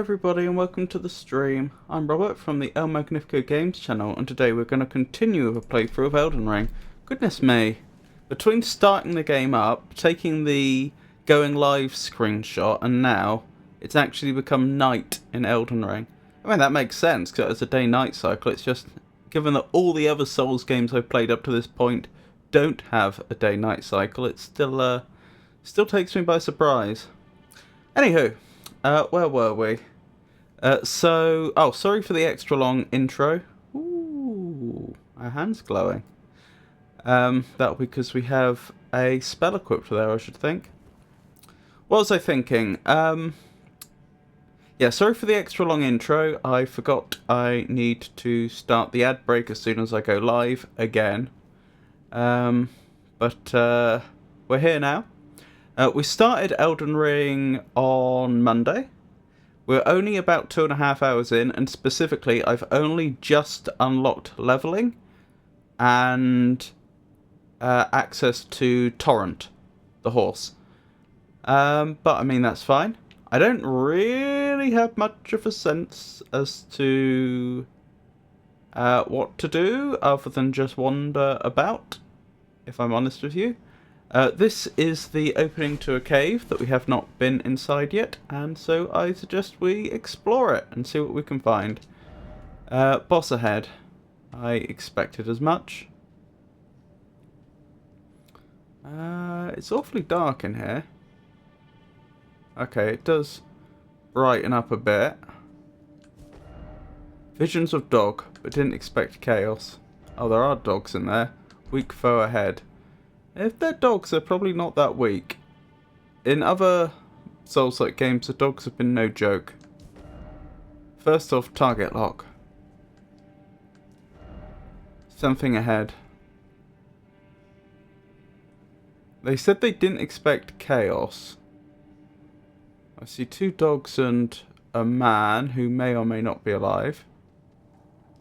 everybody and welcome to the stream. I'm Robert from the El Magnifico Games channel, and today we're going to continue with a playthrough of Elden Ring. Goodness me. Between starting the game up, taking the going live screenshot, and now it's actually become night in Elden Ring. I mean, that makes sense because it's a day-night cycle. It's just, given that all the other Souls games I've played up to this point don't have a day-night cycle, it still takes me by surprise. Anywho, where were we? Sorry for the extra long intro. Ooh, our hand's glowing. That'll be because we have a spell equipped there, I should think. What was I thinking? Yeah, sorry for the extra long intro. I forgot I need to start the ad break as soon as I go live again. But we're here now. We started Elden Ring on Monday. We're only about 2.5 hours in, and specifically, I've only just unlocked leveling and access to Torrent, the horse. But I mean, that's fine. I don't really have much of a sense as to what to do other than just wander about, if I'm honest with you. This is the opening to a cave that we have not been inside yet, and so I suggest we explore it and see what we can find. Boss ahead. I expected as much. It's awfully dark in here. Okay, it does brighten up a bit. Visions of dog, but didn't expect chaos. Oh, there are dogs in there. Weak foe ahead. If they're dogs, they're probably not that weak. In other Souls-like games, the dogs have been no joke. First off, target lock. Something ahead. They said they didn't expect chaos. I see 2 dogs and a man who may or may not be alive.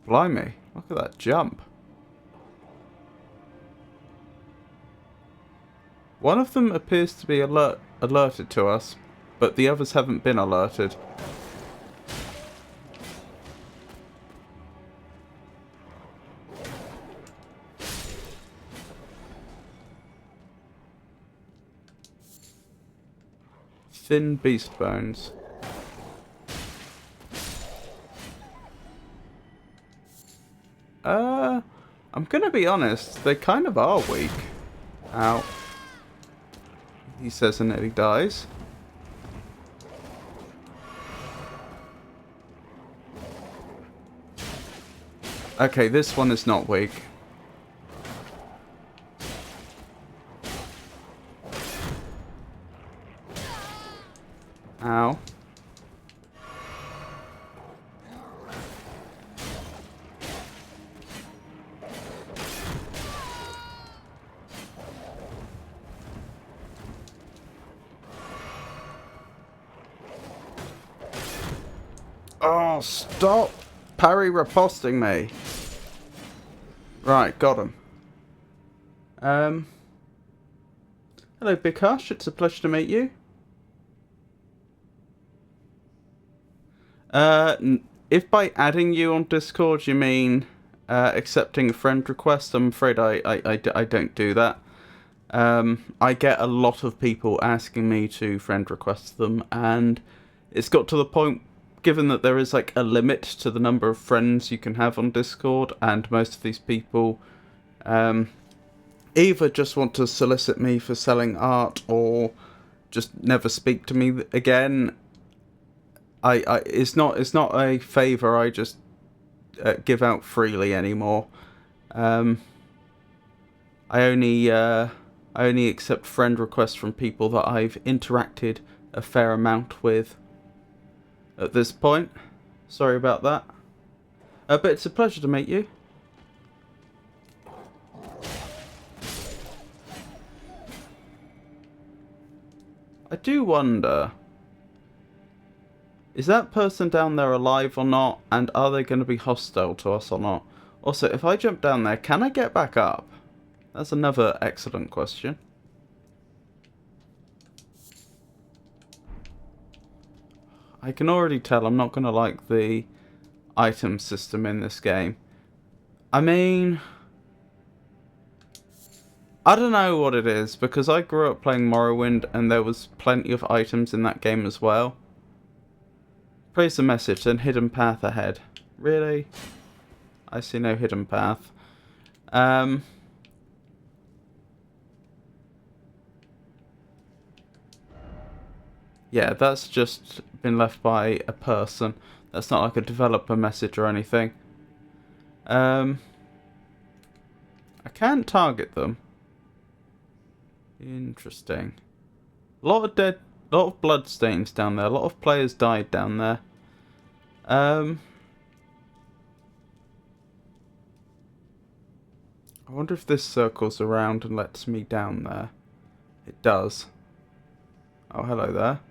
Blimey, look at that jump. One of them appears to be alerted to us, but the others haven't been alerted. Thin beast bones. I'm gonna be honest, they kind of are weak. Ow. He says and nearly dies. Okay, this one is not weak. Ow. Oh, stop parry riposting me. Right, got him. Hello, Big Hush. It's a pleasure to meet you. If by adding you on Discord you mean accepting a friend request, I'm afraid I don't do that. I get a lot of people asking me to friend request them, and it's got to the point, given that there is like a limit to the number of friends you can have on Discord, and most of these people either just want to solicit me for selling art or just never speak to me again. It's not a favour I just give out freely anymore. I only accept friend requests from people that I've interacted a fair amount with at this point. Sorry about that. But it's a pleasure to meet you. I do wonder, is that person down there alive or not, and are they going to be hostile to us or not? Also, if I jump down there, can I get back up? That's another excellent question. I can already tell I'm not going to like the item system in this game. I mean, I don't know what it is, because I grew up playing Morrowind and there was plenty of items in that game as well. Praise the message, then hidden path ahead. Really? I see no hidden path. Yeah, that's just been left by a person. That's not like a developer message or anything. I can't target them. Interesting. A lot of blood stains down there. A lot of players died down there. I wonder if this circles around and lets me down there. It does. Oh, hello there.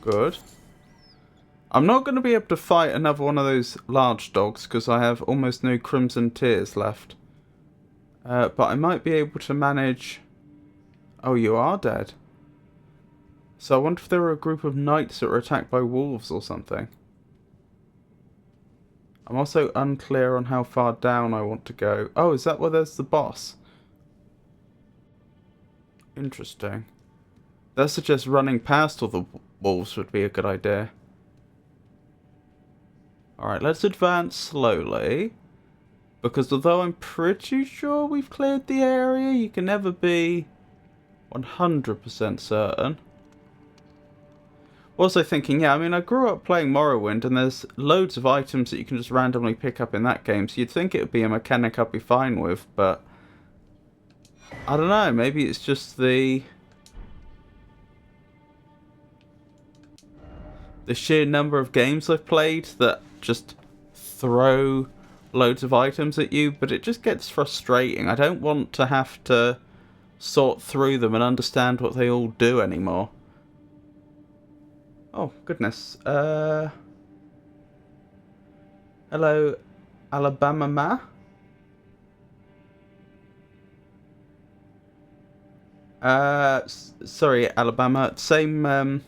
Good. I'm not going to be able to fight another one of those large dogs because I have almost no crimson tears left. But I might be able to manage... Oh, you are dead. So I wonder if there are a group of knights that were attacked by wolves or something. I'm also unclear on how far down I want to go. Oh, is that where there's the boss? Interesting. That suggests running past all the wolves would be a good idea. Alright, let's advance slowly. Because although I'm pretty sure we've cleared the area, you can never be 100% certain. Also thinking, yeah, I mean, I grew up playing Morrowind and there's loads of items that you can just randomly pick up in that game, so you'd think it would be a mechanic I'd be fine with, but I don't know, maybe it's just the sheer number of games I've played that just throw loads of items at you, but it just gets frustrating. I don't want to have to sort through them and understand what they all do anymore. Oh, goodness. Hello, Alabama Ma? Sorry, Alabama. Same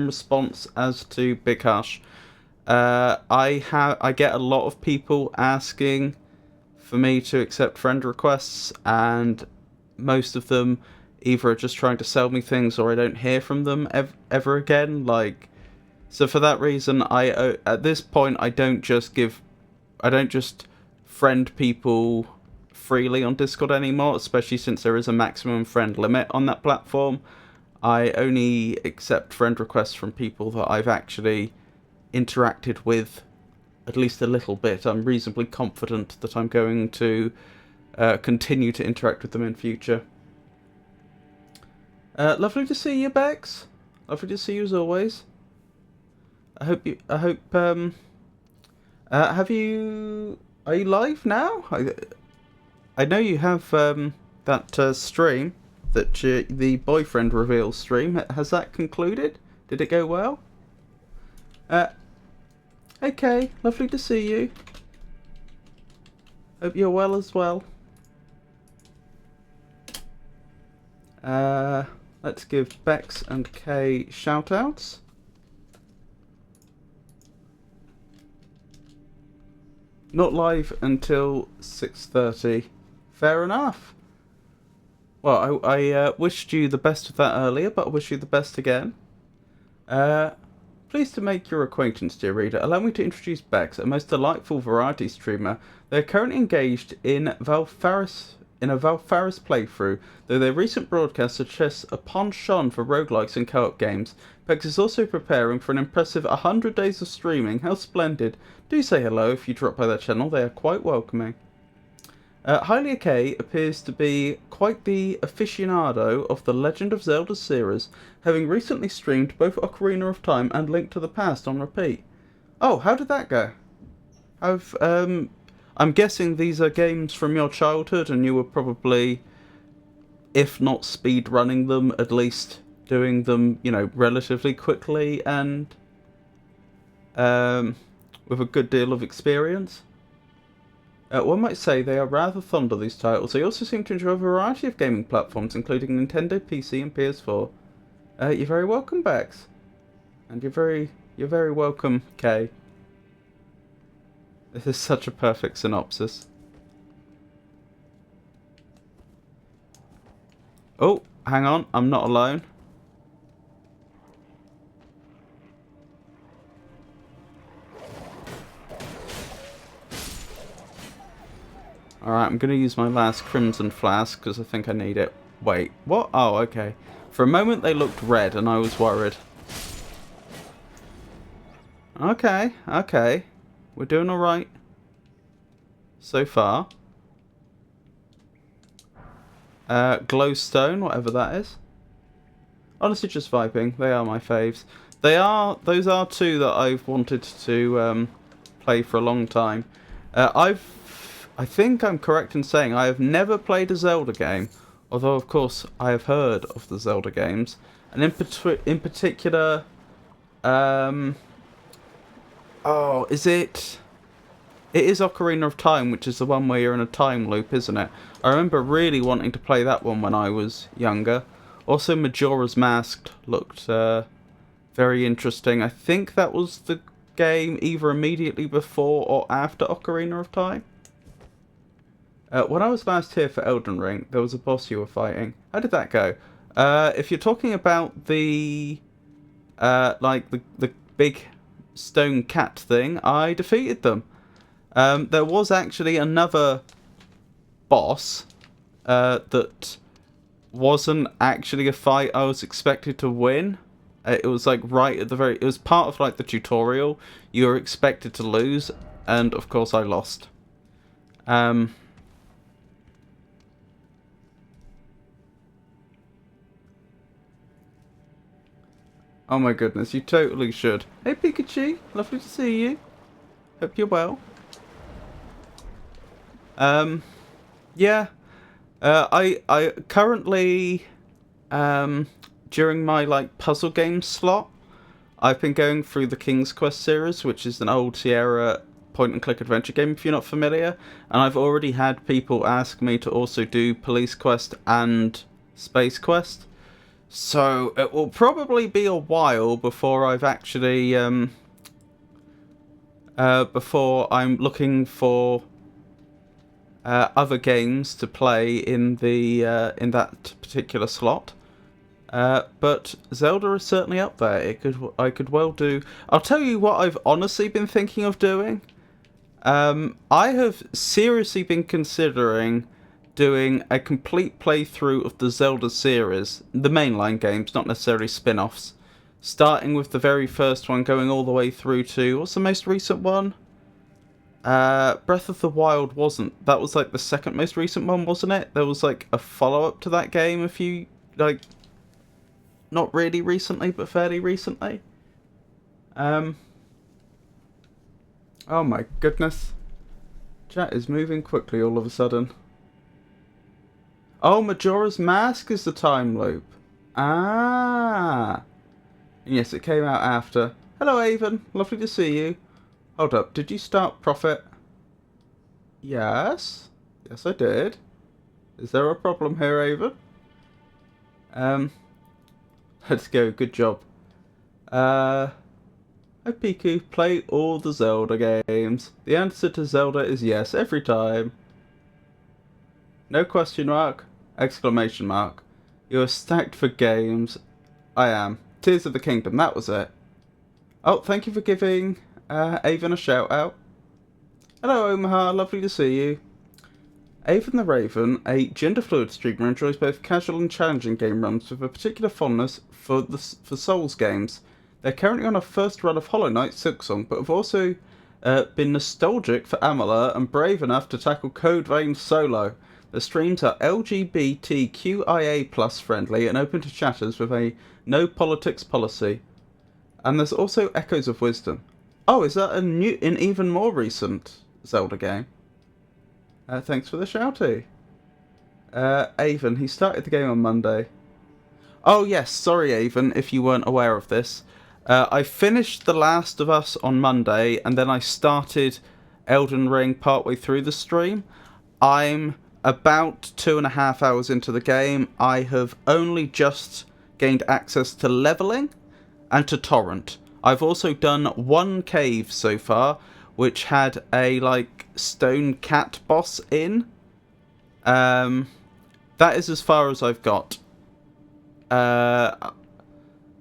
response as to Big Hush. I get a lot of people asking for me to accept friend requests, and most of them either are just trying to sell me things or I don't hear from them ever again. Like, so for that reason, at this point I don't just friend people freely on Discord anymore, especially since there is a maximum friend limit on that platform. I only accept friend requests from people that I've actually interacted with at least a little bit. I'm reasonably confident that I'm going to continue to interact with them in future. Lovely to see you, Bex. Lovely to see you as always. Are you live now? I know you have that stream, that the boyfriend reveal stream. Has that concluded? Did it go well? Okay, lovely to see you. Hope you're well as well. Let's give Bex and Kay shout-outs. Not live until 6:30. Fair enough. Well, I wished you the best of that earlier, but I wish you the best again. Pleased to make your acquaintance, dear reader. Allow me to introduce Bex, a most delightful variety streamer. They are currently engaged in a Valfaris playthrough, though their recent broadcast suggests a penchant for roguelikes and co-op games. Bex is also preparing for an impressive 100 days of streaming. How splendid. Do say hello if you drop by their channel, they are quite welcoming. Hylia K appears to be quite the aficionado of the Legend of Zelda series, having recently streamed both Ocarina of Time and Link to the Past on repeat. Oh, how did that go? I'm guessing these are games from your childhood and you were probably, if not speed running them, at least doing them, you know, relatively quickly and with a good deal of experience. One might say they are rather fond of these titles. They also seem to enjoy a variety of gaming platforms, including Nintendo, PC, and PS4. You're very welcome, Bex. And you're very welcome, Kay. This is such a perfect synopsis. Oh, hang on, I'm not alone. Alright, I'm going to use my last Crimson Flask because I think I need it. Wait, what? Oh, okay. For a moment they looked red and I was worried. Okay, okay. We're doing alright so far. Glowstone, whatever that is. Honestly, just vibing. They are my faves. Those are two that I've wanted to play for a long time. I think I'm correct in saying I have never played a Zelda game, although of course I have heard of the Zelda games, and in particular, oh, is it? It is Ocarina of Time, which is the one where you're in a time loop, isn't it? I remember really wanting to play that one when I was younger. Also, Majora's Mask looked very interesting. I think that was the game either immediately before or after Ocarina of Time. When I was last here for Elden Ring, there was a boss you were fighting. How did that go? If you're talking about the like the big stone cat thing, I defeated them. There was actually another boss that wasn't actually a fight I was expected to win. It was like right at the very... It was part of like the tutorial. You were expected to lose, and of course I lost. Oh my goodness, you totally should. Hey Pikachu, lovely to see you. Hope you're well. Yeah. I currently, during my like puzzle game slot, I've been going through the King's Quest series, which is an old Sierra point and click adventure game if you're not familiar, and I've already had people ask me to also do Police Quest and Space Quest. So it will probably be a while before I've actually before I'm looking for other games to play in the in that particular slot. But Zelda is certainly up there. I could well do. I'll tell you what I've honestly been thinking of doing. I have seriously been considering doing a complete playthrough of the Zelda series, the mainline games, not necessarily spin-offs. Starting with the very first one, going all the way through to, what's the most recent one? Breath of the Wild wasn't. That was like the second most recent one, wasn't it? There was like a follow-up to that game a few, like, not really recently, but fairly recently. Oh my goodness. Chat is moving quickly all of a sudden. Oh, Majora's Mask is the time loop. Ah. Yes, it came out after. Hello, Avon. Lovely to see you. Hold up. Did you start Prophet? Yes. Yes, I did. Is there a problem here, Avon? Let's go. Good job. Hi, Piku. Play all the Zelda games. The answer to Zelda is yes, every time. No question mark. Exclamation mark. You are stacked for games. I am. Tears of the Kingdom. That was it. Oh, thank you for giving Avon a shout out. Hello, Omaha. Lovely to see you. Avon the Raven, a gender-fluid streamer, enjoys both casual and challenging game runs with a particular fondness for Souls games. They're currently on a first run of Hollow Knight Silksong, but have also been nostalgic for Amala and brave enough to tackle Code Vein solo. The streams are LGBTQIA+ friendly and open to chatters with a no politics policy. And there's also Echoes of Wisdom. Oh, is that an even more recent Zelda game? Thanks for the shouty. Avon, he started the game on Monday. Oh yes, sorry Avon, if you weren't aware of this. I finished The Last of Us on Monday, and then I started Elden Ring partway through the stream. I'm about 2.5 hours into the game. I have only just gained access to leveling and to torrent. I've also done one cave so far, which had a like stone cat boss in. That is as far as I've got.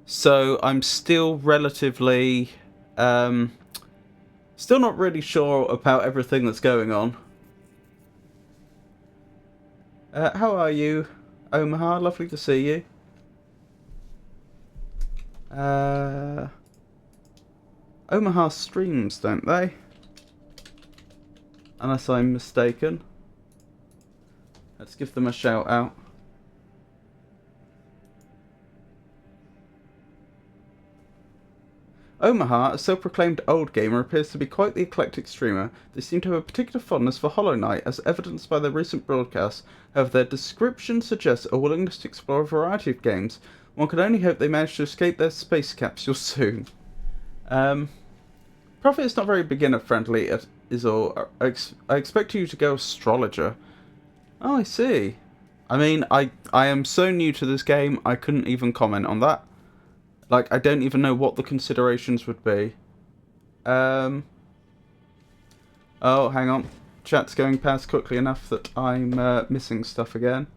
So I'm still relatively, still not really sure about everything that's going on. How are you, Omaha? Lovely to see you. Omaha streams, don't they? Unless I'm mistaken. Let's give them a shout out. Omaha, a self-proclaimed old gamer, appears to be quite the eclectic streamer. They seem to have a particular fondness for Hollow Knight, as evidenced by their recent broadcasts. However, their description suggests a willingness to explore a variety of games. One can only hope they manage to escape their space capsule soon. Prophet is not very beginner-friendly, is all. I expect you to go astrologer. Oh, I see. I mean, I am so new to this game, I couldn't even comment on that. Like, I don't even know what the considerations would be. Oh, hang on. Chat's going past quickly enough that I'm missing stuff again.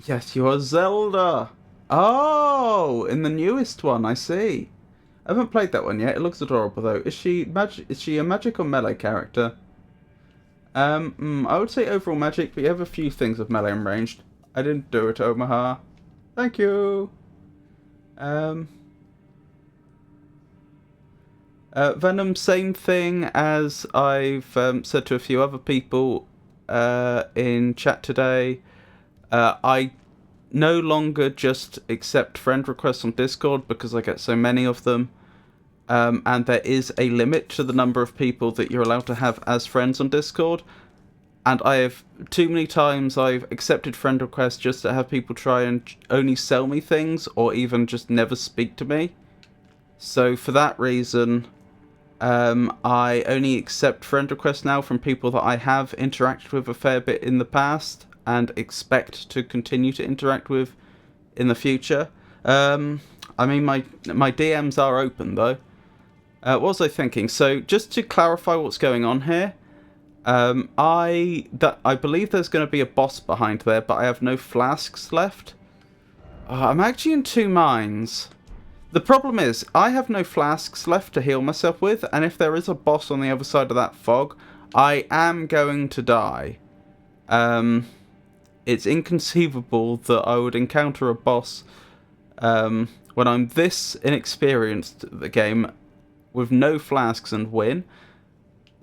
Yes, you are Zelda. Oh, in the newest one, I see. I haven't played that one yet. It looks adorable, though. Is she a magic or melee character? I would say overall magic, but you have a few things of melee and ranged. I didn't do it, Omaha. Thank you. Venom, same thing as I've said to a few other people in chat today. I no longer just accept friend requests on Discord because I get so many of them. And there is a limit to the number of people that you're allowed to have as friends on Discord. And I have too many times I've accepted friend requests just to have people try and only sell me things or even just never speak to me. So for that reason, I only accept friend requests now from people that I have interacted with a fair bit in the past and expect to continue to interact with in the future. I mean, my DMs are open though. What was I thinking? So just to clarify what's going on here. I believe there's going to be a boss behind there, but I have no flasks left. I'm actually in two minds. The problem is, I have no flasks left to heal myself with, and if there is a boss on the other side of that fog, I am going to die. It's inconceivable that I would encounter a boss when I'm this inexperienced at the game with no flasks and win.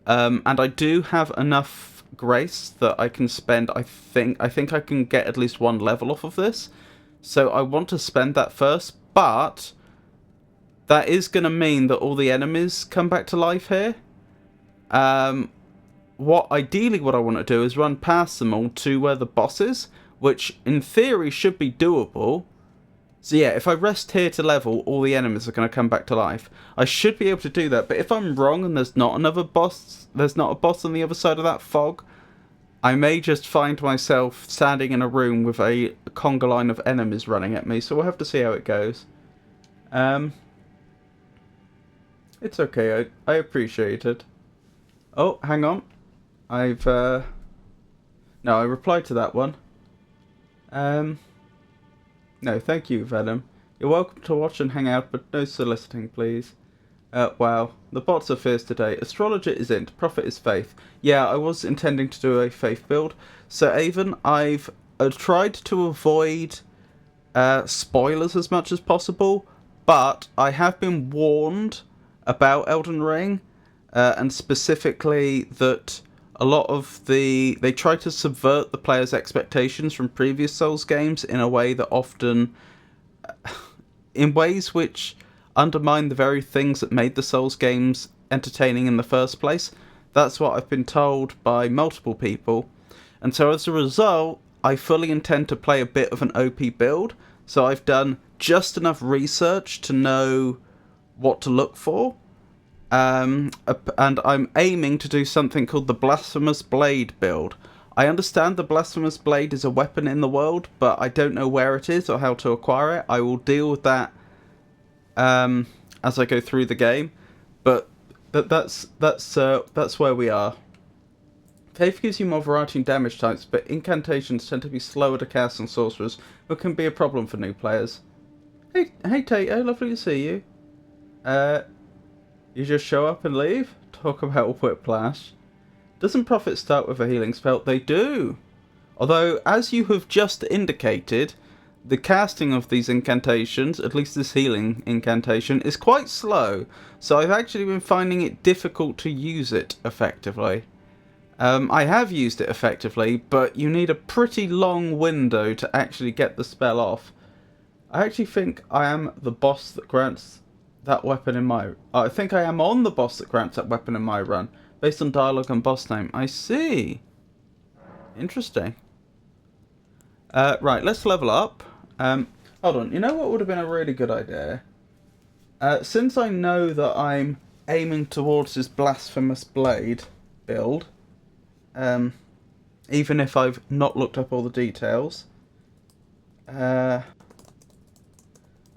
And I do have enough grace that I can spend, I think I can get at least one level off of this. So I want to spend that first, but that is going to mean that all the enemies come back to life here. What I want to do is run past them all to where the boss is, which in theory should be doable. So yeah, if I rest here to level, all the enemies are going to come back to life. I should be able to do that, but if I'm wrong and there's not a boss on the other side of that fog, I may just find myself standing in a room with a conga line of enemies running at me, so we'll have to see how it goes. It's okay, I appreciate it. Oh, hang on. No, I replied to that one. No, thank you, Venom. You're welcome to watch and hang out, but no soliciting, please. Wow. The bots are fierce today. Astrologer is int. Prophet is faith. Yeah, I was intending to do a faith build. So, Avon, I've tried to avoid spoilers as much as possible, but I have been warned about Elden Ring, and specifically that a lot of they try to subvert the player's expectations from previous Souls games in a way that often, in ways which undermine the very things that made the Souls games entertaining in the first place. That's what I've been told by multiple people. And so as a result, I fully intend to play a bit of an OP build. So I've done just enough research to know what to look for. And I'm aiming to do something called the Blasphemous Blade build. I understand the Blasphemous Blade is a weapon in the world, but I don't know where it is or how to acquire it. I will deal with that as I go through the game, but that's where we are. Faith gives you more variety in damage types, but incantations tend to be slower to cast on sorcerers, which can be a problem for new players. Hey Tato, lovely to see you. You just show up and leave? Talk about whiplash. Doesn't Prophet start with a healing spell? They do! Although, as you have just indicated, the casting of these incantations, at least this healing incantation, is quite slow. So I've actually been finding it difficult to use it effectively. I have used it effectively, but you need a pretty long window to actually get the spell off. I actually think I am the boss that grants that weapon in my... I think I am on the boss that grants that weapon in my run, based on dialogue and boss name. I see. Interesting. Right, let's level up. Hold on, you know what would have been a really good idea? Since I know that I'm aiming towards this Blasphemous Blade build, even if I've not looked up all the details,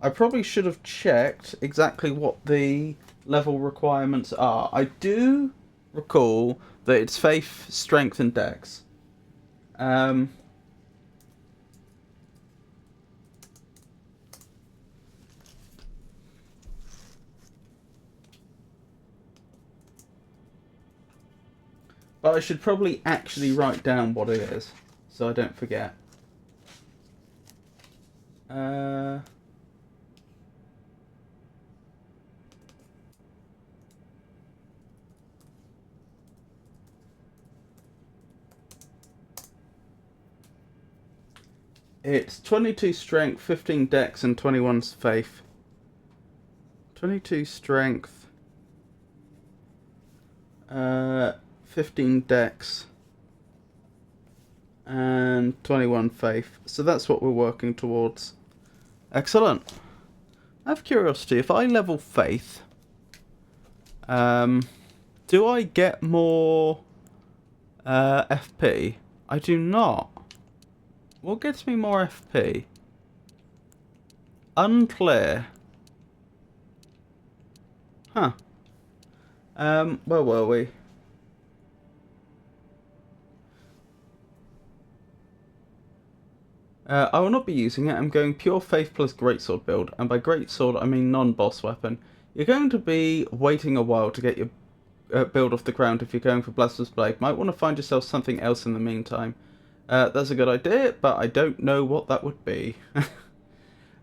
I probably should have checked exactly what the level requirements are. I do recall that it's Faith, Strength, and Dex. But I should probably actually write down what it is, so I don't forget. It's 22 strength, 15 dex, and 21 faith. 22 strength, 15 dex, and 21 faith. So that's what we're working towards. Excellent. I have curiosity, if I level faith, do I get more FP? I do not. What gets me more FP? Unclear. Huh. Where were we? I will not be using it. I'm going pure faith plus greatsword build, and by greatsword I mean non-boss weapon. You're going to be waiting a while to get your build off the ground if you're going for Blasphemous Blade. Might want to find yourself something else in the meantime. That's a good idea, but I don't know what that would be.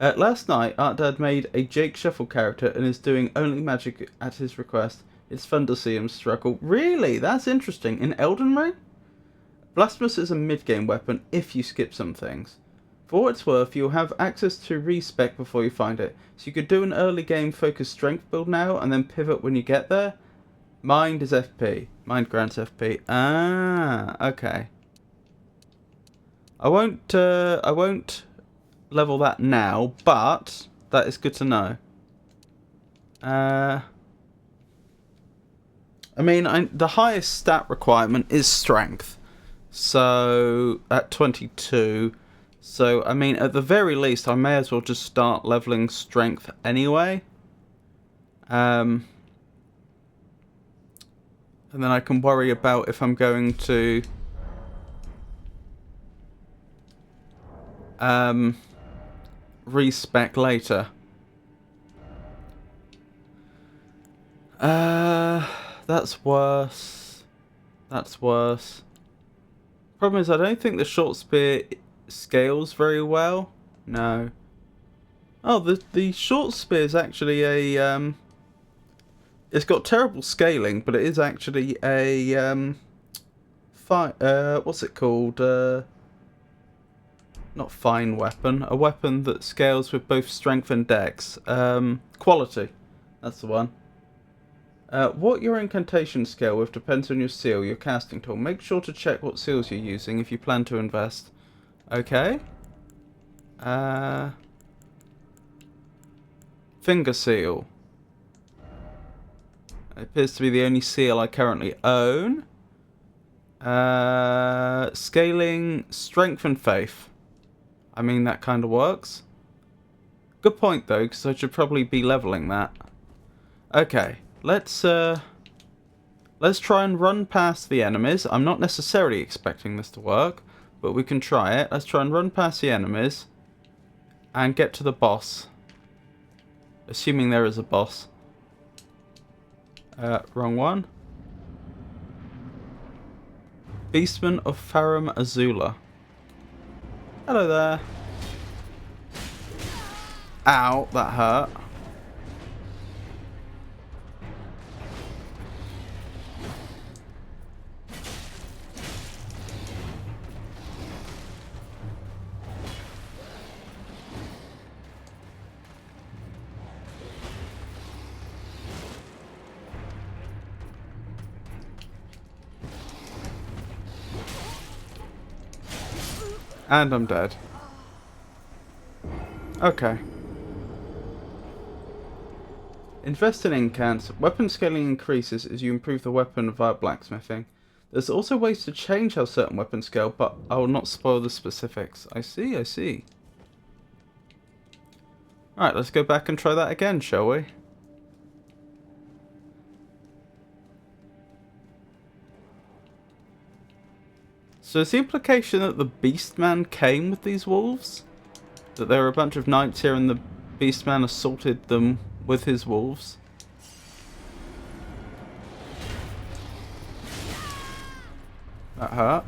Last night, ArtDad made a Jake Shuffle character and is doing only magic at his request. It's fun to see him struggle. Really? That's interesting. In Elden Ring? Blasphemous is a mid-game weapon if you skip some things. For what it's worth, you'll have access to respec before you find it. So you could do an early game focused strength build now and then pivot when you get there. Mind is FP. Mind grants FP. Ah, okay. I won't level that now, but that is good to know. I mean, the highest stat requirement is strength. So, at 22. So, I mean, at the very least, I may as well just start leveling strength anyway. And then I can worry about if I'm going to... respec later. That's worse. That's worse. Problem is, I don't think the short spear scales very well. No. Oh, the short spear is actually a it's got terrible scaling, but it is actually a what's it called? Not fine weapon. A weapon that scales with both strength and dex. Quality. That's the one. What your incantation scale with depends on your seal, your casting tool. Make sure to check what seals you're using if you plan to invest. Okay. Finger seal. It appears to be the only seal I currently own. Scaling strength and faith. I mean, that kind of works. Good point, though, because I should probably be leveling that. Okay, let's try and run past the enemies. I'm not necessarily expecting this to work, but we can try it. Let's try and run past the enemies and get to the boss. Assuming there is a boss. Wrong one. Beastman of Farum Azula. Hello there. Ow, that hurt. And I'm dead. Okay. Invest in incants. Weapon scaling increases as you improve the weapon via blacksmithing. There's also ways to change how certain weapons scale, but I will not spoil the specifics. I see, I see. Alright, let's go back and try that again, shall we? So is the implication that the Beastman came with these wolves? That there were a bunch of knights here and the Beastman assaulted them with his wolves? That hurt.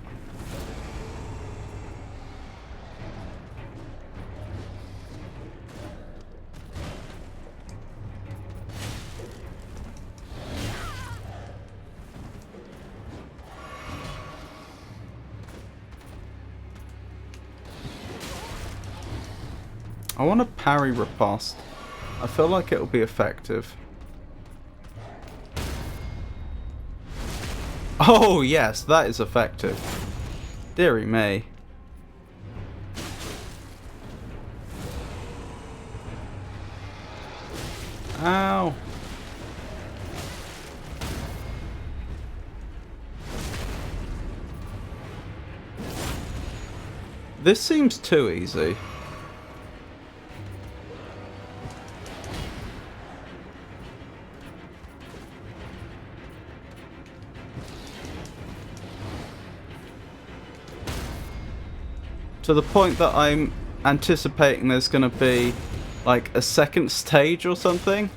I want a parry riposte. I feel like it'll be effective. Oh yes, that is effective. Deary me. Ow. This seems too easy. To the point that I'm anticipating there's going to be like a second stage or something.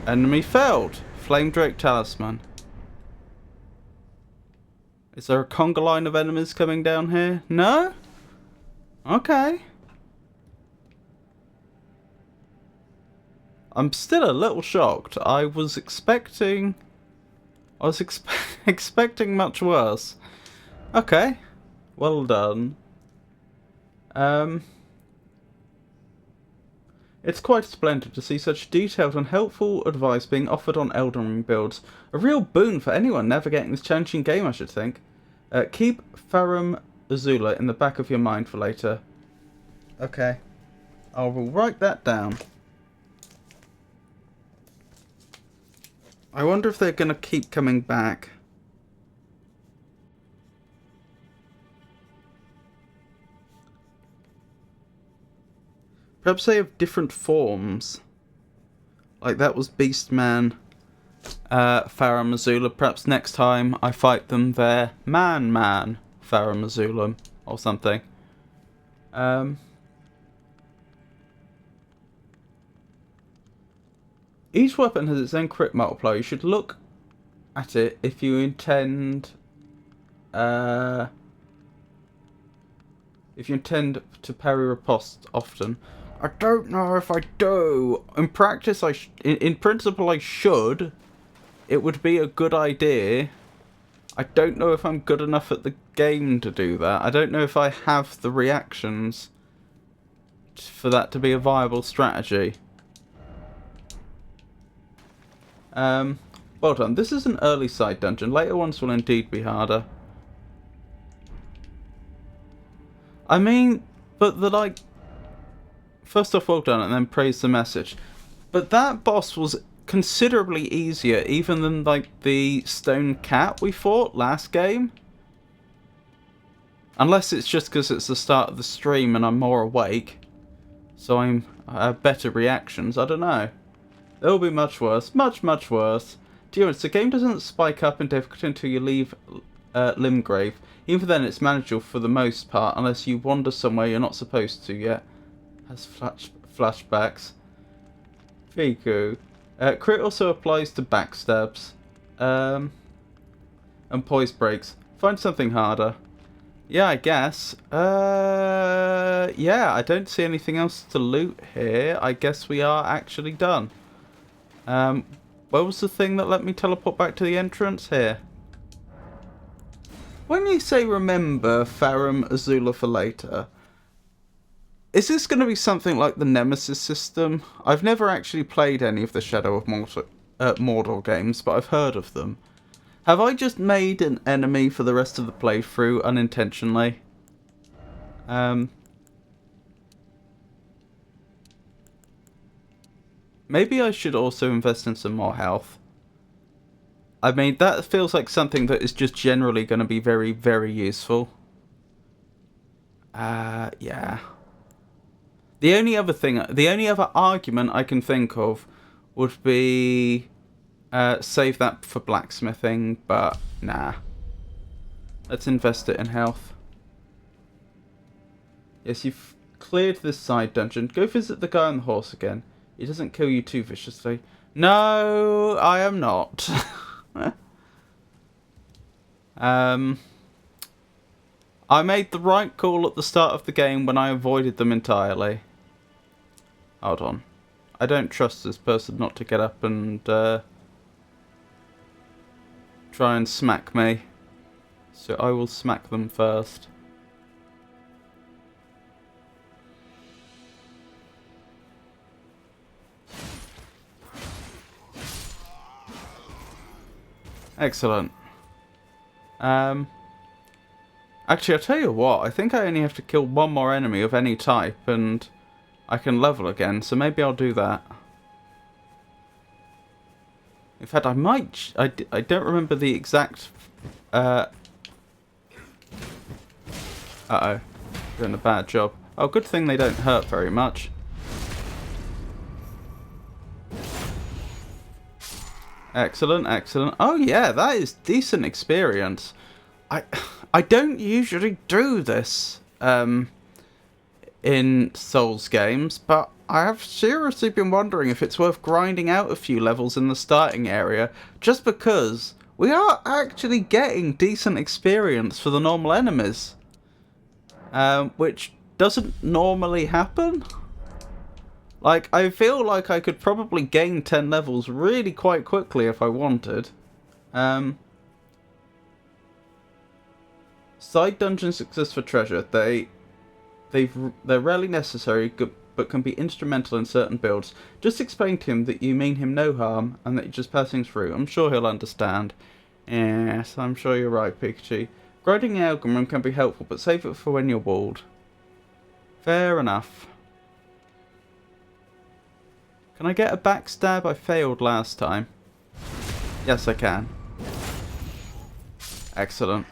Enemy failed. Flame Drake Talisman. Is there a conga line of enemies coming down here? No? Okay. I'm still a little shocked. I was expecting expecting much worse. Okay. Well done. It's quite splendid to see such detailed and helpful advice being offered on Elden Ring builds. A real boon for anyone navigating this challenging game, I should think. Keep Farum Azula in the back of your mind for later. Okay. I will write that down. I wonder if they're going to keep coming back. Perhaps they have different forms. Like that was Beastman, Farum Azula. Perhaps next time I fight them, they're Man Farum Azula or something. Each weapon has its own crit multiplier. You should look at it if you intend to parry riposte often. I don't know if I do. In practice, in principle, I should. It would be a good idea. I don't know if I'm good enough at the game to do that. I don't know if I have the reactions for that to be a viable strategy. Well done. This is an early side dungeon. Later ones will indeed be harder. I mean, but the first off, well done, and then praise the message. But that boss was considerably easier even than, like, the stone cat we fought last game. Unless it's just because it's the start of the stream and I'm more awake. So I have better reactions. I don't know. It'll be much worse. Much, much worse. To be honest, the game doesn't spike up in difficulty until you leave Limgrave. Even then, it's manageable for the most part, unless you wander somewhere you're not supposed to yet. Has flashbacks. Fiku. Crit also applies to backstabs. And poise breaks. Find something harder. Yeah, I guess. Yeah, I don't see anything else to loot here. I guess we are actually done. Where was the thing that let me teleport back to the entrance? Here. When you say remember Farum Azula for later, is this going to be something like the Nemesis system? I've never actually played any of the Shadow of Mordor games, but I've heard of them. Have I just made an enemy for the rest of the playthrough unintentionally? Maybe I should also invest in some more health. I mean, that feels like something that is just generally going to be very, very useful. Yeah. The only other argument I can think of would be save that for blacksmithing, but nah. Let's invest it in health. Yes, you've cleared this side dungeon. Go visit the guy on the horse again. He doesn't kill you too viciously. No, I am not. I made the right call at the start of the game when I avoided them entirely. Hold on. I don't trust this person not to get up and try and smack me. So I will smack them first. Excellent. Actually, I'll tell you what, I think I only have to kill one more enemy of any type and I can level again, so maybe I'll do that. In fact, I might... I don't remember the exact... Uh-oh. Doing a bad job. Oh, good thing they don't hurt very much. Excellent, excellent. Oh yeah, that is decent experience. I don't usually do this in Souls games, but I have seriously been wondering if it's worth grinding out a few levels in the starting area, just because we are actually getting decent experience for the normal enemies, which doesn't normally happen. Like, I feel like I could probably gain 10 levels really quite quickly if I wanted. Side dungeons exist for treasure. They're rarely necessary, but can be instrumental in certain builds. Just explain to him that you mean him no harm, and that you're just passing through. I'm sure he'll understand. Yes, I'm sure you're right, Pikachu. Grinding algorithm can be helpful, but save it for when you're walled. Fair enough. Can I get a backstab? I failed last time. Yes, I can. Excellent.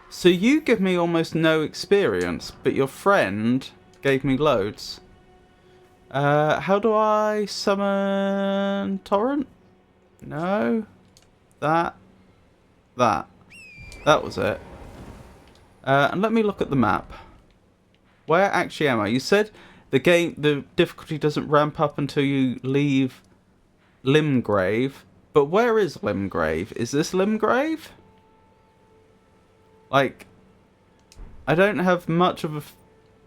So you give me almost no experience, but your friend gave me loads. How do I summon Torrent? No. That was it. And let me look at the map. Where actually am I? You said the difficulty doesn't ramp up until you leave Limgrave. But where is Limgrave? Is this Limgrave? Like, I don't have much of a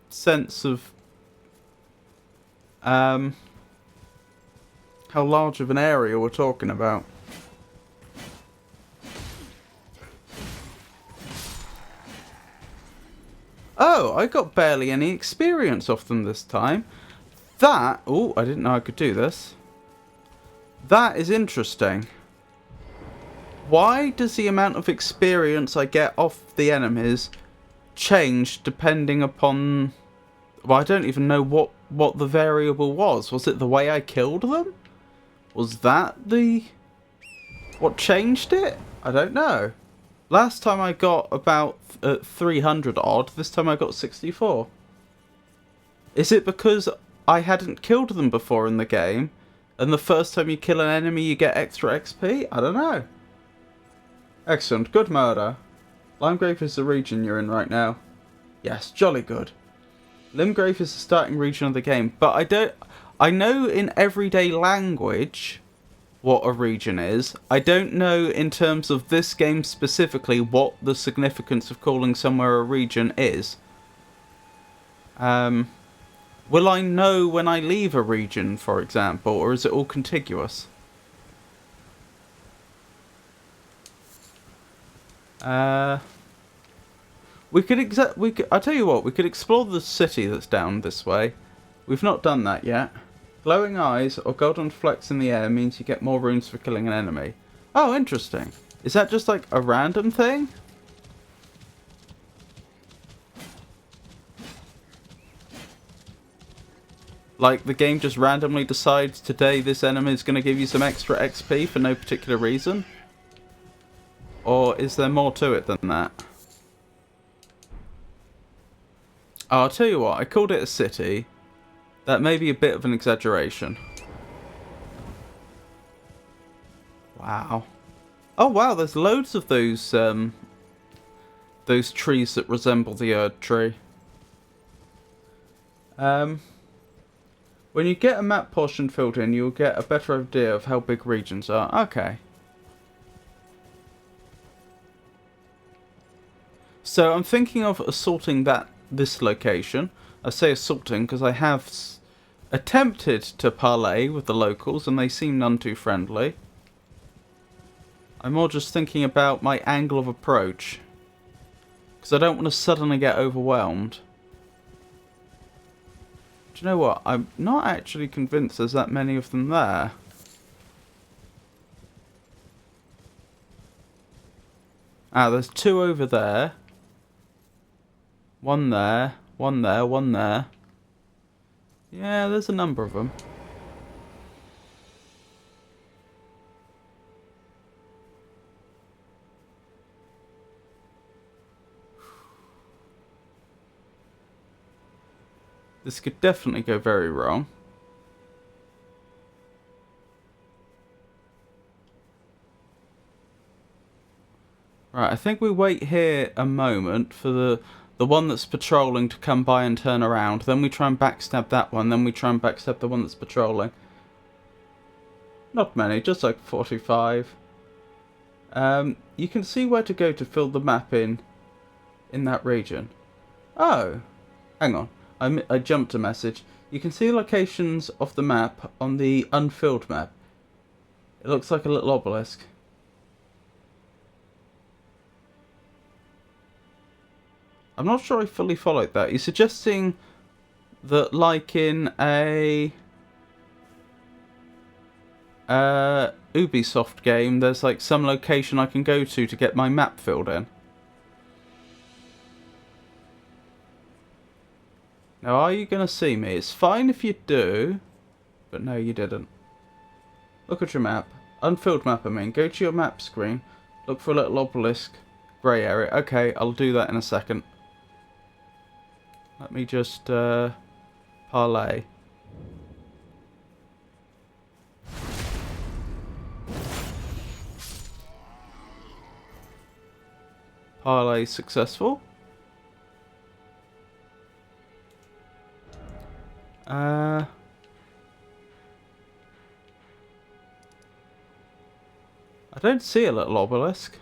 sense of how large of an area we're talking about. Oh, I got barely any experience off them this time. That... Oh, I didn't know I could do this. That is interesting. Why does the amount of experience I get off the enemies change depending upon... Well, I don't even know what the variable was. Was it the way I killed them? Was that what changed it? I don't know. Last time I got about 300 odd. This time I got 64. Is it because I hadn't killed them before in the game, and the first time you kill an enemy you get extra XP? I don't know. Excellent. Good murder. Limegrave is the region you're in right now. Yes, jolly good. Limegrave is the starting region of the game, but I know in everyday language what a region is. I don't know in terms of this game specifically what the significance of calling somewhere a region is. Will I know when I leave a region, for example, or is it all contiguous? I tell you what, we could explore the city that's down this way. We've not done that yet. Glowing eyes or golden flecks in the air means you get more runes for killing an enemy. Oh, interesting. Is that just like a random thing? Like the game just randomly decides today this enemy is going to give you some extra XP for no particular reason? Or is there more to it than that? Oh, I'll tell you what, I called it a city. That may be a bit of an exaggeration. Wow. Oh wow, there's loads of those trees that resemble the Erd tree. When you get a map portion filled in, you'll get a better idea of how big regions are. Okay. So I'm thinking of assaulting this location. I say assaulting because I have attempted to parley with the locals and they seem none too friendly. I'm more just thinking about my angle of approach, because I don't want to suddenly get overwhelmed. Do you know what? I'm not actually convinced there's that many of them there. Ah, there's two over there. One there, one there, one there. Yeah, there's a number of them. This could definitely go very wrong. Right, I think we wait here a moment for the one that's patrolling to come by and turn around. Then we try and backstab that one. Then we try and backstab the one that's patrolling. Not many, just like 45. You can see where to go to fill the map in that region. Oh, hang on. I jumped a message. You can see locations of the map on the unfilled map. It looks like a little obelisk. I'm not sure I fully followed that. You're suggesting that, like in a Ubisoft game, there's like some location I can go to get my map filled in. Now, are you going to see me? It's fine if you do, but no, you didn't. Look at your map. Unfilled map, I mean. Go to your map screen. Look for a little obelisk. Grey area. Okay, I'll do that in a second. Let me just parlay. Parlay successful. I don't see a little obelisk.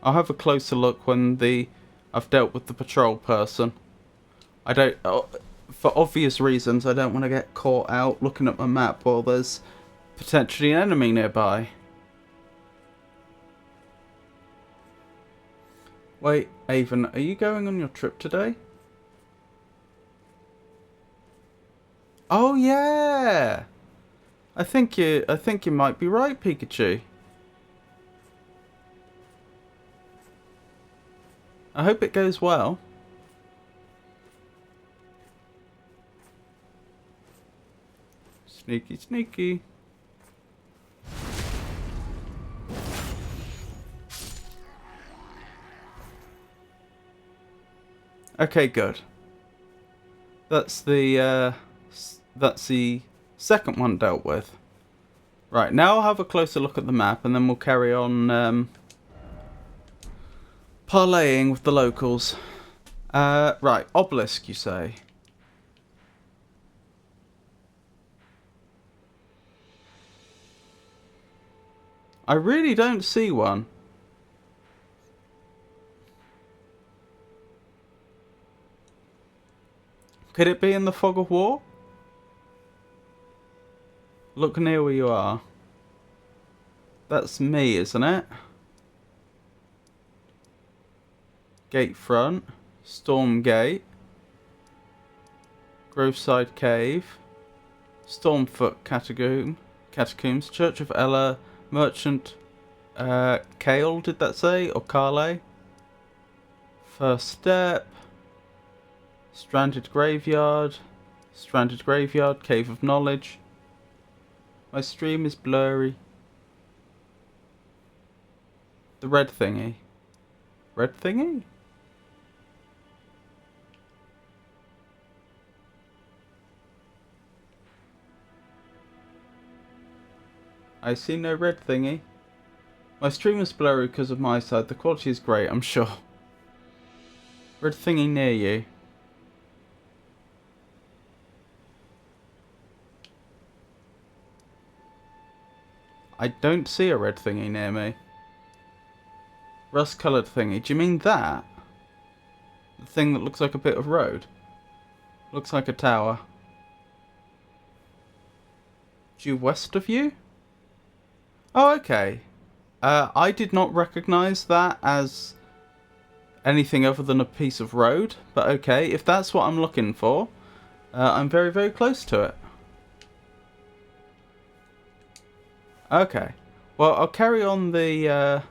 I'll have a closer look when I've dealt with the patrol person. I don't, for obvious reasons, I don't want to get caught out looking at my map while there's potentially an enemy nearby. Wait, Avon, are you going on your trip today? Oh yeah! I think you might be right, Pikachu. I hope it goes well. Sneaky, sneaky. Okay, good. That's the second one dealt with. Right, now I'll have a closer look at the map, and then we'll carry on parlaying with the locals. Right, obelisk, you say? I really don't see one. Could it be in the fog of war? Look near where you are. That's me, isn't it? Gate front. Storm gate. Groveside cave. Stormfoot catacombs. Church of Ella. Merchant Kale, did that say? Or Carle? First step. Stranded graveyard. Stranded graveyard. Cave of knowledge. My stream is blurry. The red thingy. Red thingy? I see no red thingy. My stream is blurry because of my side. The quality is great, I'm sure. Red thingy near you. I don't see a red thingy near me. Rust coloured thingy. Do you mean that? The thing that looks like a bit of road? Looks like a tower. Due west of you? Oh, okay. I did not recognise that as anything other than a piece of road. But okay, if that's what I'm looking for, I'm very, very close to it. Okay. Well, I'll carry on the...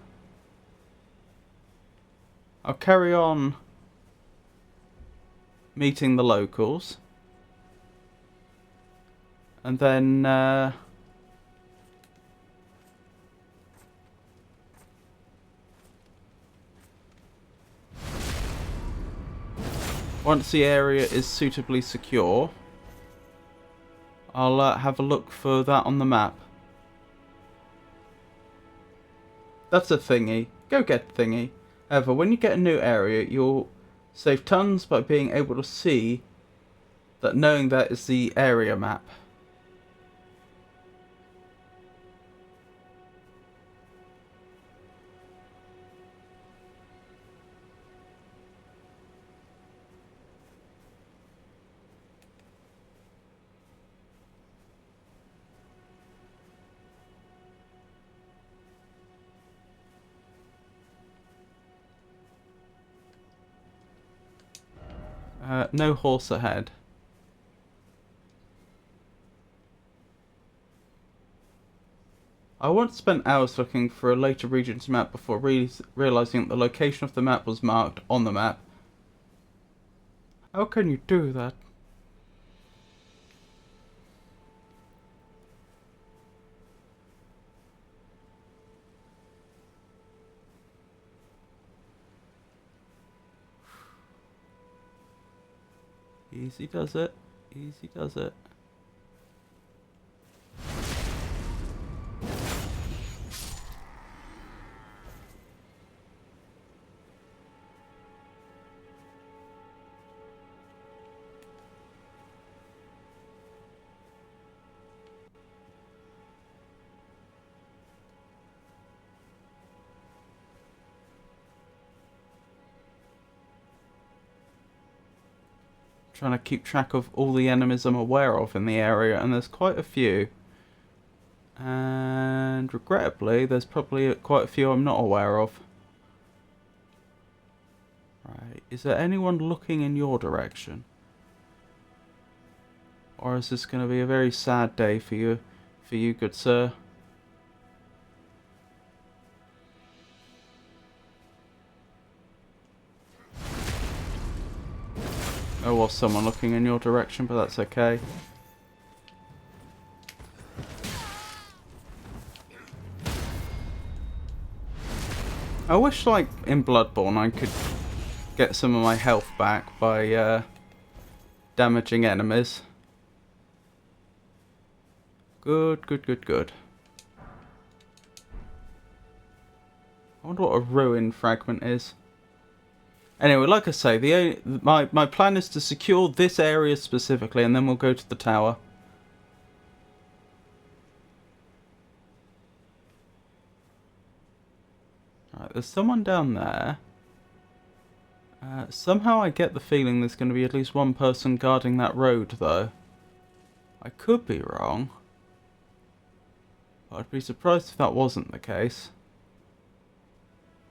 I'll carry on meeting the locals. And then... once the area is suitably secure, I'll have a look for that on the map. That's a thingy. Go get thingy. However, when you get a new area, you'll save tons by being able to see that knowing that is the area map. No horse ahead. I once spent hours looking for a later region's map before realising that the location of the map was marked on the map. How can you do that? Easy does it. Easy does it. Trying to keep track of all the enemies I'm aware of in the area, and there's quite a few. And regrettably, there's probably quite a few I'm not aware of. Right, is there anyone looking in your direction? Or is this going to be a very sad day for for you, good sir. There was someone looking in your direction, but that's okay. I wish, like, in Bloodborne I could get some of my health back by damaging enemies. Good, good, good, good. I wonder what a ruin fragment is. Anyway, like I say, my plan is to secure this area specifically, and then we'll go to the tower. Right, there's someone down there. Somehow I get the feeling there's going to be at least one person guarding that road, though. I could be wrong. But I'd be surprised if that wasn't the case.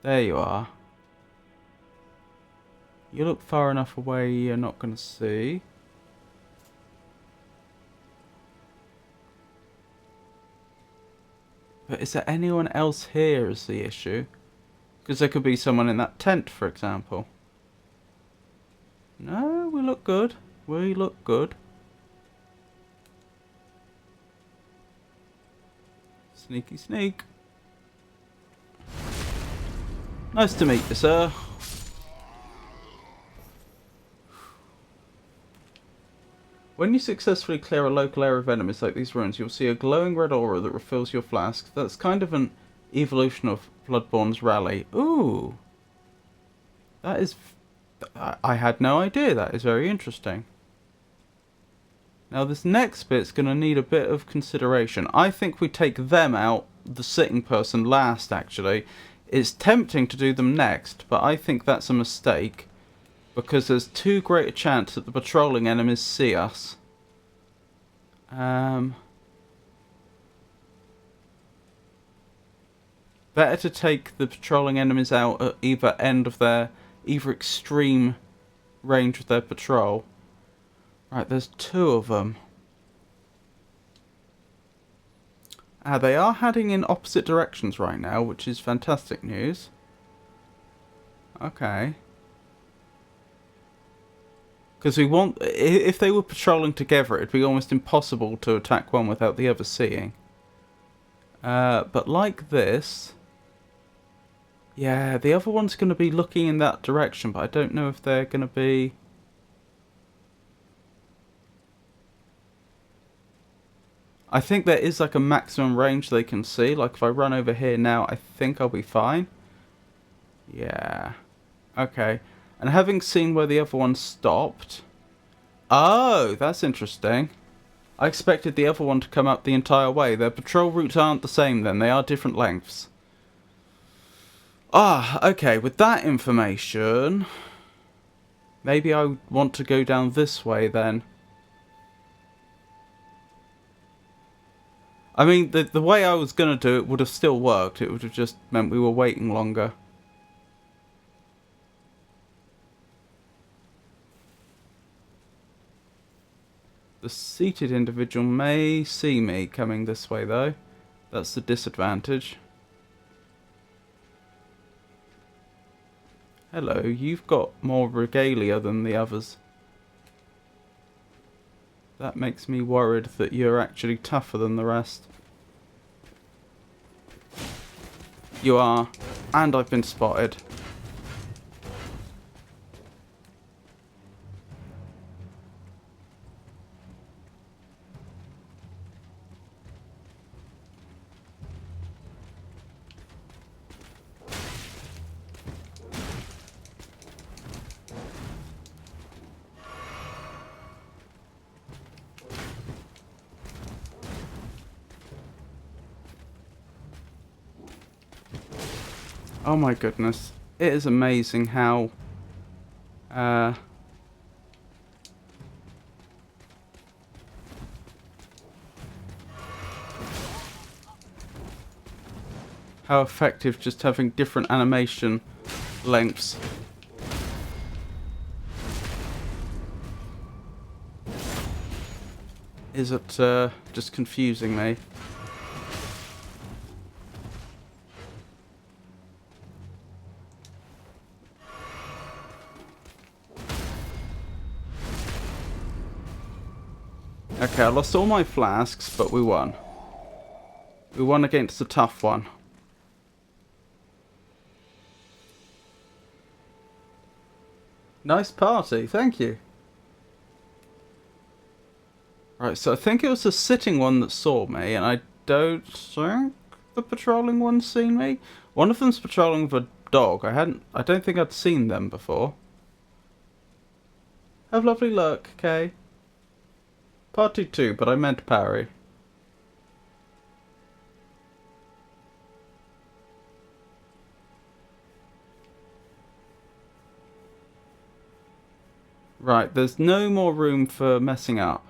There you are. You look far enough away you're not going to see. But is there anyone else here is the issue? Because there could be someone in that tent, for example. No, we look good. We look good. Sneaky sneak. Nice to meet you, sir. When you successfully clear a local area of enemies like these ruins, you'll see a glowing red aura that refills your flask. That's kind of an evolution of Bloodborne's rally. Ooh. That is... I had no idea. That is very interesting. Now this next bit's going to need a bit of consideration. I think we take them out, the sitting person, last actually. It's tempting to do them next, but I think that's a mistake. Because there's too great a chance that the patrolling enemies see us. Better to take the patrolling enemies out at either end of their... either extreme range of their patrol. Right, there's two of them. They are heading in opposite directions right now, which is fantastic news. Okay. Because we want... if they were patrolling together, it'd be almost impossible to attack one without the other seeing. But like this... yeah, the other one's going to be looking in that direction, but I don't know if they're going to be... I think there is like a maximum range they can see. Like if I run over here now, I think I'll be fine. Yeah. Okay. And having seen where the other one stopped... oh, that's interesting. I expected the other one to come up the entire way. Their patrol routes aren't the same then. They are different lengths. Ah, okay. With that information... maybe I want to go down this way then. I mean, the way I was going to do it would have still worked. It would have just meant we were waiting longer. The seated individual may see me coming this way, though. That's the disadvantage. Hello, you've got more regalia than the others. That makes me worried that you're actually tougher than the rest. You are. And I've been spotted. Oh my goodness. It is amazing how... how effective just having different animation lengths. Is it just confusing me? Okay, I lost all my flasks, but we won. We won against a tough one. Nice party, thank you. Right, so I think it was the sitting one that saw me, and I don't think the patrolling one's seen me. One of them's patrolling with a dog. I don't think I'd seen them before. Have lovely luck, Kay. Party 2, but I meant parry. Right, there's no more room for messing up.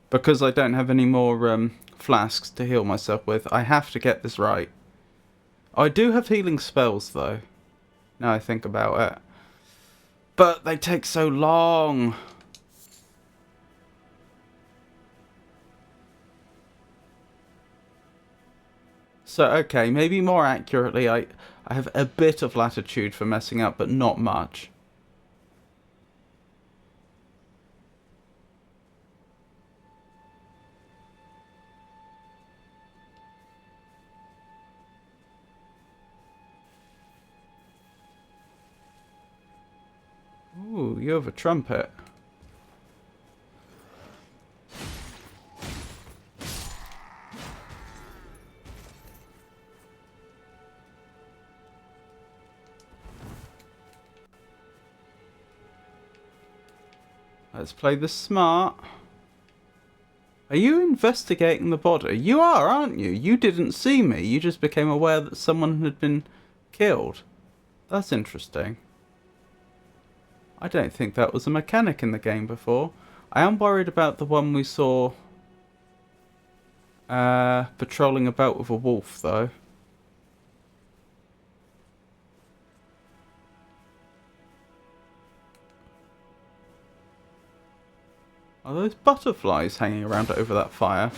Because I don't have any more flasks to heal myself with, I have to get this right. I do have healing spells, though, now I think about it. But they take so long. So, okay, maybe more accurately, I have a bit of latitude for messing up, but not much. Ooh, you have a trumpet. Let's play this smart. Are you investigating the body? You are, aren't you? You didn't see me. You just became aware that someone had been killed. That's interesting. I don't think that was a mechanic in the game before. I am worried about the one we saw patrolling about with a wolf, though. Are those butterflies hanging around over that fire?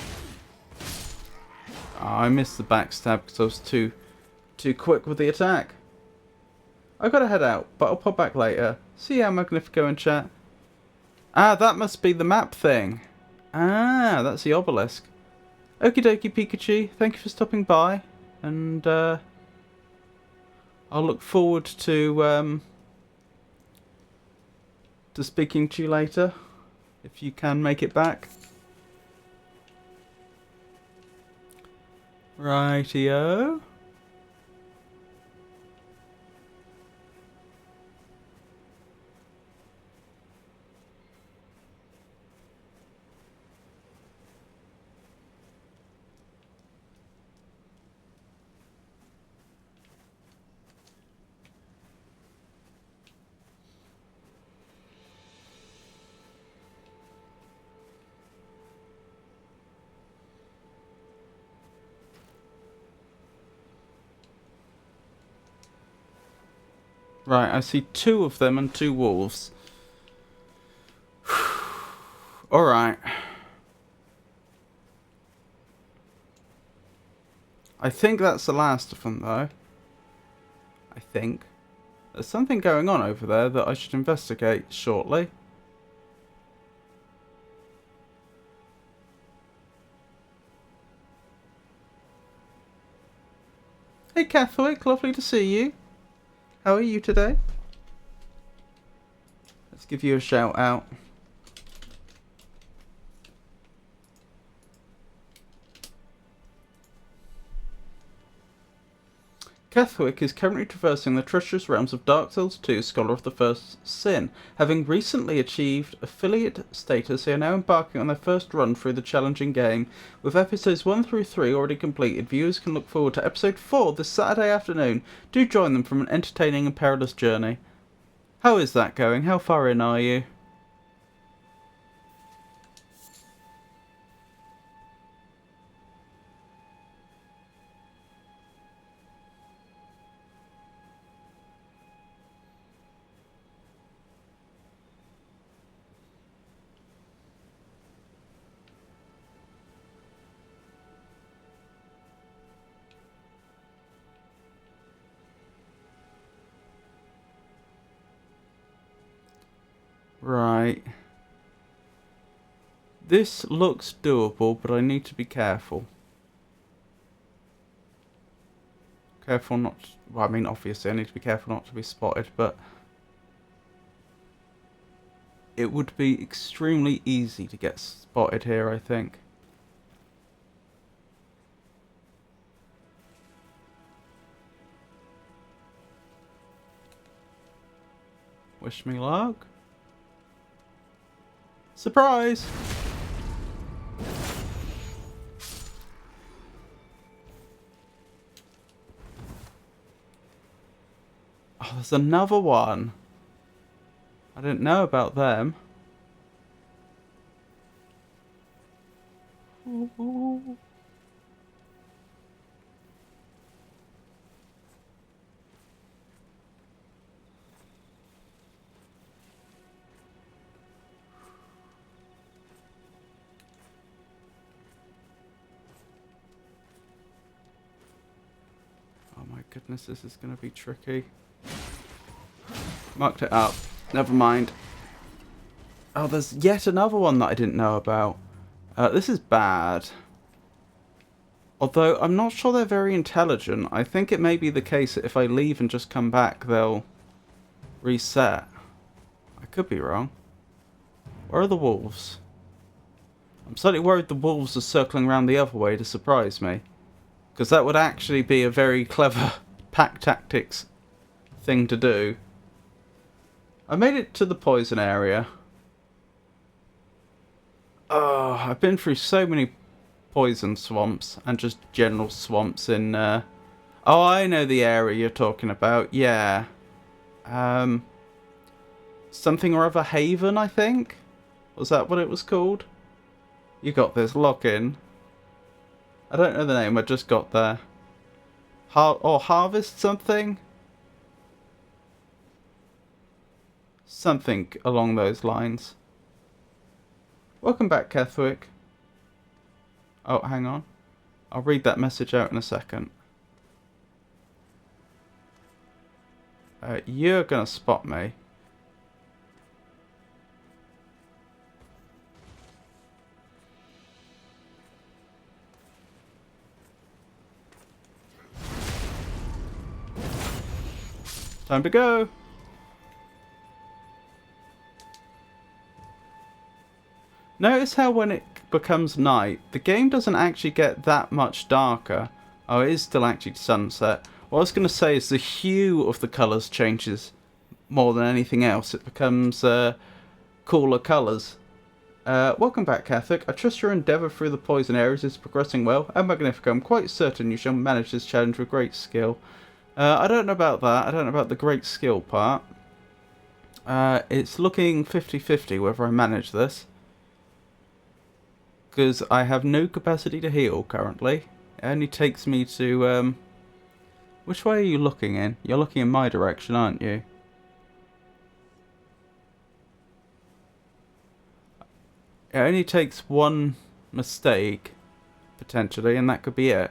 Oh, I missed the backstab because I was too quick with the attack. I gotta head out, but I'll pop back later. See ya, Magnifico in chat. Ah, that must be the map thing. Ah, that's the obelisk. Okie dokie, Pikachu. Thank you for stopping by. And, I'll look forward to speaking to you later. If you can make it back. Rightio. Right, I see 2 of them and 2 wolves. Alright. I think that's the last of them, though. I think. There's something going on over there that I should investigate shortly. Hey Catholic, lovely to see you. How are you today? Let's give you a shout out. Catholic is currently traversing the treacherous realms of Dark Souls 2, Scholar of the First Sin. Having recently achieved affiliate status, they are now embarking on their first run through the challenging game. With episodes 1 through 3 already completed, viewers can look forward to episode 4 this Saturday afternoon. Do join them from an entertaining and perilous journey. How is that going? How far in are you? Right. This looks doable, but I need to be careful. Careful not... Well, I mean, obviously I need to be careful not to be spotted, but... It would be extremely easy to get spotted here, I think. Wish me luck. Surprise! Oh, there's another one. I didn't know about them. Ooh. Oh my goodness, this is going to be tricky. Marked it up. Never mind. Oh, there's yet another one that I didn't know about. This is bad. Although, I'm not sure they're very intelligent. I think it may be the case that if I leave and just come back, they'll reset. I could be wrong. Where are the wolves? I'm slightly worried the wolves are circling around the other way to surprise me. Because that would actually be a very clever pack tactics thing to do. I made it to the poison area. Oh, I've been through so many poison swamps and just general swamps in... Oh, I know the area you're talking about. Yeah. Something or other Haven, I think? Was that what it was called? You got this. Lock in. I don't know the name. I just got there. Harvest something? Something along those lines. Welcome back, Kethwick. Oh, hang on. I'll read that message out in a second. You're gonna spot me. Time to go. Notice how when it becomes night, the game doesn't actually get that much darker. Oh, it is still actually sunset. What I was going to say is the hue of the colours changes more than anything else. It becomes cooler colours. Welcome back, Catholic. I trust your endeavour through the poison areas is progressing well. And Magnifico, I'm quite certain you shall manage this challenge with great skill. I don't know about that. I don't know about the great skill part. It's looking 50-50 whether I manage this. Because I have no capacity to heal currently. It only takes me to... Which way are you looking in? You're looking in my direction, aren't you? It only takes one mistake, potentially, and that could be it.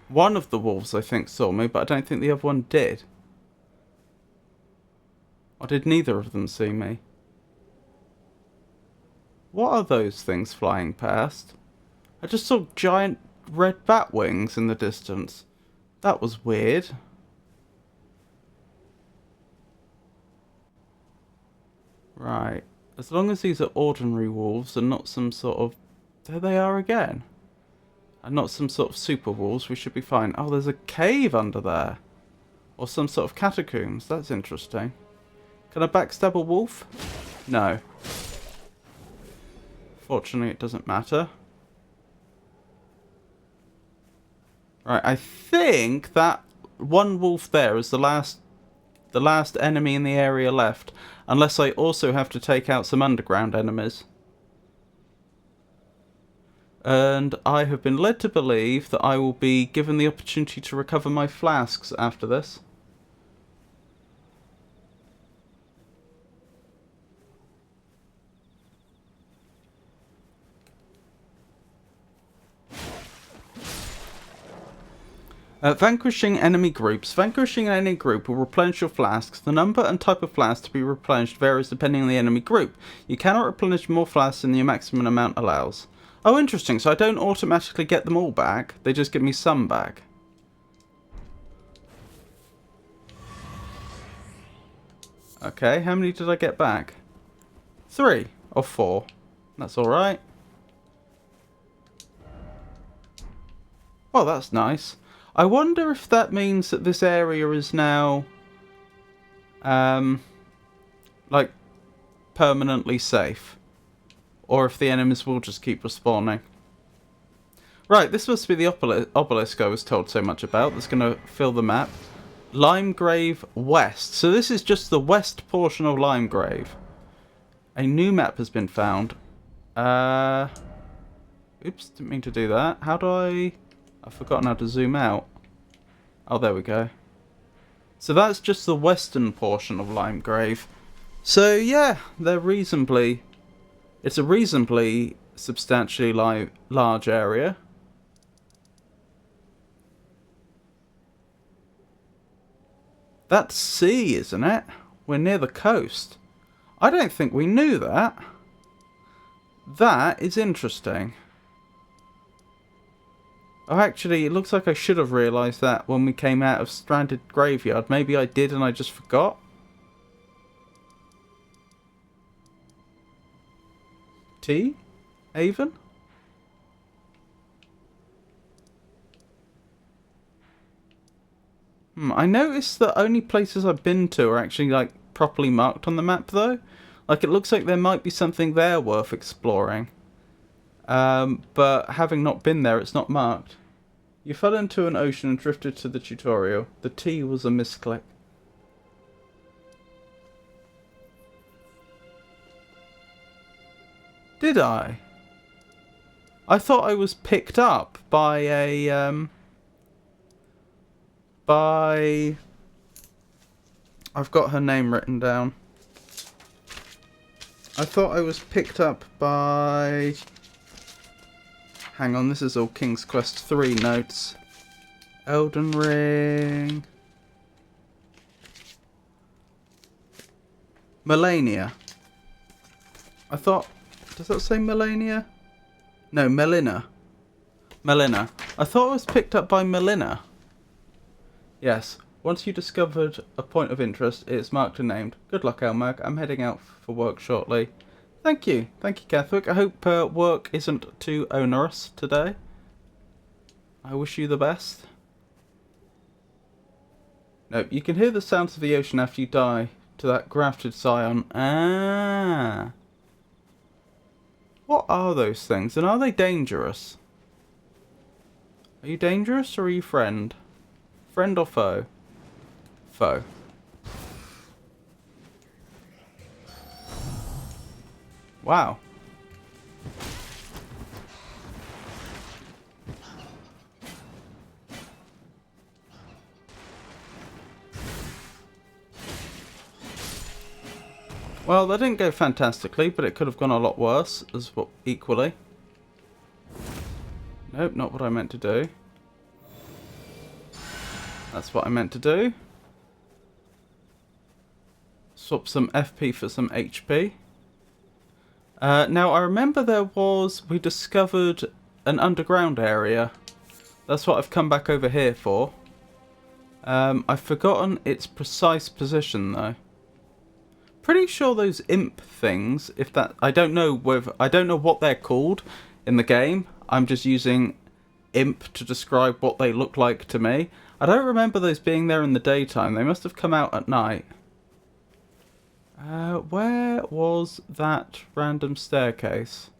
One of the wolves, I think, saw me, but I don't think the other one did. Or did neither of them see me? What are those things flying past? I just saw giant red bat wings in the distance. That was weird. Right. As long as these are ordinary wolves and not some sort of... There they are again. And not some sort of super wolves, we should be fine. Oh, there's a cave under there. Or some sort of catacombs. That's interesting. Can I backstab a wolf? No. Fortunately, it doesn't matter. Right, I think that one wolf there is the last enemy in the area left. Unless I also have to take out some underground enemies. And I have been led to believe that I will be given the opportunity to recover my flasks after this. Vanquishing enemy groups. Vanquishing an enemy group will replenish your flasks. The number and type of flask to be replenished varies depending on the enemy group. You cannot replenish more flasks than the maximum amount allows. Oh, interesting. So I don't automatically get them all back. They just give me some back. Okay, how many did I get back? 3 or 4. That's alright. Oh, that's nice. I wonder if that means that this area is now, like, permanently safe. Or if the enemies will just keep respawning. Right, this must be the obelisk I was told so much about. That's going to fill the map. Limegrave West. So this is just the west portion of Limegrave. A new map has been found. Oops, didn't mean to do that. How do I... I've forgotten how to zoom out. Oh, there we go. So that's just the western portion of Limegrave. So yeah, they're reasonably... It's a reasonably substantially large area. That's sea, isn't it? We're near the coast. I don't think we knew that. That is interesting. Oh, actually, it looks like I should have realised that when we came out of Stranded Graveyard. Maybe I did and I just forgot. Tea? Avon? I noticed that only places I've been to are actually, like, properly marked on the map, though. Like, it looks like there might be something there worth exploring. But having not been there, it's not marked. You fell into an ocean and drifted to the tutorial. The T was a misclick. Did I? I thought I was picked up by a, I've got her name written down. I thought I was picked up by... Hang on, this is all King's Quest 3 notes. Elden Ring... Melania. I thought... Does that say Melania? No, Melina. Melina. I thought I was picked up by Melina. Yes. Once you discovered a point of interest, it's marked and named. Good luck, Elmag. I'm heading out for work shortly. Thank you. Thank you, Catholic. I hope work isn't too onerous today. I wish you the best. Nope, you can hear the sounds of the ocean after you die to that grafted scion. Ah. What are those things, and are they dangerous? Are you dangerous, or are you friend? Friend or foe? Foe. Wow. Well, that didn't go fantastically, but it could have gone a lot worse as well, equally. Nope, not what I meant to do. That's what I meant to do. Swap some FP for some HP. Now, I remember we discovered an underground area. That's what I've come back over here for. I've forgotten its precise position, though. Pretty sure those imp things, I don't know what they're called in the game. I'm just using imp to describe what they look like to me. I don't remember those being there in the daytime. They must have come out at night. Where was that random staircase?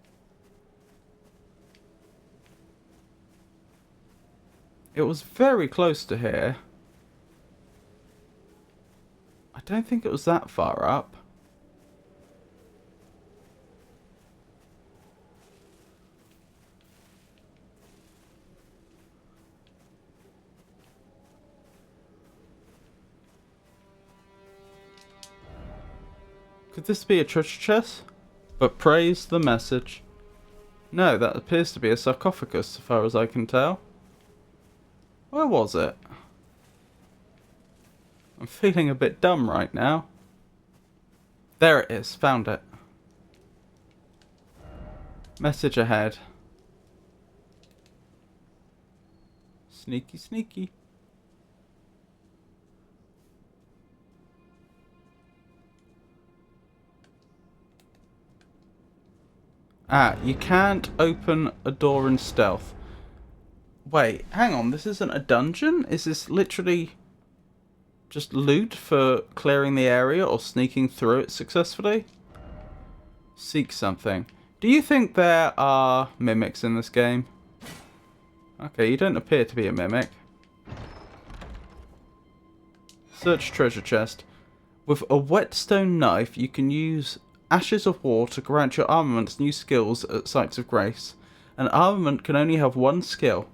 It was very close to here. I don't think it was that far up. Could this be a treasure chest? But praise the message. No, that appears to be a sarcophagus, as far as I can tell. Where was it? I'm feeling a bit dumb right now. There it is. Found it. Message ahead. Sneaky, sneaky. Ah, you can't open a door in stealth. Wait, hang on. This isn't a dungeon? Is this literally just loot for clearing the area or sneaking through it successfully? Seek something. Do you think there are mimics in this game? Okay, you don't appear to be a mimic. Search treasure chest. With a whetstone knife, you can use ashes of war to grant your armaments new skills at sites of grace. An armament can only have one skill.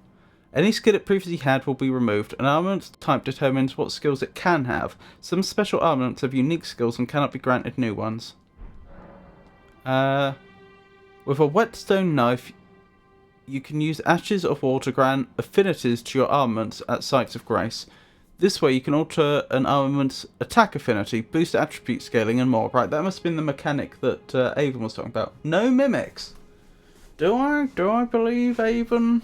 Any skill it previously had will be removed. An armament type determines what skills it can have. Some special armaments have unique skills and cannot be granted new ones. With a whetstone knife, you can use ashes of war to grant affinities to your armaments at sites of grace. This way you can alter an armament's attack affinity, boost attribute scaling and more. Right, that must have been the mechanic that Avon was talking about. No mimics. Do I believe Avon?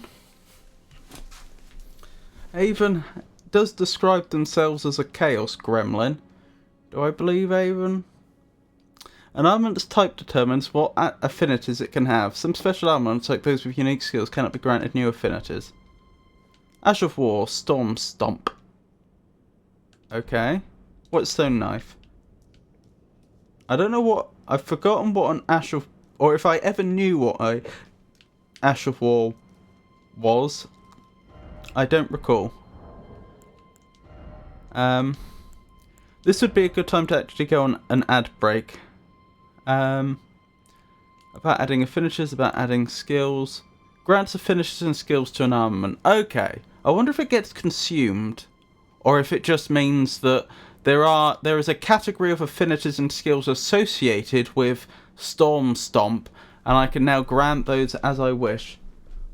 Avon does describe themselves as a chaos gremlin. Do I believe Avon? An armament's type determines what affinities it can have. Some special armaments, like those with unique skills, cannot be granted new affinities. Ash of War, Storm Stomp. Okay. Whetstone knife. I don't know what... I've forgotten what an Ash of... Or if I ever knew what a Ash of War was. I don't recall. This would be a good time to actually go on an ad break. About adding affinities, about adding skills. Grants affinities and skills to an armament. Okay. I wonder if it gets consumed. Or if it just means that there is a category of affinities and skills associated with Storm Stomp, and I can now grant those as I wish.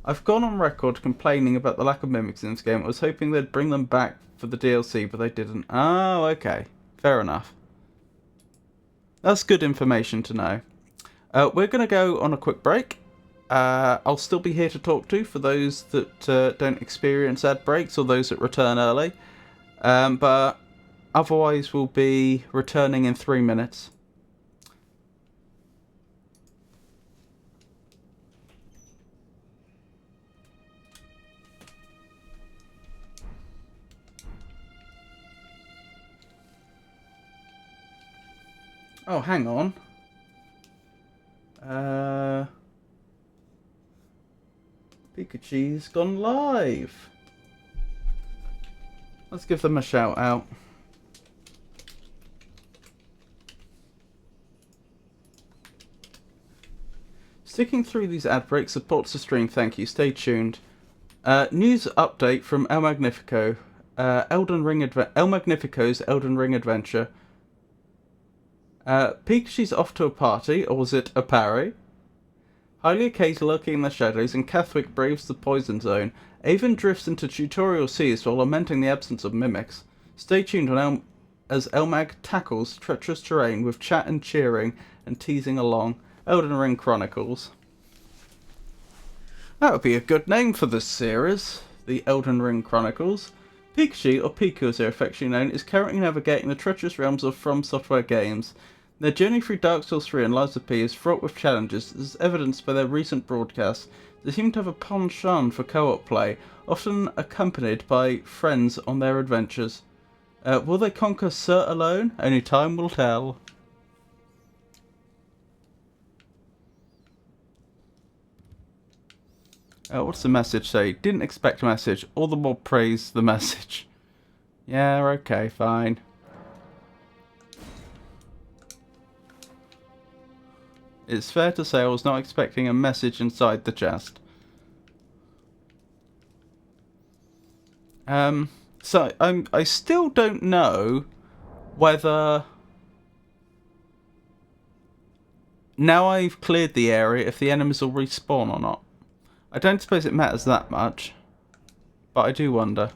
I've gone on record complaining about the lack of mimics in this game. I was hoping they'd bring them back for the DLC, but they didn't. Oh, okay. Fair enough. That's good information to know. We're going to go on a quick break. I'll still be here to talk to for those that don't experience ad breaks or those that return early. But otherwise we'll be returning in 3 minutes. Oh, hang on. Pikachu's gone live. Let's give them a shout out. Sticking through these ad breaks supports the stream, thank you. Stay tuned. News update from El Magnifico. El Magnifico's Elden Ring adventure. Pikachu's off to a party, or was it a parry? Hylia K's lurking in the shadows, and Cathwick braves the poison zone. Avon drifts into tutorial seas while lamenting the absence of mimics. Stay tuned on as Elmag tackles treacherous terrain with chat and cheering and teasing along. Elden Ring Chronicles. That would be a good name for this series, the Elden Ring Chronicles. Pikachu, or Piku as they're affectionately known, is currently navigating the treacherous realms of From Software games. Their journey through Dark Souls 3 and Lies of P is fraught with challenges, as evidenced by their recent broadcasts. They seem to have a penchant for co-op play, often accompanied by friends on their adventures. Will they conquer Sir alone? Only time will tell. What's the message say? Didn't expect a message. All the more praise the message. Yeah, okay, fine. It's fair to say I was not expecting a message inside the chest. So I still don't know whether now I've cleared the area if the enemies will respawn or not. I don't suppose it matters that much, but I do wonder.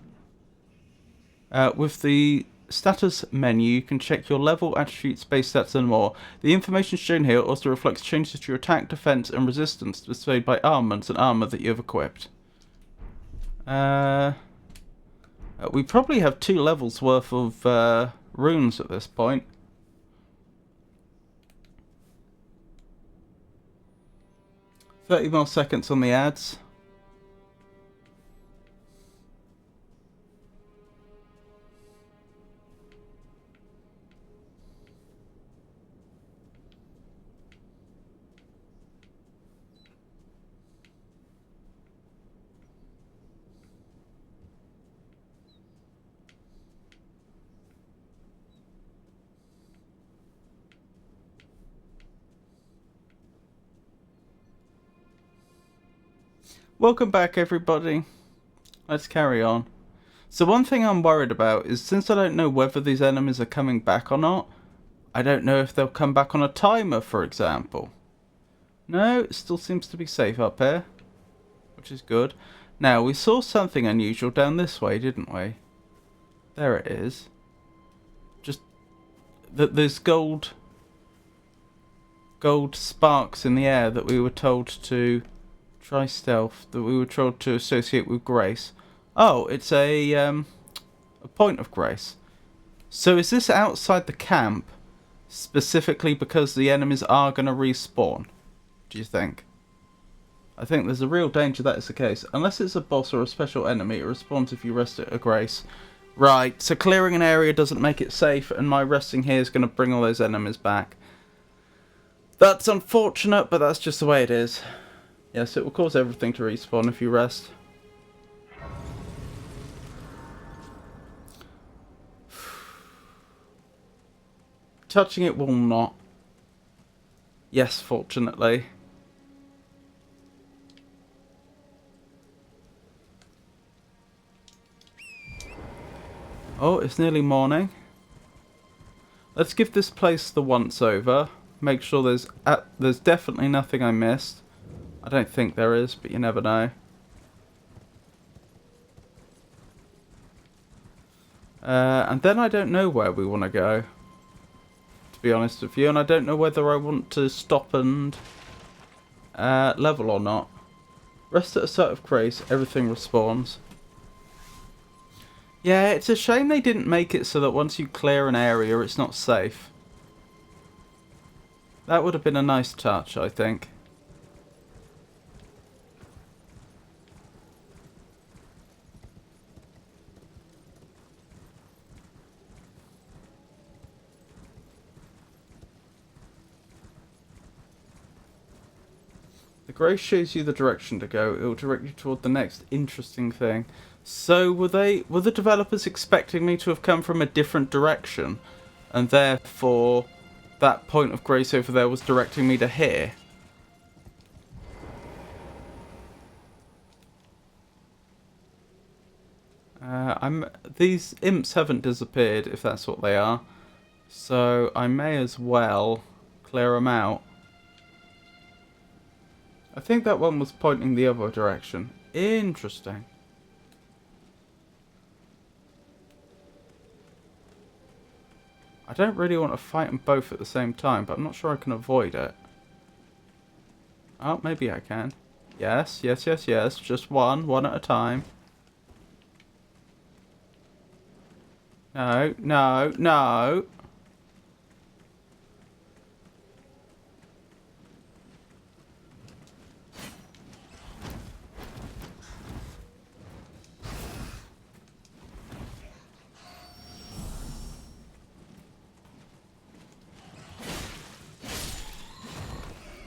With the status menu, you can check your level, attributes, base stats, and more. The information shown here also reflects changes to your attack, defense, and resistance displayed by armaments and armor that you have equipped. We probably have 2 levels worth of runes at this point. "30 more seconds on the ads." Welcome back, everybody. Let's carry on. So one thing I'm worried about is, since I don't know whether these enemies are coming back or not, I don't know if they'll come back on a timer, for example. No, it still seems to be safe up here, which is good. Now, we saw something unusual down this way, didn't we? There it is. Just that there's gold sparks in the air that we were told to try stealth, that we were told to associate with grace. Oh, it's a point of grace. So is this outside the camp specifically because the enemies are going to respawn, do you think? I think there's a real danger that is the case. Unless it's a boss or a special enemy, it respawns if you rest at a grace. Right, so clearing an area doesn't make it safe, and my resting here is going to bring all those enemies back. That's unfortunate, but that's just the way it is. Yes, it will cause everything to respawn if you rest. Touching it will not. Yes, fortunately. Oh, it's nearly morning. Let's give this place the once over. Make sure there's definitely nothing I missed. I don't think there is, but you never know. And then I don't know where we want to go, to be honest with you, and I don't know whether I want to stop and level or not. Rest at a site of grace, everything respawns. Yeah, it's a shame they didn't make it so that once you clear an area, it's not safe. That would have been a nice touch, I think. The grace shows you the direction to go. It will direct you toward the next interesting thing. So were the developers expecting me to have come from a different direction, and therefore that point of grace over there was directing me to here? These imps haven't disappeared, if that's what they are, so I may as well clear them out. I think that one was pointing the other direction. Interesting. I don't really want to fight them both at the same time, but I'm not sure I can avoid it. Oh, maybe I can. Yes, yes, yes, yes. Just one at a time. No, no, no.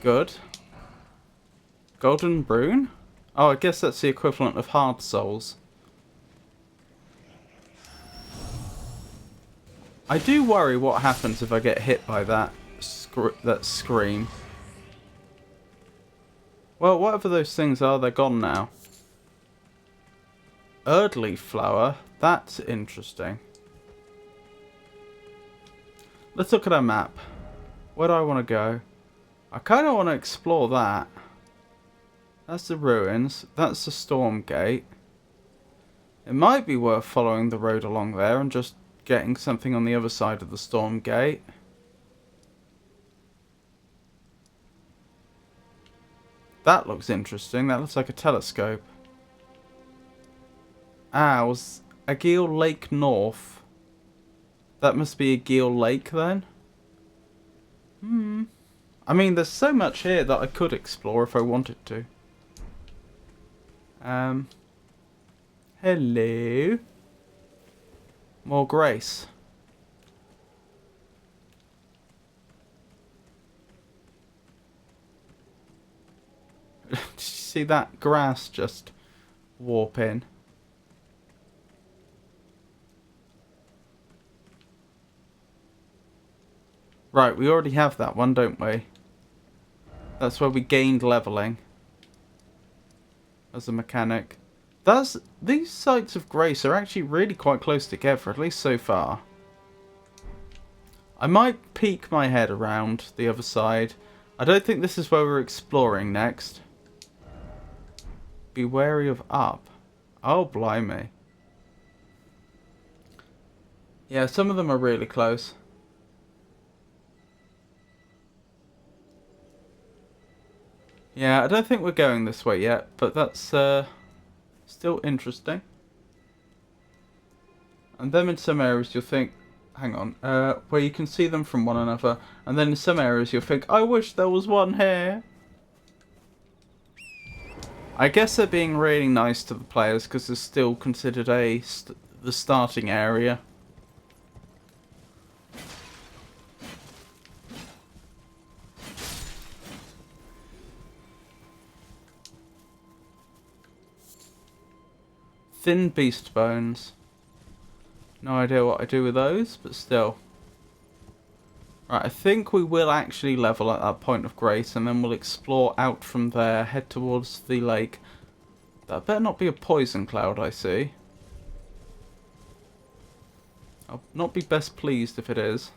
Good. Golden rune? Oh, I guess that's the equivalent of hard souls. I do worry what happens if I get hit by that scream. Well, whatever those things are, they're gone now. Erdleaf flower? That's interesting. Let's look at our map. Where do I want to go? I kind of want to explore that. That's the ruins. That's the storm gate. It might be worth following the road along there and just getting something on the other side of the storm gate. That looks interesting. That looks like a telescope. Ah, was Agil Lake North? That must be Agil Lake then? I mean, there's so much here that I could explore if I wanted to. Hello. More grace. Did you see that grass just warp in? Right, we already have that one, don't we? That's where we gained leveling. As a mechanic. These sites of grace are actually really quite close together, at least so far. I might peek my head around the other side. I don't think this is where we're exploring next. Be wary of up. Oh, blimey. Yeah, some of them are really close. Yeah, I don't think we're going this way yet, but that's still interesting. And then in some areas you'll think, hang on, where you can see them from one another, and then in some areas you'll think, I wish there was one here. I guess they're being really nice to the players because it's still considered the starting area. Thin beast bones. No idea what I do with those, but still. Right, I think we will actually level at that point of grace, and then we'll explore out from there, head towards the lake. That better not be a poison cloud, I see. I'll not be best pleased if it is.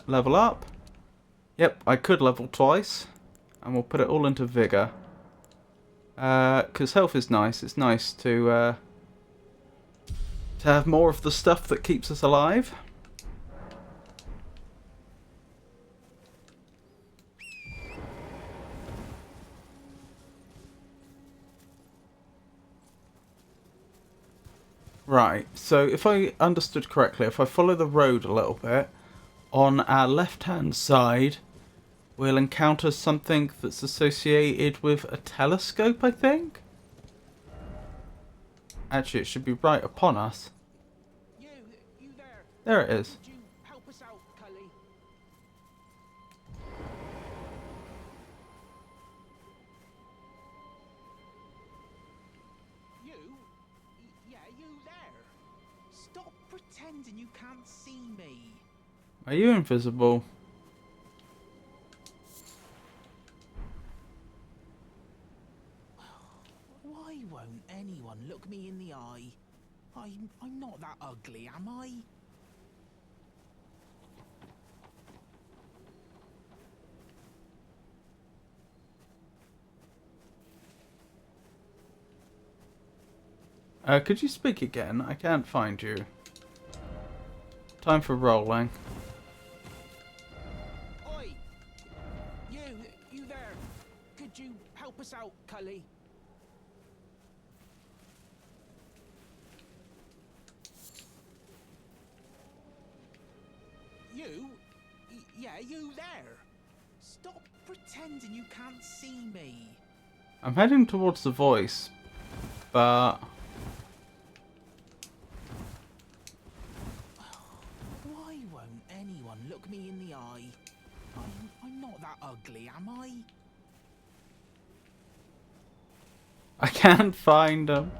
Level up. Yep, I could level twice. And we'll put it all into Vigour. Because health is nice. It's nice to have more of the stuff that keeps us alive. Right, so if I understood correctly, if I follow the road a little bit, on our left-hand side, we'll encounter something that's associated with a telescope, I think? Actually, it should be right upon us. You there? There it is. Could you help us out, Cully? Yeah, you there? Stop pretending you can't see me. Are you invisible? Why won't anyone look me in the eye? I'm not that ugly, am I? Could you speak again? I can't find you. Time for rolling. Oi! You there? Could you help us out, Cully? Yeah, you there? Stop pretending you can't see me. I'm heading towards the voice, but... Why won't anyone look me in the eye? I'm not that ugly, am I? I can't find them.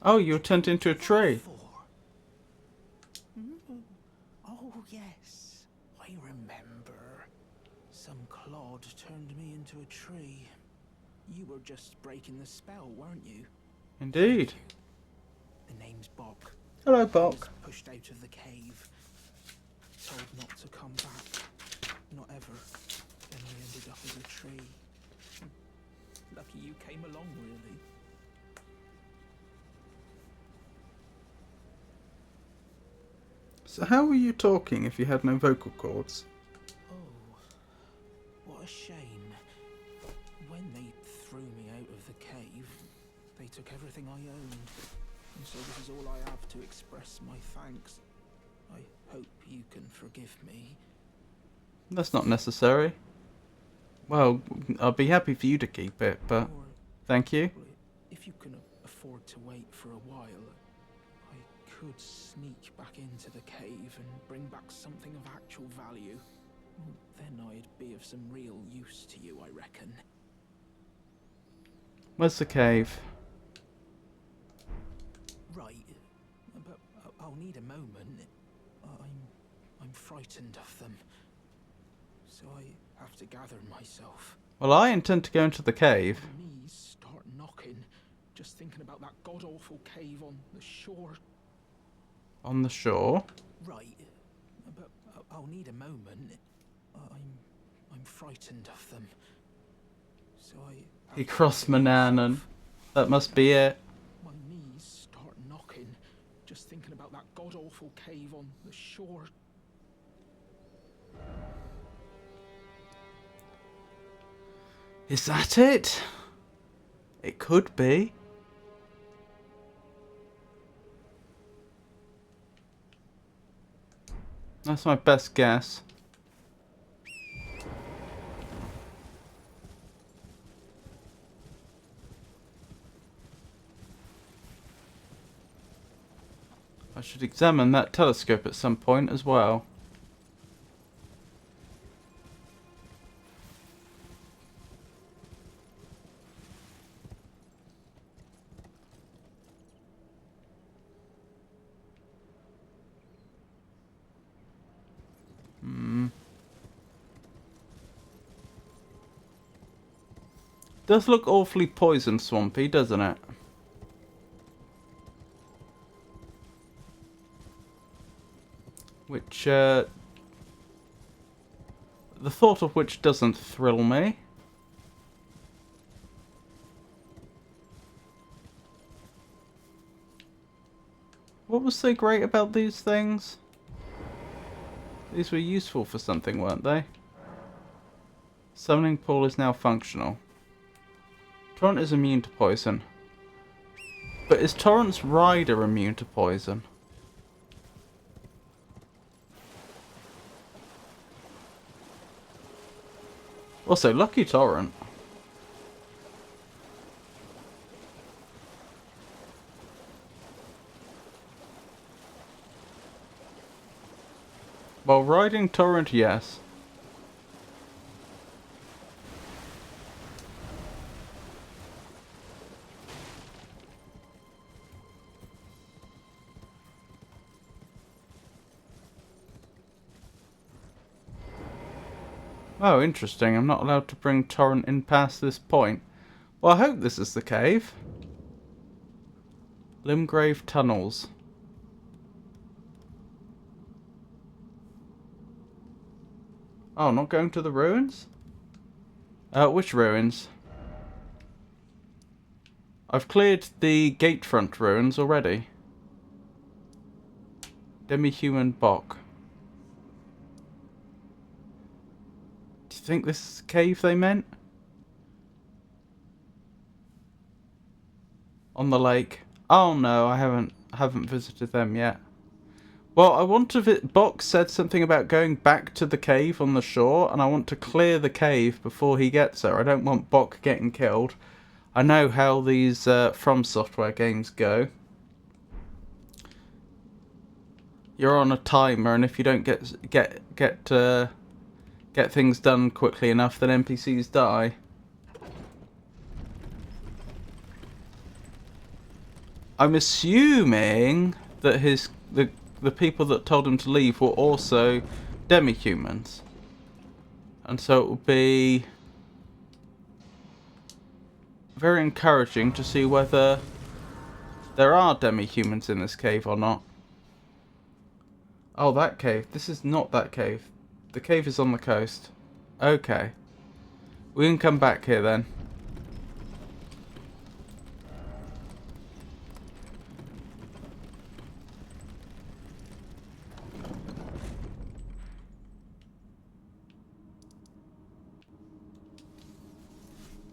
Oh, you're turned into a tree. Oh, yes. I remember. Some clod turned me into a tree. You were just breaking the spell, weren't you? Indeed. Hello, I was Bok. pushed out of the cave, told not to come back, not ever. Then I ended up as a tree. Lucky you came along, really. So how were you talking if you had no vocal cords? Oh, what a shame. When they threw me out of the cave, they took everything I owned. And so this is all I have to express my thanks. I hope you can forgive me. That's not necessary. Well, I'll be happy for you to keep it, but Or, thank you. well, if you can afford to wait for a while, I could sneak back into the cave and bring back something of actual value. Well, then I'd be of some real use to you, I reckon. Where's the cave? Right, but I'll need a moment. I'm frightened of them, so I have to gather myself. Well, I intend to go into the cave. My knees start knocking, just thinking about that god-awful cave on the shore. On the shore? Right, but I'll need a moment. I'm frightened of them, so I have He to crossed gather Mananan. myself. That must be it. My knees start knocking, just thinking about that god-awful cave on the shore. Is that it? It could be. That's my best guess. I should examine that telescope at some point as well. Does look awfully poison swampy, doesn't it? Which, the thought of which doesn't thrill me. What was so great about these things? These were useful for something, weren't they? Summoning pool is now functional. Torrent is immune to poison. But is Torrent's rider immune to poison? Also, lucky Torrent. While riding Torrent, yes. Oh, interesting. I'm not allowed to bring Torrent in past this point. Well, I hope this is the cave. Limgrave Tunnels. Oh, not going to the ruins? Which ruins? I've cleared the gatefront ruins already. Demi-human Bok. Do you think this is the cave they meant? On the lake. Oh no, I haven't visited them yet. Well, I want to Bok said something about going back to the cave on the shore, and I want to clear the cave before he gets there. I don't want Bok getting killed. I know how these From Software games go. You're on a timer, and if you don't get things done quickly enough, then NPCs die. I'm assuming that the people that told him to leave were also demi-humans. And so it would be very encouraging to see whether there are demi-humans in this cave or not. Oh, that cave. This is not that cave. The cave is on the coast. Okay. We can come back here then.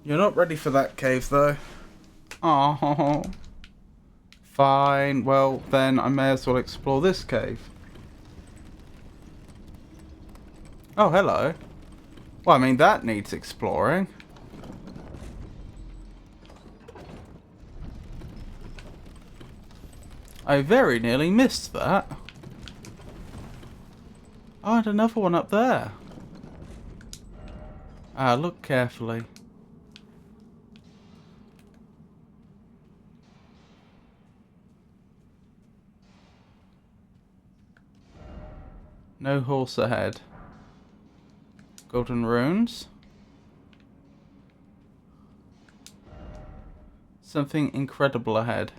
You're not ready for that cave though. Oh. Fine. Well, then I may as well explore this cave. Oh, hello. Well, I mean, that needs exploring. I very nearly missed that. Oh, and another one up there. Ah, look carefully. No horse ahead. Golden runes. Something incredible ahead.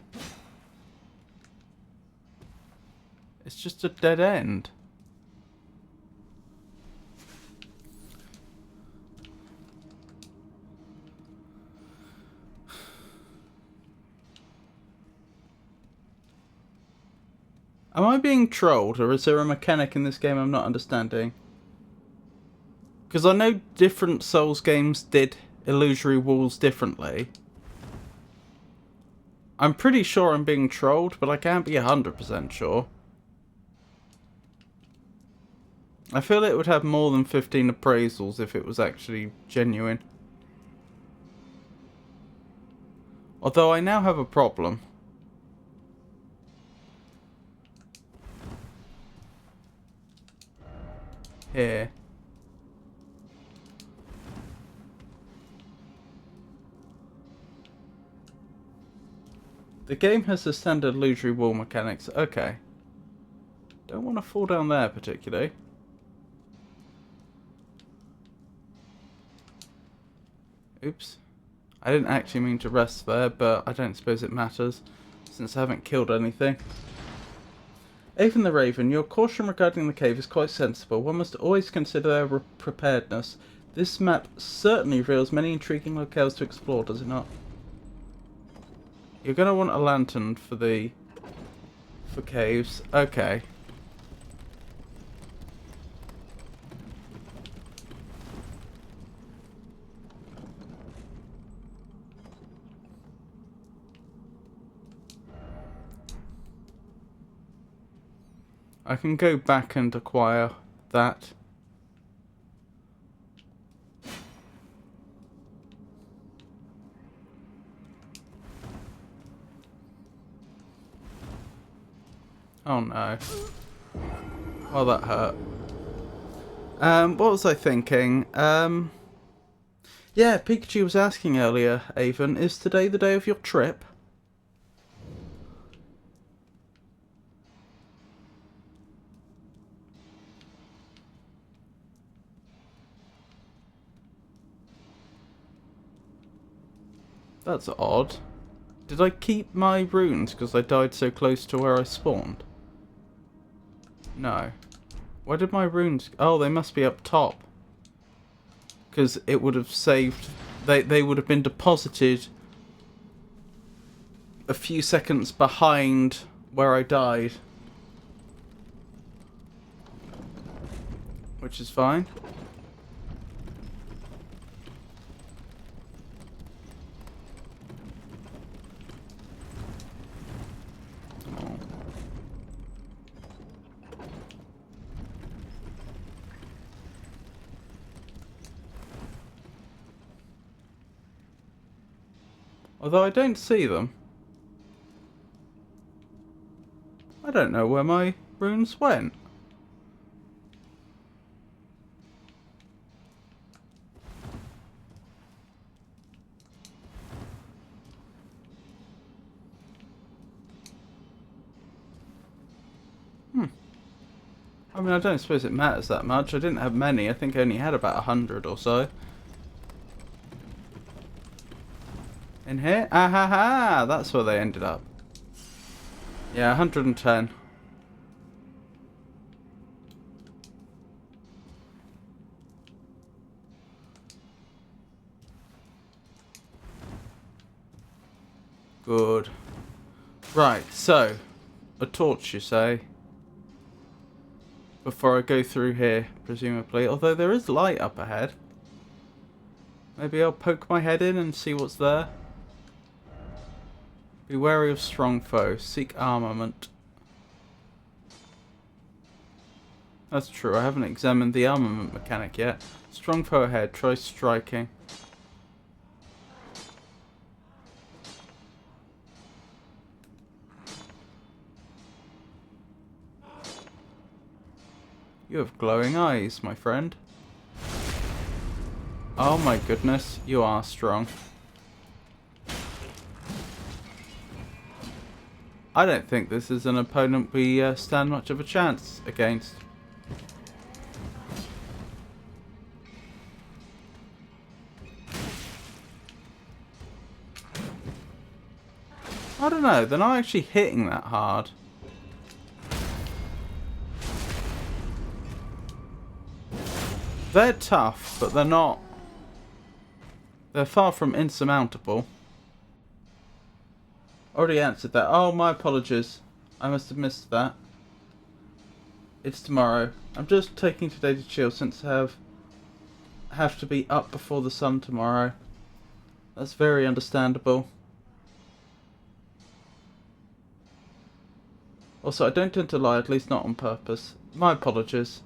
It's just a dead end. Am I being trolled, or is there a mechanic in this game I'm not understanding? Because I know different Souls games did illusory walls differently. I'm pretty sure I'm being trolled, but I can't be 100% sure. I feel it would have more than 15 appraisals if it was actually genuine. Although I now have a problem. Here. The game has the standard illusory wall mechanics. Okay. Don't want to fall down there particularly. Oops. I didn't actually mean to rest there, but I don't suppose it matters, since I haven't killed anything. Avon the Raven, your caution regarding the cave is quite sensible. One must always consider their preparedness. This map certainly reveals many intriguing locales to explore, does it not? You're going to want a lantern for caves. Okay. I can go back and acquire that. Oh no. Well, that hurt. What was I thinking? Yeah, Pikachu was asking earlier, Avon, is today the day of your trip? That's odd. Did I keep my runes because I died so close to where I spawned? No. Where did my runes... Oh, they must be up top. Because it would have saved... They would have been deposited a few seconds behind where I died. Which is fine. Although I don't see them. I don't know where my runes went. I mean, I don't suppose it matters that much. I didn't have many. I think I only had about 100 or so. In here? Ah ha ha! That's where they ended up. Yeah, 110. Good. Right, so, a torch, you say? Before I go through here, presumably. Although there is light up ahead. Maybe I'll poke my head in and see what's there. Be wary of strong foe. Seek armament. That's true, I haven't examined the armament mechanic yet. Strong foe ahead. Try striking. You have glowing eyes, my friend. Oh my goodness, you are strong. I don't think this is an opponent we stand much of a chance against. I don't know, they're not actually hitting that hard. They're tough, but they're not... They're far from insurmountable. Already answered that. Oh, my apologies. I must have missed that. It's tomorrow. I'm just taking today to chill since I have to be up before the sun tomorrow. That's very understandable. Also, I don't tend to lie, at least not on purpose. My apologies.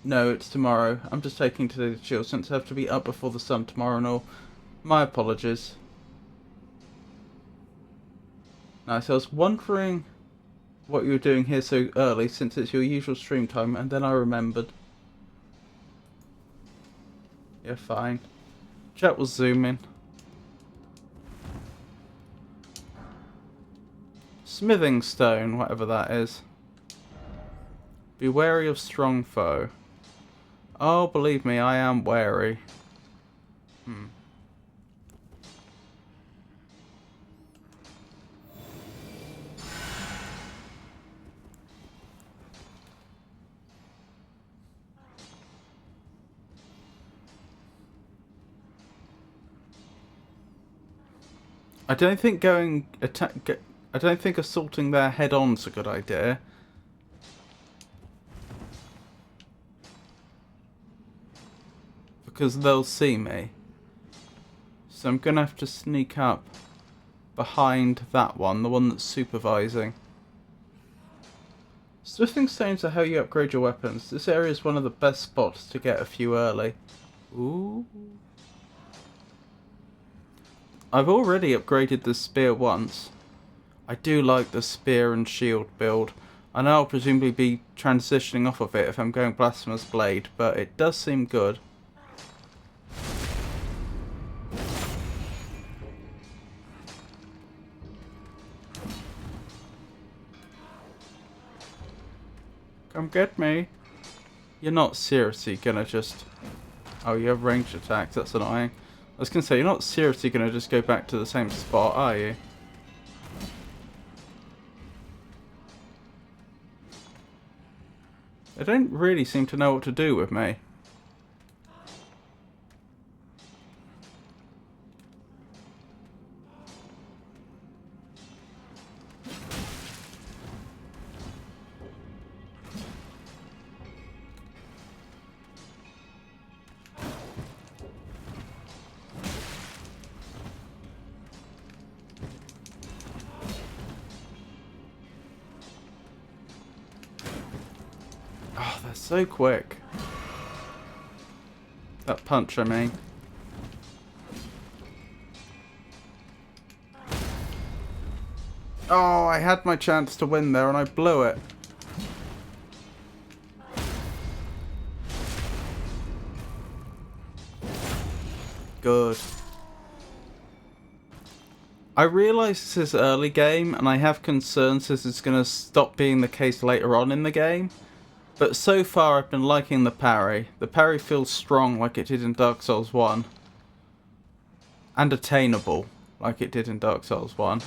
No, it's tomorrow. I'm just taking today to chill since I have to be up before the sun tomorrow and all. My apologies. Nice, I was wondering what you were doing here so early since it's your usual stream time, and then I remembered. Yeah, fine. Chat will zoom in. Smithing stone, whatever that is. Be wary of strong foe. Oh, believe me, I am wary. I don't think I don't think assaulting their head-on's a good idea. Because they'll see me. So I'm gonna have to sneak up behind that one, the one that's supervising. Smithing stones are how you upgrade your weapons. This area is one of the best spots to get a few early. Ooh. I've already upgraded the spear once. I do like the spear and shield build. I know I'll presumably be transitioning off of it if I'm going Blasphemous Blade, but it does seem good. Come get me. You're not seriously gonna just... Oh, you have ranged attacks, that's annoying. I was gonna say, you're not seriously gonna just go back to the same spot, are you? They don't really seem to know what to do with me. Oh, they're so quick. That punch, I mean. Oh, I had my chance to win there and I blew it. Good. I realise this is early game and I have concerns this is going to stop being the case later on in the game. But so far I've been liking the parry. The parry feels strong like it did in Dark Souls 1. And attainable like it did in Dark Souls 1.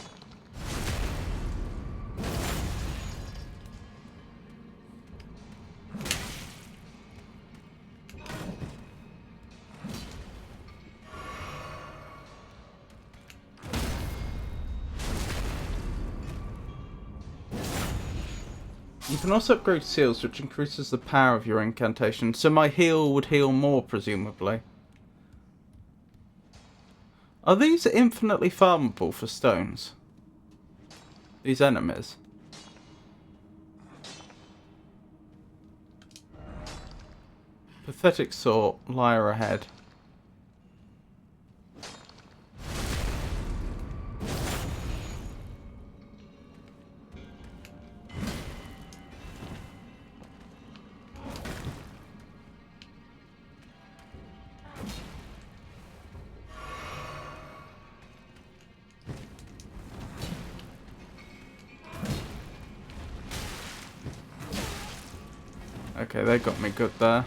You can also upgrade seals, which increases the power of your incantation. So my heal would heal more, presumably. Are these infinitely farmable for stones? These enemies? Pathetic sort, liar ahead. Okay, they got me good there.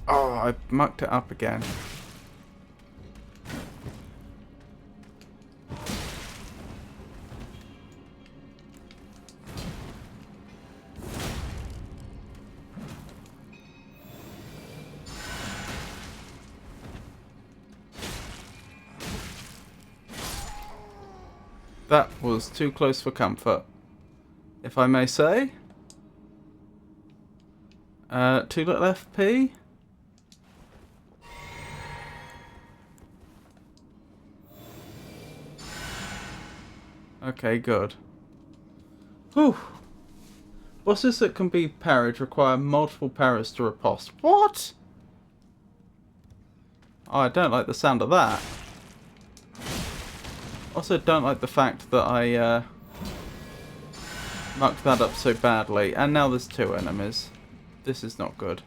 Oh, I mucked it up again. That was too close for comfort, if I may say. Too little FP. Okay, good. Whew. Bosses that can be parried require multiple parries to riposte. What? Oh, I don't like the sound of that. Also don't like the fact that I mucked that up so badly. And now there's two enemies. This is not good.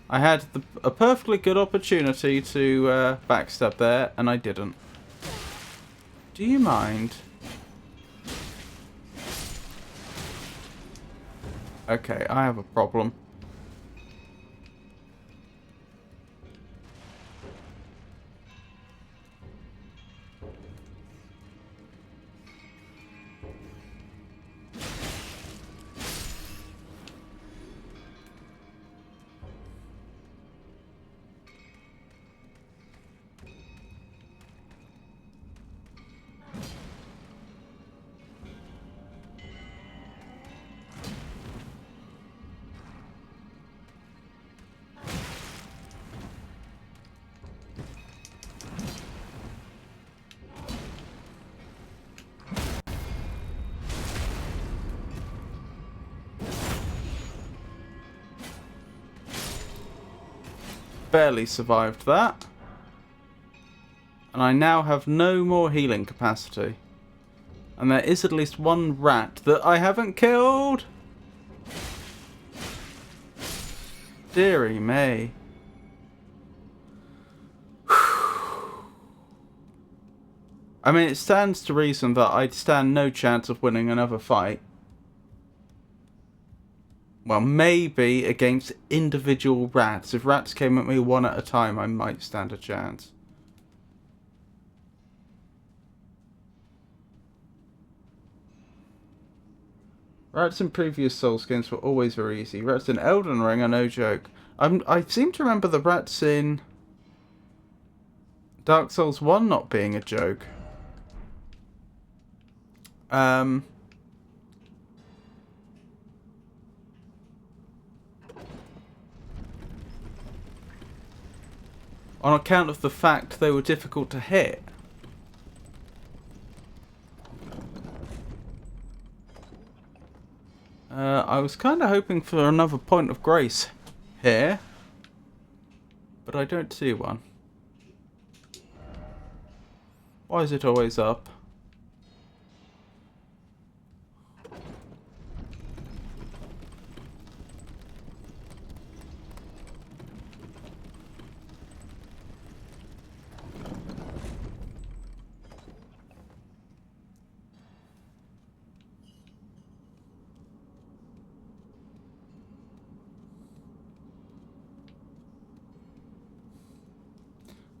I had a perfectly good opportunity to backstab there, and I didn't. Do you mind? Okay, I have a problem. Barely survived that. And I now have no more healing capacity. And there is at least one rat that I haven't killed. Dearie me. I mean, it stands to reason that I'd stand no chance of winning another fight. Well, maybe against individual rats. If rats came at me one at a time, I might stand a chance. Rats in previous Souls games were always very easy. Rats in Elden Ring are no joke. I seem to remember the rats in Dark Souls 1 not being a joke. On account of the fact they were difficult to hit. I was kind of hoping for another point of grace here, but I don't see one. Why is it always up?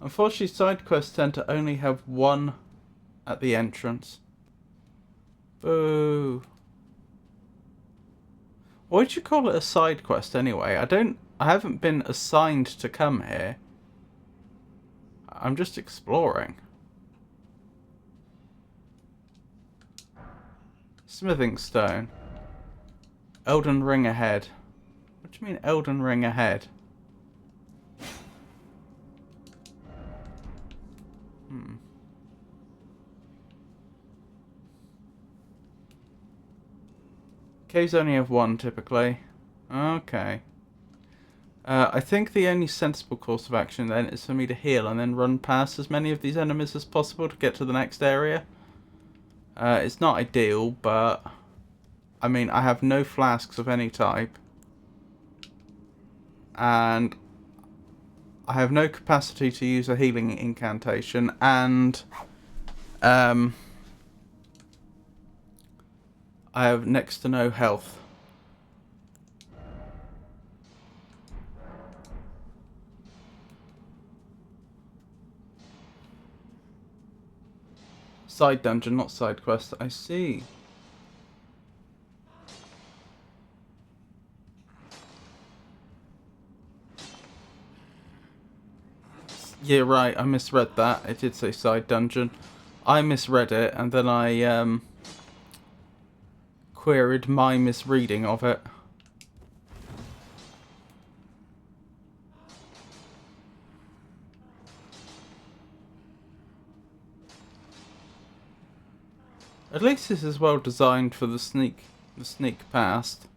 Unfortunately, side quests tend to only have one at the entrance. Boo. Why'd you call it a side quest anyway? I haven't been assigned to come here. I'm just exploring. Smithing stone. Elden ring ahead. What do you mean Elden ring ahead? Caves only have one typically. Okay. I think the only sensible course of action then is for me to heal and then run past as many of these enemies as possible to get to the next area. It's not ideal, but I mean, I have no flasks of any type. And I have no capacity to use a healing incantation, and I have next to no health. Side dungeon, not side quest. I see. Yeah, right. I misread that. It did say side dungeon. I misread it, and then I queried my misreading of it. At least this is well designed for the sneak past.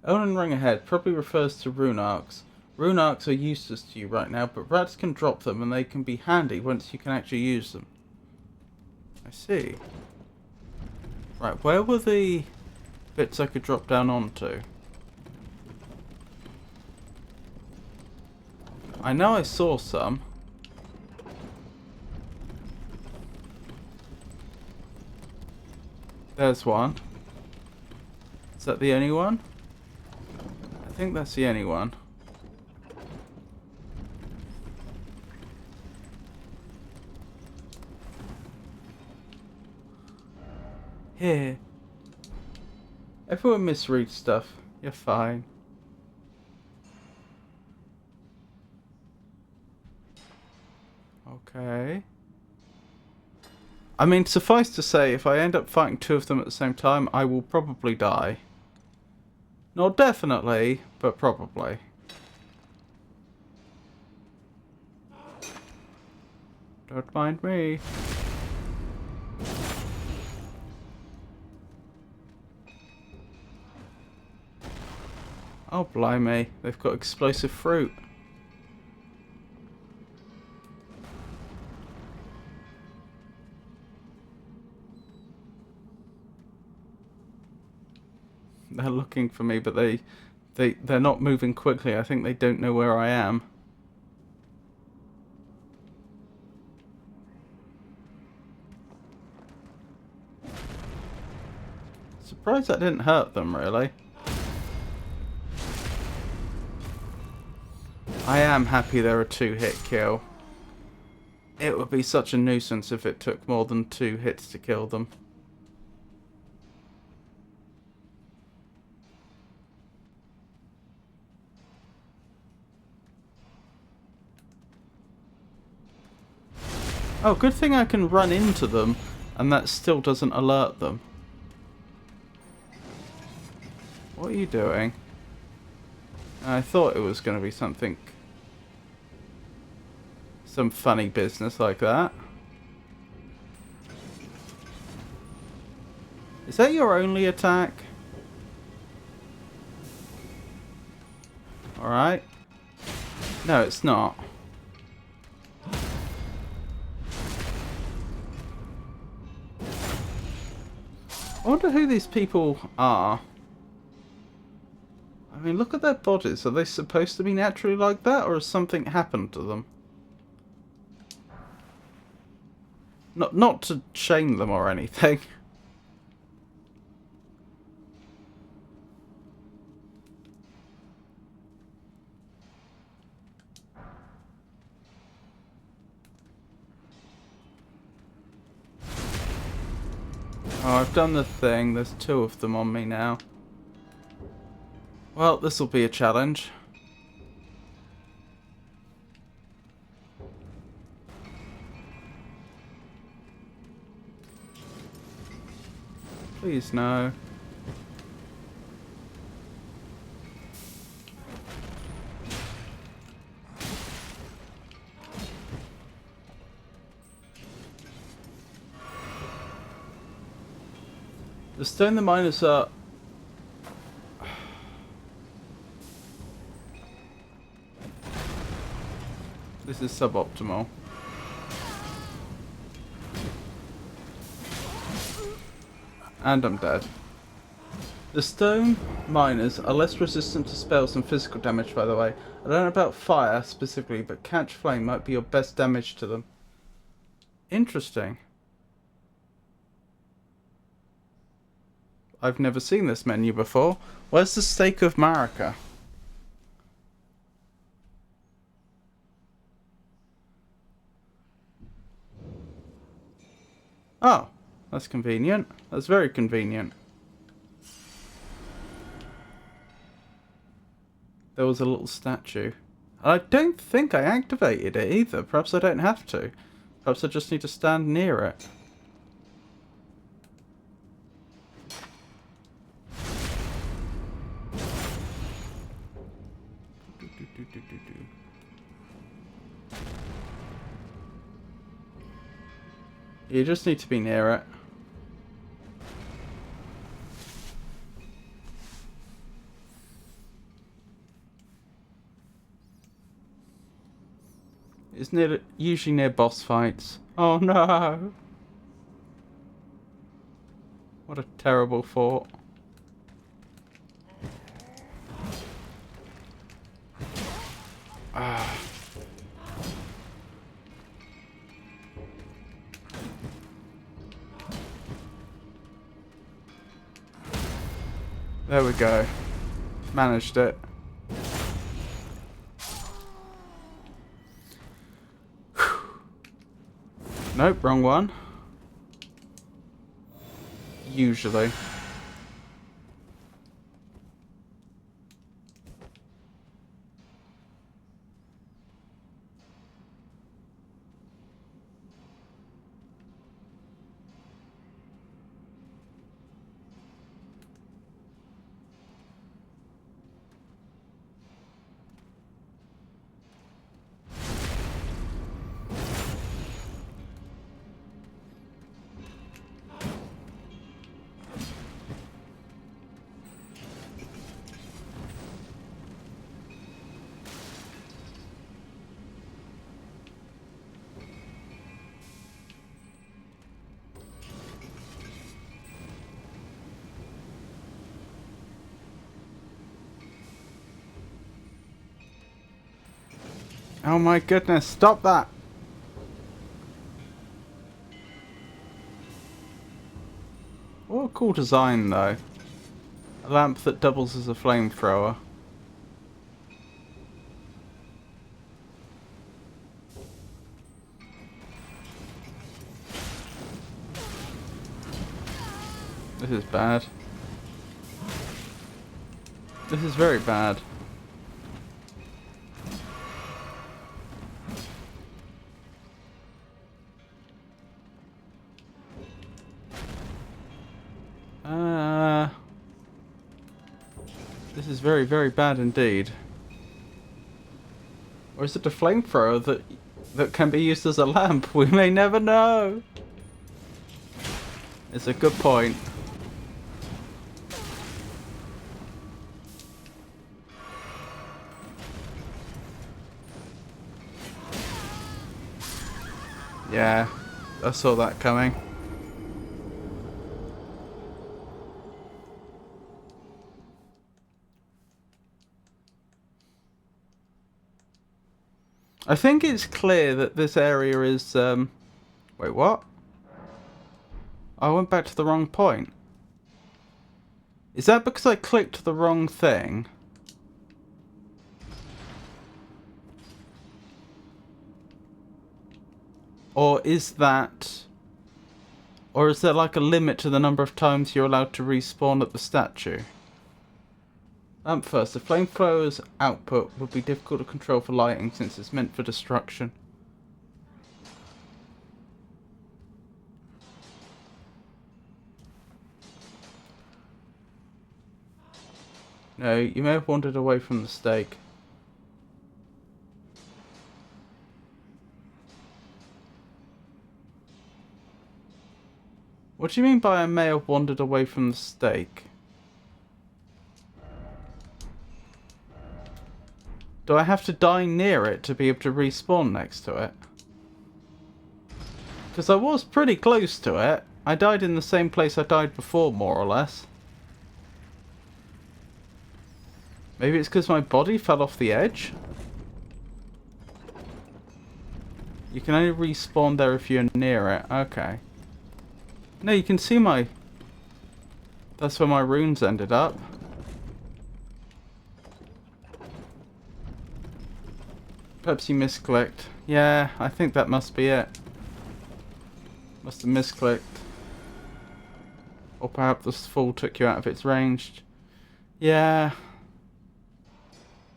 Elden ring ahead probably refers to rune arcs. Rune arcs are useless to you right now, but rats can drop them and they can be handy once you can actually use them. I see. Right, where were the bits I could drop down onto? I know I saw some. There's one. Is that the only one? I think that's the only one. Here. Everyone misreads stuff. You're fine. Okay. I mean, suffice to say, if I end up fighting two of them at the same time, I will probably die. Not definitely, but probably. Don't mind me. Oh, blimey. They've got explosive fruit. They're looking for me, but they're not moving quickly. I think they don't know where I am. Surprised that didn't hurt them, really. I am happy they're a 2-hit kill. It would be such a nuisance if it took more than 2 hits to kill them. Oh, good thing I can run into them, and that still doesn't alert them. What are you doing? I thought it was going to be something... some funny business like that. Is that your only attack? Alright. No, it's not. I wonder who these people are. I mean, look at their bodies. Are they supposed to be naturally like that, or has something happened to them? Not to shame them or anything. Oh, I've done the thing. There's 2 of them on me now. Well, this will be a challenge. Please no. The stone the miners are... This is suboptimal. And I'm dead. The stone miners are less resistant to spells and physical damage, by the way. I don't know about fire specifically, but catch flame might be your best damage to them. Interesting. I've never seen this menu before. Where's the stake of Marika? Oh, that's convenient. That's very convenient. There was a little statue. I don't think I activated it either. Perhaps I don't have to. Perhaps I just need to stand near it. You just need to be near it. It's usually near boss fights. Oh no! What a terrible thought. Ah. There we go. Managed it. Nope, wrong one. Usually. Oh my goodness, stop that! What a cool design though. A lamp that doubles as a flamethrower. This is bad. This is very bad. This is very, very bad indeed. Or is it a flamethrower that can be used as a lamp? We may never know. It's a good point. Yeah, I saw that coming. I think it's clear that this area is, wait, what? I went back to the wrong point. Is that because I clicked the wrong thing? Or is that... Or is there like a limit to the number of times you're allowed to respawn at the statue? First, the flamethrower's output would be difficult to control for lighting since it's meant for destruction. No, you may have wandered away from the stake. What do you mean by I may have wandered away from the stake? Do I have to die near it to be able to respawn next to it? Because I was pretty close to it. I died in the same place I died before, more or less. Maybe it's because my body fell off the edge? You can only respawn there if you're near it. Okay. No, you can see my... That's where my runes ended up. Perhaps you misclicked. Yeah, I think that must be it. Must have misclicked. Or perhaps the fall took you out of its range. Yeah.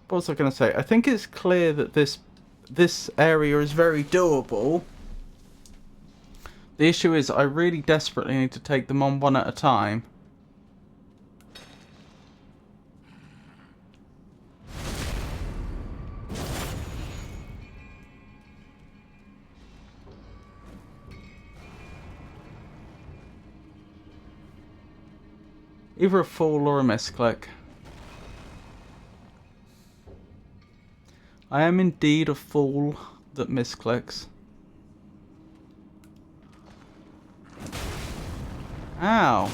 What was I going to say? I think it's clear that this area is very doable. The issue is I really desperately need to take them on one at a time. Either a fall or a misclick. I am indeed a fool that misclicks. Ow.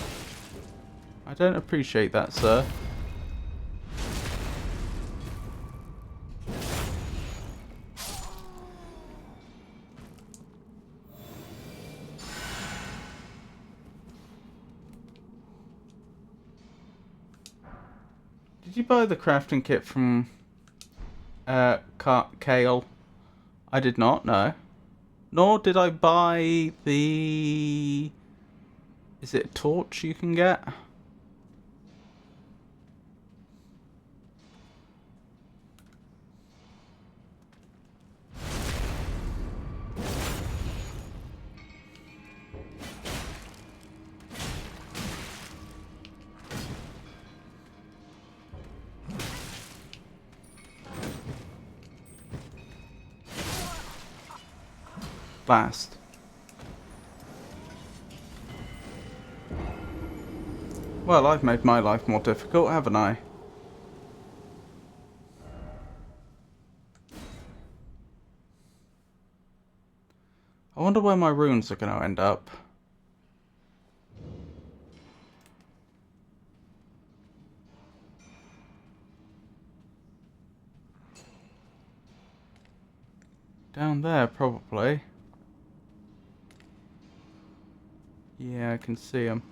I don't appreciate that, sir. Did you buy the crafting kit from Kale? I did not, no. Nor did I buy the... Is it a torch you can get? Blast. Well, I've made my life more difficult, haven't I? I wonder where my runes are going to end up. Down there, probably. Yeah, I can see them.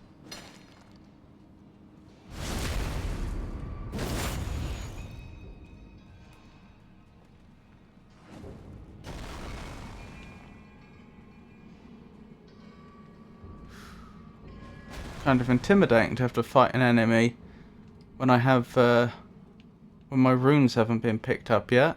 Kind of intimidating to have to fight an enemy when I have, when my runes haven't been picked up yet.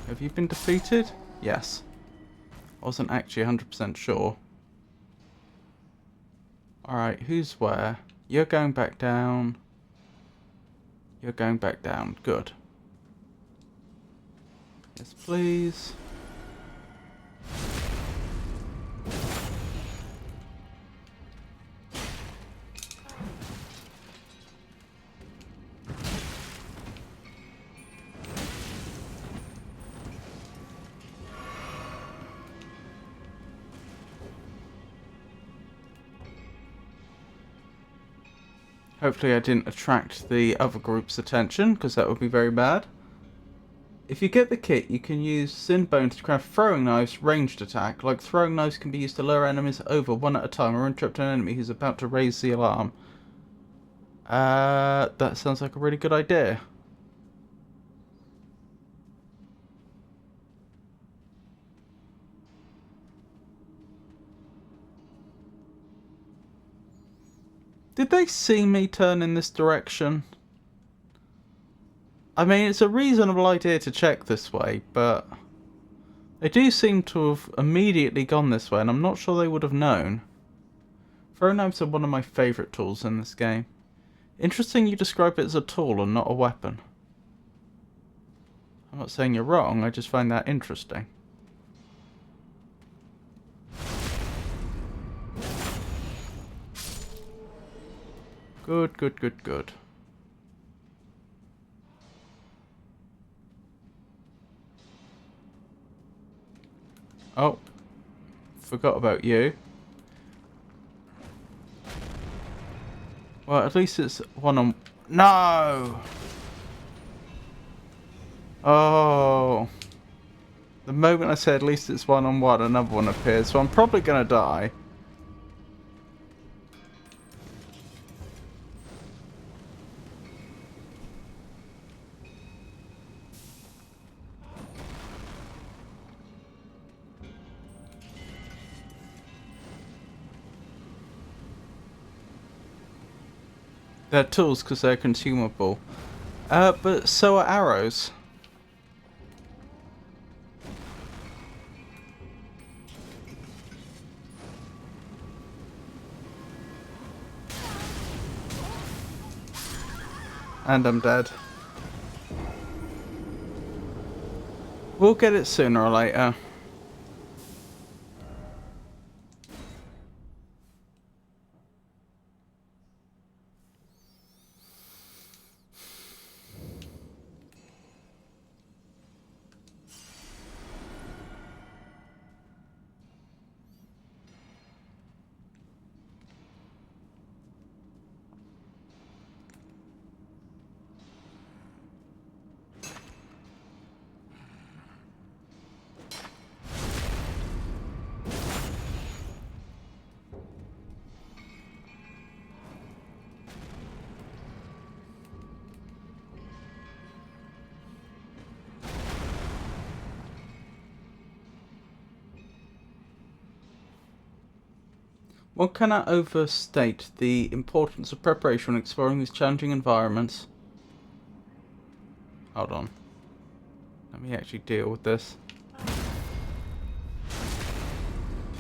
Have you been defeated? Yes. I wasn't actually 100% sure. Alright, who's where? You're going back down. You're going back down. Good. Yes, please. Hopefully I didn't attract the other group's attention, because that would be very bad. If you get the kit, you can use Sinbone to craft throwing knives ranged attack. Like throwing knives can be used to lure enemies over one at a time or interrupt an enemy who's about to raise the alarm. That sounds like a really good idea. Did they see me turn in this direction? I mean, it's a reasonable idea to check this way, but they do seem to have immediately gone this way, and I'm not sure they would have known. Throw knives are one of my favourite tools in this game. Interesting you describe it as a tool and not a weapon. I'm not saying you're wrong, I just find that interesting. Good, good, good, good. Oh, forgot about you. Well, at least it's one on... No! Oh. The moment I said at least it's one-on-one, another one appears, so I'm probably gonna die. They're tools because they're consumable. But so are arrows. And I'm dead. We'll get it sooner or later. One cannot overstate the importance of preparation when exploring these challenging environments. Hold on. Let me actually deal with this.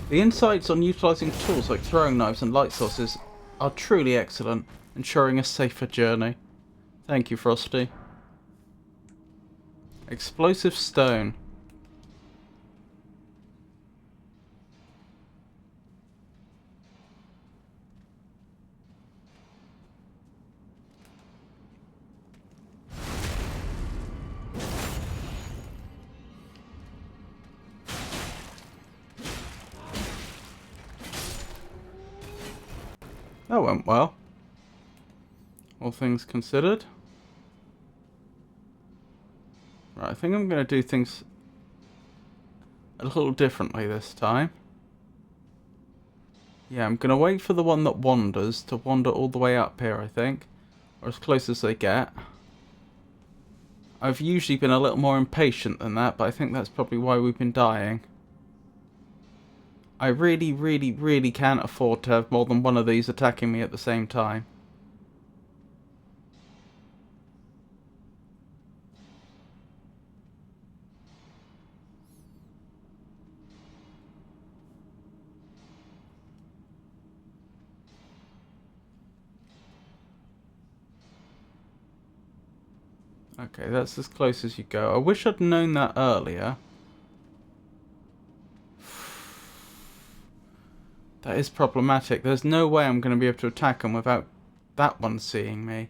The insights on utilising tools like throwing knives and light sources are truly excellent, ensuring a safer journey. Thank you, Frosty. Explosive stone. That went well. All things considered. Right, I think I'm going to do things a little differently this time. Yeah, I'm going to wait for the one that wanders to wander all the way up here, I think. Or as close as they get. I've usually been a little more impatient than that, but I think that's probably why we've been dying. I really, really, really can't afford to have more than one of these attacking me at the same time. Okay, that's as close as you go. I wish I'd known that earlier. That is problematic. There's no way I'm going to be able to attack them without that one seeing me.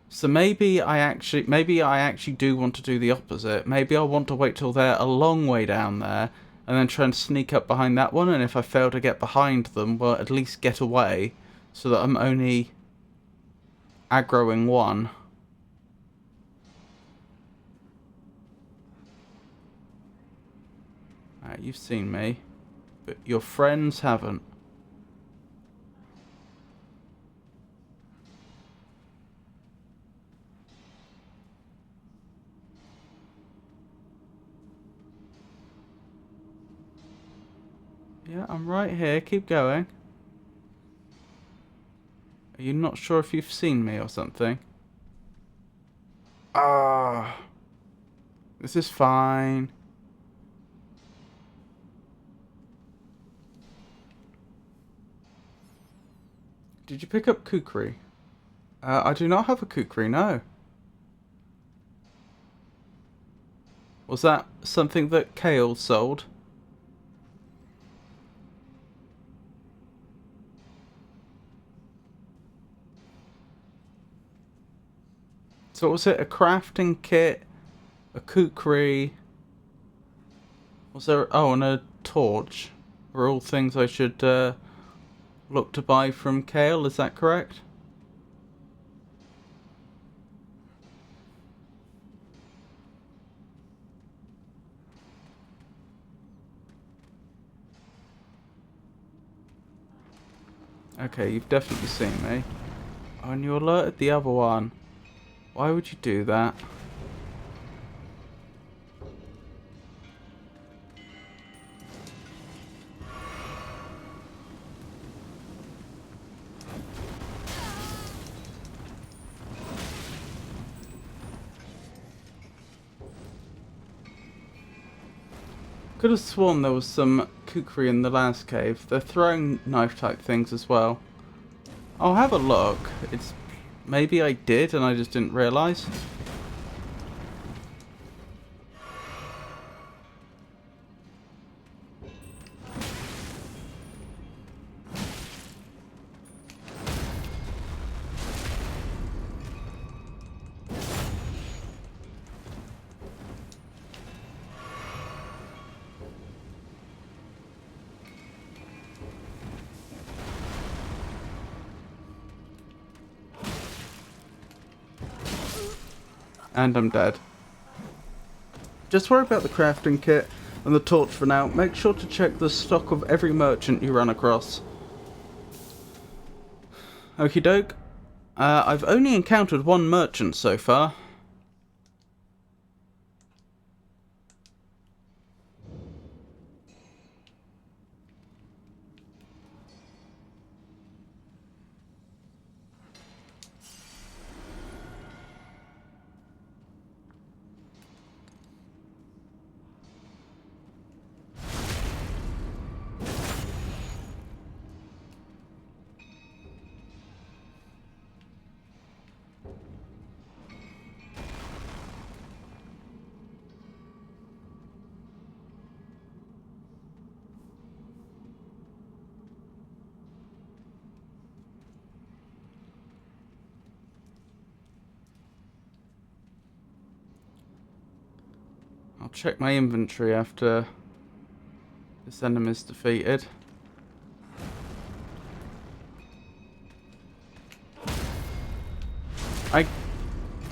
So maybe I actually do want to do the opposite. Maybe I want to wait till they're a long way down there and then try and sneak up behind that one, and if I fail to get behind them, well, at least get away so that I'm only aggroing one. Alright, you've seen me, but your friends haven't. Yeah, I'm right here. Keep going. Are you not sure if you've seen me or something? Ah, this is fine. Did you pick up kukri? I do not have a kukri, no. Was that something that Kale sold? So was it a crafting kit, a kukri? Was there... Oh, and a torch? Are all things I should look to buy from Kale, is that correct? Okay, you've definitely seen me. Oh, and you alerted the other one. Why would you do that? Could have sworn there was some kukri in the last cave. They're throwing knife type things as well. I'll have a look. It's... Maybe I did and I just didn't realise. And I'm dead. Just worry about the crafting kit and the torch for now. Make sure to check the stock of every merchant you run across. Okie doke. I've only encountered one merchant so far. I'll check my inventory after this enemy's defeated.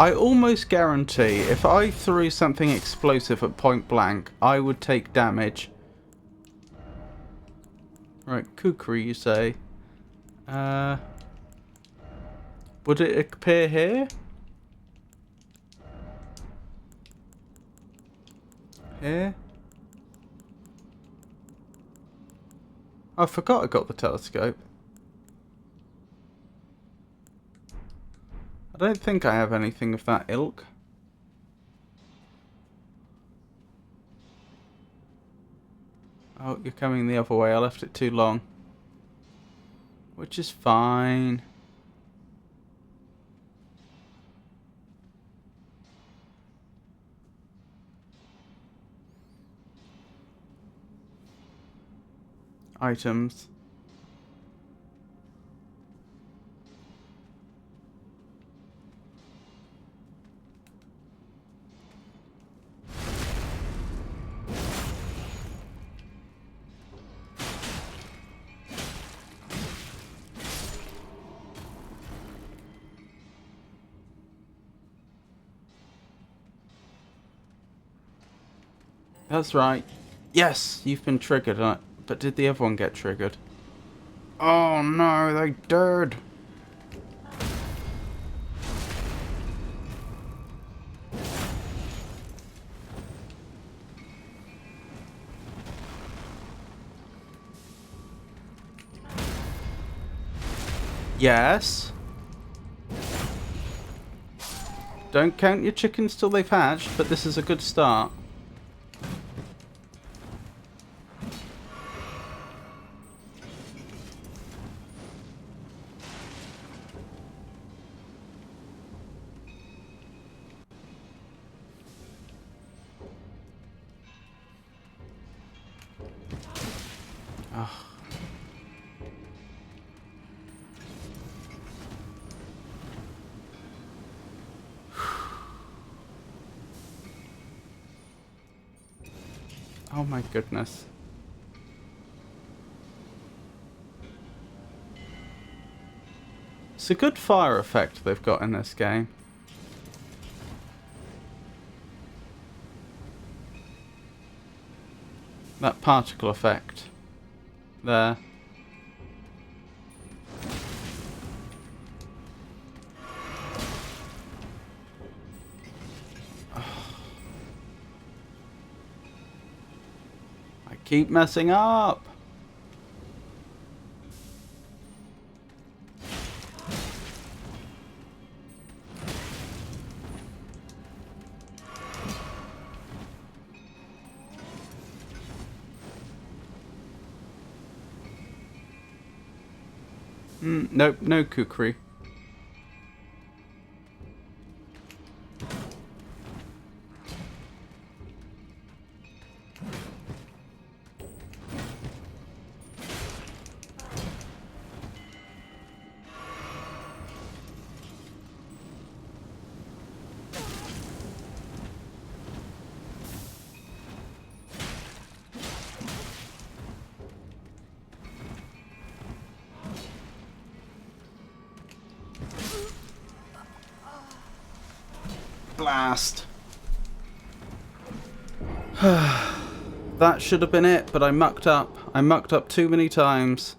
I almost guarantee if I threw something explosive at point blank, I would take damage. Right, kukri, you say. Would it appear here? Here? I forgot I got the telescope. I don't think I have anything of that ilk. Oh, you're coming the other way. I left it too long. Which is fine. Items. That's right. Yes, you've been triggered. But did the other one get triggered? Oh no, they did. Yes. Don't count your chickens till they've hatched, but this is a good start. Oh. Oh my goodness. It's a good fire effect they've got in this game. That particle effect. There. I keep messing up. Nope, no kukri. Blast. That should have been it, but I mucked up. I mucked up too many times.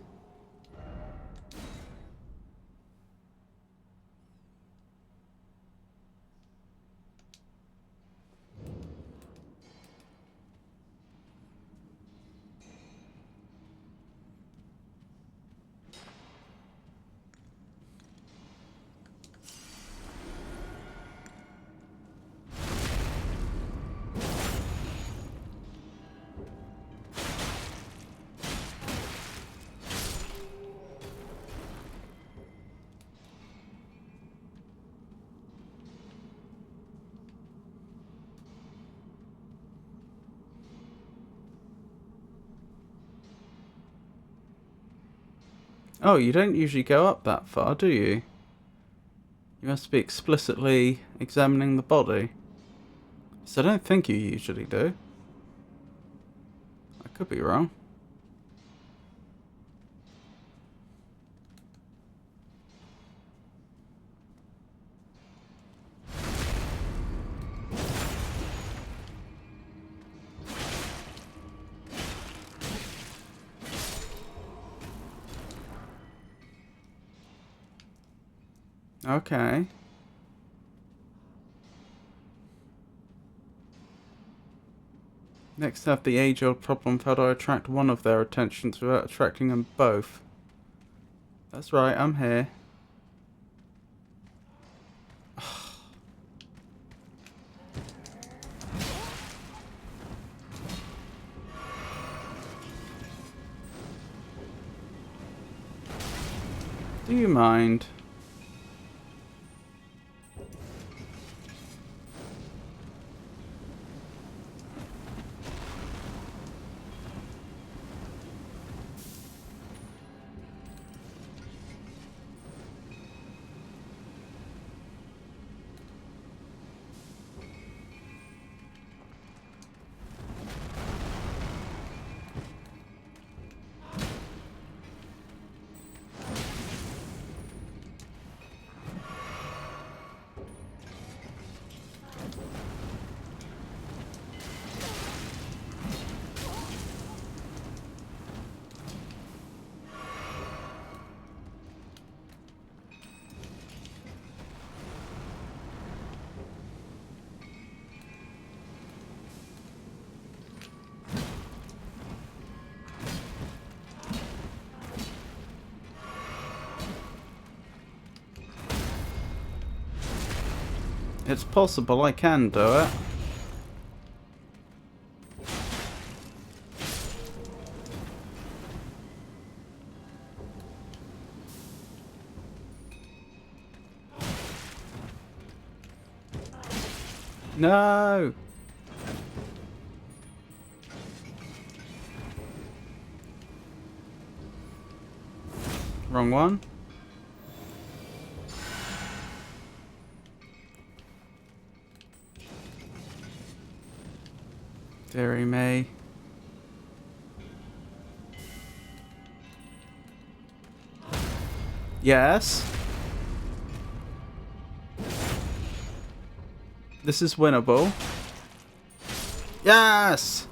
Oh, you don't usually go up that far, do you? You must be explicitly examining the body. So I don't think you usually do. I could be wrong. Okay. Next have the age-old problem of how do I attract one of their attentions without attracting them both. That's right, I'm here. Do you mind? It's possible I can do it. No! Wrong one. Dearie me. Yes. This is winnable. Yes!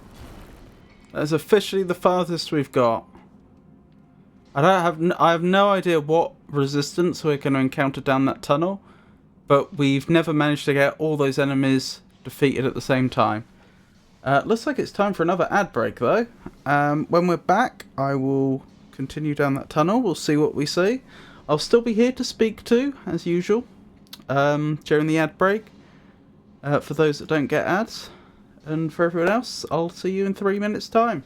That is officially the farthest we've got. I have no idea what resistance we're going to encounter down that tunnel, but we've never managed to get all those enemies defeated at the same time. Looks like it's time for another ad break though. When we're back, I will continue down that tunnel. We'll see what we see. I'll still be here to speak to, as usual, during the ad break. For those that don't get ads. And for everyone else, I'll see you in 3 minutes' time.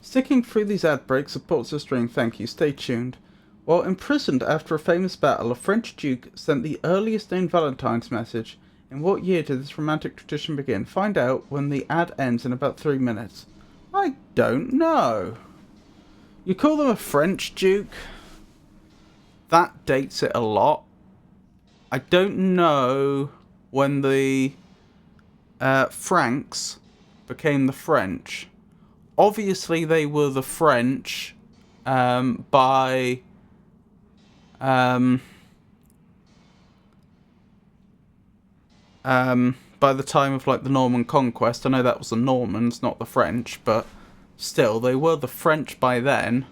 Sticking through these ad breaks supports the stream, thank you, stay tuned. While imprisoned after a famous battle, a French duke sent the earliest known Valentine's message. In what year did this romantic tradition begin? Find out when the ad ends in about 3 minutes. I don't know. You call them a French duke? That dates it a lot. I don't know when the Franks became the French. Obviously, they were the French by the time of like the Norman conquest. I know that was the Normans, not the French, but still, they were the French by then.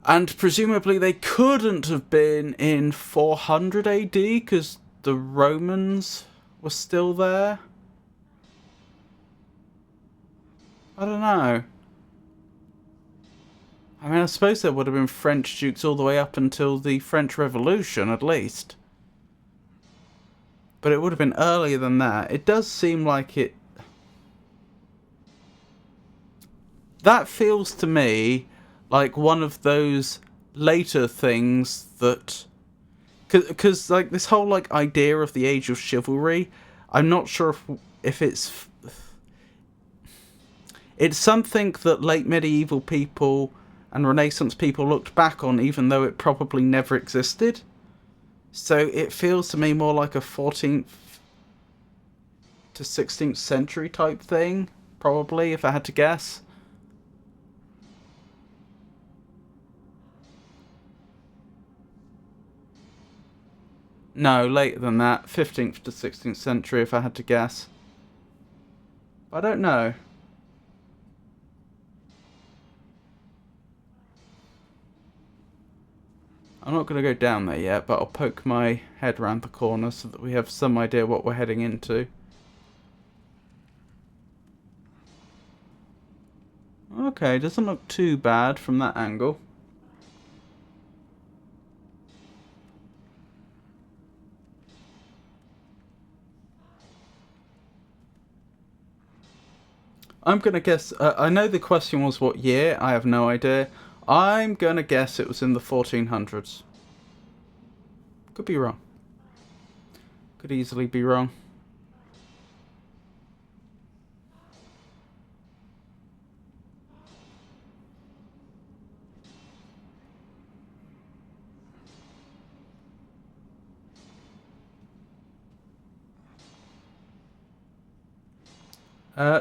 And presumably they couldn't have been in 400 AD because the Romans were still there. I don't know. I mean, I suppose there would have been French dukes all the way up until the French Revolution, at least. But it would have been earlier than that. It does seem like it... That feels to me like one of those later things that... Because, like, this whole, like, idea of the Age of Chivalry, I'm not sure if it's... It's something that late medieval people and Renaissance people looked back on, even though it probably never existed. So it feels to me more like a 14th to 16th century type thing, probably, if I had to guess. No, later than that. 15th to 16th century, if I had to guess. I don't know. I'm not going to go down there yet, but I'll poke my head around the corner so that we have some idea what we're heading into. Okay, doesn't look too bad from that angle. I'm going to guess... I know the question was what year. I have no idea. I'm going to guess it was in the 1400s. Could be wrong. Could easily be wrong.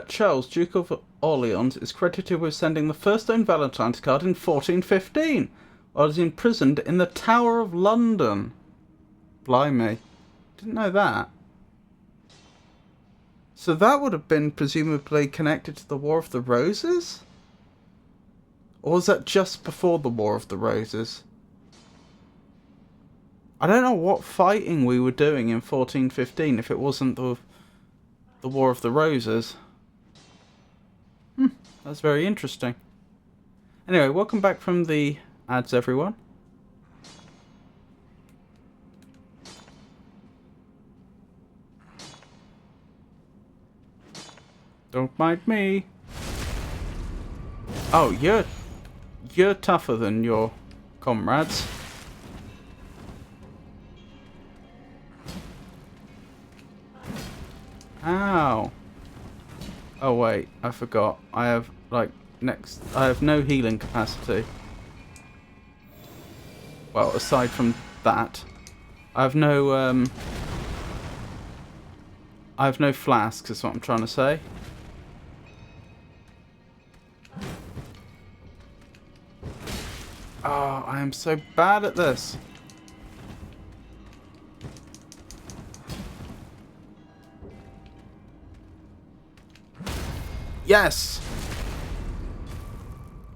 Charles, Duke of Orleans, is credited with sending the first known Valentine's card in 1415, while he's imprisoned in the Tower of London. Blimey. Didn't know that. So that would have been presumably connected to the War of the Roses? Or was that just before the War of the Roses? I don't know what fighting we were doing in 1415 if it wasn't the War of the Roses. That's very interesting. Anyway, welcome back from the adds everyone. Don't mind me. Oh, you're tougher than your comrades. Ow. Oh wait, I forgot. I have I have no healing capacity. Well, aside from that, I have no flasks, is what I'm trying to say. Oh, I am so bad at this. Yes!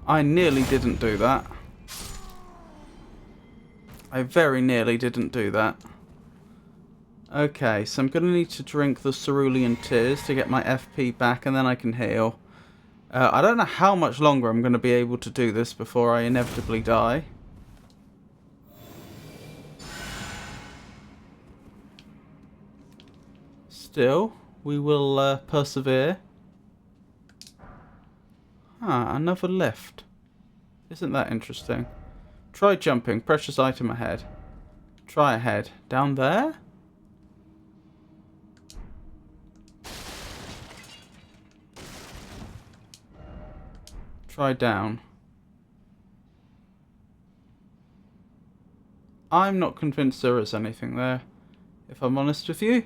I nearly didn't do that. I very nearly didn't do that. Okay, so I'm going to need to drink the cerulean tears to get my FP back, and then I can heal. I don't know how much longer I'm going to be able to do this before I inevitably die. Still, we will persevere. Ah, another lift. Isn't that interesting? Try jumping. Precious item ahead. Try ahead. Down there? Try down. I'm not convinced there is anything there, if I'm honest with you.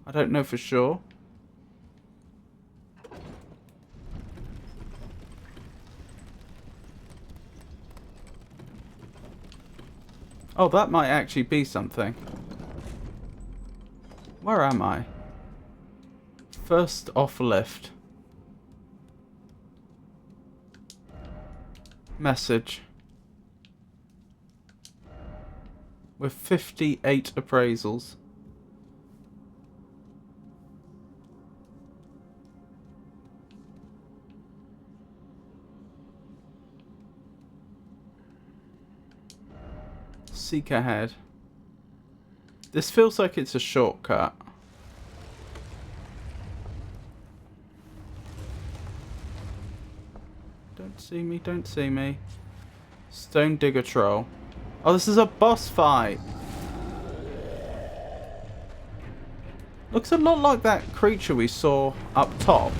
I don't know for sure. Oh, that might actually be something. Where am I? First off lift. Message. With 58 appraisals. Seek ahead. This feels like it's a shortcut. Don't see me, don't see me. Stone Digger Troll. Oh, this is a boss fight. Looks a lot like that creature we saw up top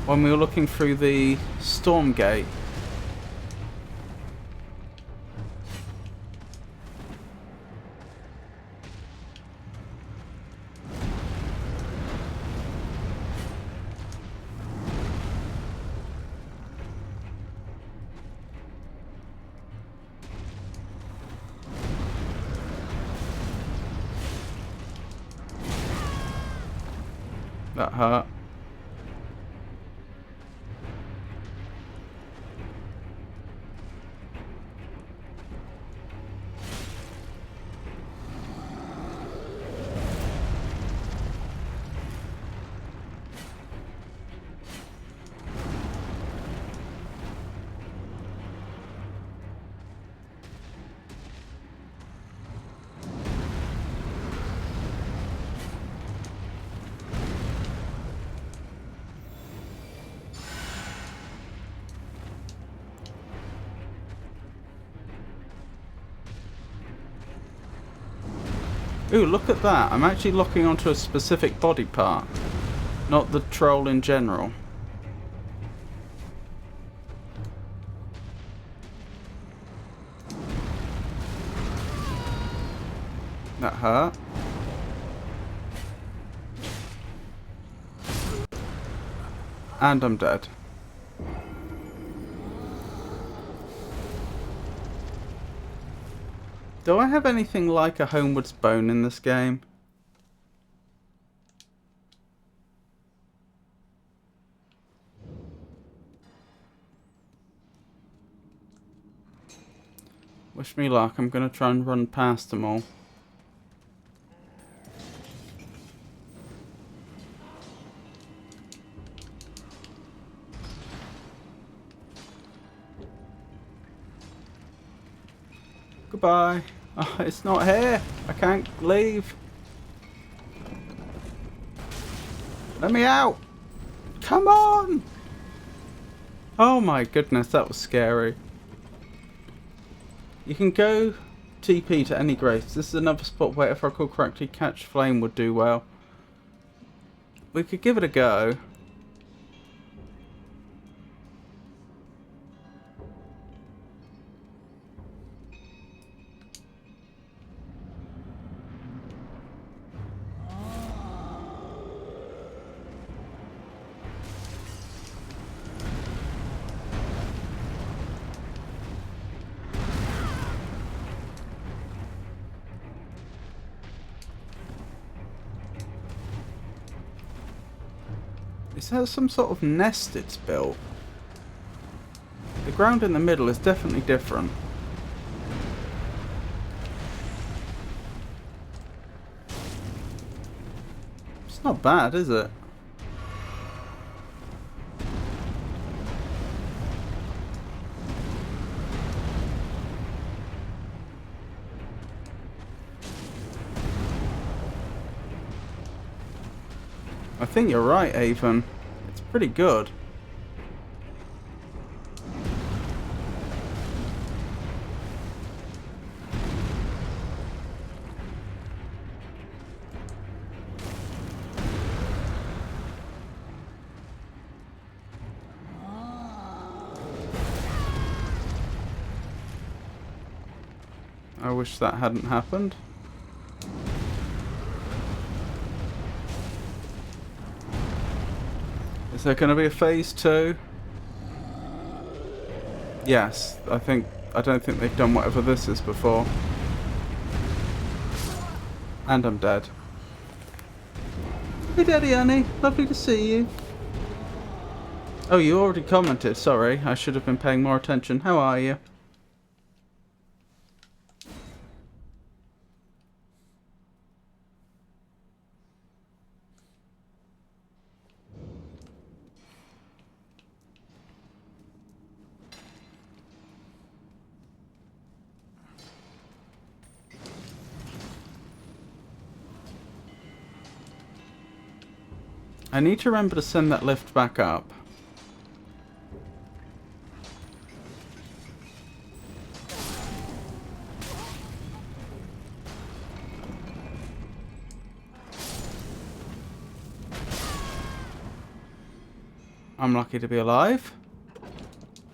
when we were looking through the storm gate. That hurt. Ooh, look at that. I'm actually locking onto a specific body part, not the troll in general. That hurt. And I'm dead. Do I have anything like a Homewood's Bone in this game? Wish me luck. I'm going to try and run past them all. Goodbye. Oh, it's not here. I can't leave. Let me out. Come on. Oh my goodness, that was scary. You can go TP to any grace. This is another spot where, if I recall correctly, Catch Flame would do well. We could give it a go. Is that some sort of nest it's built? The ground in the middle is definitely different. It's not bad, is it? I think you're right, Avon. It's pretty good. I wish that hadn't happened. Is there going to be a phase 2? Yes, I don't think they've done whatever this is before. And I'm dead. Hey Daddy Honey, lovely to see you. Oh, you already commented, sorry. I should have been paying more attention. How are you? I need to remember to send that lift back up. I'm lucky to be alive.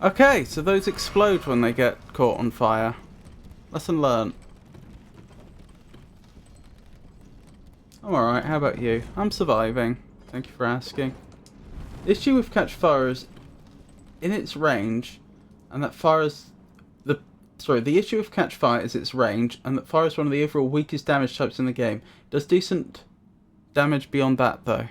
Okay, so those explode when they get caught on fire. Lesson learned. I'm alright, how about you? I'm surviving. Thank you for asking. The issue with Catch Fire is in its range, and that fire is the issue with Catch Fire is its range, and that fire is one of the overall weakest damage types in the game. It does decent damage beyond that though.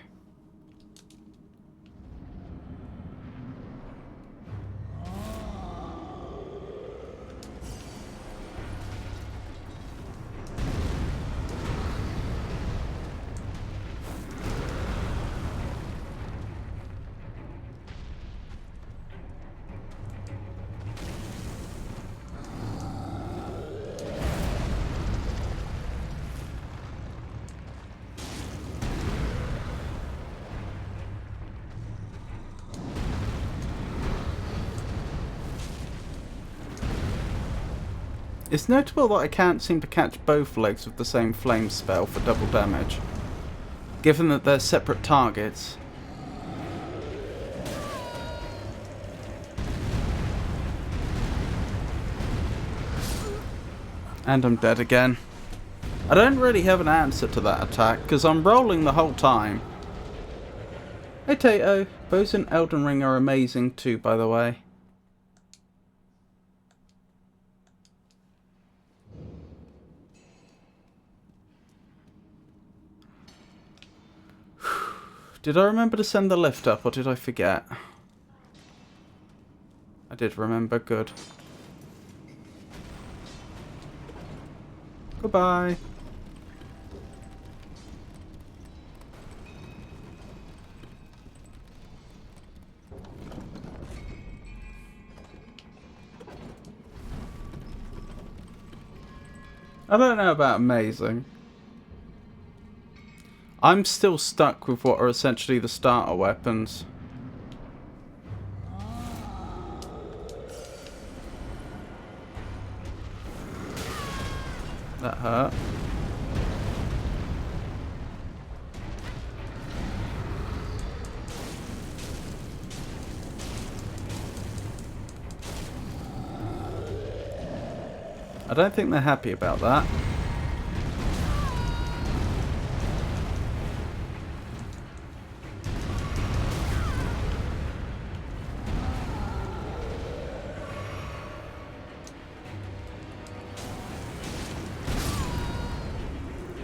It's notable that I can't seem to catch both legs with the same flame spell for double damage, given that they're separate targets. And I'm dead again. I don't really have an answer to that attack, because I'm rolling the whole time. Hey Tato, bows in Elden Ring are amazing too, by the way. Did I remember to send the lift up, or did I forget? I did remember, good. Goodbye. I don't know about amazing. I'm still stuck with what are essentially the starter weapons. That hurt. I don't think they're happy about that.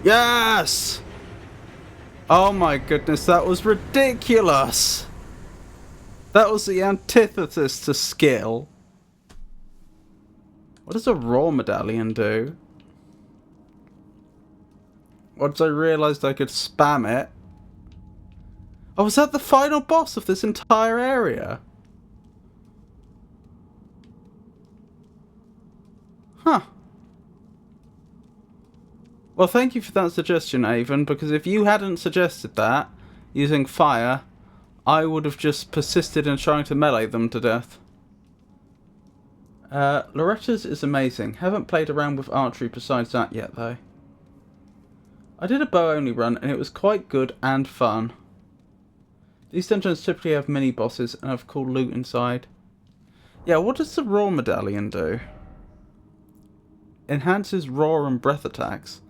Yes! Oh my goodness, that was ridiculous! That was the antithesis to skill. What does a raw medallion do? Once I realised I could spam it. Oh, was that the final boss of this entire area? Huh. Well, thank you for that suggestion, Avon, because if you hadn't suggested that, using fire, I would have just persisted in trying to melee them to death. Loretta's is amazing. Haven't played around with archery besides that yet, though. I did a bow-only run, and it was quite good and fun. These dungeons typically have mini-bosses and have cool loot inside. Yeah, what does the raw medallion do? Enhances roar and breath attacks.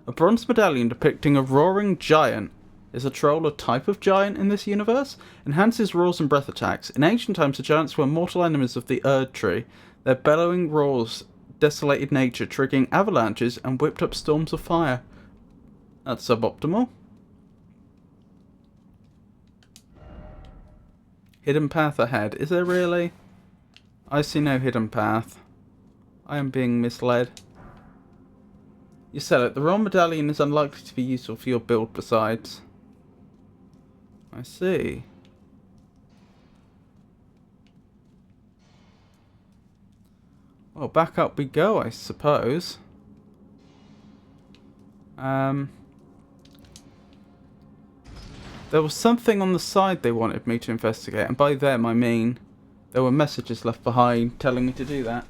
A bronze medallion depicting a roaring giant. Is a troll a type of giant in this universe? Enhances roars and breath attacks. In ancient times, the giants were mortal enemies of the Erd tree. Their bellowing roars desolated nature, triggering avalanches and whipped up storms of fire. That's suboptimal. Hidden path ahead. Is there really? I see no hidden path. I am being misled. You sell it. The raw medallion is unlikely to be useful for your build besides. I see. Well, back up we go, I suppose. There was something on the side they wanted me to investigate, and by them I mean there were messages left behind telling me to do that.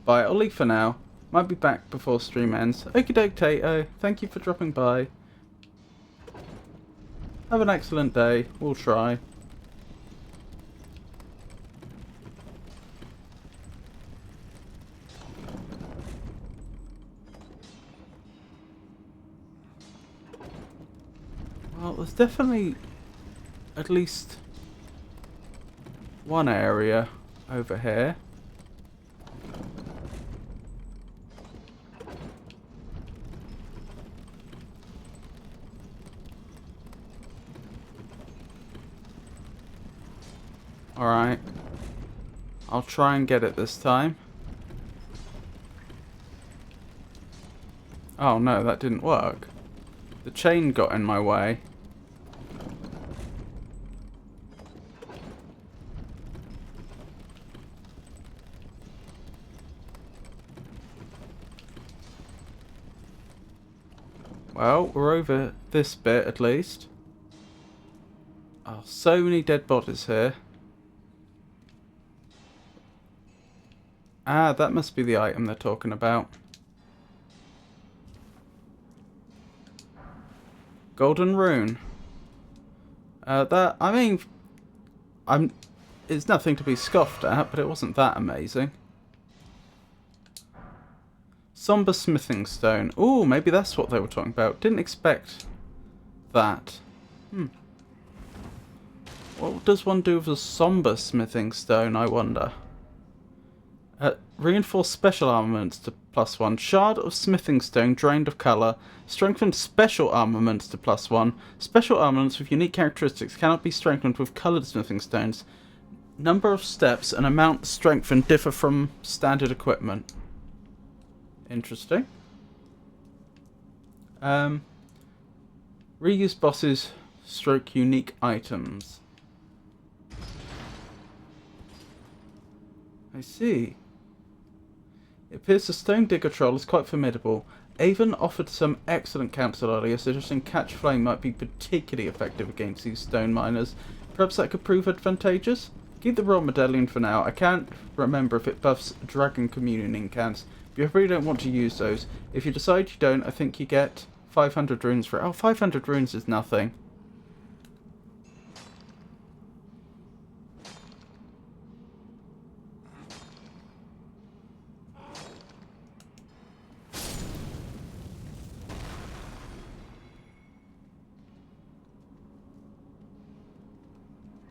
Bye, I'll leave for now. Might be back before stream ends. Okie doke, Tato. Thank you for dropping by. Have an excellent day. We'll try. Well, there's definitely at least one area over here. Alright. I'll try and get it this time. Oh no, that didn't work. The chain got in my way. Well, we're over this bit at least. Oh, so many dead bodies here. Ah, that must be the item they're talking about. Golden rune. It's nothing to be scoffed at, but it wasn't that amazing. Somber smithing stone. Ooh, maybe that's what they were talking about. Didn't expect that. What does one do with a somber smithing stone, I wonder? Reinforce special armaments to +1. Shard of smithing stone drained of colour. Strengthened special armaments to +1. Special armaments with unique characteristics cannot be strengthened with coloured smithing stones. Number of steps and amount strengthened differ from standard equipment. Interesting. Reuse bosses stroke unique items. I see. It appears the Stone Digger Troll is quite formidable. Avon offered some excellent counsel earlier, suggesting Catch Flame might be particularly effective against these stone miners. Perhaps that could prove advantageous? Keep the Royal Medallion for now. I can't remember if it buffs Dragon Communion incants, but you really don't want to use those. If you decide you don't, I think you get 500 runes for it. Oh, 500 runes is nothing.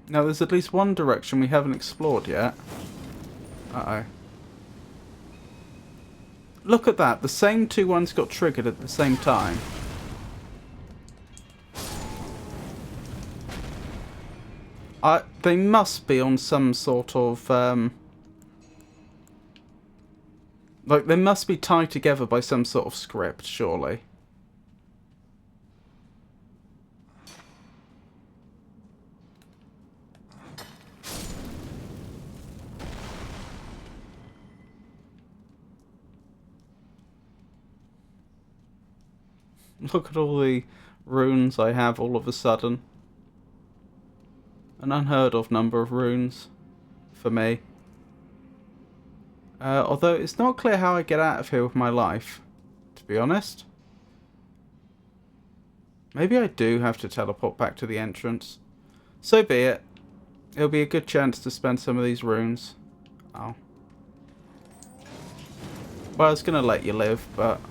Now, there's at least one direction we haven't explored yet. Uh-oh. Look at that. The same two ones got triggered at the same time. They must be on some sort of... like, they must be tied together by some sort of script, surely. Look at all the runes I have all of a sudden. An unheard of number of runes for me. Although it's not clear how I get out of here with my life, to be honest. Maybe I do have to teleport back to the entrance. So be it. It'll be a good chance to spend some of these runes. Oh. Well, I was going to let you live, but...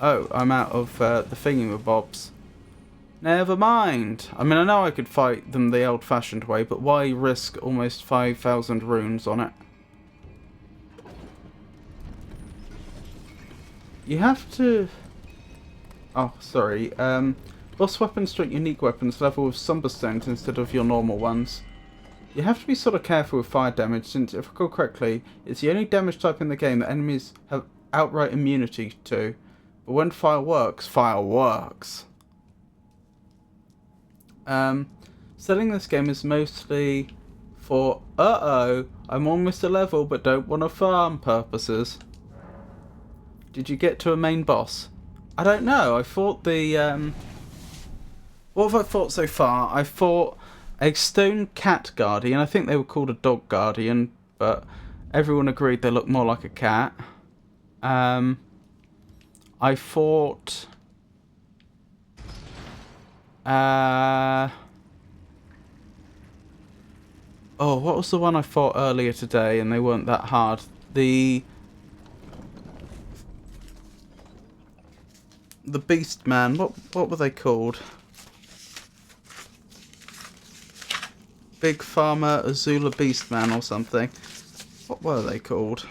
Oh, I'm out of the thingamabobs. Never mind. I mean, I know I could fight them the old-fashioned way, but why risk almost 5,000 runes on it? You have to... Oh, sorry. Boss weapons strike unique weapons level with Somber Stones instead of your normal ones. You have to be sort of careful with fire damage, since if I recall correctly, it's the only damage type in the game that enemies have outright immunity to. But when fire works, fire works. Selling this game is mostly for, I'm almost a level but don't want to farm purposes. Did you get to a main boss? I don't know. I fought the, what have I fought so far? I fought a stone cat guardian. I think they were called a dog guardian, but everyone agreed they looked more like a cat. I fought... oh, what was the one I fought earlier today and they weren't that hard? The Beast Man. What were they called? Big Farmer Azula Beast Man or something. What were they called?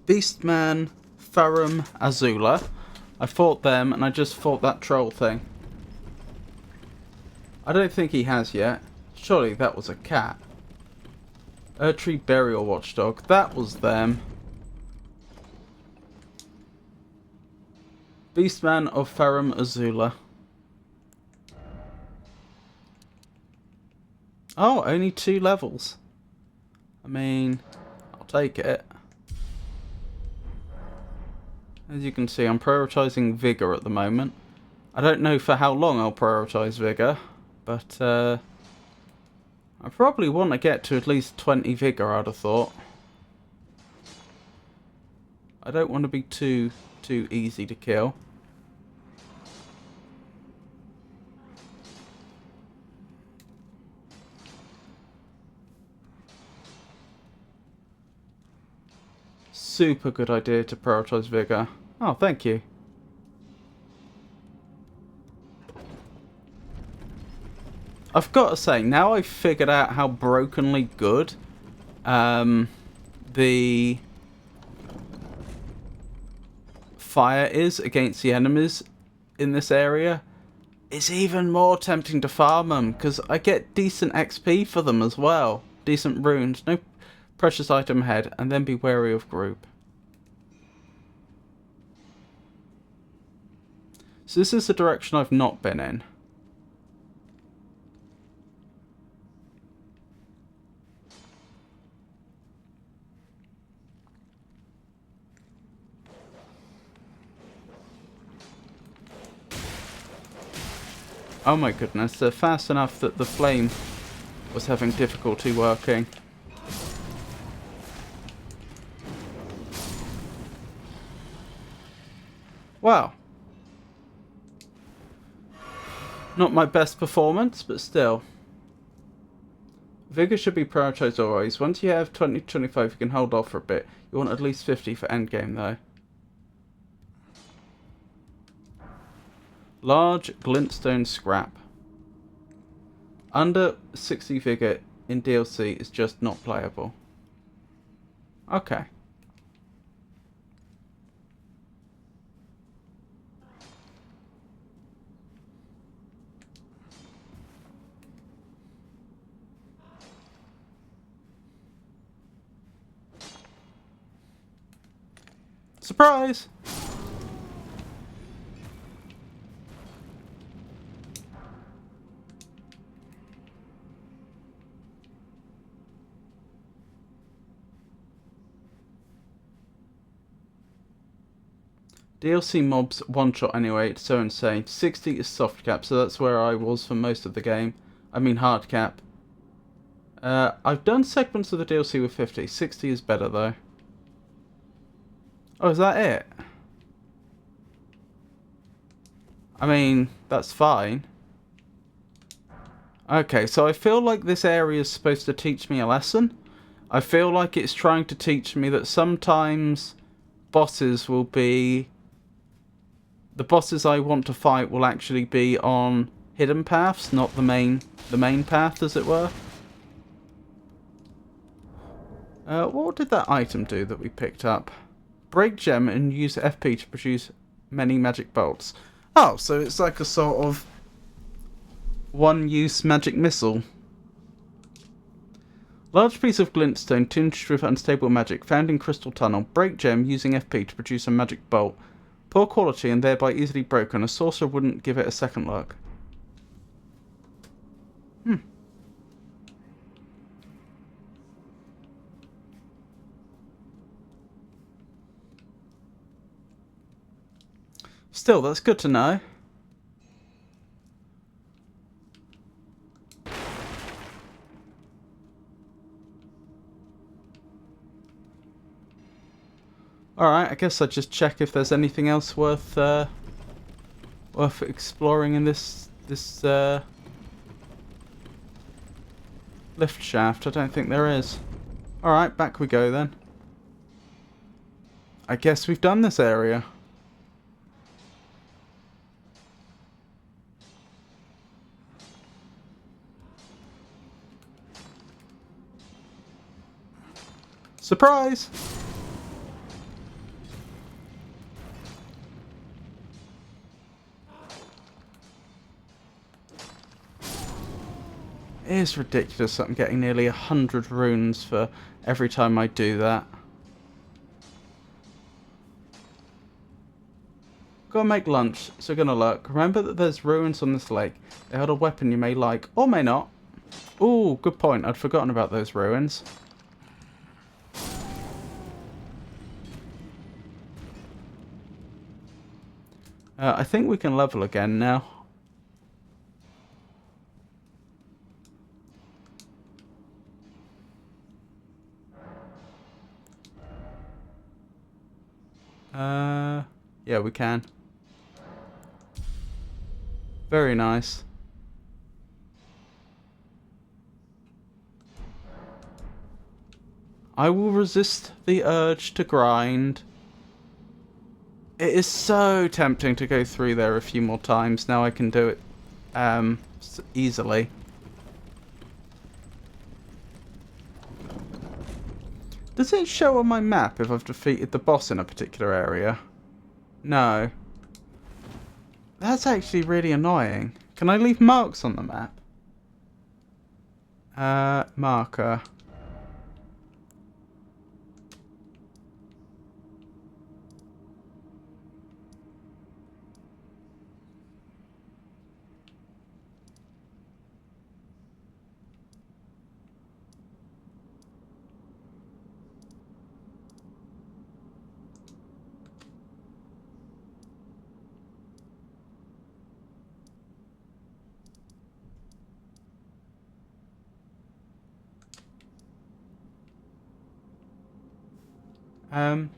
Beastman, Farum, Azula. I fought them, and I just fought that troll thing. I don't think he has yet. Surely that was a cat. Erdtree Burial Watchdog. That was them. Beastman of Farum, Azula. Oh, only 2 levels. I mean, I'll take it. As you can see, I'm prioritising Vigour at the moment. I don't know for how long I'll prioritise Vigour, but I probably want to get to at least 20 Vigour, I'd have thought. I don't want to be too easy to kill. Super good idea to prioritise Vigour. Oh, thank you. I've got to say, now I've figured out how brokenly good the fire is against the enemies in this area, it's even more tempting to farm them, because I get decent XP for them as well. Decent runes, no precious item ahead, and then be wary of group. So this is the direction I've not been in. Oh my goodness, they're fast enough that the flame was having difficulty working. Wow. Not my best performance, but still. Vigor should be prioritized always. Once you have 20 to 25, you can hold off for a bit. You want at least 50 for endgame, though. Large glintstone scrap. Under 60 vigor in DLC is just not playable. Okay. Surprise! DLC mobs one-shot anyway, it's so insane. 60 is soft cap, so that's where I was for most of the game. I mean hard cap. I've done segments of the DLC with 50. 60 is better though. Oh, is that it? I mean, that's fine. Okay, so I feel like this area is supposed to teach me a lesson. I feel like it's trying to teach me that sometimes bosses will be... The bosses I want to fight will actually be on hidden paths, not the main path, as it were. What did that item do that we picked up? Break gem and use FP to produce many magic bolts. Oh, so it's like a sort of one-use magic missile. Large piece of glintstone tinged with unstable magic found in crystal tunnel. Break gem using FP to produce a magic bolt. Poor quality and thereby easily broken. A sorcerer wouldn't give it a second look. Still, that's good to know. Alright, I guess I'll just check if there's anything else worth exploring in this lift shaft. I don't think there is. Alright, back we go then. I guess we've done this area. Surprise! It is ridiculous that I'm getting nearly 100 runes for every time I do that. Gotta make lunch, so gonna look. Remember that there's ruins on this lake. They hold a weapon you may like, or may not. Ooh, good point. I'd forgotten about those ruins. I think we can level again now. Yeah, we can. Very nice. I will resist the urge to grind. It is so tempting to go through there a few more times. Now I can do it easily. Does it show on my map if I've defeated the boss in a particular area? No. That's actually really annoying. Can I leave marks on the map? Marker. No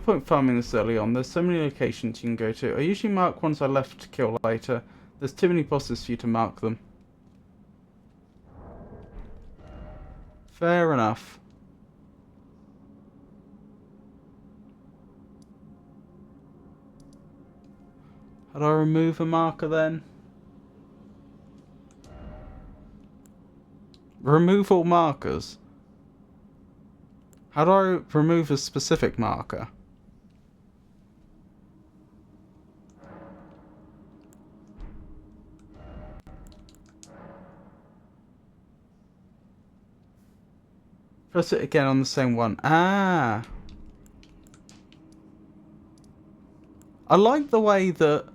point farming this early on. There's so many locations you can go to. I usually mark ones I left to kill later. There's too many bosses for you to mark them. Fair enough. How do I remove a marker then? Remove all markers. How do I remove a specific marker? Press it again on the same one. Ah! I like the way that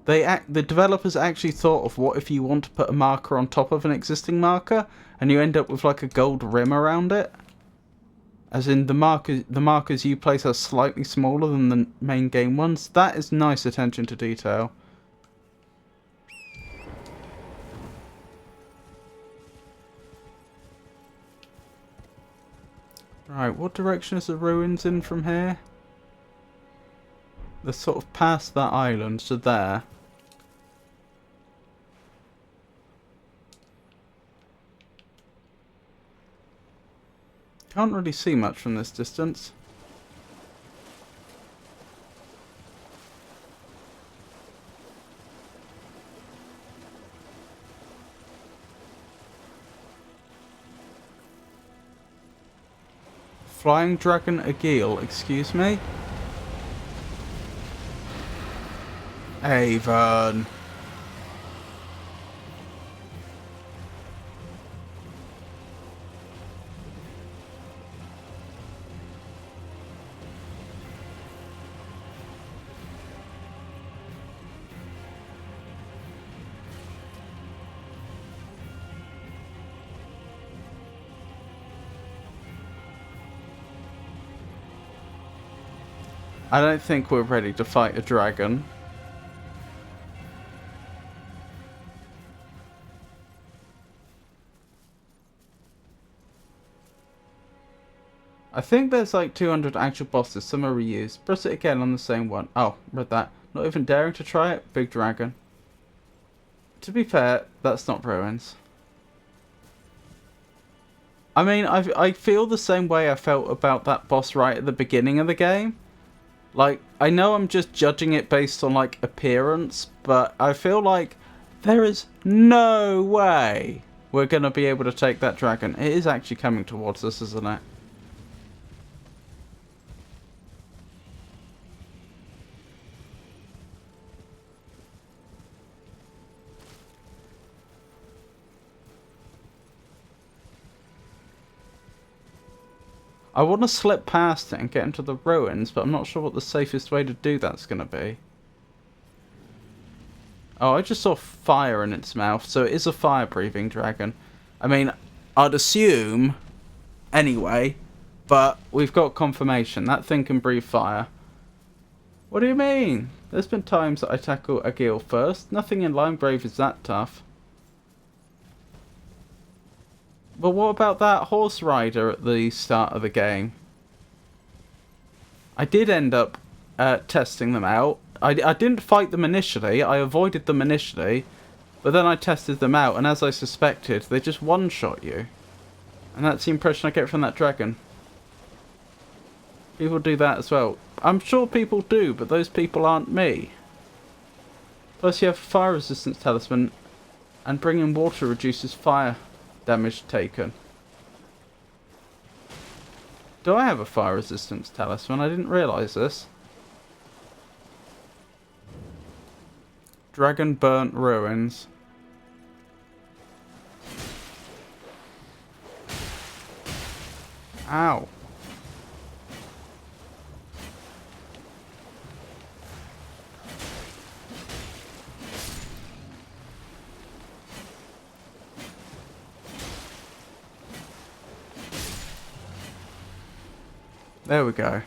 the developers actually thought of what if you want to put a marker on top of an existing marker and you end up with like a gold rim around it. As in the markers you place are slightly smaller than the main game ones. That is nice attention to detail. Right, what direction is the ruins in from here? They're sort of past that island, so there. Can't really see much from this distance. Flying Dragon Agil, excuse me? Avon. I don't think we're ready to fight a dragon. I think there's like 200 actual bosses, some are reused. Press it again on the same one. Oh, read that. Not even daring to try it? Big dragon. To be fair, that's not ruins. I mean, I feel the same way I felt about that boss right at the beginning of the game. Like, I know I'm just judging it based on, like, appearance, but I feel like there is no way we're going to be able to take that dragon. It is actually coming towards us, isn't it? I want to slip past it and get into the ruins, but I'm not sure what the safest way to do that's going to be. Oh, I just saw fire in its mouth, so it is a fire-breathing dragon. I mean, I'd assume, anyway, but we've got confirmation. That thing can breathe fire. What do you mean? There's been times that I tackle a Gil first. Nothing in Limegrave is that tough. But what about that horse rider at the start of the game? I did end up testing them out. I didn't fight them initially. I avoided them initially. But then I tested them out, and as I suspected, they just one-shot you. And that's the impression I get from that dragon. People do that as well. I'm sure people do, but those people aren't me. Plus you have a fire resistance talisman, and bringing water reduces fire damage taken. Do I have a fire resistance talisman? I didn't realise this. Dragon Burnt Ruins. Ow. There we go.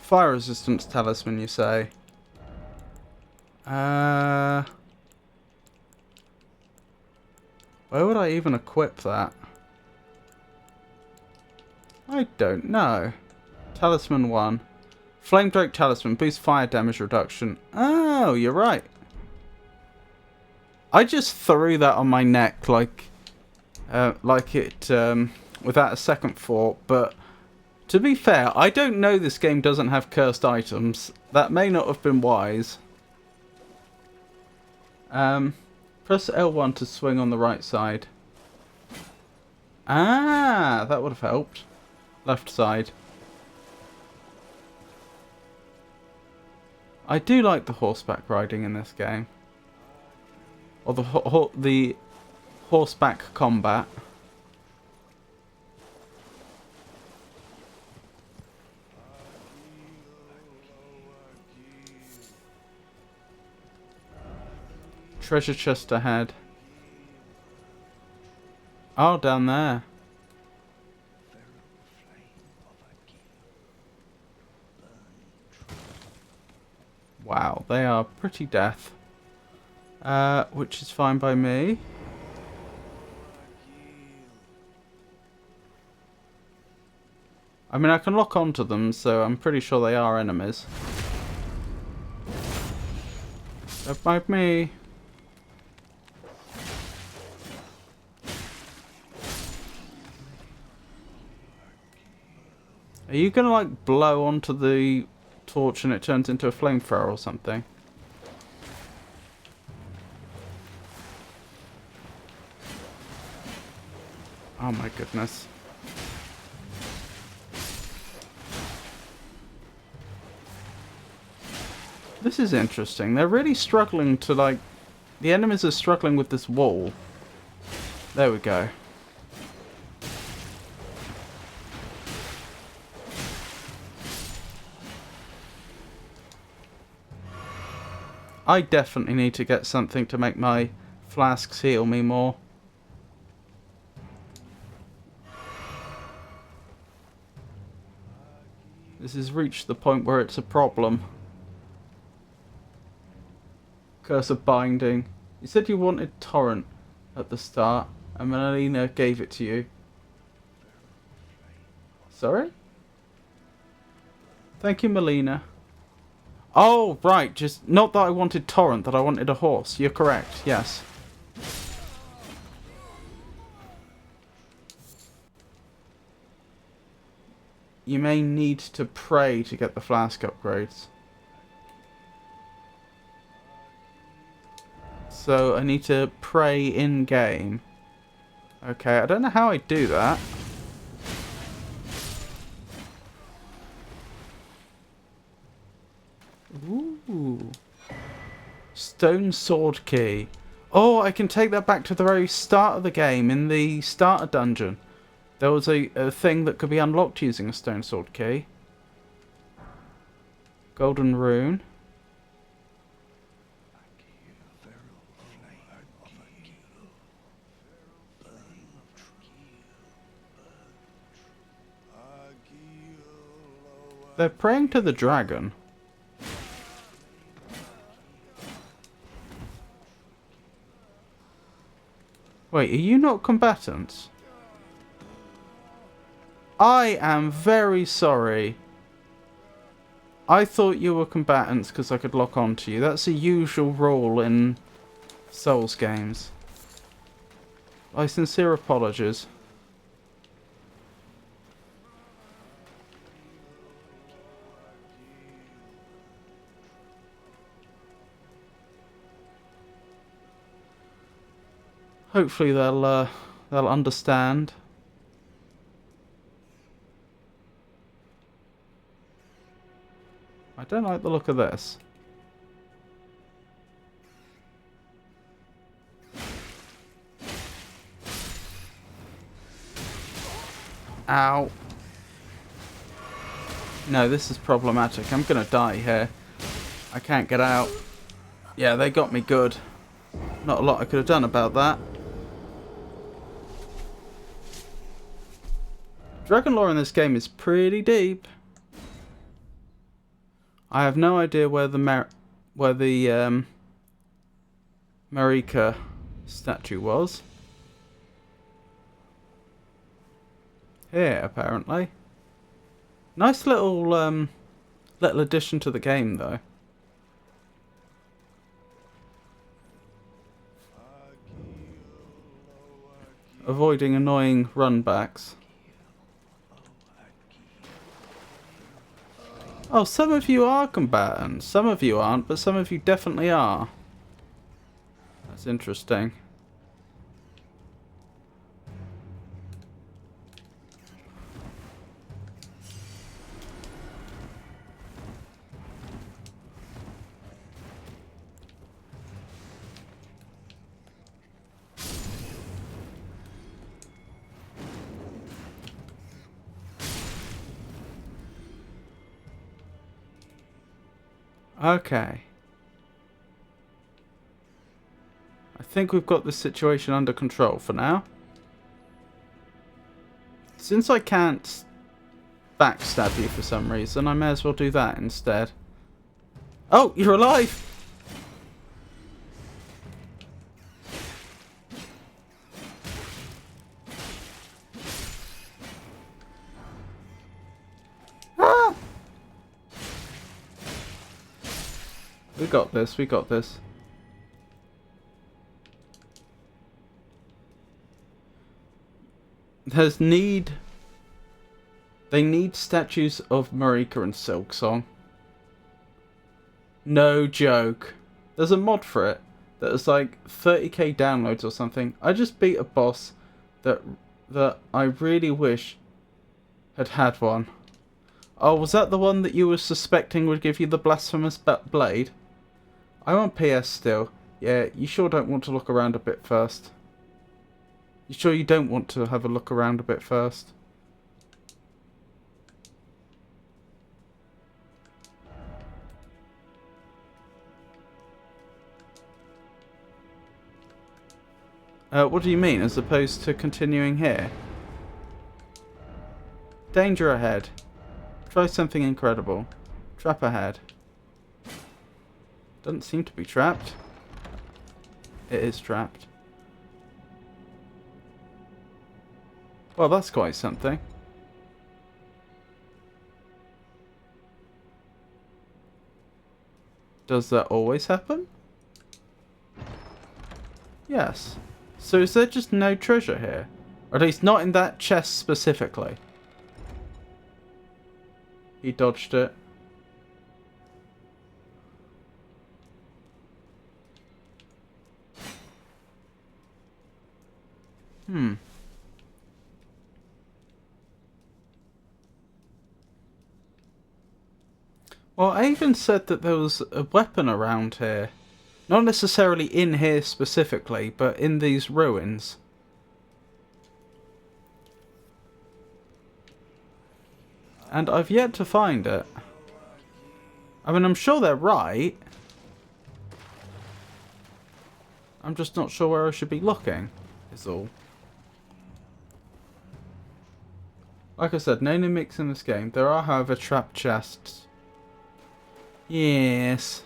Fire resistance talisman, you say? Where would I even equip that? I don't know. Talisman 1. Flame Drake Talisman. Boost fire damage reduction. Oh, you're right. I just threw that on my neck like it without a second thought, but to be fair, I don't know this game doesn't have cursed items. That may not have been wise. Press L1 to swing on the right side. Ah, that would have helped. Left side. I do like the horseback riding in this game. Or the horseback combat. Treasure chest ahead. Oh, down there. Wow, they are pretty death. Which is fine by me. I mean, I can lock onto them, so I'm pretty sure they are enemies. Don't mind me. Are you gonna like blow onto the torch and it turns into a flamethrower or something? Oh my goodness. This is interesting. They're really struggling to like... The enemies are struggling with this wall. There we go. I definitely need to get something to make my flasks heal me more. This has reached the point where it's a problem. Curse of Binding. You said you wanted Torrent at the start, and Melina gave it to you. Sorry? Thank you, Melina. Oh, right. Just not that I wanted Torrent, that I wanted a horse. You're correct. Yes. You may need to pray to get the flask upgrades. So I need to pray in game. Okay, I don't know how I do that. Ooh. Stone sword key. Oh, I can take that back to the very start of the game in the starter dungeon. There was a thing that could be unlocked using a stone sword key. Golden rune. They're praying to the dragon. Wait, are you not combatants? I am very sorry. I thought you were combatants because I could lock onto you. That's a usual rule in Souls games. My sincere apologies. Hopefully they'll understand. I don't like the look of this. Ow. No, this is problematic. I'm gonna die here. I can't get out. Yeah, they got me good. Not a lot I could have done about that. Dragon lore in this game is pretty deep. I have no idea where the Marika statue was. Here, apparently. Nice little addition to the game, though. Avoiding annoying runbacks. Oh, some of you are combatants. Some of you aren't, but some of you definitely are. That's interesting. Okay. I think we've got this situation under control for now. Since I can't backstab you for some reason, I may as well do that instead. Oh, you're alive! Ah! We got this, we got this. They need statues of Marika and Silksong. No joke. There's a mod for it that is like 30k downloads or something. I just beat a boss that I really wish had one. Oh, was that the one that you were suspecting would give you the blasphemous blade? I'm on PS still. Yeah, you sure don't want to look around a bit first? You sure you don't want to have a look around a bit first? What do you mean, as opposed to continuing here? Danger ahead. Try something incredible. Trap ahead. Doesn't seem to be trapped. It is trapped. Well, that's quite something. Does that always happen? Yes. So is there just no treasure here? Or at least not in that chest specifically. He dodged it. Well, I even said that there was a weapon around here. Not necessarily in here specifically, but in these ruins. And I've yet to find it. I mean, I'm sure they're right. I'm just not sure where I should be looking, is all. Like I said, no new mix in this game. There are, however, trap chests. Yes.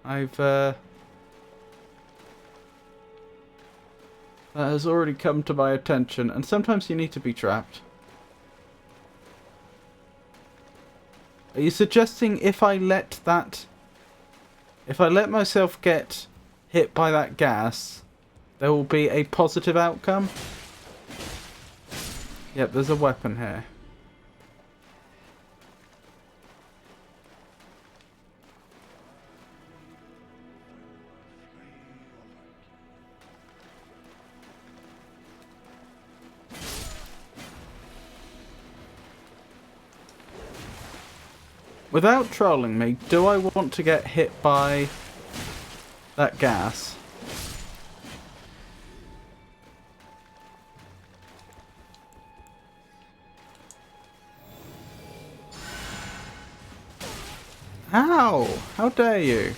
That has already come to my attention, and sometimes you need to be trapped. Are you suggesting if I let myself get hit by that gas, there will be a positive outcome? Yep, there's a weapon here. Without trolling me, do I want to get hit by that gas? How? How dare you?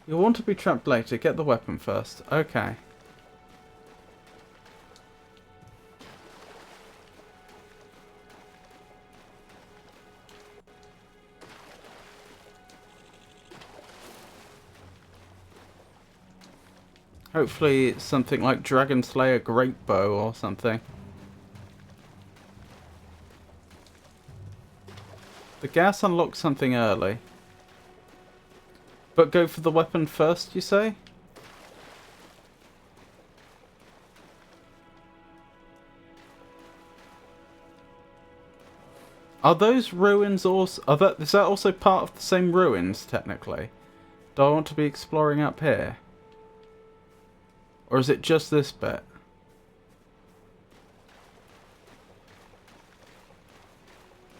You'll want to be trapped later. Get the weapon first. Okay. Hopefully it's something like Dragon Slayer Great Bow or something. The gas unlocks something early. But go for the weapon first, you say? Are those ruins also... is that also part of the same ruins, technically? Do I want to be exploring up here? Or is it just this bit?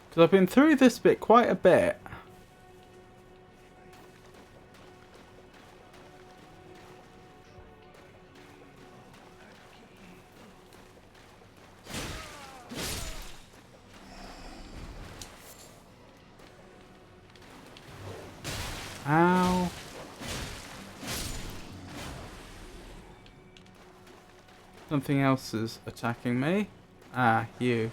Because I've been through this bit quite a bit. Ow. Something else is attacking me. Ah, you.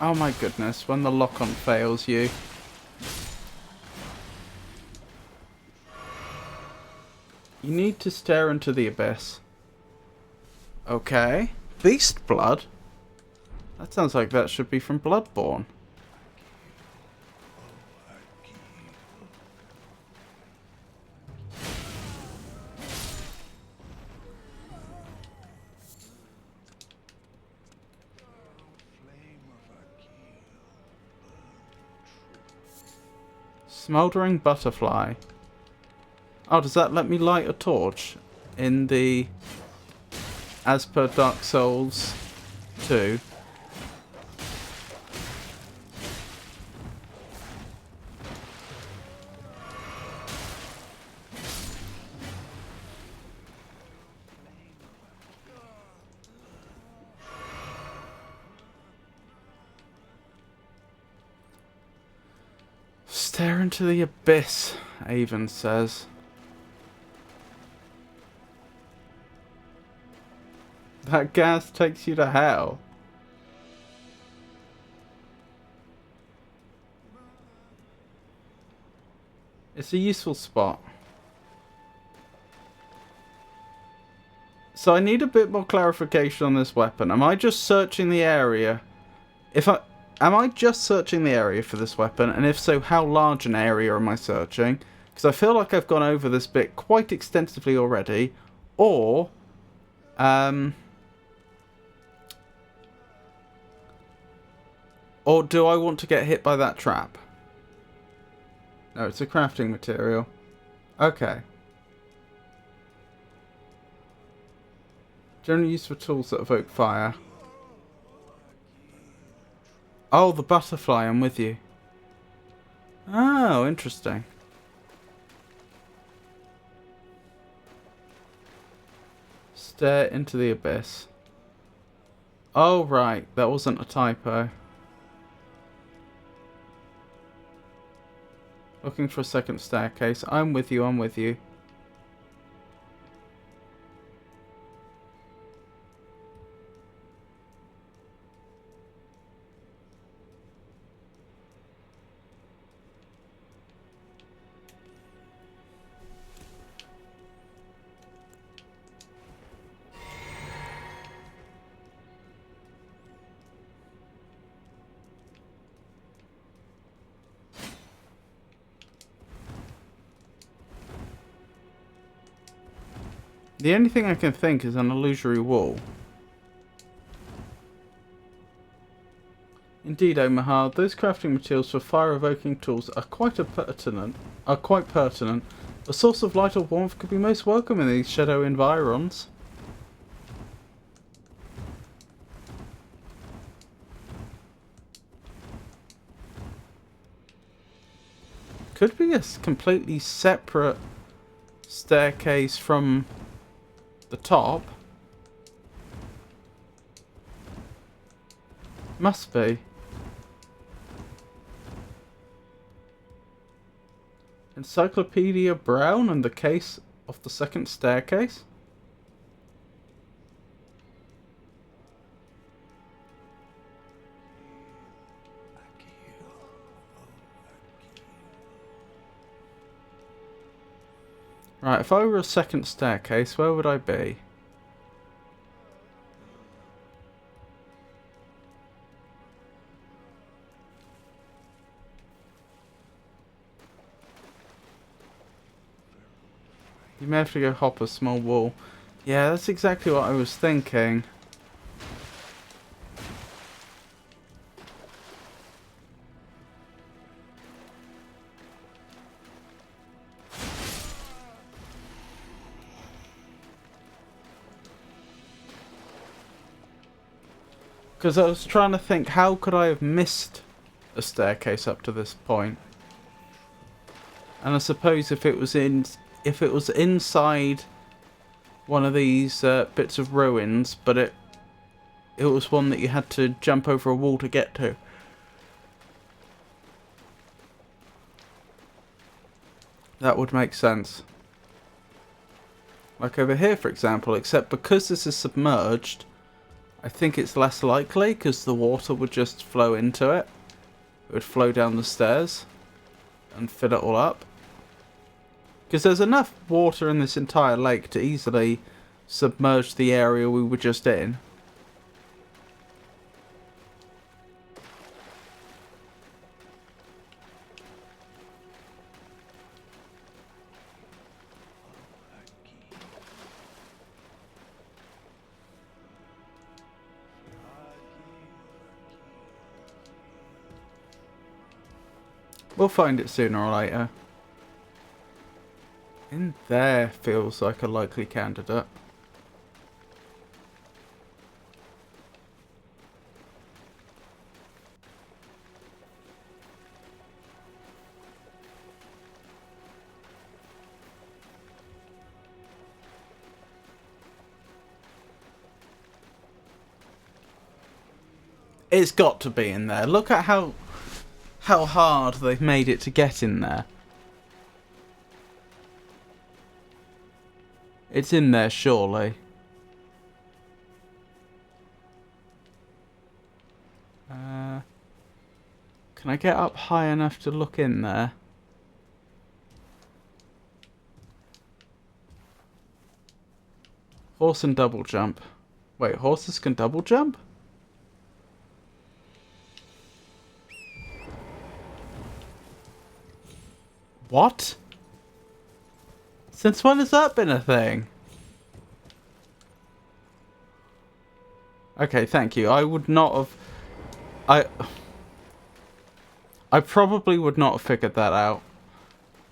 Oh my goodness, when the lock-on fails you. You need to stare into the abyss. Okay. Beast blood? That sounds like that should be from Bloodborne. Smouldering butterfly. Oh, does that let me light a torch in the... as per Dark Souls 2? Stare into the abyss, Avon says. That gas takes you to hell. It's a useful spot. So I need a bit more clarification on this weapon. Am I just searching the area? Am I just searching the area for this weapon? And if so, how large an area am I searching? Because I feel like I've gone over this bit quite extensively already. Or... or do I want to get hit by that trap? No, it's a crafting material. Okay. Generally used for tools that evoke fire. Oh, the butterfly, I'm with you. Oh, interesting. Stare into the abyss. Oh, right. That wasn't a typo. Looking for a second staircase. I'm with you, I'm with you. The only thing I can think is an illusory wall. Indeed, Omaha, those crafting materials for fire-evoking tools are quite pertinent. A source of light or warmth could be most welcome in these shadow environs. Could be a completely separate staircase from the top. Must be. Encyclopedia Brown and the case of the second staircase? Right, if I were a second staircase, where would I be? You may have to go hop a small wall. Yeah, that's exactly what I was thinking. Because I was trying to think, how could I have missed a staircase up to this point? And I suppose if it was inside one of these bits of ruins, but it was one that you had to jump over a wall to get to. That would make sense. Like over here, for example, except because this is submerged, I think it's less likely because the water would just flow into it. It would flow down the stairs and fill it all up. Because there's enough water in this entire lake to easily submerge the area we were just in. We'll find it sooner or later. In there feels like a likely candidate. It's got to be in there. Look at how hard they've made it to get in there. It's in there, surely. Can I get up high enough to look in there? Horse and double jump. Wait, horses can double jump? What? Since when has that been a thing? Okay, thank you. I would not have... I probably would not have figured that out.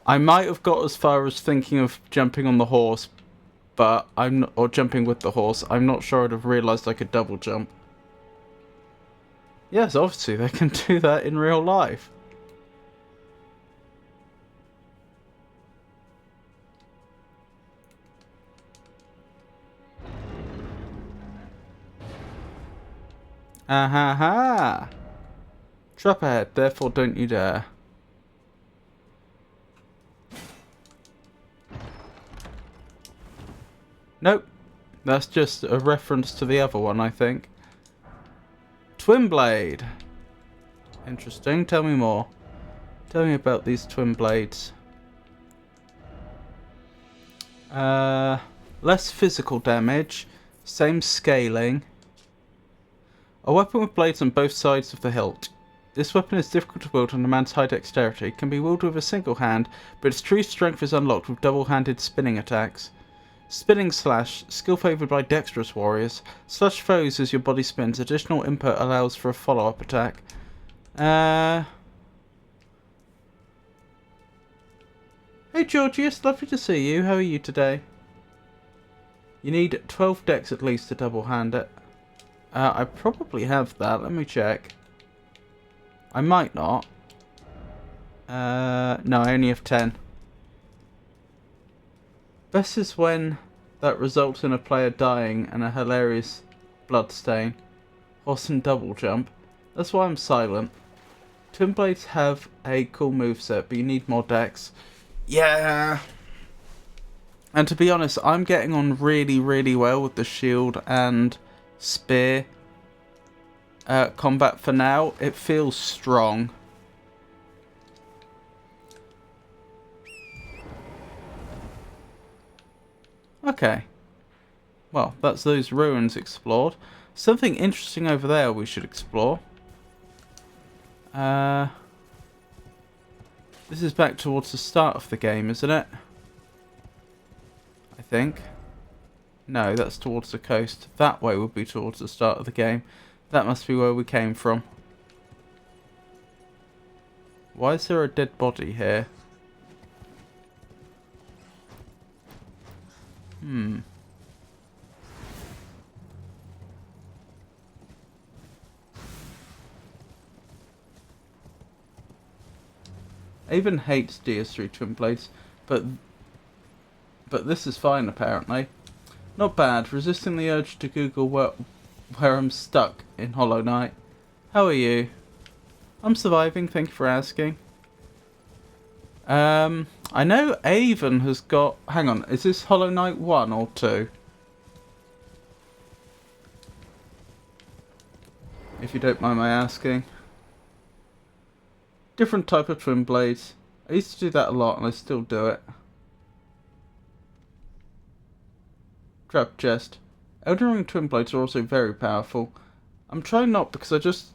I might have got as far as thinking of jumping on the horse, but or jumping with the horse. I'm not sure I'd have realised I could double jump. Yes, obviously they can do that in real life. Ah-ha-ha! Trap ahead, therefore don't you dare. Nope. That's just a reference to the other one, I think. Twin blade. Interesting. Tell me more. Tell me about these twin blades. Less physical damage. Same scaling. A weapon with blades on both sides of the hilt. This weapon is difficult to wield and demands high dexterity. It can be wielded with a single hand, but its true strength is unlocked with double-handed spinning attacks. Spinning slash, skill favoured by dexterous warriors. Slash foes as your body spins. Additional input allows for a follow-up attack. Hey Georgius, lovely to see you. How are you today? You need 12 dex at least to double-hand it. I probably have that. Let me check. I might not. No, I only have 10. Best is when that results in a player dying and a hilarious bloodstain. Horse and double jump. That's why I'm silent. Twin blades have a cool moveset, but you need more dex. Yeah. And to be honest, I'm getting on really, really well with the shield and spear combat for now. It feels strong. Okay. Well, that's those ruins explored. Something interesting over there we should explore. This is back towards the start of the game, isn't it? I think. No, that's towards the coast. That way would be towards the start of the game. That must be where we came from. Why is there a dead body here? Avon hates DS3 Twin Blades, but this is fine apparently. Not bad. Resisting the urge to Google where I'm stuck in Hollow Knight. How are you? I'm surviving. Thank you for asking. I know Avon has got. Hang on. Is this Hollow Knight 1 or 2? If you don't mind my asking. Different type of twin blades. I used to do that a lot and I still do it. Trap chest. Elden Ring twin blades are also very powerful. I'm trying not because I just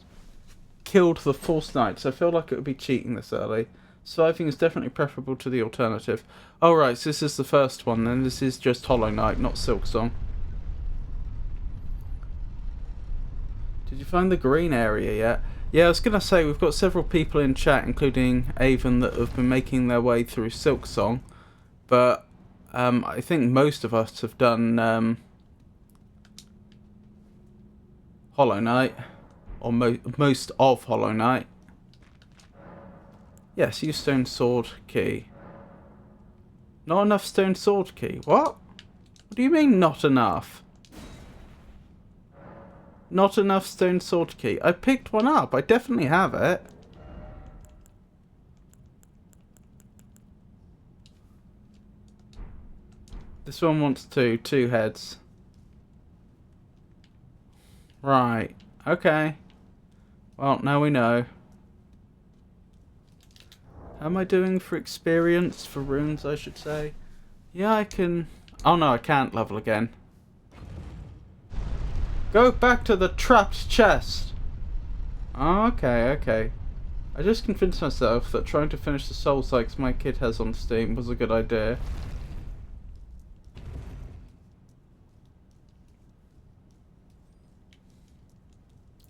killed the Force Knight, so I feel like it would be cheating this early. Surviving is definitely preferable to the alternative. Oh right, so this is the first one then. This is just Hollow Knight, not Silksong. Did you find the green area yet? Yeah, I was going to say, we've got several people in chat, including Avon, that have been making their way through Silksong. But I think most of us have done Hollow Knight. Or most of Hollow Knight. Yes, use stone sword key. Not enough stone sword key. What? What do you mean not enough? Not enough stone sword key. I picked one up. I definitely have it. This one wants two heads. Right. Okay. Well, now we know. How am I doing for experience? For runes, I should say. Yeah, I can... Oh no, I can't level again. Go back to the trapped chest! Okay, okay. I just convinced myself that trying to finish the Souls Likes my kid has on Steam was a good idea.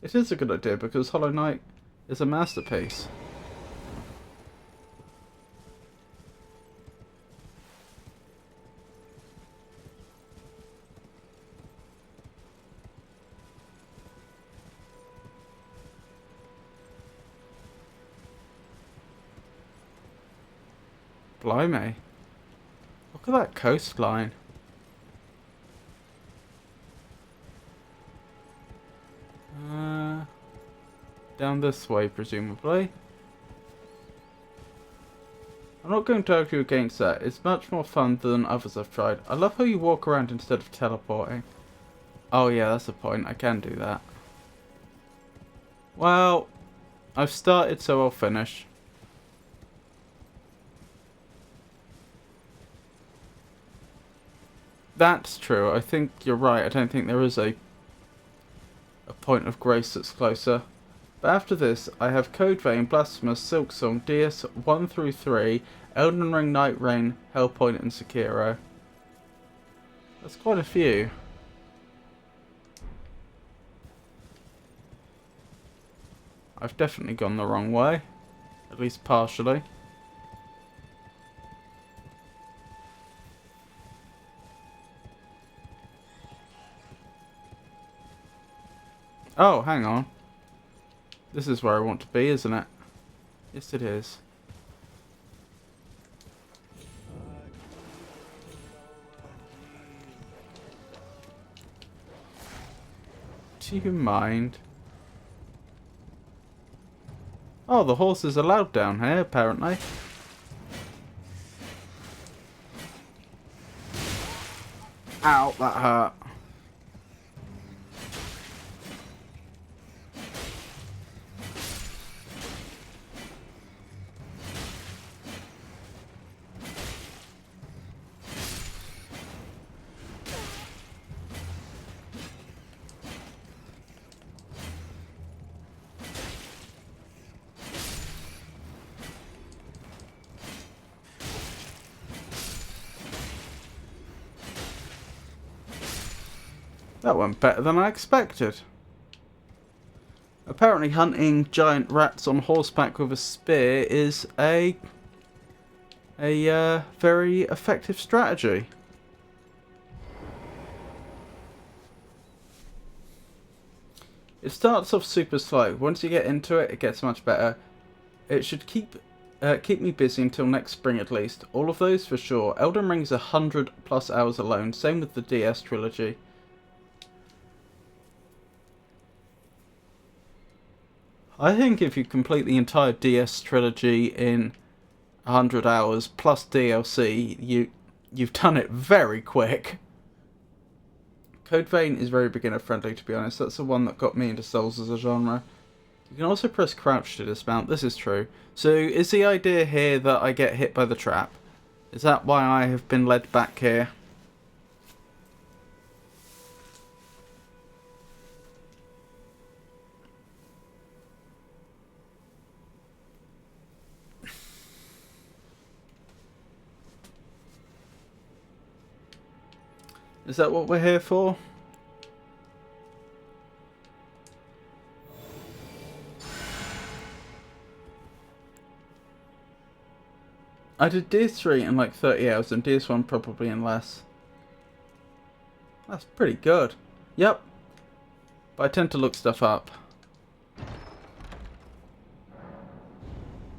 It is a good idea because Hollow Knight is a masterpiece. Blimey. Look at that coastline. Down this way, presumably. I'm not going to argue against that. It's much more fun than others I've tried. I love how you walk around instead of teleporting. Oh yeah, that's a point. I can do that. Well, I've started, so I'll finish. That's true. I think you're right. I don't think there is a point of grace that's closer. But after this, I have Code Vein, Blasphemous, Silksong, DS 1 through 3, Elden Ring, Night Rain, Hellpoint, and Sekiro. That's quite a few. I've definitely gone the wrong way. At least partially. Oh, hang on. This is where I want to be, isn't it? Yes, it is. Do you mind? Oh, the horse is allowed down here, apparently. Ow, that hurt. That went better than I expected. Apparently hunting giant rats on horseback with a spear is a very effective strategy. It starts off super slow. Once you get into it, it gets much better. It should keep me busy until next spring at least. All of those for sure. Elden Ring's 100+ hours alone. Same with the DS trilogy. I think if you complete the entire DS trilogy in 100 hours plus DLC, you've done it very quick. Code Vein is very beginner friendly, to be honest. That's the one that got me into Souls as a genre. You can also press crouch to dismount. This is true. So is the idea here that I get hit by the trap? Is that why I have been led back here? Is that what we're here for? I did DS3 in like 30 hours and DS1 probably in less. That's pretty good. Yep. But I tend to look stuff up.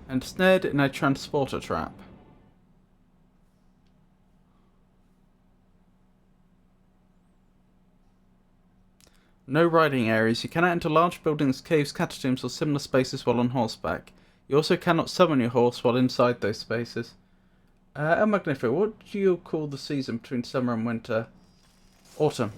And snared in a transporter trap. No riding areas. You cannot enter large buildings, caves, catacombs or similar spaces while on horseback. You also cannot summon your horse while inside those spaces. El Magnifico, what do you call the season between summer and winter? Autumn.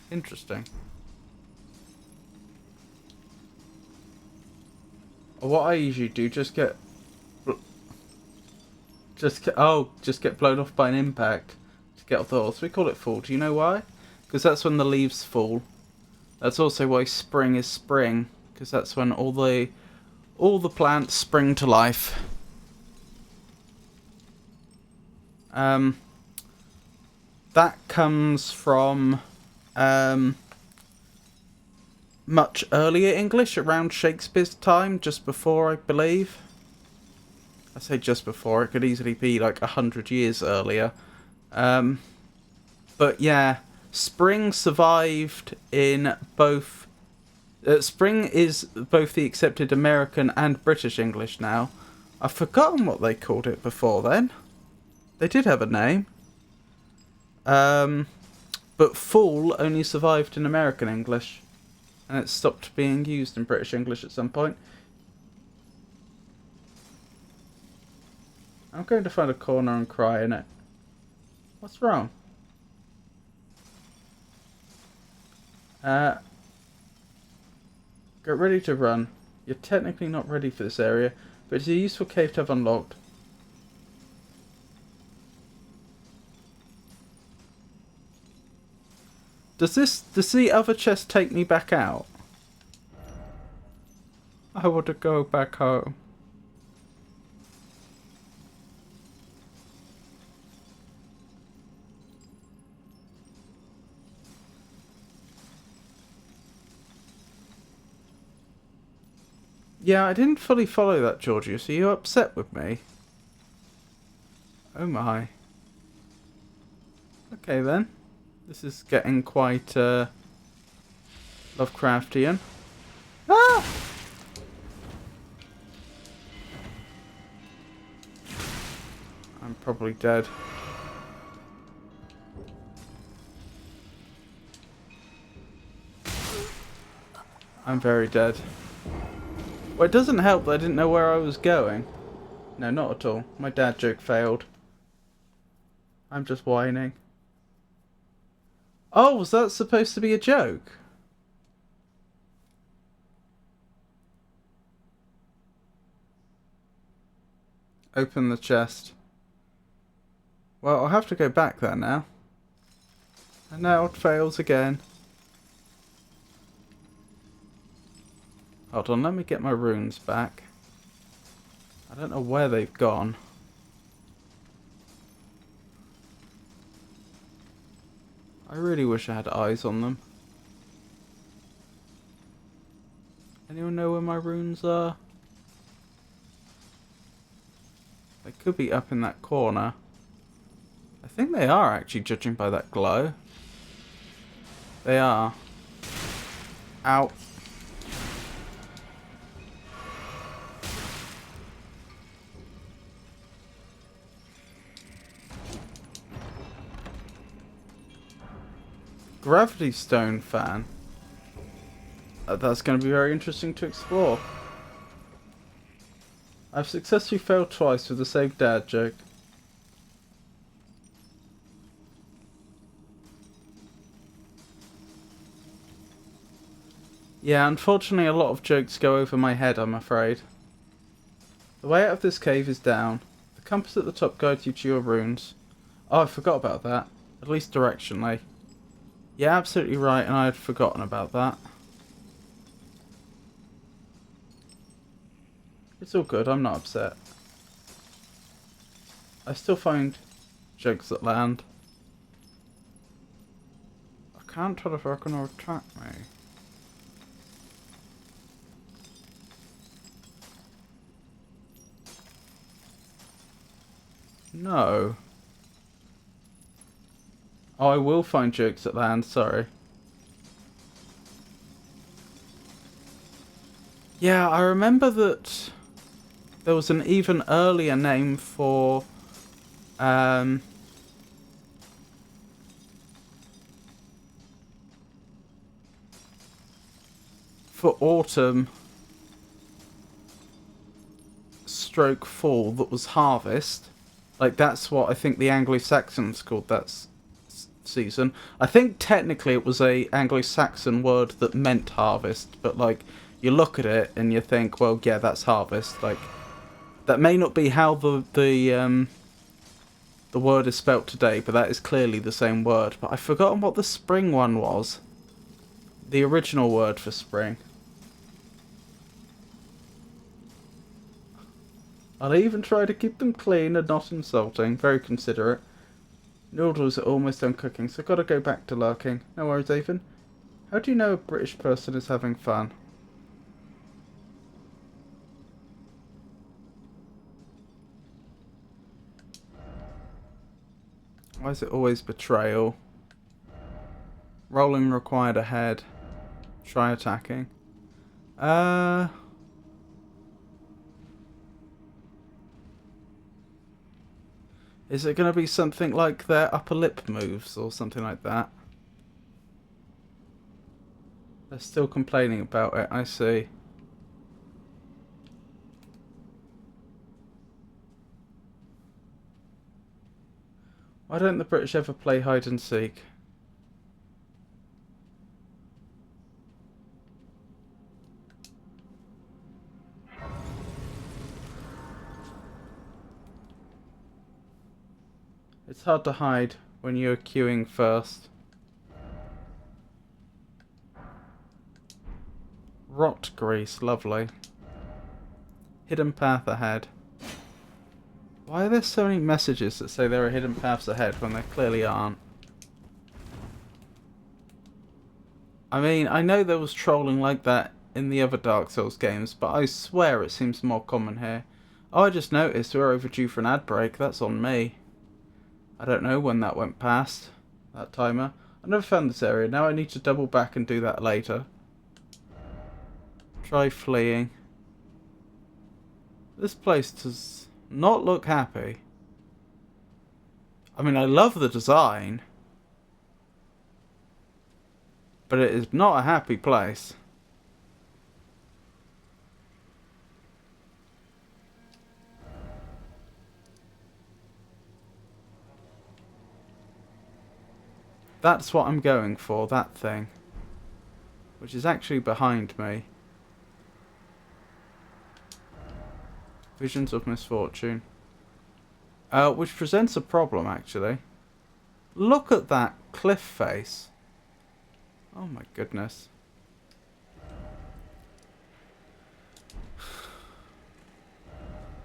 Interesting. What I usually do, just get blown off by an impact to get off the horse. We call it fall. Do you know why? Because that's when the leaves fall. That's also why spring is spring, because that's when all the plants spring to life. That comes from much earlier English, around Shakespeare's time, just before, I believe. I say just before, it could easily be like 100 years earlier. But yeah, spring survived in both... spring is both the accepted American and British English now. I've forgotten what they called it before then. They did have a name. But fall only survived in American English. And it stopped being used in British English at some point. I'm going to find a corner and cry in it. What's wrong? Get ready to run. You're technically not ready for this area, but it's a useful cave to have unlocked. Does the other chest take me back out? I want to go back home. Yeah, I didn't fully follow that, Georgius. Are you upset with me? Oh my. Okay then. This is getting quite Lovecraftian. Ah! I'm probably dead. I'm very dead. Well, it doesn't help that I didn't know where I was going. No, not at all. My dad joke failed. I'm just whining. Oh, was that supposed to be a joke? Open the chest. Well, I'll have to go back there now. And now it fails again. Hold on, let me get my runes back. I don't know where they've gone. I really wish I had eyes on them. Anyone know where my runes are? They could be up in that corner. I think they are actually, judging by that glow. They are. Ow. Gravity Stone fan. That's going to be very interesting to explore. I've successfully failed twice with the same dad joke. Yeah, unfortunately a lot of jokes go over my head, I'm afraid. The way out of this cave is down. The compass at the top guides you to your runes. Oh, I forgot about that. At least directionally. Yeah, absolutely right, and I had forgotten about that. It's all good, I'm not upset. I still find jokes that land. I can't tell if they're going to attack me. No. Oh, I will find jokes that land, sorry. Yeah, I remember that there was an even earlier name for autumn stroke fall that was harvest. Like, that's what I think the Anglo-Saxons called that season. I think technically it was a Anglo-Saxon word that meant harvest, but like, you look at it and you think, well, yeah, that's harvest. Like, that may not be how the word is spelt today, but that is clearly the same word. But I've forgotten what the spring one was. The original word for spring. I'll even try to keep them clean and not insulting. Very considerate. Noodles are almost done cooking, so I've got to go back to lurking. No worries, Ethan. How do you know a British person is having fun? Why is it always betrayal? Rolling required ahead. Try attacking. Is it going to be something like their upper lip moves or something like that? They're still complaining about it, I see. Why don't the British ever play hide and seek? It's hard to hide when you're queuing first. Rot grease, lovely. Hidden path ahead. Why are there so many messages that say there are hidden paths ahead when there clearly aren't? I mean, I know there was trolling like that in the other Dark Souls games, but I swear it seems more common here. Oh, I just noticed we're overdue for an ad break. That's on me. I don't know when that went past, that timer. I never found this area. Now I need to double back and do that later. Try fleeing. This place does not look happy. I mean, I love the design, but it is not a happy place. That's what I'm going for, that thing. Which is actually behind me. Visions of misfortune. Which presents a problem, actually. Look at that cliff face. Oh my goodness.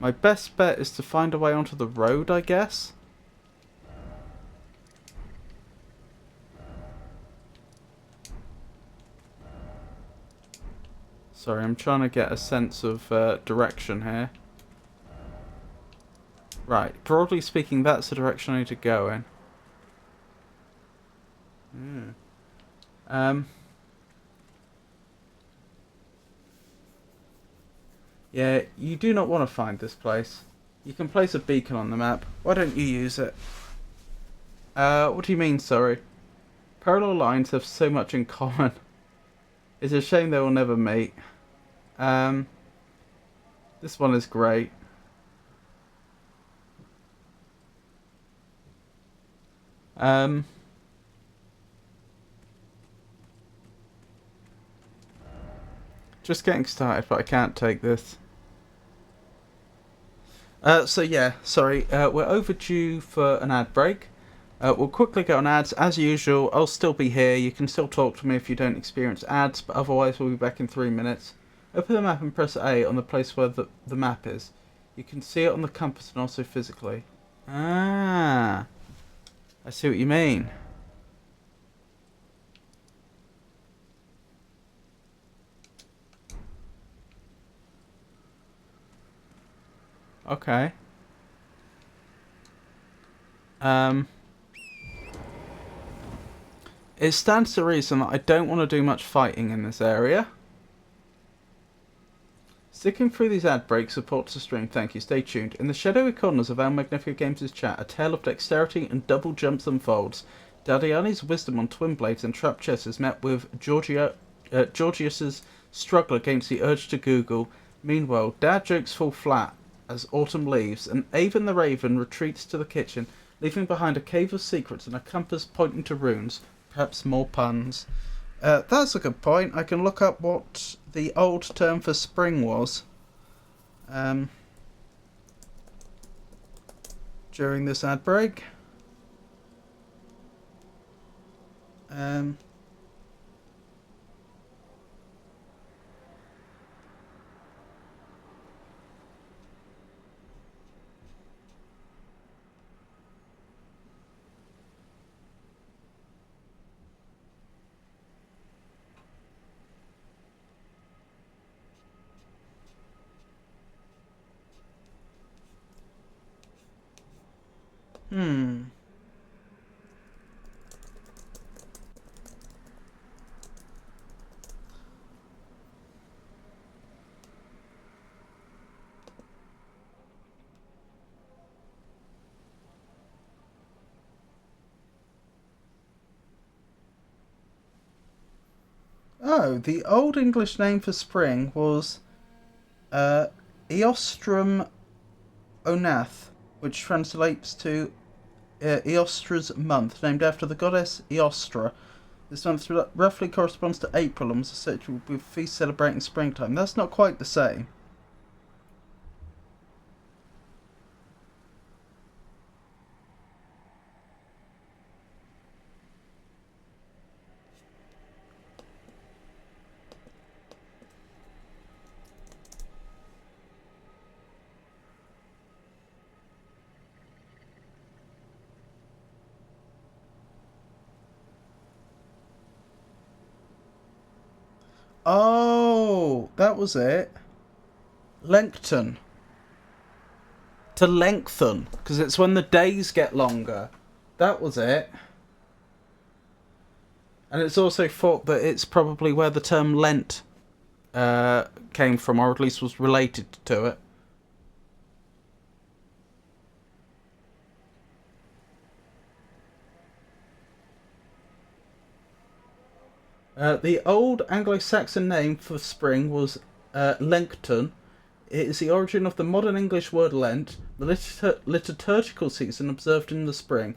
My best bet is to find a way onto the road, I guess. Sorry, I'm trying to get a sense of direction here. Right, broadly speaking, that's the direction I need to go in. Yeah, you do not want to find this place. You can place a beacon on the map. Why don't you use it? What do you mean, sorry? Parallel lines have so much in common. It's a shame they will never meet. This one is great. Just getting started, but I can't take this. So yeah, sorry, we're overdue for an ad break. We'll quickly go on ads. As usual, I'll still be here. You can still talk to me if you don't experience ads, but otherwise we'll be back in 3 minutes. Open the map and press A on the place where the map is. You can see it on the compass and also physically. Ah, I see what you mean. Okay. It stands to reason that I don't want to do much fighting in this area. Sticking through these ad breaks supports the stream, thank you, stay tuned. In the shadowy corners of our Magnifica Games' chat, a tale of dexterity and double jumps unfolds. Dardiani's wisdom on twin blades and trap chess is met with Georgius's struggle against the urge to Google. Meanwhile, dad jokes fall flat as autumn leaves, and Avon the Raven retreats to the kitchen, leaving behind a cave of secrets and a compass pointing to runes. Perhaps more puns. That's a good point. I can look up what the old term for spring was during this ad break. Oh, the old English name for spring was Eostrum Onath, which translates to Eostra's month, named after the goddess Eostra. This month roughly corresponds to April and was associated with feasts celebrating springtime. That's not quite the same. Oh, that was it. Lengthen. To lengthen, because it's when the days get longer. That was it. And it's also thought that it's probably where the term Lent came from, or at least was related to it. The old Anglo-Saxon name for spring was Lengton. It is the origin of the modern English word Lent, the liturgical season observed in the spring.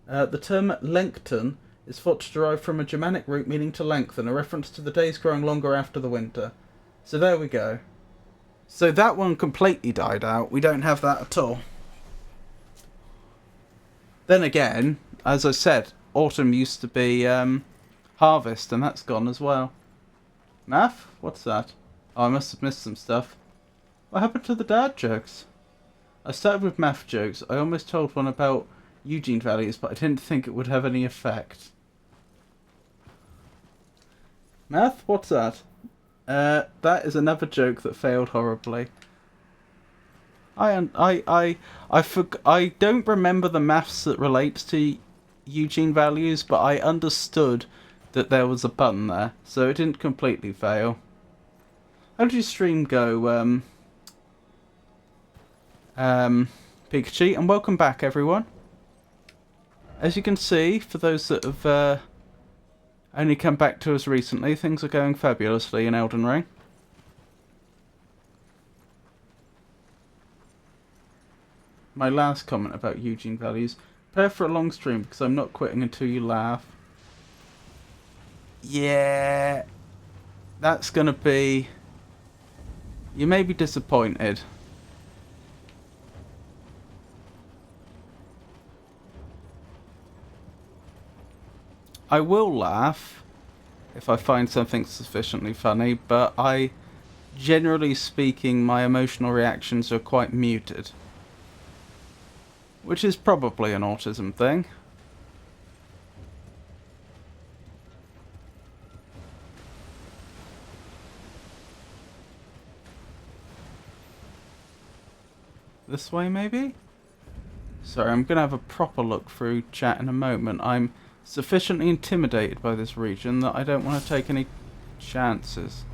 The term Lengton is thought to derive from a Germanic root meaning to lengthen, a reference to the days growing longer after the winter. So there we go. So that one completely died out. We don't have that at all. Then again, as I said, autumn used to be harvest, and that's gone as well. Math? What's that? Oh, I must have missed some stuff. What happened to the dad jokes? I started with math jokes. I almost told one about Eugene values, but I didn't think it would have any effect. Math? What's that? That is another joke that failed horribly. I don't remember the maths that relates to Eugene values, but I understood that there was a button there, so it didn't completely fail. How did your stream go, Pikachu? And welcome back, everyone. As you can see, for those that have only come back to us recently, things are going fabulously in Elden Ring. My last comment about Eugene values. Prepare for a long stream because I'm not quitting until you laugh. Yeah, that's gonna be... You may be disappointed. I will laugh if I find something sufficiently funny, but generally speaking, my emotional reactions are quite muted. Which is probably an autism thing. This way, maybe? Sorry, I'm going to have a proper look through chat in a moment. I'm sufficiently intimidated by this region that I don't want to take any chances.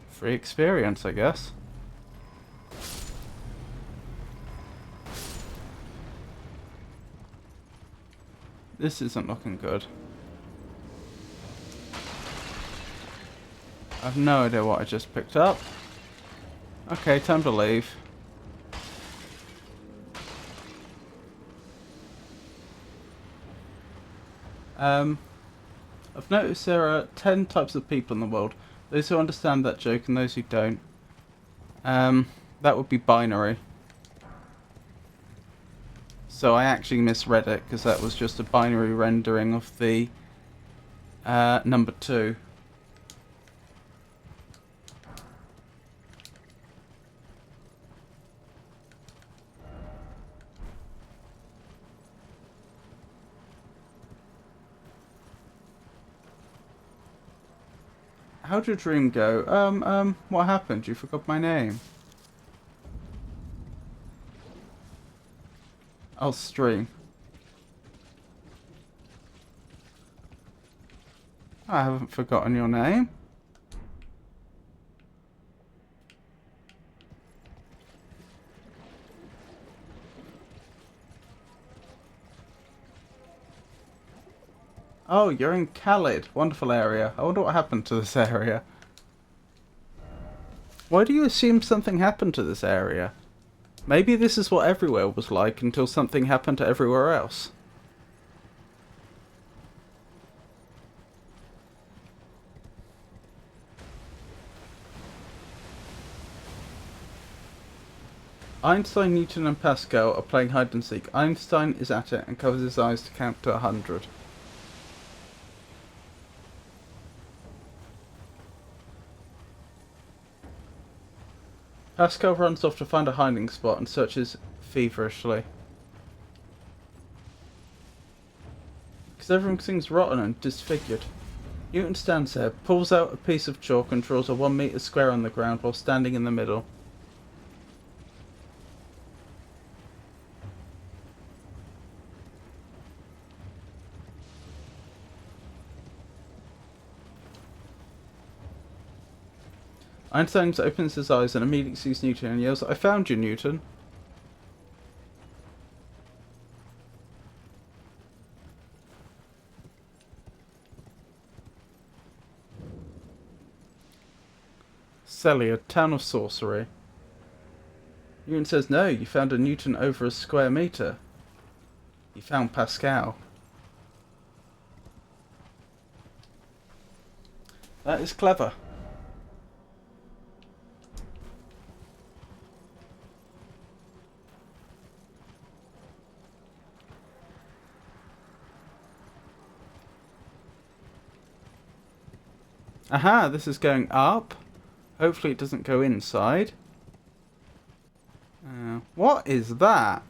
Free experience, I guess. This isn't looking good. I have no idea what I just picked up. Okay, time to leave. I've noticed there are 10 types of people in the world. Those who understand that joke and those who don't. That would be binary. So I actually misread it because that was just a binary rendering of the number 2. How'd your dream go? What happened? You forgot my name. I'll stream. I haven't forgotten your name. Oh, you're in Khalid. Wonderful area. I wonder what happened to this area. Why do you assume something happened to this area? Maybe this is what everywhere was like until something happened to everywhere else. Einstein, Newton and Pascal are playing hide and seek. Einstein is at it and covers his eyes to count to 100. Pascal runs off to find a hiding spot and searches feverishly. Because everything's rotten and disfigured. Newton stands there, pulls out a piece of chalk and draws a 1 meter square on the ground while standing in the middle. Einstein opens his eyes and immediately sees Newton and yells, "I found you, Newton." Celia, town of sorcery. Newton says, "No, you found a Newton over a square meter. You found Pascal." That is clever. Aha, this is going up. Hopefully it doesn't go inside. What is that?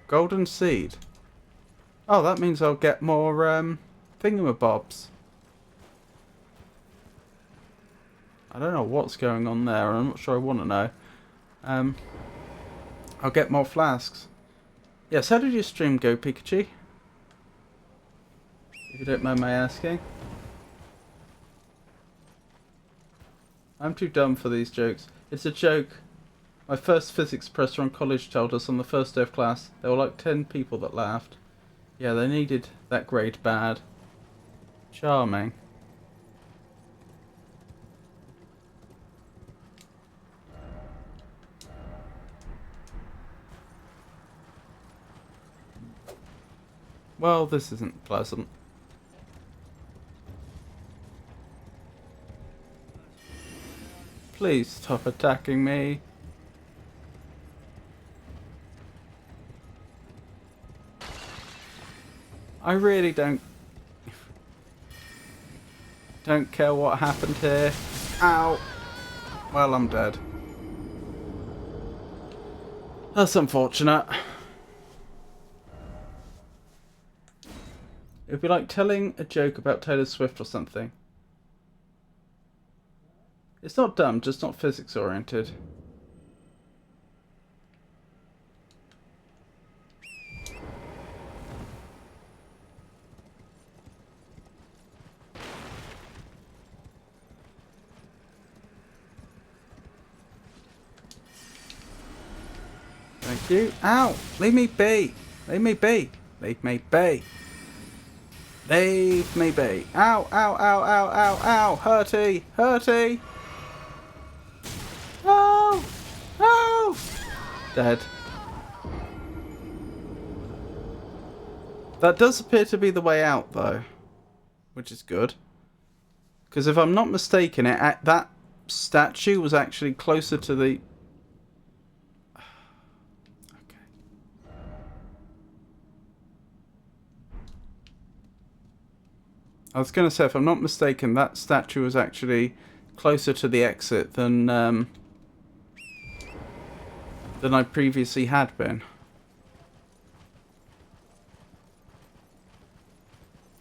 Golden seed. Oh, that means I'll get more thingamabobs. I don't know what's going on there, and I'm not sure I want to know. I'll get more flasks. Yes, how did your stream go, Pikachu? If you don't mind my asking. I'm too dumb for these jokes. It's a joke. My first physics professor on college told us on the first day of class there were like 10 people that laughed. Yeah, they needed that grade bad. Charming. Well, this isn't pleasant. Please stop attacking me. I really don't care what happened here. Ow. Well, I'm dead. That's unfortunate. It'd be like telling a joke about Taylor Swift or something. It's not dumb, just not physics oriented. Thank you. Ow! Leave me be! Leave me be! Leave me be! Leave me be! Ow! Ow! Ow! Ow! Ow! Ow! Hurty! Hurty! Oh! Oh! Dead. That does appear to be the way out, though, which is good. Because if I'm not mistaken, that statue was actually closer to the... Okay. I was going to say, if I'm not mistaken, that statue was actually closer to the exit than I previously had been.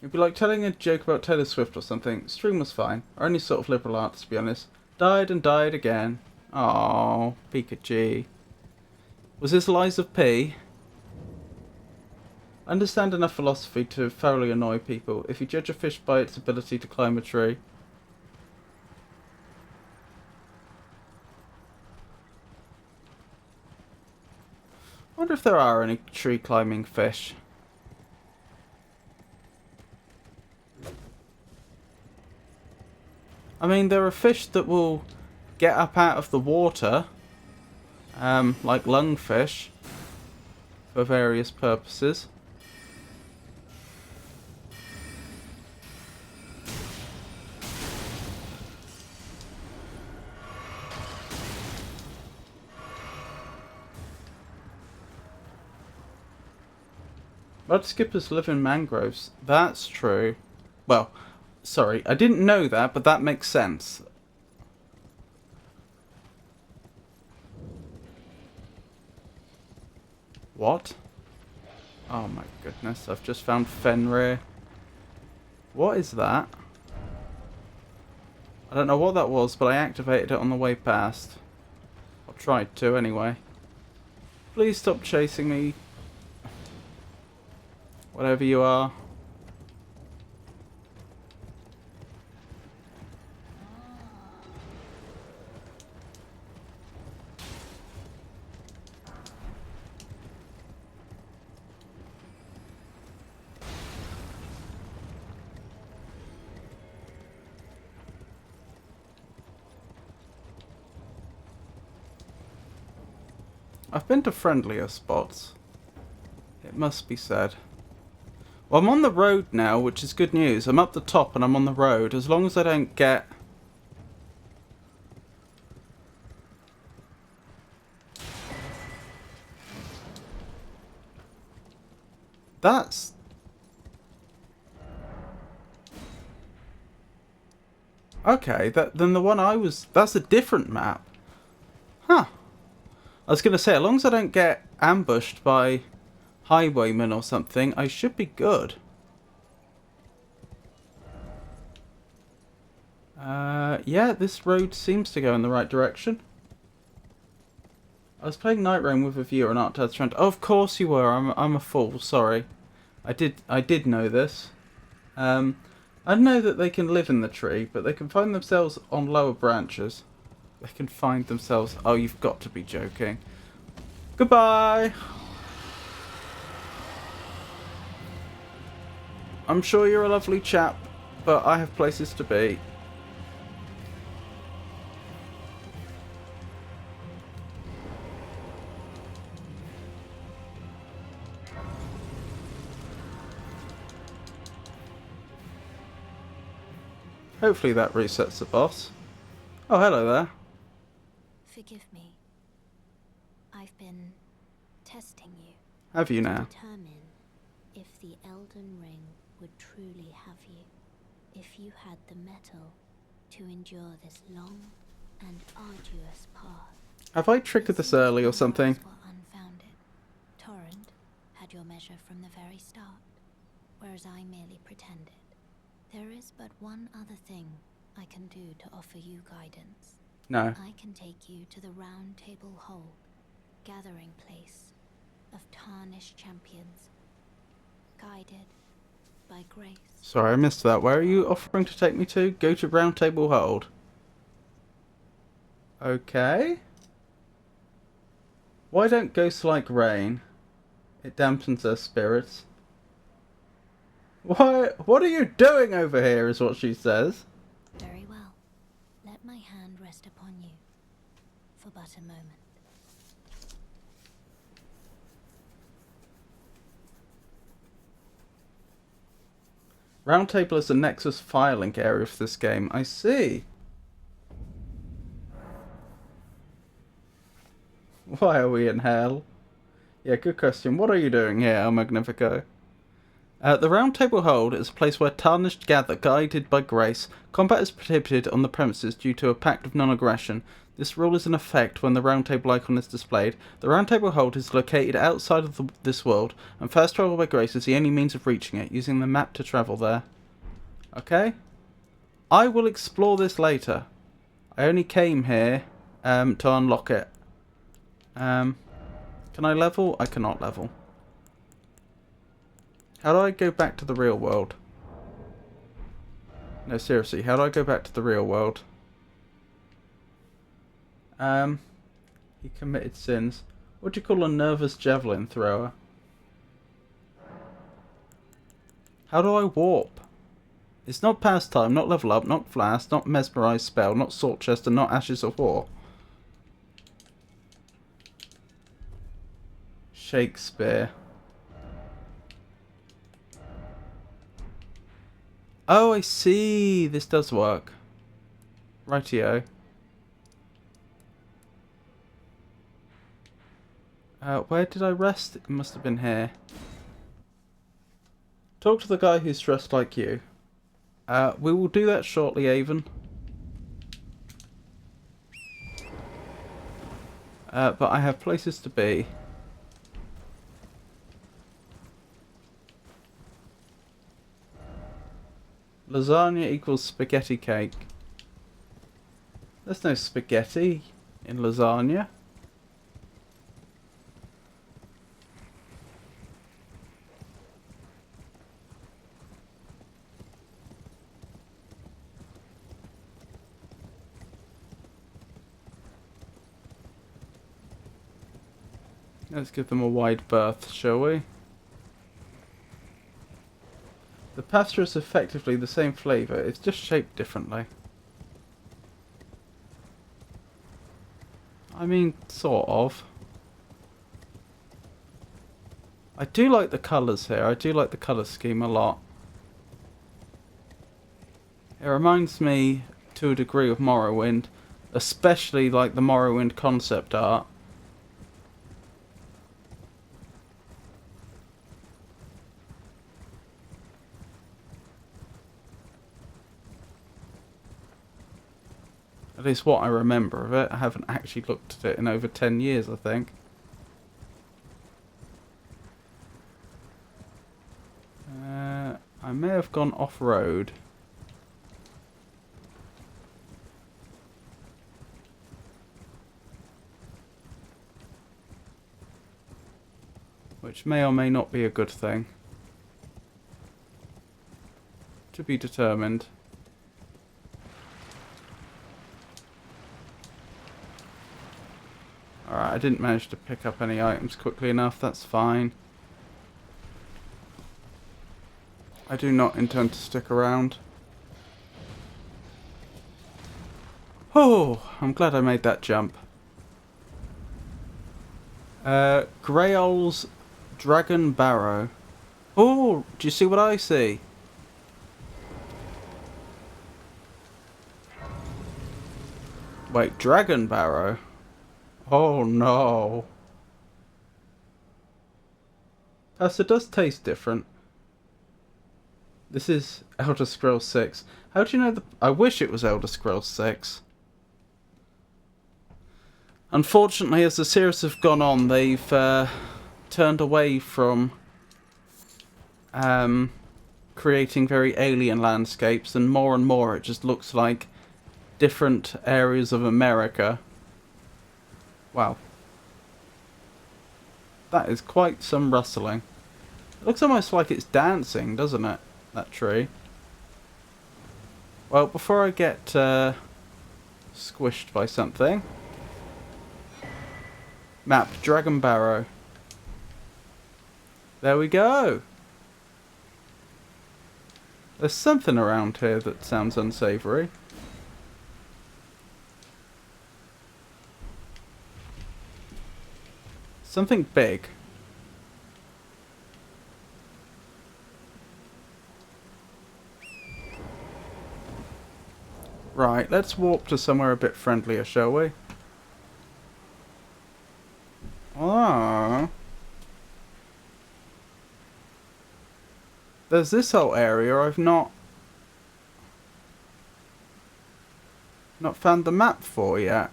It'd be like telling a joke about Taylor Swift or something. Stream was fine. Only sort of liberal arts, to be honest. Died and died again. Oh, Pikachu. Was this Lies of P? I understand enough philosophy to thoroughly annoy people. If you judge a fish by its ability to climb a tree. I wonder if there are any tree climbing fish. I mean, there are fish that will get up out of the water, like lungfish, for various purposes. Mudskippers live in mangroves. That's true. Well, sorry, I didn't know that, but that makes sense. What? Oh my goodness, I've just found Fenrir. What is that? I don't know what that was, but I activated it on the way past. Or tried to, anyway. Please stop chasing me. Whatever you are. I've been to friendlier spots, it must be said. Well, I'm on the road now, which is good news. I'm up the top and I'm on the road. As long as I don't get... That's... Okay, then the one I was... That's a different map. Huh. I was going to say, as long as I don't get ambushed by highwaymen or something, I should be good. Yeah, this road seems to go in the right direction. I was playing Night Rain with a viewer on Arctad's friend. Oh, of course you were. I'm a fool. Sorry. I did know this. I know that they can live in the tree, but they can find themselves on lower branches. They can find themselves... Oh, you've got to be joking. Goodbye! I'm sure you're a lovely chap, but I have places to be. Hopefully that resets the boss. Oh, hello there. Forgive me. I've been testing you. Have you to now? determine if the Elden Ring would truly have you. If you had the mettle to endure this long and arduous path. Have I triggered this early or something? Were unfounded. Torrent had your measure from the very start, whereas I merely pretended. There is but one other thing I can do to offer you guidance. No. I can take you to the Round Table Hold, gathering place of tarnished champions, guided by grace. Sorry, I missed that. Where are you offering to take me to? Go to Round Table Hold. Okay. Why don't ghosts like rain? It dampens their spirits. What are you doing over here, is what she says. Very well. Let my hand rest upon you for but a moment. Round Table is the Nexus Firelink area for this game. I see. Why are we in hell? Yeah, good question. What are you doing here, El Magnifico? The Round Table Hold is a place where tarnished gather, guided by grace. Combat is prohibited on the premises due to a pact of non-aggression. This rule is in effect when the Round Table icon is displayed. The Round Table Hold is located outside of this world, and fast travel by grace is the only means of reaching it, using the map to travel there. Okay? I will explore this later. I only came here to unlock it. Can I level? I cannot level. How do I go back to the real world? No, seriously, how do I go back to the real world? He committed sins. What do you call a nervous javelin thrower? How do I warp? It's not pastime, not level up, not flash, not mesmerize spell, not sword chest, and not ashes of war. Shakespeare. Oh, I see. This does work. Rightio. Where did I rest? It must have been here. Talk to the guy who's dressed like you. We will do that shortly, Avon. But I have places to be. Lasagna equals spaghetti cake. There's no spaghetti in lasagna. Let's give them a wide berth, shall we? The pasta is effectively the same flavour, it's just shaped differently. I mean, sort of. I do like the colours here, I do like the colour scheme a lot. It reminds me, to a degree, of Morrowind, especially like the Morrowind concept art. At least what I remember of it. I haven't actually looked at it in over 10 years, I think. I may have gone off-road. Which may or may not be a good thing. To be determined. Alright, I didn't manage to pick up any items quickly enough, that's fine. I do not intend to stick around. Oh, I'm glad I made that jump. Grail's Dragon Barrow. Oh, do you see what I see? Wait, Dragon Barrow? Oh no. It does taste different. This is Elder Scrolls 6. How do you know I wish it was Elder Scrolls 6. Unfortunately, as the series have gone on, they've turned away from creating very alien landscapes, and more it just looks like different areas of America. Wow. That is quite some rustling. It looks almost like it's dancing, doesn't it? That tree. Well, before I get squished by something. Map, Dragon Barrow. There we go. There's something around here that sounds unsavoury. Something big. Right, let's warp to somewhere a bit friendlier, shall we? Ah. There's this whole area I've not found the map for yet.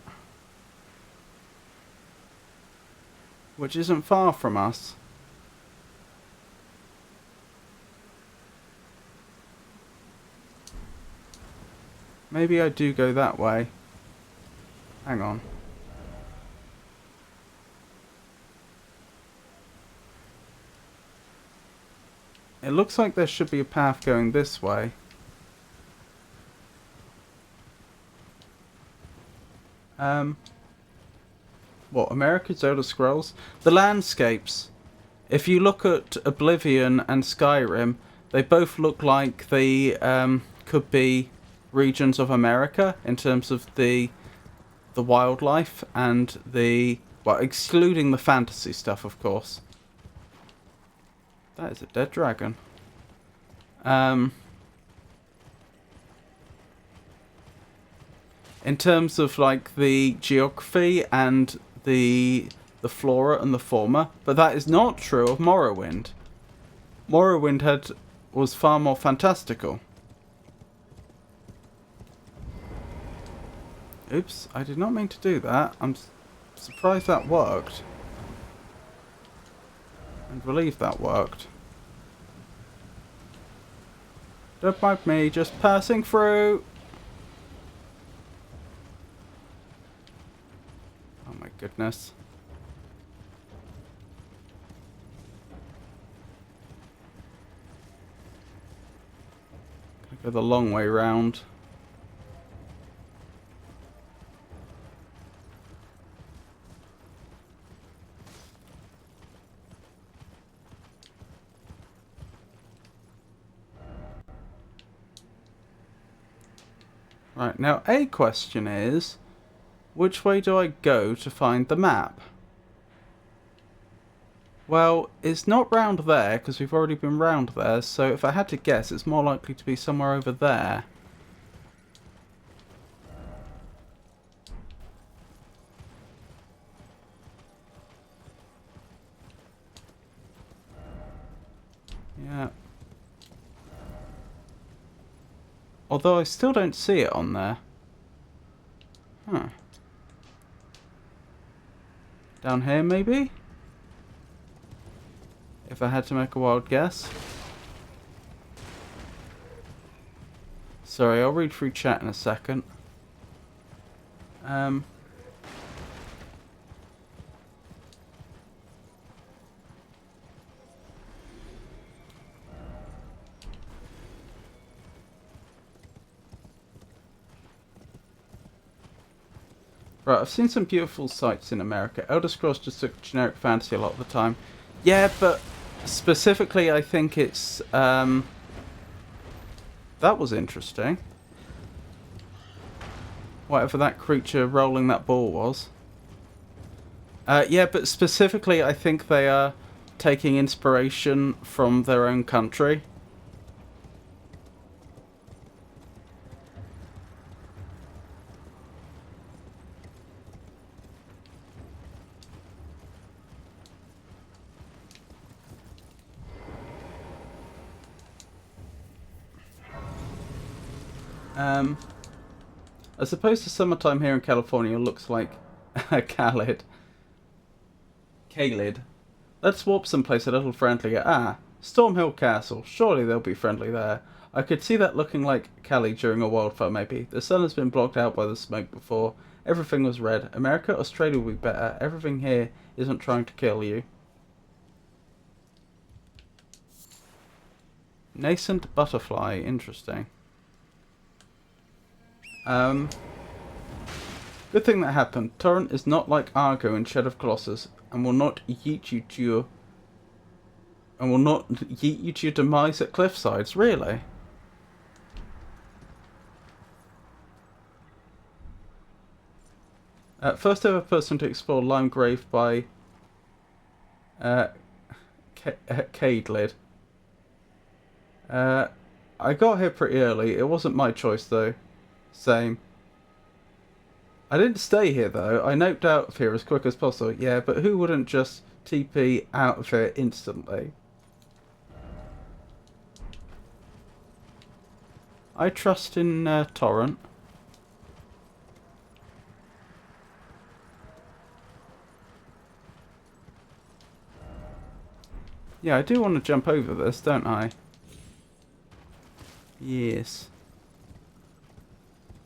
Which isn't far from us. Maybe I do go that way. Hang on. It looks like there should be a path going this way. What, America's Elder Scrolls? The landscapes. If you look at Oblivion and Skyrim, they both look like they could be regions of America in terms of the wildlife and well, excluding the fantasy stuff, of course. That is a dead dragon. In terms of like the geography and the flora and the fauna, but that is not true of Morrowind. Morrowind was far more fantastical. Oops, I did not mean to do that. I'm surprised that worked. And relieved that worked. Don't mind me, just passing through. Oh my goodness. Gotta go the long way round. Right, now a question is, which way do I go to find the map? Well, it's not round there, because we've already been round there, so if I had to guess, it's more likely to be somewhere over there. Yeah. Although I still don't see it on there. Huh. Down here, maybe? If I had to make a wild guess. Sorry, I'll read through chat in a second. Right, I've seen some beautiful sights in America. Elder Scrolls just took generic fantasy a lot of the time. Yeah, but specifically I think it's... that was interesting. Whatever that creature rolling that ball was. Yeah, but specifically I think they are taking inspiration from their own country. I suppose the summertime here in California looks like Khalid. Kalid. Let's warp someplace a little friendlier. Ah, Stormhill Castle. Surely they'll be friendly there. I could see that looking like Cali during a wildfire, maybe. The sun has been blocked out by the smoke before. Everything was red. America, Australia will be better. Everything here isn't trying to kill you. Nascent butterfly. Interesting. Good thing that happened. Torrent is not like Argo in Shed of Colossus and will not yeet you to your demise at cliffsides. Really? First ever person to explore Limegrave by Cadelid. I got here pretty early. It wasn't my choice though. Same. I didn't stay here though. I noped out of here as quick as possible. Yeah, but who wouldn't just TP out of here instantly? I trust in Torrent. Yeah, I do want to jump over this, don't I? Yes.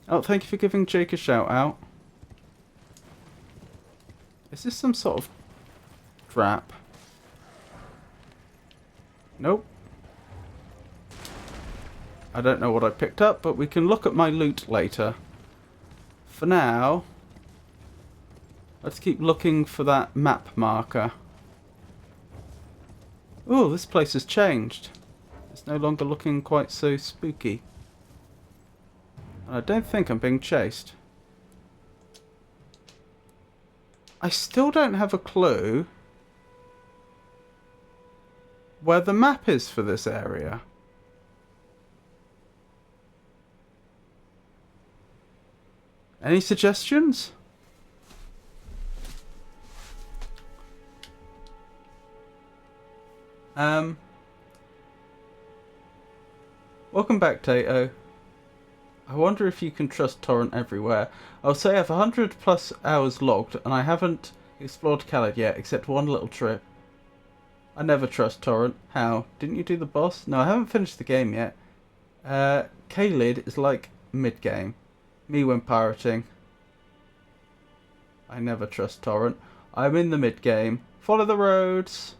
Oh, thank you for giving Jake a shout out. Is this some sort of trap? Nope. I don't know what I picked up, but we can look at my loot later. For now, let's keep looking for that map marker. Oh, this place has changed. It's no longer looking quite so spooky. And I don't think I'm being chased. I still don't have a clue where the map is for this area. Any suggestions? Welcome back, Tato. I wonder if you can trust Torrent everywhere. I'll say I have 100 plus hours logged and I haven't explored Khalid yet except one little trip. I never trust Torrent. How? Didn't you do the boss? No, I haven't finished the game yet. Khalid is like mid-game. Me when pirating. I never trust Torrent. I'm in the mid-game. Follow the roads.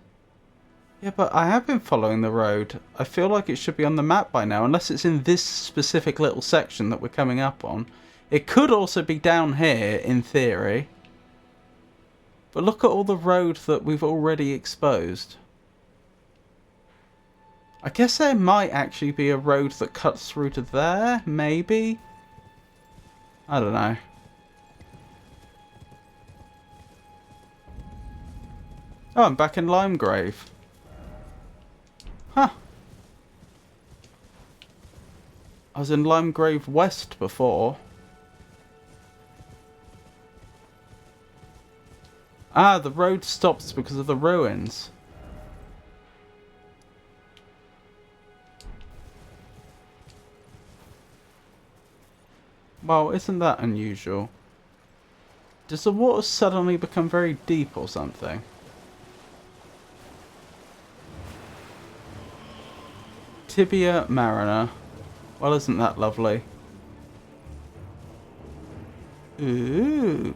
Yeah, but I have been following the road. I feel like it should be on the map by now, unless it's in this specific little section that we're coming up on. It could also be down here, in theory. But look at all the road that we've already exposed. I guess there might actually be a road that cuts through to there, maybe? I don't know. Oh, I'm back in Limegrave. Huh. I was in Limegrave West before. Ah, the road stops because of the ruins. Well, isn't that unusual? Does the water suddenly become very deep or something? Tibia Mariner. Well, isn't that lovely? Ooh.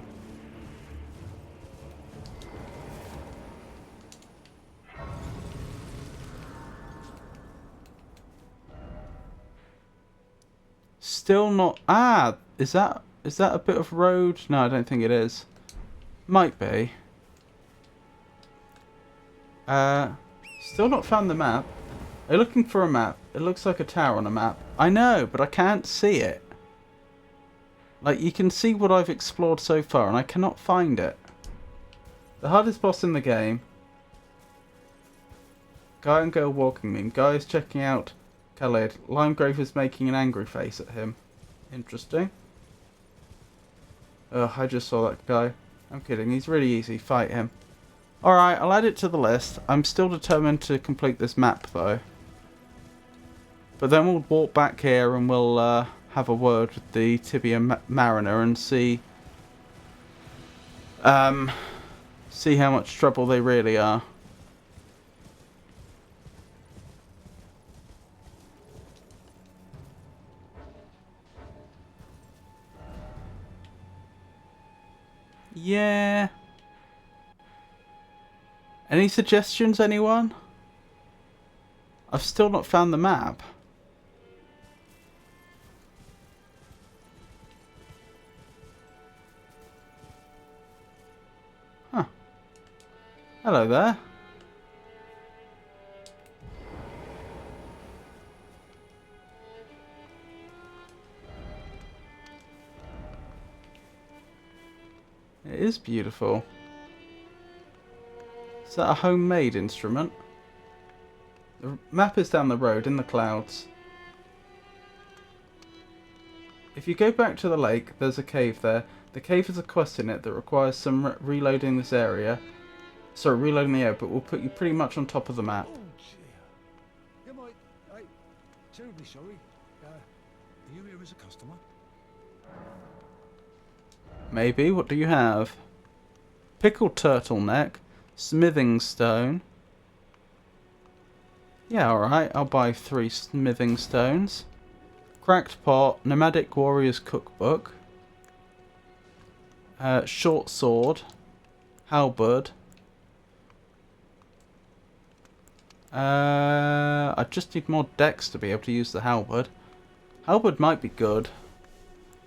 Still not... Ah! Is that a bit of road? No, I don't think it is. Might be. Still not found the map. Are you looking for a map? It looks like a tower on a map. I know, but I can't see it. Like, you can see what I've explored so far, and I cannot find it. The hardest boss in the game. Guy and girl walking meme. Guy is checking out Khalid. Limegrave is making an angry face at him. Interesting. Ugh, I just saw that guy. I'm kidding, he's really easy. Fight him. Alright, I'll add it to the list. I'm still determined to complete this map, though. But then we'll walk back here and we'll have a word with the Tibia Mariner and see see how much trouble they really are. Yeah. Any suggestions, anyone? I've still not found the map. Huh. Hello there. It is beautiful. Is that a homemade instrument? The map is down the road in the clouds. If you go back to the lake, there's a cave there. The cave has a quest in it that requires some reloading this area. Sorry, reloading the area, but will put you pretty much on top of the map. Oh, dear. Yeah, mate. Hey, terribly sorry. Are you here as a customer? Maybe. What do you have? Pickled turtleneck. Smithing stone. Yeah, alright. I'll buy 3 smithing stones. Cracked pot. Nomadic warrior's cookbook. Short sword. Halberd. I just need more decks to be able to use the halberd. Halberd might be good.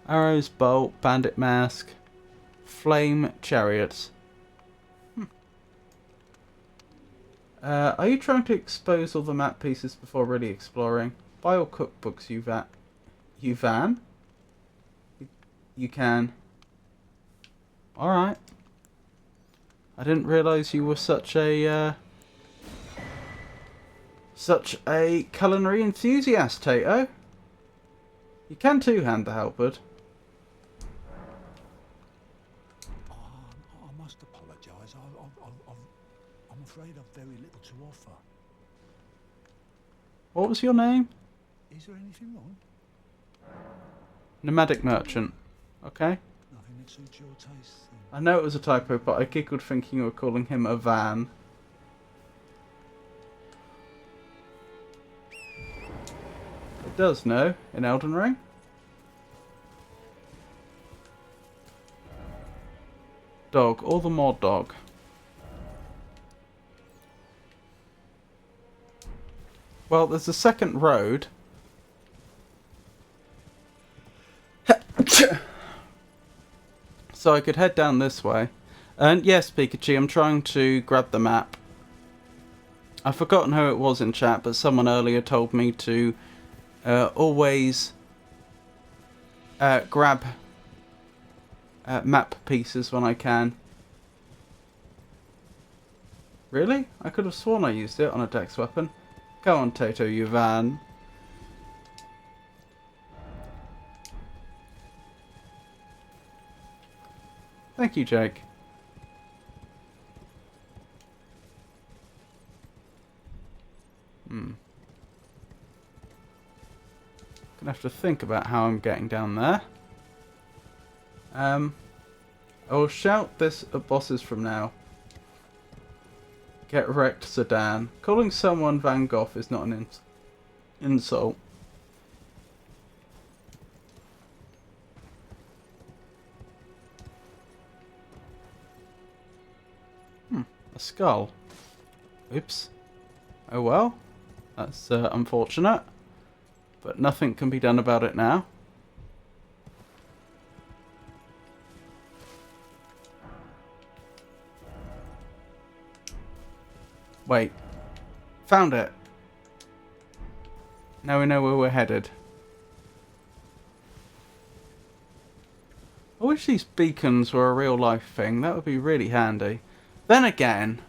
Arrows, bolt, bandit mask, flame chariots. Are you trying to expose all the map pieces before really exploring? Buy all cookbooks, you van? You can. Alright. I didn't realise you were such a culinary enthusiast, Tato. You can two-hand the halberd. I must apologise. I'm afraid I've very little to offer. What was your name? Is there anything wrong? Nomadic merchant. Okay. Nothing that suits your taste, then? I know it was a typo, but I giggled thinking you were calling him a van. It does, no? In Elden Ring? Dog. All the more dog. Well, there's a second road. So I could head down this way. And yes, Pikachu, I'm trying to grab the map. I've forgotten who it was in chat, but someone earlier told me to always grab map pieces when I can. Really? I could have sworn I used it on a dex weapon. Go on, Tato, you van. Thank you, Jake. Gonna have to think about how I'm getting down there. I will shout this at bosses from now. Get wrecked, Sedan. Calling someone Van Gogh is not an insult. A skull. Oops. Oh well. That's unfortunate. But nothing can be done about it now. Wait. Found it. Now we know where we're headed. I wish these beacons were a real life thing. That would be really handy. Then again,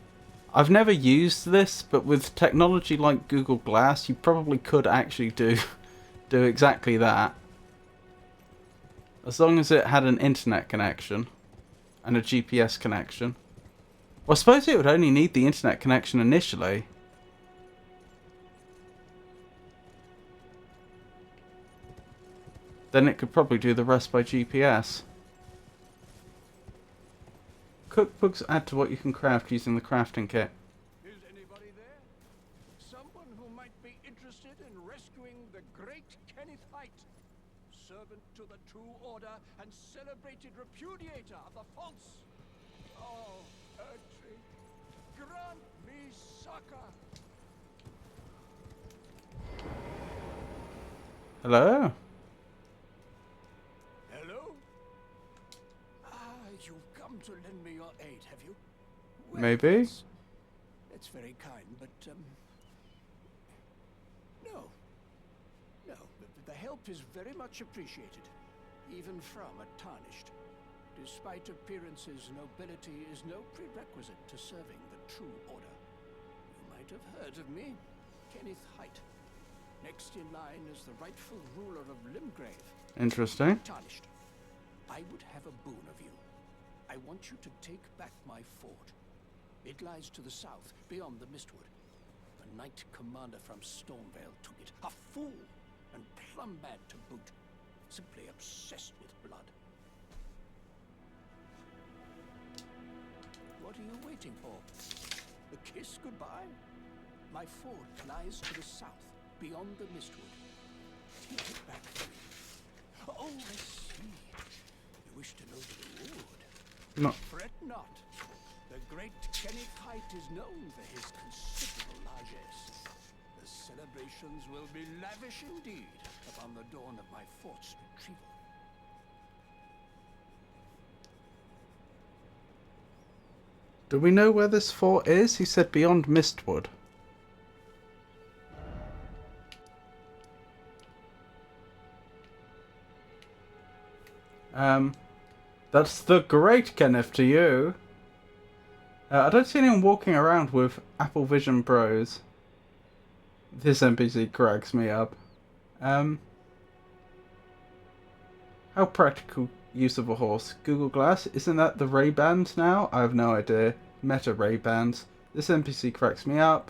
I've never used this, but with technology like Google Glass, you probably could actually do exactly that. As long as it had an internet connection and a GPS connection. Well, I suppose it would only need the internet connection initially. Then it could probably do the rest by GPS. Cookbooks add to what you can craft using the crafting kit. Is anybody there? Someone who might be interested in rescuing the great Kenneth Height, servant to the True Order and celebrated repudiator of the false. Oh, Erdtree, grant me succor. Hello? Hello? You've come to lend me your aid, have you? Well, Maybe. That's very kind, but no. No, the help is very much appreciated, even from a tarnished. Despite appearances, nobility is no prerequisite to serving the True Order. You might have heard of me, Kenneth Height. Next in line is the rightful ruler of Limgrave. Interesting. Tarnished. I would have a boon of you. I want you to take back my fort. It lies to the south, beyond the Mistwood. The Knight Commander from Stormvale took it. A fool! And plumb mad to boot. Simply obsessed with blood. What are you waiting for? A kiss goodbye? My fort lies to the south, beyond the Mistwood. Take it back for me. Oh, I see. You wish to know the reward? No. Fret not. The great Kenneth Height is known for his considerable largesse. The celebrations will be lavish indeed upon the dawn of my fort's retrieval. Do we know where this fort is? He said beyond Mistwood. That's the great Kenneth to you. I don't see anyone walking around with Apple Vision Pros. This NPC cracks me up. How practical use of a horse. Google Glass, isn't that the Ray-Bans now? I have no idea. Meta Ray-Bans. This NPC cracks me up.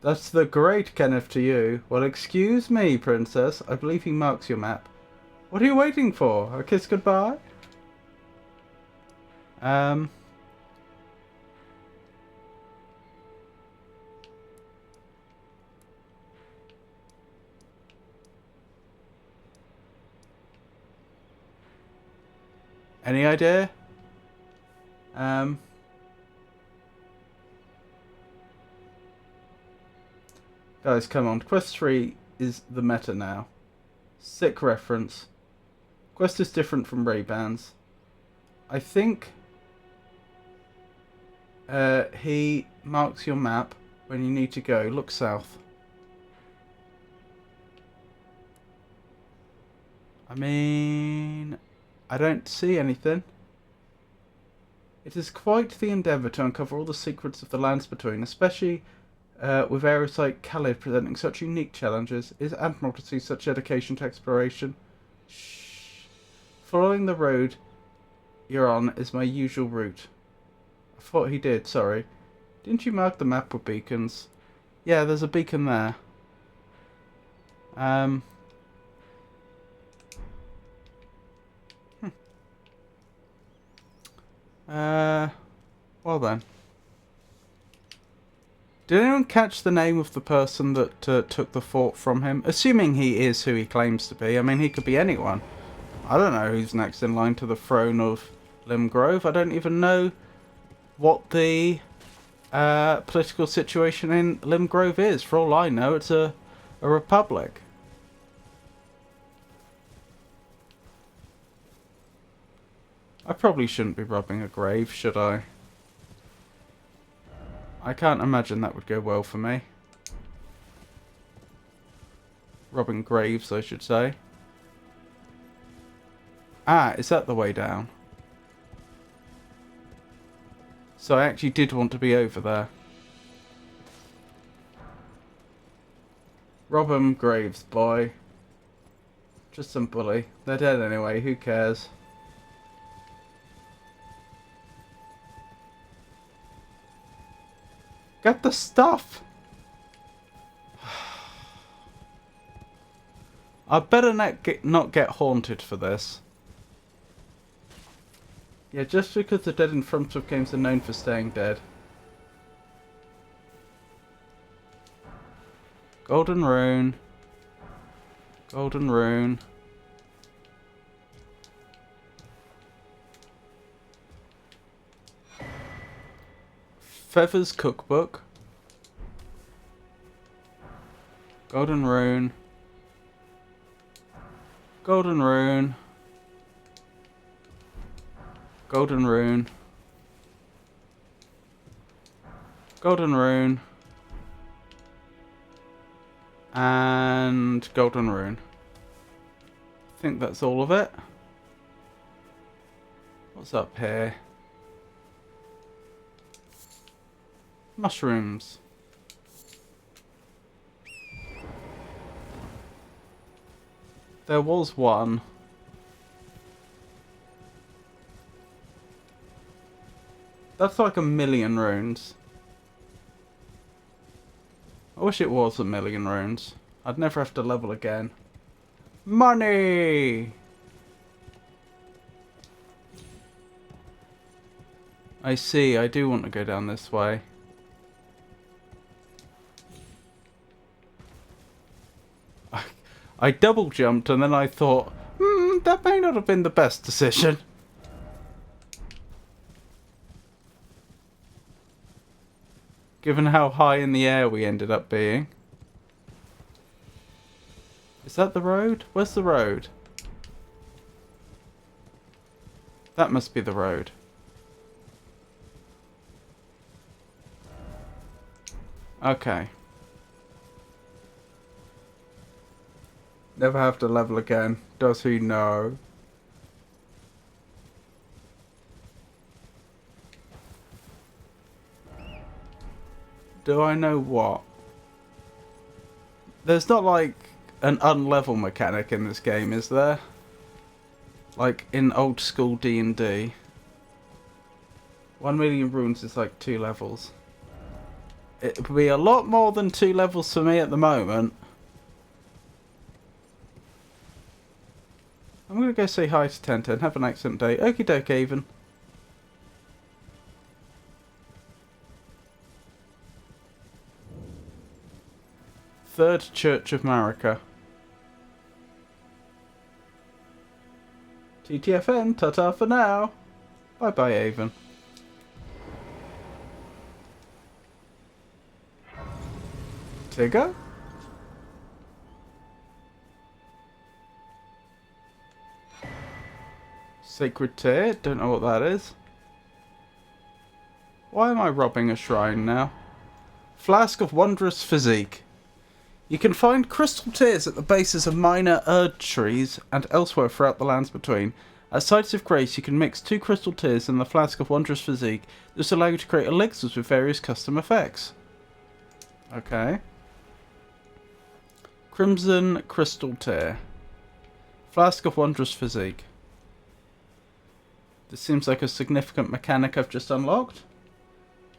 That's the great Kenneth to you. Well, excuse me, princess. I believe he marks your map. What are you waiting for? A kiss goodbye? Any idea? Guys, come on. Quest 3 is the meta now. Sick reference. Quest is different from Ray-Bans. I think he marks your map when you need to go. Look south. I mean, I don't see anything. It is quite the endeavour to uncover all the secrets of the lands between, especially with areas like Calais presenting such unique challenges. It is admirable to see such dedication to exploration. Shh. Following the road you're on is my usual route. I thought he did, sorry. Didn't you mark the map with beacons? Yeah, there's a beacon there. Well then. Did anyone catch the name of the person that took the fort from him? Assuming he is who he claims to be. I mean, he could be anyone. I don't know who's next in line to the throne of Limgrove. I don't even know what the political situation in Limgrove is. For all I know, it's a republic. I probably shouldn't be robbing a grave, should I? I can't imagine that would go well for me. Robbing graves, I should say. Ah, is that the way down? So I actually did want to be over there. Rob 'em graves, boy. Just some bully. They're dead anyway, who cares? Get the stuff! I better not get haunted for this. Yeah, just because the dead in front of games are known for staying dead. Golden rune. Golden rune. Feathers cookbook. Golden rune. Golden rune. Golden rune. Golden rune. And golden rune. I think that's all of it. What's up here? Mushrooms. There was one. That's like 1,000,000 runes. I wish it was 1,000,000 runes. I'd never have to level again. Money! I see, I do want to go down this way. I double jumped and then I thought, that may not have been the best decision. Given how high in the air we ended up being. Is that the road? Where's the road? That must be the road. Okay. Never have to level again. Does he know? Do I know what? There's not like an unlevel mechanic in this game, is there? Like in old school D&D. 1,000,000 runes is like 2 levels. It would be a lot more than 2 levels for me at the moment. I'm going to go say hi to 1010. Have an excellent day. Okie doke, even. Third Church of Marika. TTFN, ta-ta for now. Bye-bye, Avon. Tigger? Sacred Tear? Don't know what that is. Why am I robbing a shrine now? Flask of Wondrous Physique. You can find crystal tears at the bases of minor erd trees and elsewhere throughout the lands between. At sites of grace, you can mix 2 crystal tears in the Flask of Wondrous Physique. This will allow you to create elixirs with various custom effects. Okay. Crimson Crystal Tear. Flask of Wondrous Physique. This seems like a significant mechanic I've just unlocked.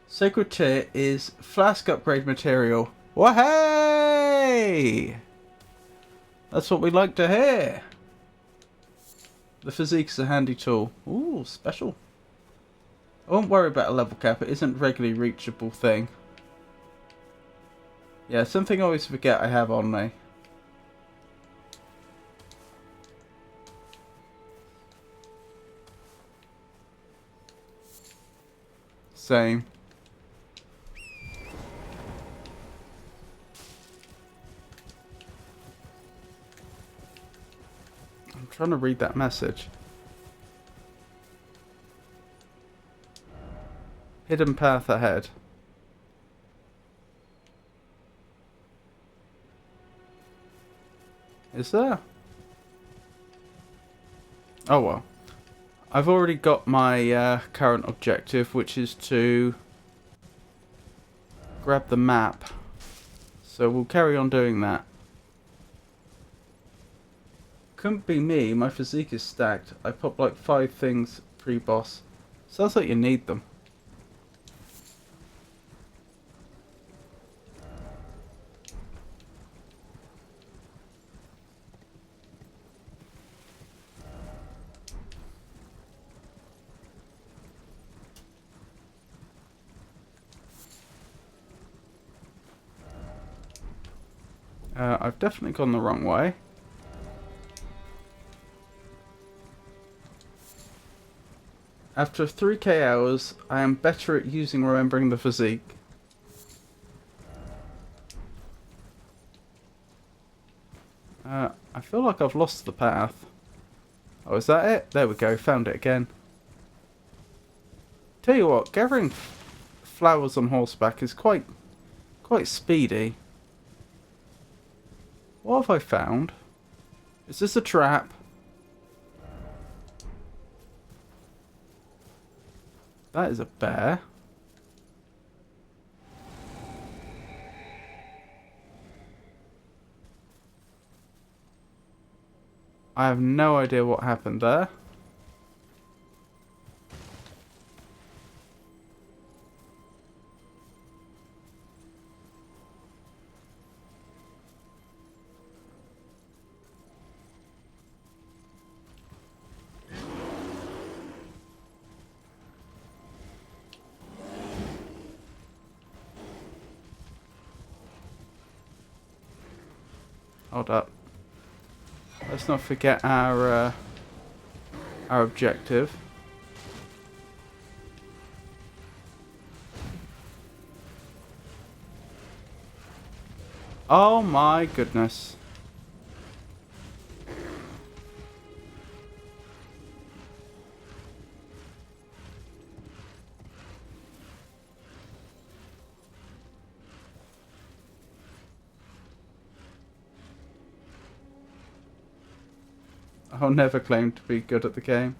Sacred Tear is flask upgrade material. Wahey! That's what we like to hear. The physique's a handy tool. Ooh, special. I won't worry about a level cap. It isn't a regularly reachable thing. Yeah, something I always forget I have on me. Same. I'm trying to read that message. Hidden path ahead. Is there? Oh well. I've already got my current objective, which is to grab the map. So we'll carry on doing that. Couldn't be me, my physique is stacked. I popped like 5 things pre-boss. Sounds like you need them. I've definitely gone the wrong way. After 3k hours, I am better at remembering the physique. I feel like I've lost the path. Oh, is that it? There we go, found it again. Tell you what, gathering flowers on horseback is quite speedy. What have I found? Is this a trap? That is a bear. I have no idea what happened there. Hold up. Let's not forget our objective. Oh my goodness. I'll never claim to be good at the game.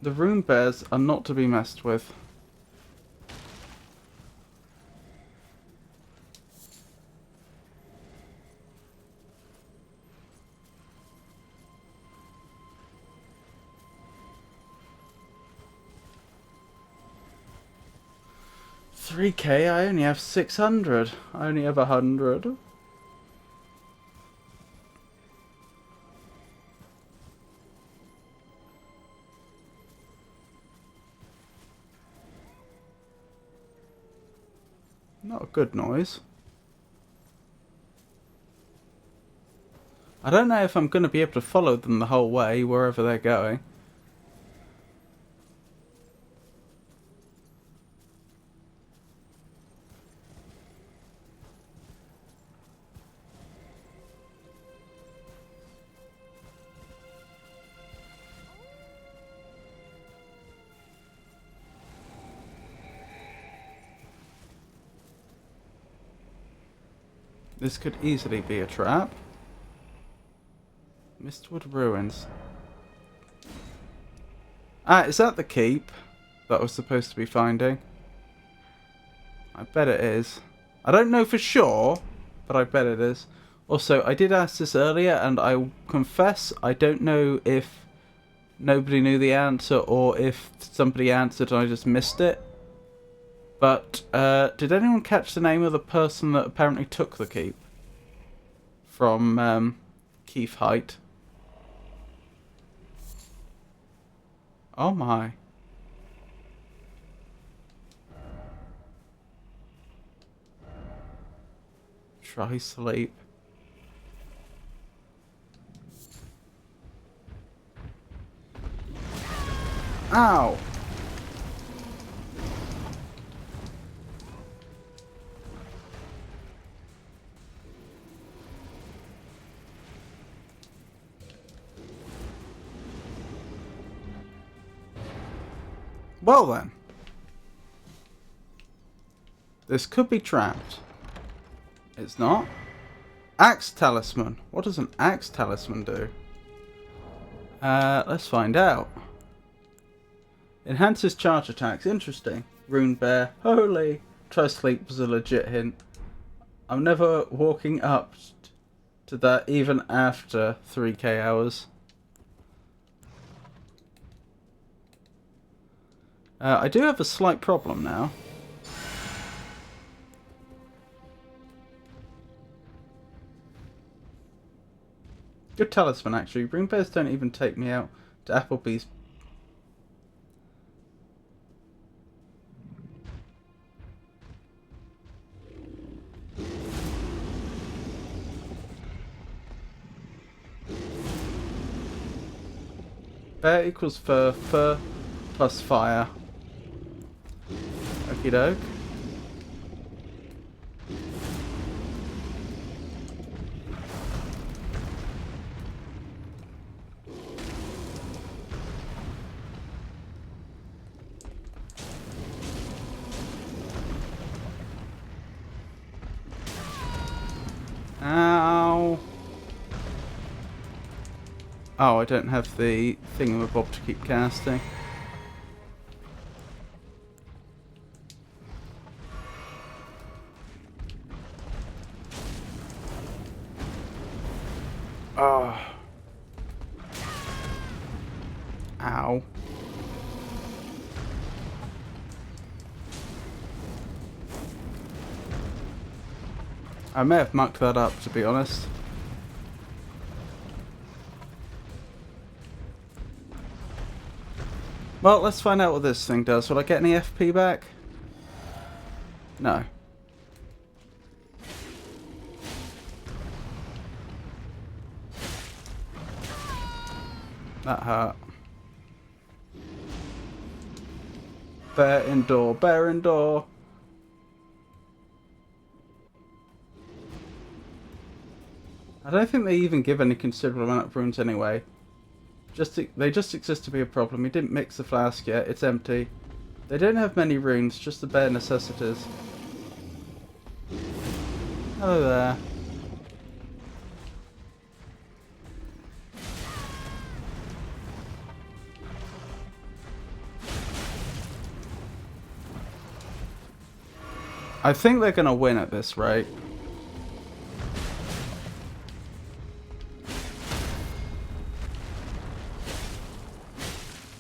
The rune bears are not to be messed with. $3k, I only have 600. I only have 100. Not a good noise. I don't know if I'm going to be able to follow them the whole way, wherever they're going. This could easily be a trap. Mistwood Ruins. Ah, is that the keep that I was supposed to be finding? I bet it is. I don't know for sure, but I bet it is. Also, I did ask this earlier, and I confess I don't know if nobody knew the answer or if somebody answered and I just missed it. But, did anyone catch the name of the person that apparently took the keep? from Keith Height. Oh my. Try sleep. Ow! Well then. This could be trapped. It's not. Axe Talisman. What does an Axe Talisman do? Let's find out. Enhances charge attacks. Interesting. Rune Bear. Holy. Try sleep was a legit hint. I'm never walking up to that even after 3k hours. I do have a slight problem now. Good talisman, actually. Rune Bears don't even take me out to Applebee's. Bear equals fur, fur plus fire. Okie doke. Ow. Oh, I don't have the thingamabob to keep casting. Oh. Ow. I may have mucked that up, to be honest. Well, let's find out what this thing does. Will I get any FP back? No. That hurt. Bear indoor, bear indoor. I don't think they even give any considerable amount of runes anyway. They just exist to be a problem. We didn't mix the flask yet. It's empty. They don't have many runes, just the bare necessities. Hello there. I think they're gonna win at this rate.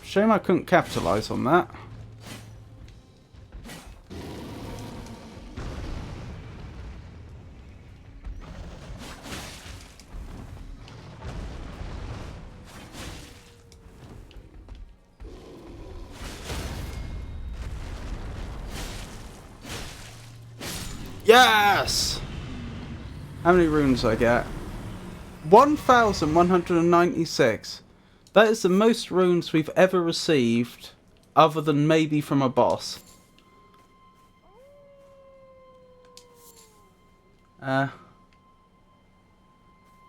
Shame I couldn't capitalize on that. Yes! How many runes I get? 1,196. That is the most runes we've ever received, other than maybe from a boss.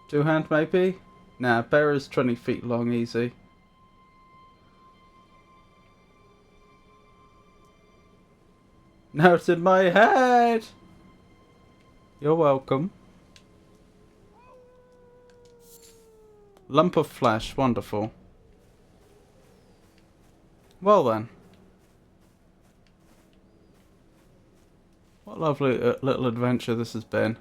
Two hand maybe? Nah, bear is 20 feet long, easy. Now it's in my head! You're welcome. Lump of flesh, wonderful. Well then. What a lovely little adventure this has been.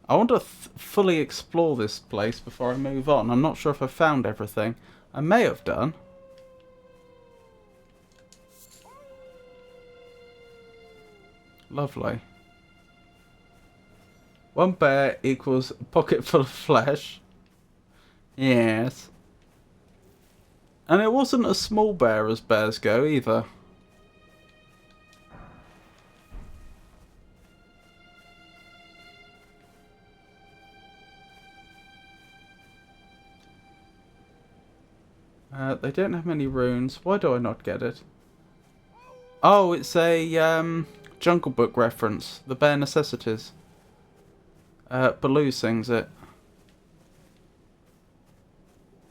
I want to fully explore this place before I move on. I'm not sure if I found everything. I may have done. Lovely. One bear equals a pocket full of flesh. Yes. And it wasn't a small bear as bears go either. They don't have many runes. Why do I not get it? Oh, it's a Jungle Book reference. The Bare Necessities. Baloo sings it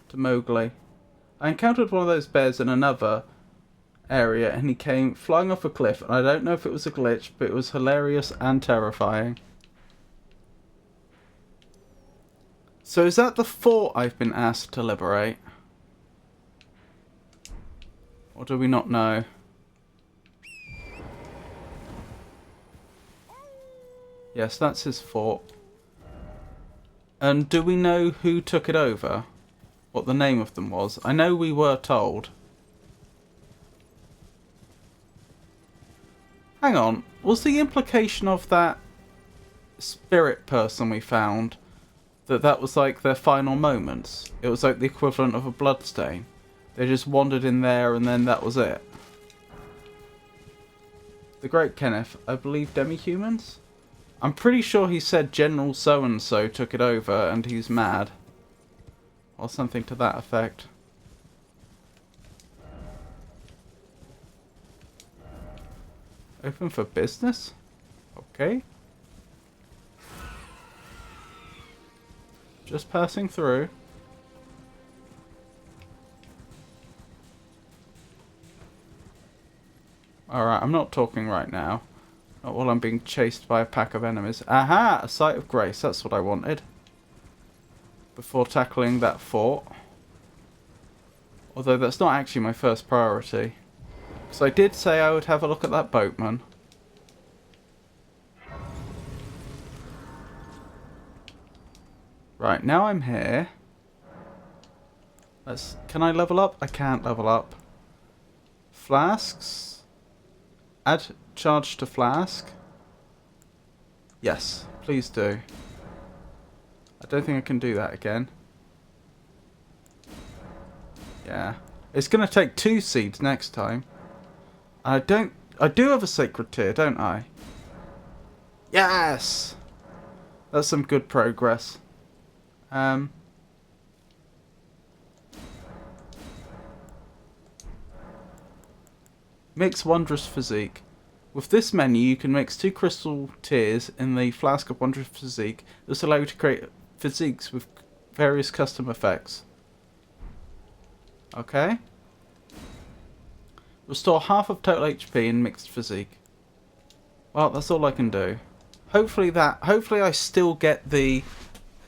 to Mowgli. I encountered one of those bears in another area and he came flying off a cliff, and I don't know if it was a glitch, but it was hilarious and terrifying. So is that the fort I've been asked to liberate? Or do we not know? Yes, that's his fort. And do we know who took it over? What the name of them was? I know we were told. Hang on. Was the implication of that spirit person we found that was like their final moments? It was like the equivalent of a bloodstain. They just wandered in there and then that was it. The Great Kenneth, I believe demi-humans? I'm pretty sure he said General so-and-so took it over and he's mad. Or something to that effect. Open for business? Okay. Just passing through. Alright, I'm not talking right now. Not while I'm being chased by a pack of enemies. Aha! A sight of grace. That's what I wanted. Before tackling that fort. Although that's not actually my first priority. Because I did say I would have a look at that boatman. Right, now I'm here. Can I level up? I can't level up. Flasks? Add charge to flask? Yes, please do. I don't think I can do that again. Yeah. It's going to take 2 seeds next time. I do have a sacred tear, don't I? Yes! That's some good progress. Mix Wondrous Physique. With this menu, you can mix 2 crystal tears in the Flask of Wondrous Physique. This allows you to create physiques with various custom effects. Okay. Restore half of total HP in Mixed Physique. Well, that's all I can do. Hopefully I still get the...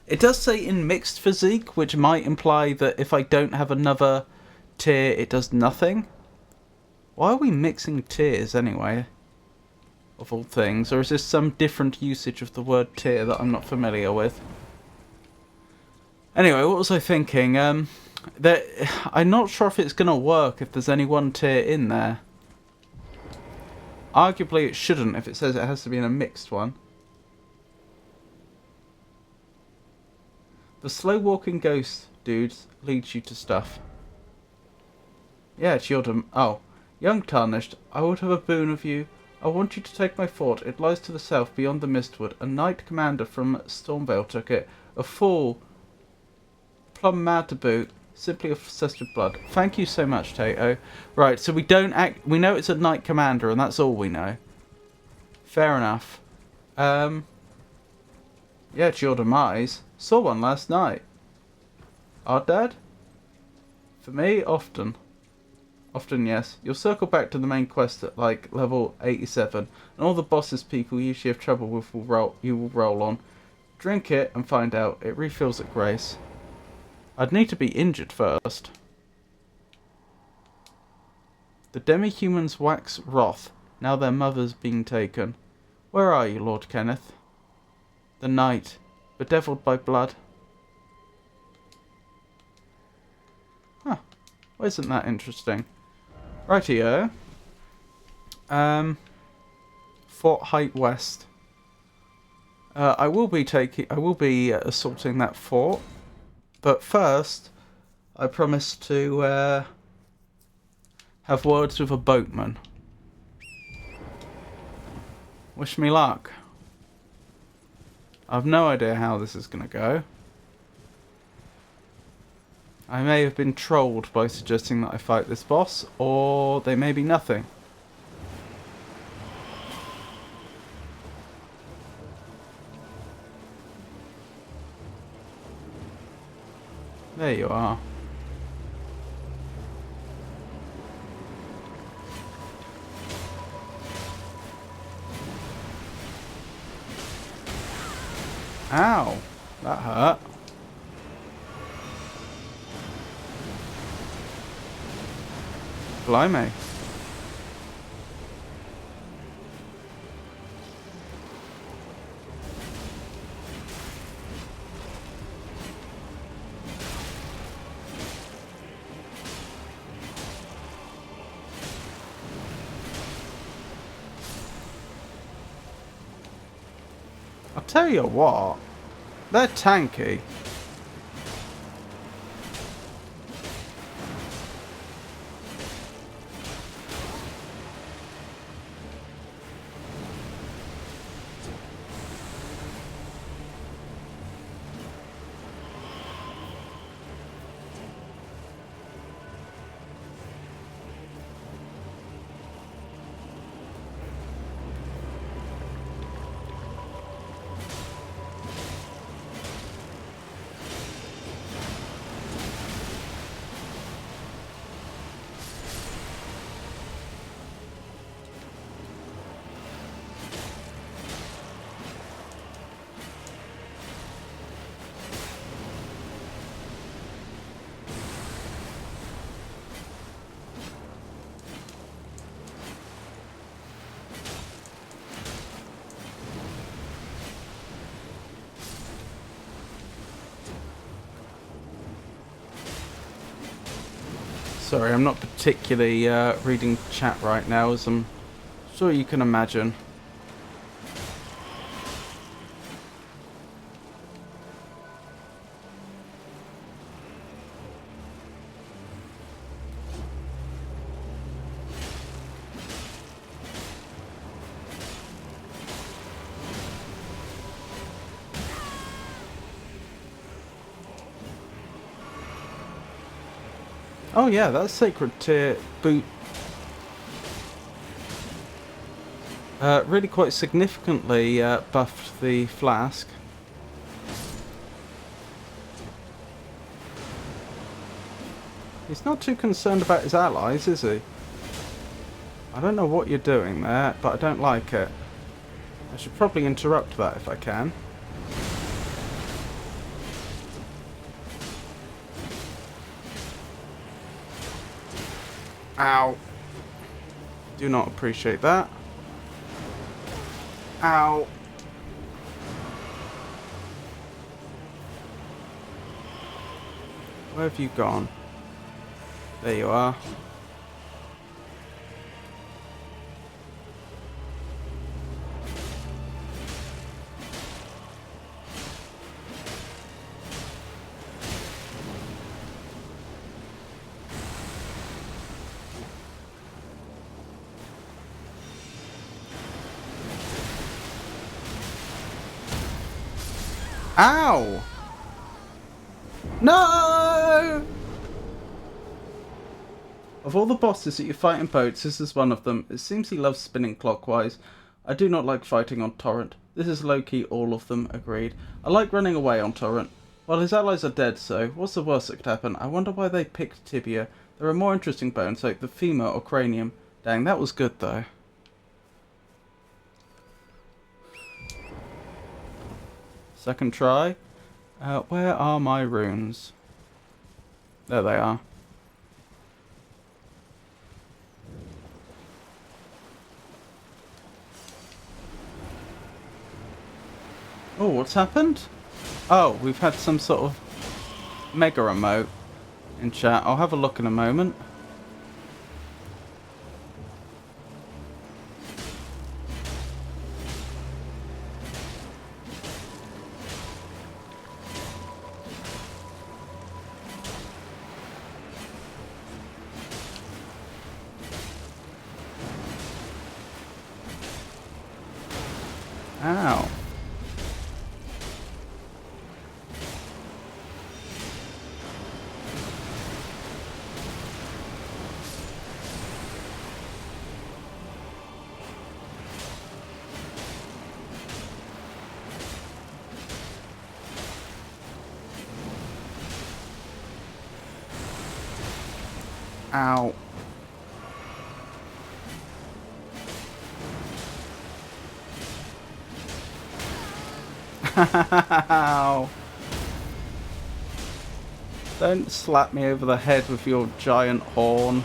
It does say in Mixed Physique, which might imply that if I don't have another tier, it does nothing. Why are we mixing tiers anyway? Of all things, or is this some different usage of the word tier that I'm not familiar with? Anyway, what was I thinking? I'm not sure if it's going to work if there's only one tier in there. Arguably it shouldn't if it says it has to be in a mixed one. The slow walking ghost dudes leads you to stuff. Yeah, it's your oh. Young Tarnished, I would have a boon of you. I want you to take my fort. It lies to the south beyond the Mistwood. A knight commander from Stormvale took it. A fool. Plumb mad to boot. Simply obsessed with blood. Thank you so much, Tato. Right, so we know it's a knight commander and that's all we know. Fair enough. Yeah, it's your demise. Saw one last night. Our dad? For me, often. Often, yes. You'll circle back to the main quest at like level 87, and all the bosses people usually have trouble with you will roll on. Drink it and find out. It refills at grace. I'd need to be injured first. The demi-humans wax wroth. Now their mother's been taken. Where are you, Lord Kenneth? The night, bedeviled by blood. Huh. Well, isn't that interesting? Rightio. Fort Height West. I will be assaulting that fort, but first, I promise to have words with a boatman. Wish me luck. I've no idea how this is going to go. I may have been trolled by suggesting that I fight this boss, or they may be nothing. There you are. Ow! That hurt. Blimey. I'll tell you what, they're tanky. Sorry, I'm not particularly reading chat right now, as I'm sure you can imagine. Oh yeah, that sacred tier boot really quite significantly buffed the flask. He's not too concerned about his allies, is he? I don't know what you're doing there, but I don't like it. I should probably interrupt that if I can. Ow. Do not appreciate that. Ow. Where have you gone? There you are. Ow! No! Of all the bosses that you fight in boats, this is one of them. It seems he loves spinning clockwise. I do not like fighting on Torrent. This is low-key, all of them, agreed. I like running away on Torrent. Well, his allies are dead, so what's the worst that could happen? I wonder why they picked Tibia. There are more interesting bones, like the femur or cranium. Dang, that was good, though. Second try. Where are my runes? There they are. Oh, what's happened? Oh, we've had some sort of mega emote in chat. I'll have a look in a moment. Ow. Ow. Ow. Don't slap me over the head with your giant horn.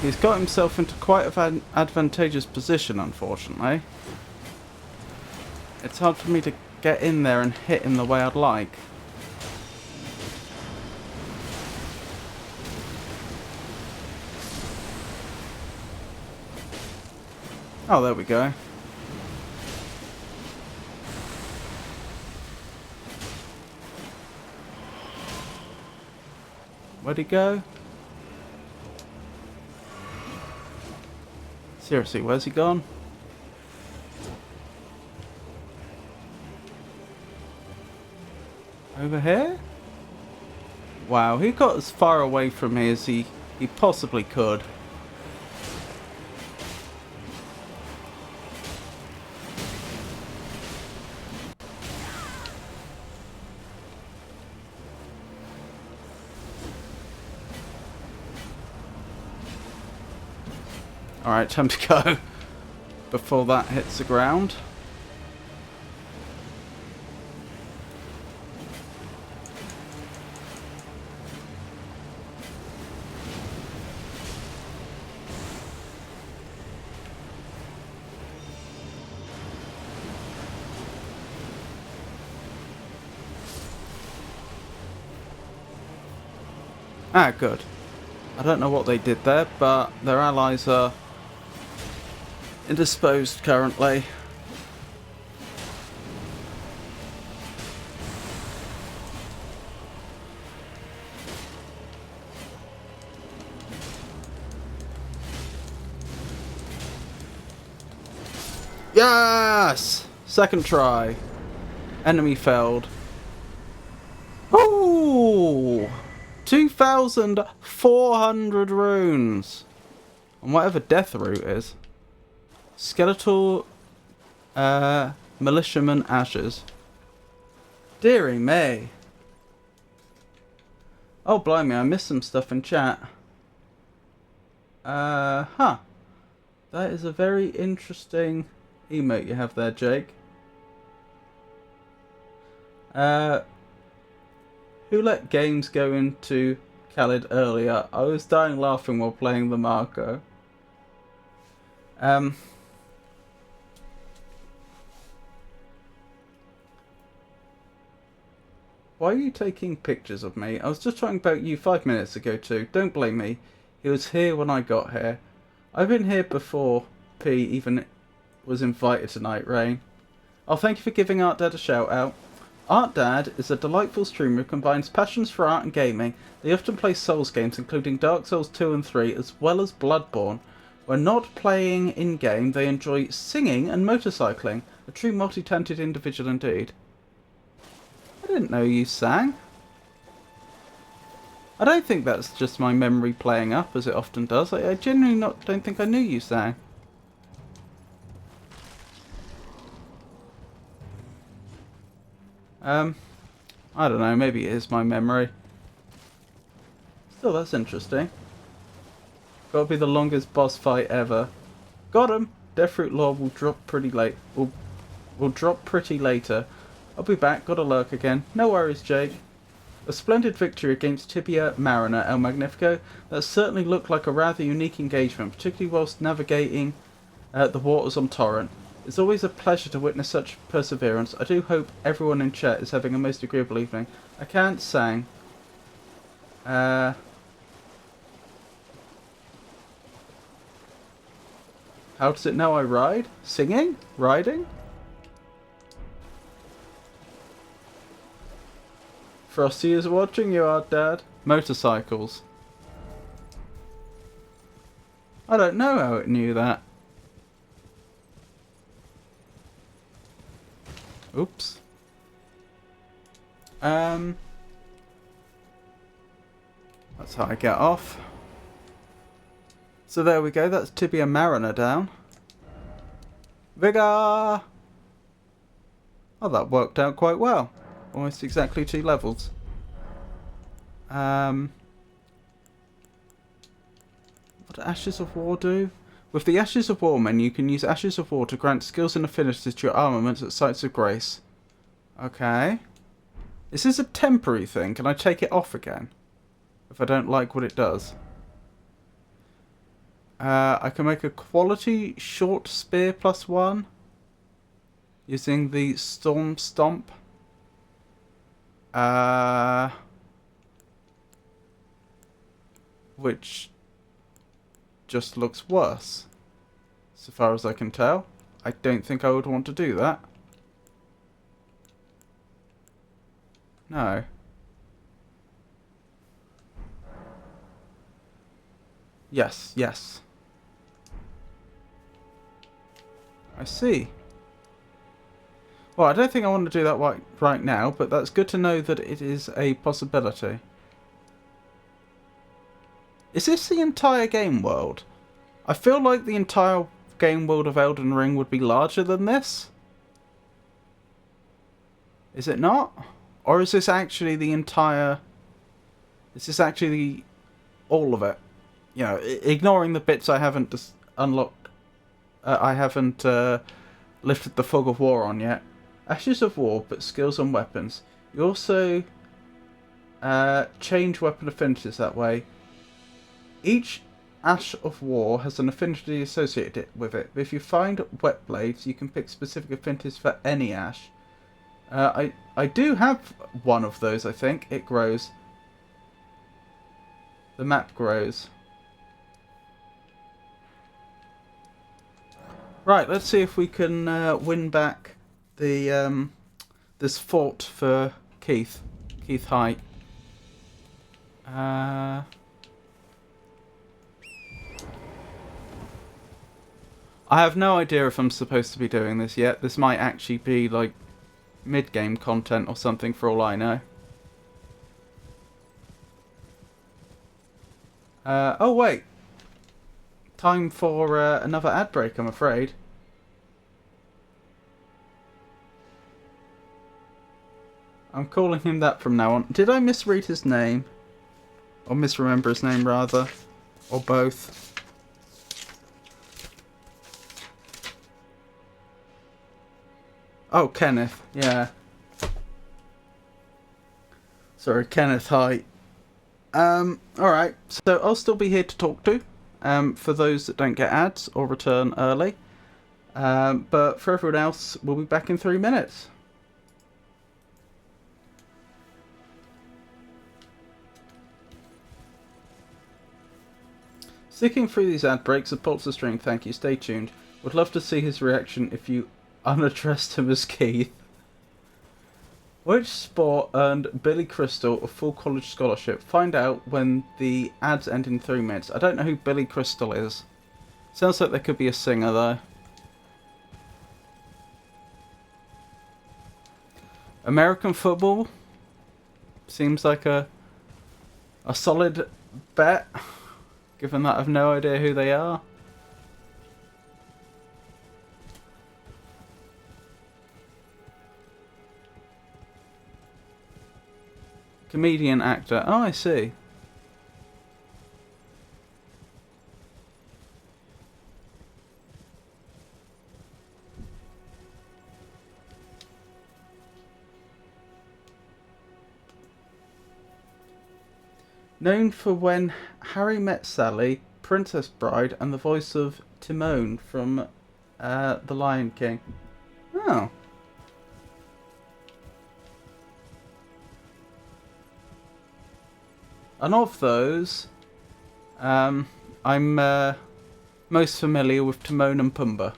He's got himself into quite an advantageous position, unfortunately. It's hard for me to get in there and hit him the way I'd like. Oh, there we go. Where'd he go? Seriously, where's he gone? Over here? Wow, he got as far away from me as he possibly could. Alright, time to go before that hits the ground. Ah, good. I don't know what they did there, but their allies are indisposed currently. Yes! Second try. Enemy felled. Oh! 2,400 runes. And whatever death root is. Skeletal militiaman ashes. Deary me. Oh blimey, I missed some stuff in chat. That is a very interesting emote you have there, Jake. Who let games go into Khalid earlier? I was dying laughing while playing the Marco. Why are you taking pictures of me? I was just talking about you 5 minutes ago too. Don't blame me. He was here when I got here. I've been here before P even was invited tonight, Rain. Oh, thank you for giving Art Dad a shout out. Art Dad is a delightful streamer who combines passions for art and gaming. They often play Souls games, including Dark Souls 2 and 3, as well as Bloodborne. When not playing in-game, they enjoy singing and motorcycling. A true multi-talented individual indeed. I didn't know you sang. I don't think that's just my memory playing up, as it often does. I genuinely don't think I knew you sang. I don't know, maybe it is my memory. Still, that's interesting. Gotta be the longest boss fight ever. Got him! Deathroot lore will drop pretty late. Will drop pretty later. I'll be back, gotta lurk again. No worries, Jake. A splendid victory against Tibia Mariner El Magnifico. That certainly looked like a rather unique engagement, particularly whilst navigating the waters on Torrent. It's always a pleasure to witness such perseverance. I do hope everyone in chat is having a most agreeable evening. I can't sing. How does it know I ride? Singing? Riding? Frosty is watching you, our dad. Motorcycles. I don't know how it knew that. Oops. That's how I get off. So there we go, that's Tibia Mariner down. Vigor! Oh, that worked out quite well. Almost exactly 2 levels. What do Ashes of War do? With the Ashes of War menu, you can use Ashes of War to grant skills and affinities to your armaments at sites of grace. Okay. Is this a temporary thing? Can I take it off again? If I don't like what it does. I can make a quality short spear +1. Using the Storm Stomp. Which just looks worse, so far as I can tell. I don't think I would want to do that. No. Yes, yes. I see. Well, I don't think I want to do that right now, but that's good to know that it is a possibility. Is this the entire game world? I feel like the entire game world of Elden Ring would be larger than this. Is it not? Or is this actually the entire... Is this actually all of it? You know, ignoring the bits I haven't unlocked... I haven't lifted the Fog of War on yet. Ashes of War, but skills and weapons. You also change weapon affinities that way. Each Ash of War has an affinity associated with it. But if you find wet blades, you can pick specific affinities for any ash. I do have one of those, I think. It grows. The map grows. Right, let's see if we can win back the this fort for Keith Height. I have no idea if I'm supposed to be doing this yet. This might actually be like mid-game content or something for all I know. Oh wait. Time for another ad break, I'm afraid. I'm calling him that from now on. Did I misread his name? Or misremember his name, rather? Or both? Oh, Kenneth. Yeah. Sorry, Kenneth Height. Alright. So I'll still be here to talk to. For those that don't get ads or return early. But for everyone else, we'll be back in 3 minutes. Sticking through these ad breaks supports the stream, thank you, stay tuned. Would love to see his reaction if you unaddressed him as Keith. Which sport earned Billy Crystal a full college scholarship? Find out when the ads end in 3 minutes. I don't know who Billy Crystal is. Sounds like there could be a singer though. American football? Seems like a solid bet. Given that I've no idea who they are. Comedian, actor. Oh, I see. Known for When Harry Met Sally, Princess Bride, and the voice of Timon from The Lion King. Oh. And of those, I'm most familiar with Timon and Pumbaa.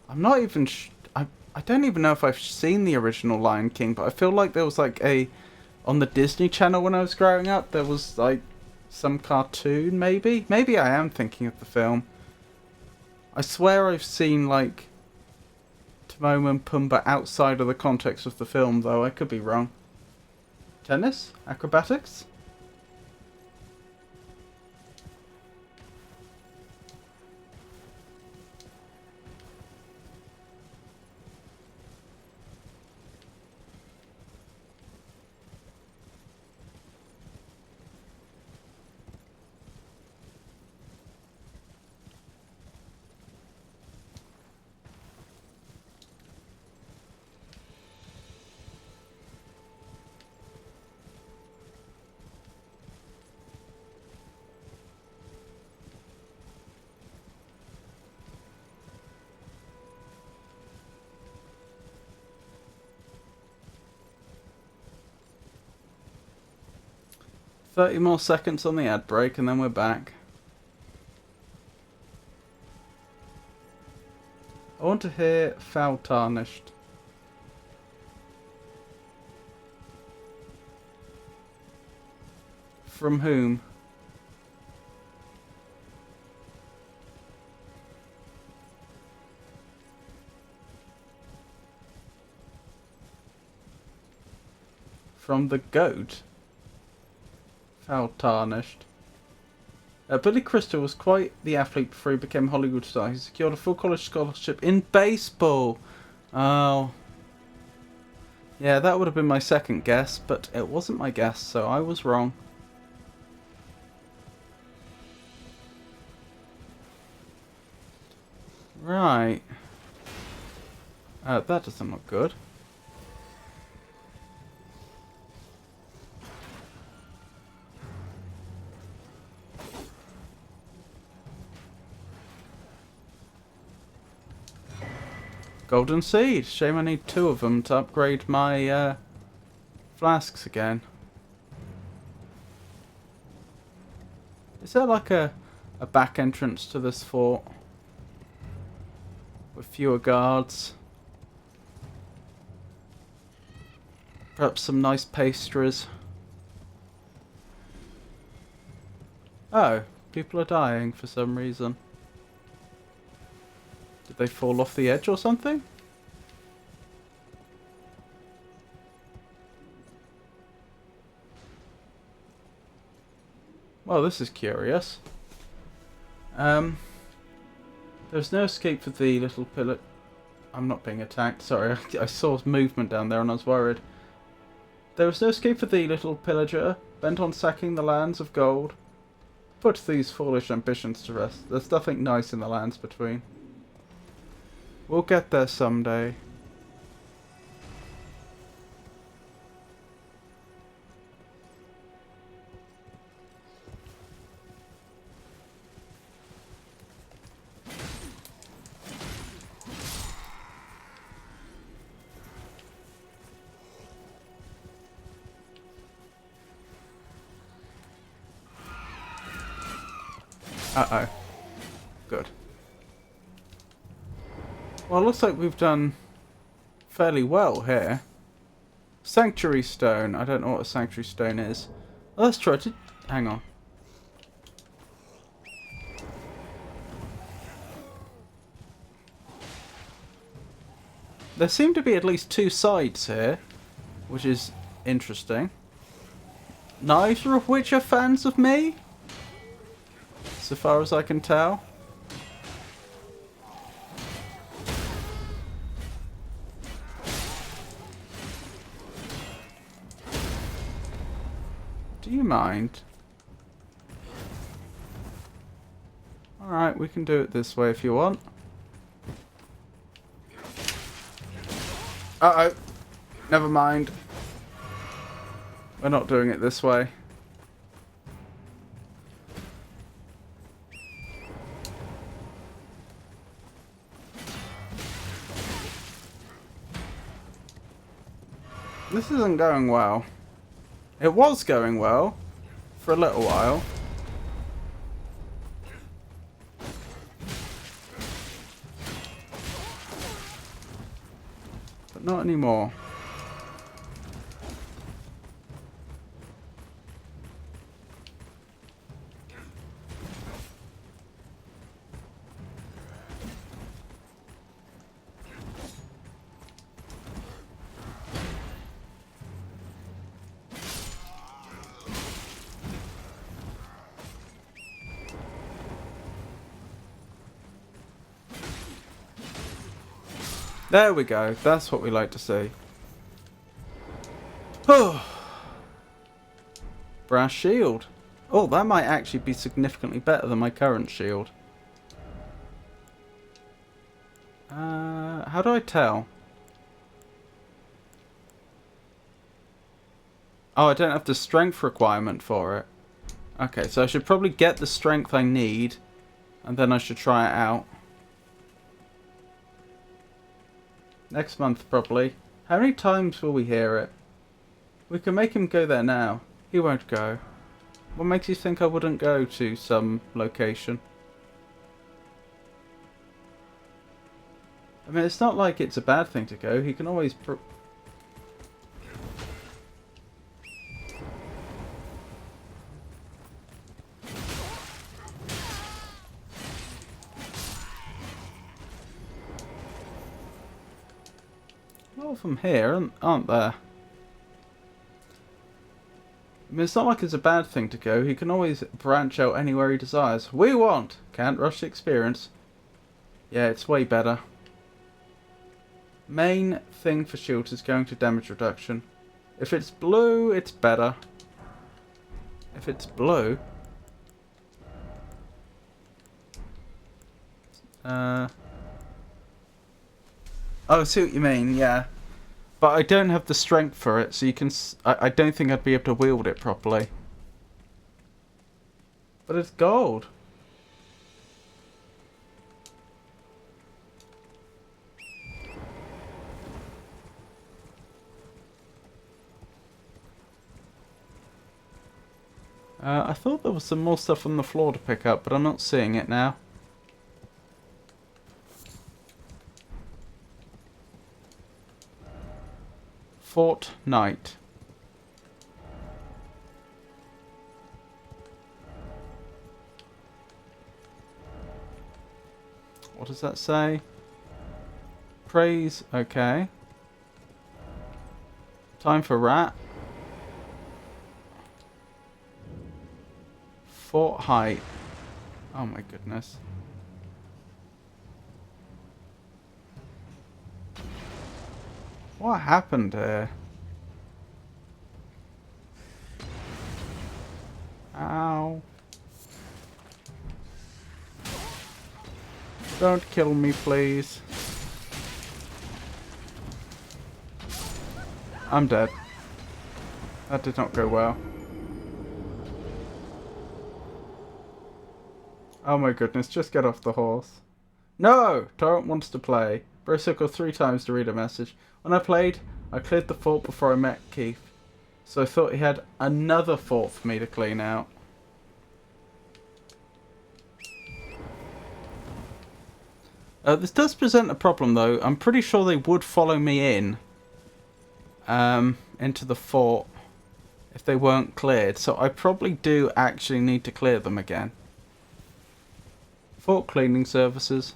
I'm not even... I don't even know if I've seen the original Lion King, but I feel like there was like a... On the Disney Channel when I was growing up, there was like some cartoon, maybe? Maybe I am thinking of the film. I swear I've seen like Timon and Pumbaa outside of the context of the film, though. I could be wrong. Tennis? Acrobatics? $30 more seconds on the ad break and then we're back. I want to hear Foul Tarnished. From whom? From the goat? Foul Tarnished. Billy Crystal was quite the athlete before he became a Hollywood star. He secured a full college scholarship in baseball. Oh. Yeah, that would have been my second guess, but it wasn't my guess, so I was wrong. Right. That doesn't look good. Golden Seed. Shame I need 2 of them to upgrade my flasks again. Is there like a back entrance to this fort? With fewer guards? Perhaps some nice pastries? Oh, people are dying for some reason. Did they fall off the edge or something? Well, this is curious. There's no escape for the little pillar. I'm not being attacked. Sorry, I saw movement down there and I was worried. There was no escape for thee, little pillager, bent on sacking the lands of gold. Put these foolish ambitions to rest. There's nothing nice in the lands between. We'll get there someday. Uh-oh. Good. Well, it looks like we've done fairly well here. Sanctuary Stone. I don't know what a Sanctuary Stone is. Oh, let's try to... Hang on. There seem to be at least 2 sides here, which is interesting. Neither of which are fans of me, so far as I can tell. Do you mind? Alright, we can do it this way if you want. Uh-oh. Never mind. We're not doing it this way. This isn't going well. It was going well for a little while. But not anymore. There we go. That's what we like to see. Brass shield. Oh, that might actually be significantly better than my current shield. How do I tell? Oh, I don't have the strength requirement for it. Okay, so I should probably get the strength I need, and then I should try it out. Next month, probably. How many times will we hear it? We can make him go there now. He won't go. What makes you think I wouldn't go to some location? I mean, it's not like it's a bad thing to go. He can always... A lot of them here, aren't there? I mean, it's not like it's a bad thing to go. He can always branch out anywhere he desires. We want! Can't rush the experience. Yeah, it's way better. Main thing for shields is going to damage reduction. If it's blue, it's better. If it's blue... Oh, I see what you mean, yeah. But I don't have the strength for it, so you can... I don't think I'd be able to wield it properly. But it's gold. I thought there was some more stuff on the floor to pick up, but I'm not seeing it now. Fort Knight. What does that say? Praise, okay. Time for rat. Fort Height. Oh my goodness. What happened here? Ow. Don't kill me, please. I'm dead. That did not go well. Oh my goodness, just get off the horse. No! Torrent wants to play. Bro circled 3 times to read a message. When I played, I cleared the fort before I met Keith. So I thought he had another fort for me to clean out. This does present a problem though. I'm pretty sure they would follow me in. Into the fort. If they weren't cleared. So I probably do actually need to clear them again. Fort cleaning services.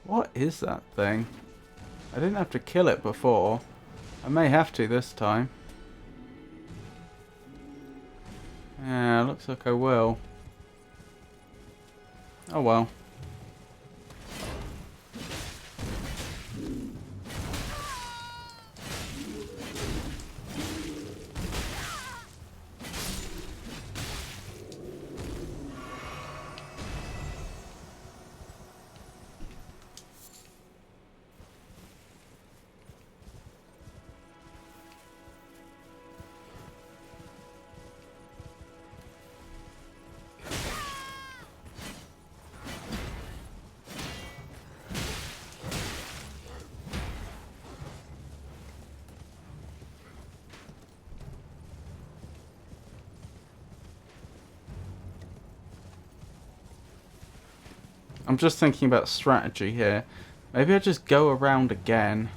What is that thing? I didn't have to kill it before. I may have to this time. Yeah, looks like I will. Oh well. I'm just thinking about strategy here. Maybe I just go around again.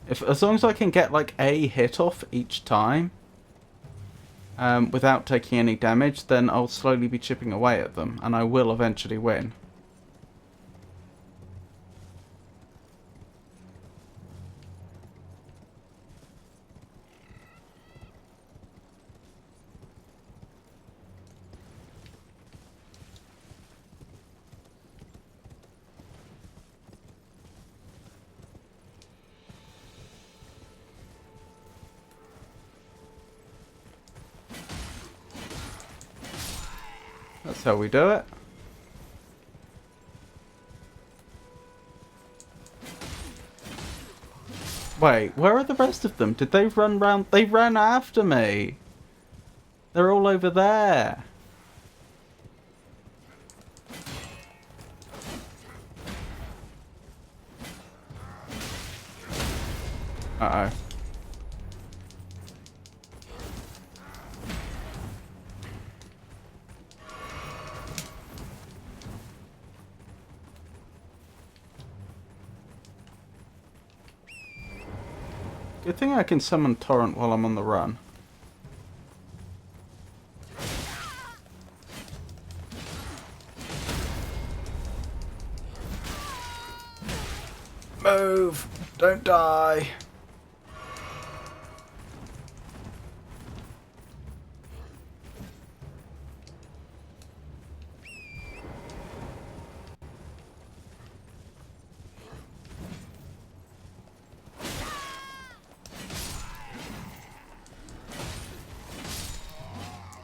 As long as I can get like a hit off each time, without taking any damage, then I'll slowly be chipping away at them, and I will eventually win. That's how we do it. Wait, where are the rest of them? Did they run round? They ran after me. They're all over there. Uh-oh. Good thing I can summon Torrent while I'm on the run. Move! Don't die!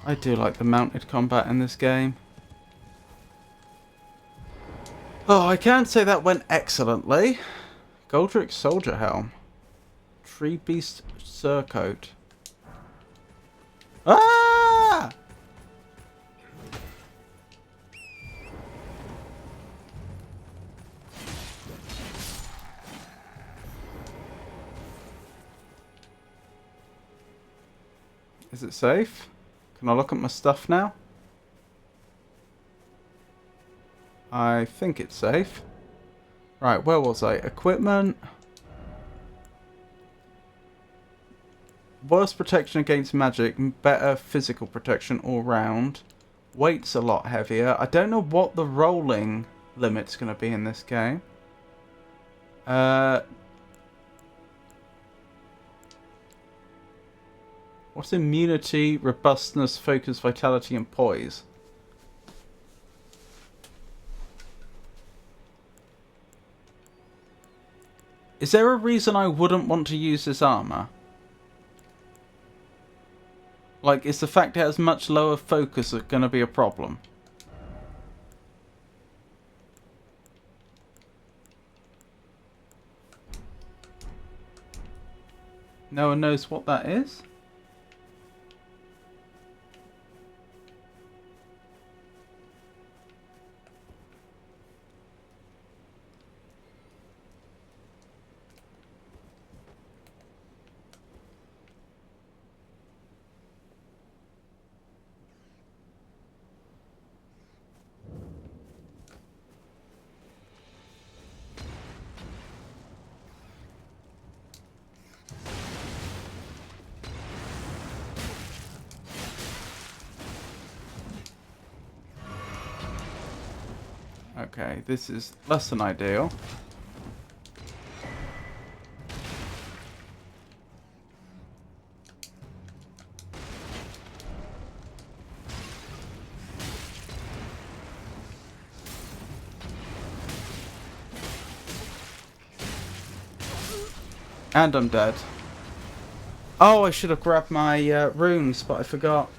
I do like the mounted combat in this game. Oh, I can't say that went excellently. Goldrick Soldier Helm. Tree Beast Surcoat. Ah! Is it safe? Can I look at my stuff now? I think it's safe. Right, where was I? Equipment. Worse protection against magic, better physical protection all round. Weight's a lot heavier. I don't know what the rolling limit's going to be in this game. What's immunity, robustness, focus, vitality, and poise? Is there a reason I wouldn't want to use this armor? Like, is the fact it has much lower focus going to be a problem? No one knows what that is? Okay, this is less than ideal. And I'm dead. Oh, I should have grabbed my runes, but I forgot.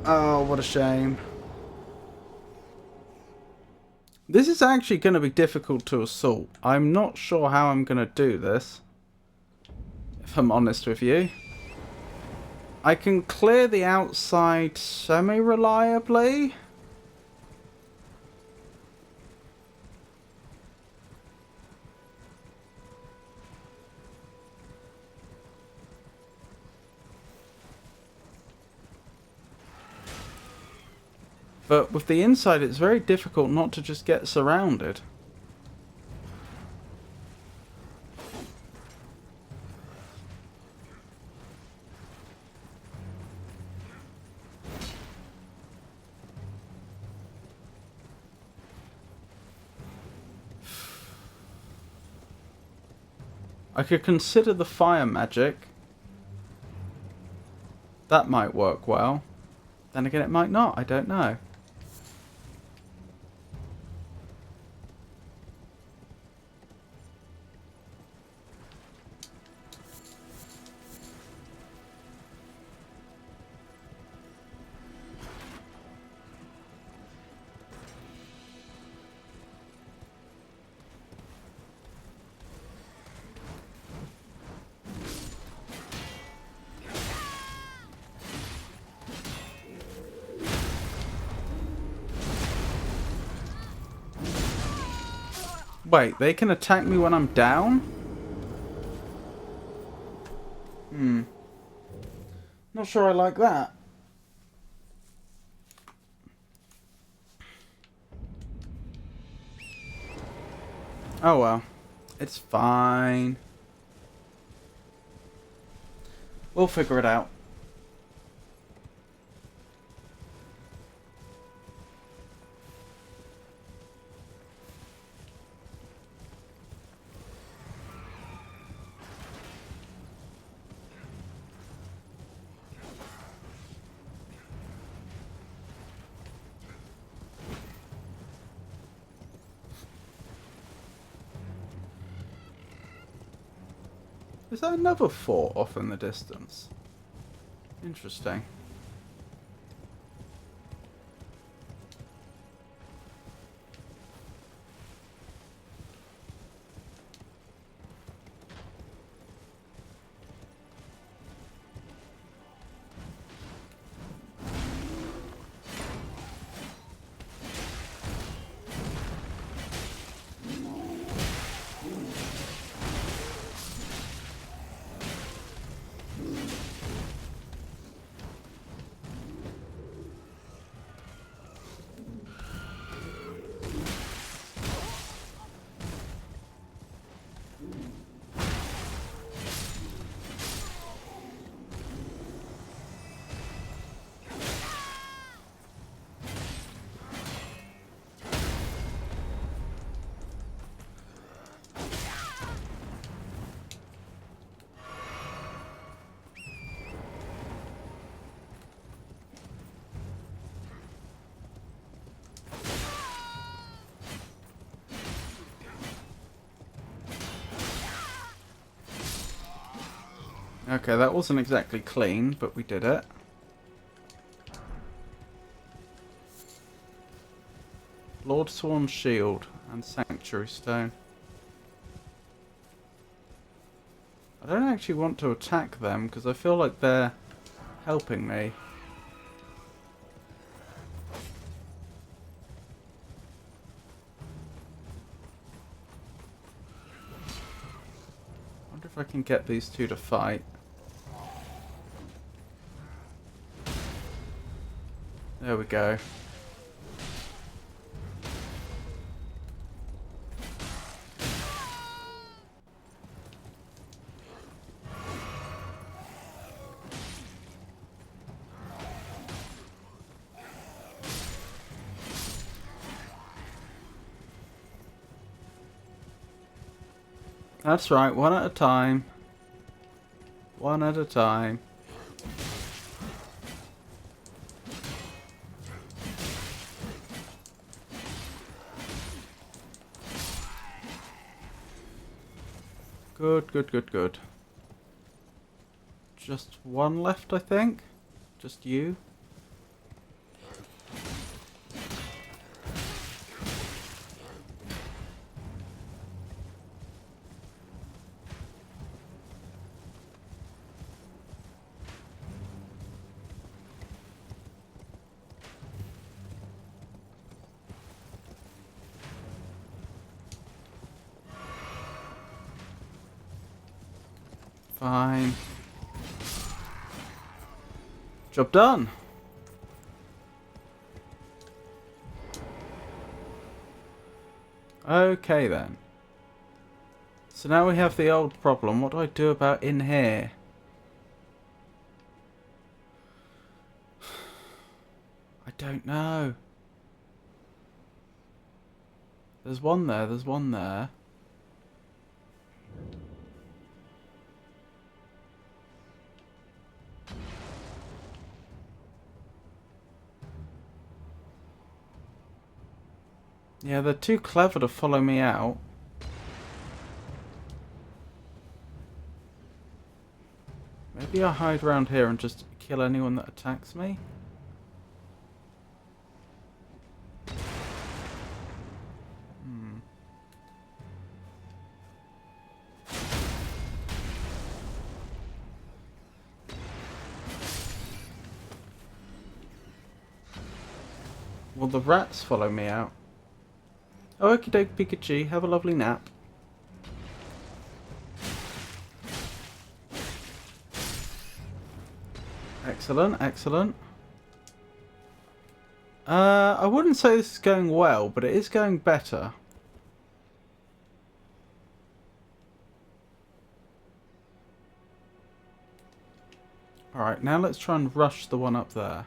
Oh, what a shame. This is actually going to be difficult to assault. I'm not sure how I'm going to do this, if I'm honest with you. I can clear the outside semi-reliably. But with the inside, it's very difficult not to just get surrounded. I could consider the fire magic. That might work well. Then again, it might not. I don't know. Wait, they can attack me when I'm down? Not sure I like that. Oh well. It's fine. We'll figure it out. Is that another fort off in the distance? Interesting. Okay, that wasn't exactly clean, but we did it. Lord Sworn Shield and Sanctuary Stone. I don't actually want to attack them because I feel like they're helping me. I wonder if I can get these two to fight. There we go. That's right, one at a time. One at a time. Good, good, good, good. Just one left, I think. Just you. Fine. Job done. Okay then. So now we have the old problem. What do I do about in here? I don't know. There's one there, there's one there. Yeah, they're too clever to follow me out. Maybe I hide around here and just kill anyone that attacks me? Will the rats follow me out? Oh, okie doke, Pikachu. Have a lovely nap. Excellent, excellent. I wouldn't say this is going well, but it is going better. Alright, now let's try and rush the one up there.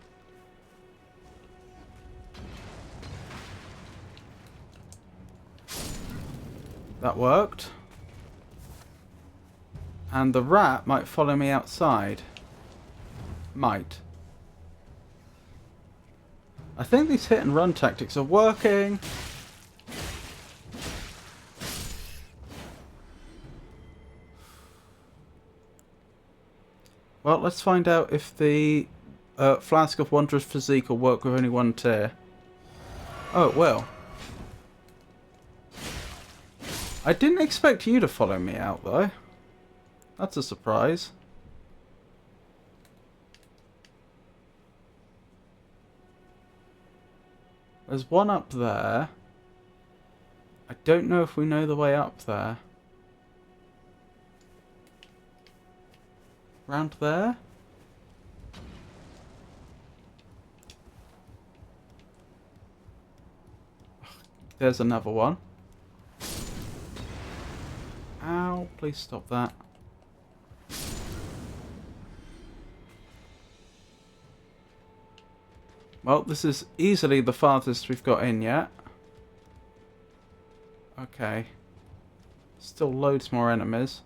That worked. And the rat might follow me outside. Might. I think these hit and run tactics are working. Well, let's find out if the Flask of Wondrous Physique will work with only one tier. Oh, it will. I didn't expect you to follow me out, though. That's a surprise. There's one up there. I don't know if we know the way up there. Round there? There's another one. Ow, please stop that. Well, this is easily the farthest we've got in yet. Okay. Still loads more enemies.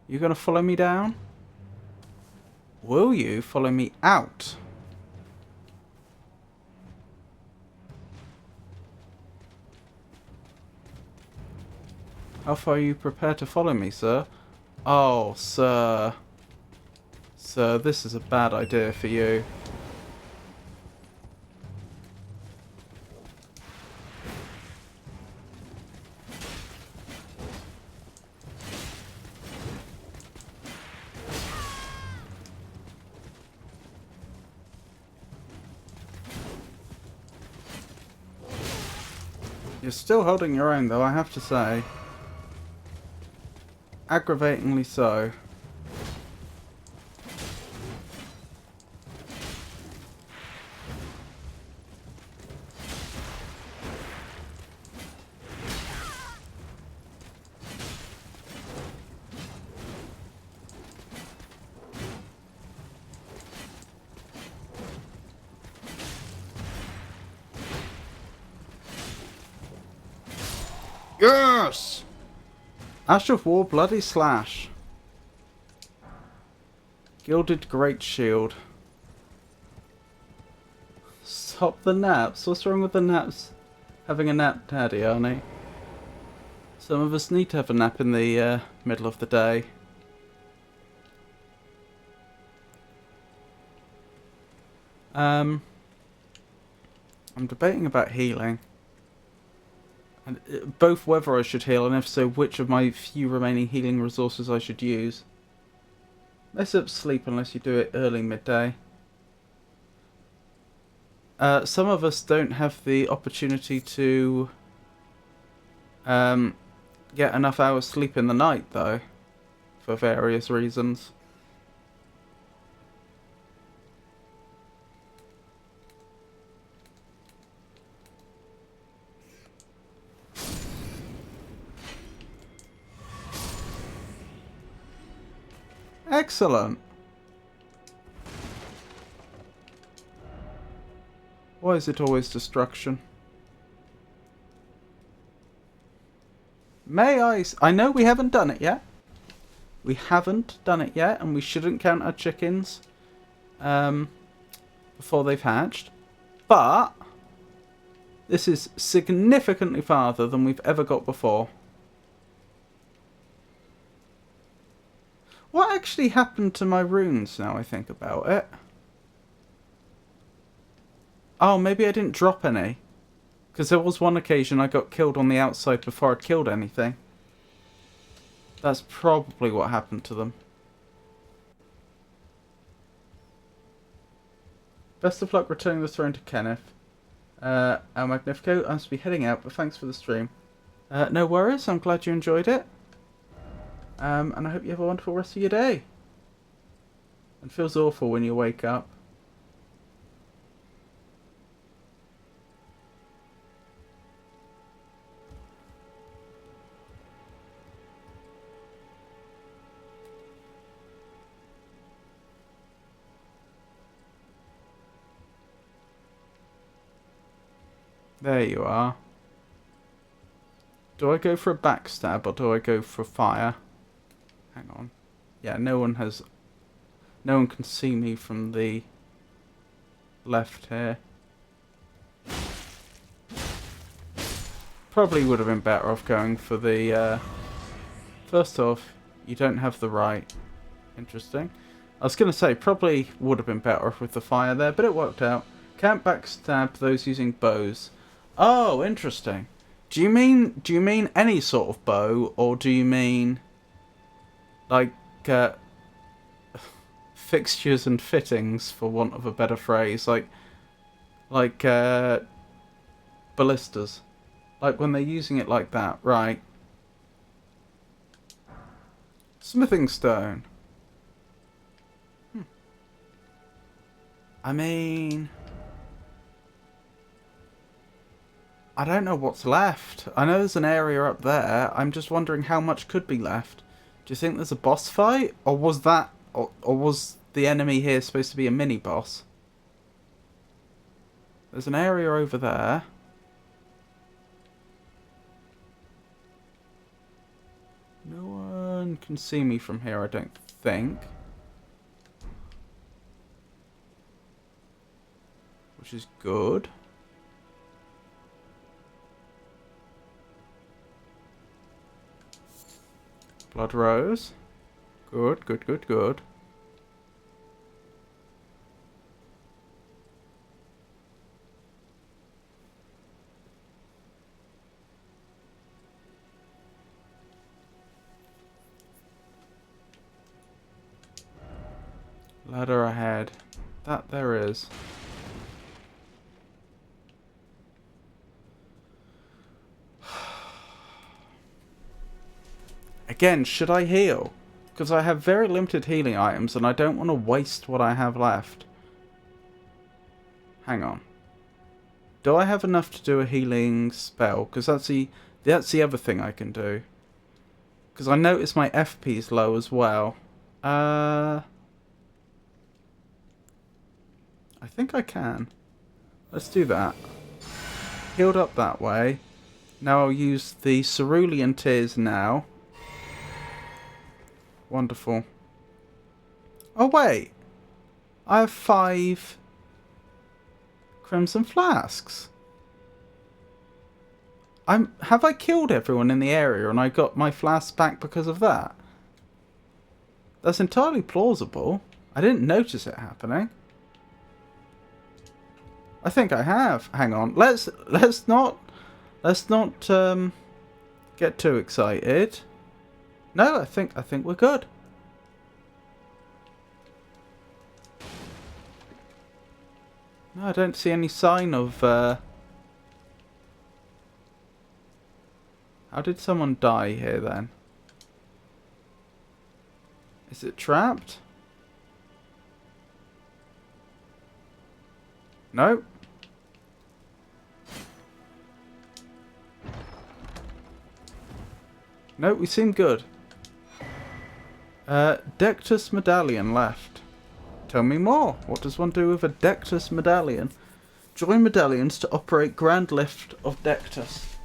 You gonna follow me down? Will you follow me out? How far are you prepared to follow me, sir? Oh, sir. Sir, this is a bad idea for you. You're still holding your own, though, I have to say. Aggravatingly so. Yes! Ash of War, Bloody Slash. Gilded Great Shield. Stop the naps. What's wrong with the naps? Having a nap, Daddy, Arnie? Some of us need to have a nap in the middle of the day. I'm debating about healing. And both whether I should heal, and if so, which of my few remaining healing resources I should use. Mess up sleep unless you do it early midday. Some of us don't have the opportunity to get enough hours sleep in the night, though, for various reasons. Excellent. Why is it always destruction? May I know we haven't done it yet. We haven't done it yet, and we shouldn't count our chickens before they've hatched. But this is significantly farther than we've ever got before. What actually happened to my runes now I think about it? Oh, maybe I didn't drop any. Because there was one occasion I got killed on the outside before I'd killed anything. That's probably what happened to them. Best of luck returning the throne to Kenneth. El Magnifico, I must be heading out, but thanks for the stream. No worries, I'm glad you enjoyed it. And I hope you have a wonderful rest of your day. It feels awful when you wake up. There you are. Do I go for a backstab or do I go for fire? Hang on. Yeah, no one can see me from the left here. Probably would have been better off going for the first off, you don't have the right. Interesting. I was going to say, probably would have been better off with the fire there, but it worked out. Can't backstab those using bows. Oh, interesting. Do you mean any sort of bow, or do you mean like fixtures and fittings, for want of a better phrase, like ballistas, like when they're using it like that, right? Smithing stone. I mean, I don't know what's left. I know there's an area up there. I'm just wondering how much could be left. Do you think there's a boss fight? Or was that... Or was the enemy here supposed to be a mini-boss? There's an area over there. No one can see me from here, I don't think. Which is good. Blood rose. Good, good, good, good. Ladder ahead. That there is. Again, should I heal? Because I have very limited healing items and I don't want to waste what I have left. Hang on. Do I have enough to do a healing spell? Because that's the other thing I can do. Because I notice my FP is low as well. I think I can. Let's do that. Healed up that way. Now I'll use the cerulean tears now. Wonderful. Oh wait, I have 5 crimson flasks. Have I killed everyone in the area and I got my flasks back because of that? That's entirely plausible. I didn't notice it happening. I think I have. Hang on. Let's not get too excited. No, I think we're good. No, I don't see any sign of How did someone die here then? Is it trapped? No. No, we seem good. Dectus medallion left. Tell me more. What does one do with a Dectus medallion? Join medallions to operate Grand Lift of Dectus.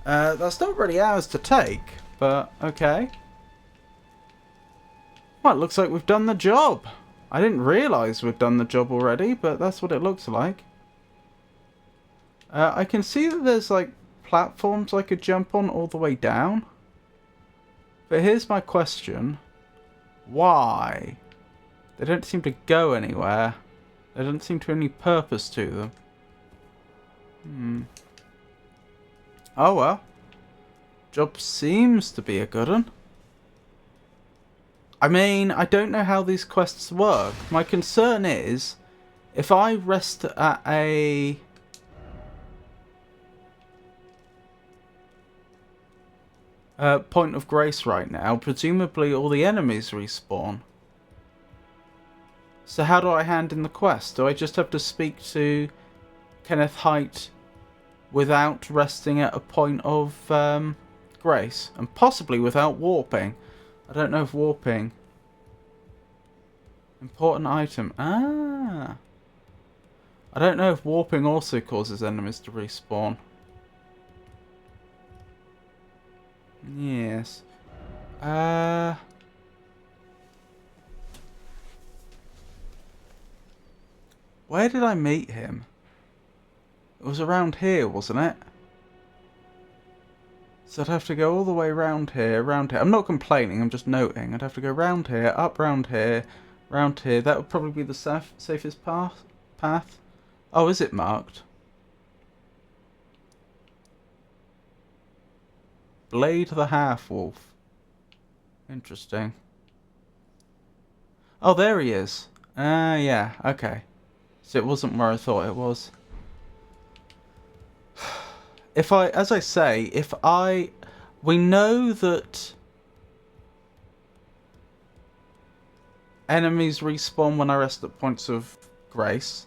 That's not really ours to take, but okay. Well, it looks like we've done the job. I didn't realise we'd done the job already, but that's what it looks like. I can see that there's like platforms I could jump on all the way down. But here's my question. Why? They don't seem to go anywhere. There doesn't seem to be any purpose to them. Oh well. Job seems to be a good one. I mean, I don't know how these quests work. My concern is, if I rest at a... point of grace right now, presumably all the enemies respawn. So how do I hand in the quest? Do I just have to speak to Kenneth Height without resting at a point of grace? And possibly without warping. I don't know if warping... Important item. Ah! I don't know if warping also causes enemies to respawn. Yes. Where did I meet him? It was around here, wasn't it? So I'd have to go all the way round here, round here. I'm not complaining, I'm just noting. I'd have to go round here, up round here, round here. That would probably be the safest path. Oh, is it marked? Blade the Half-Wolf. Interesting. Oh, there he is. Yeah, okay. So it wasn't where I thought it was. As I say, we know that enemies respawn when I rest at points of grace.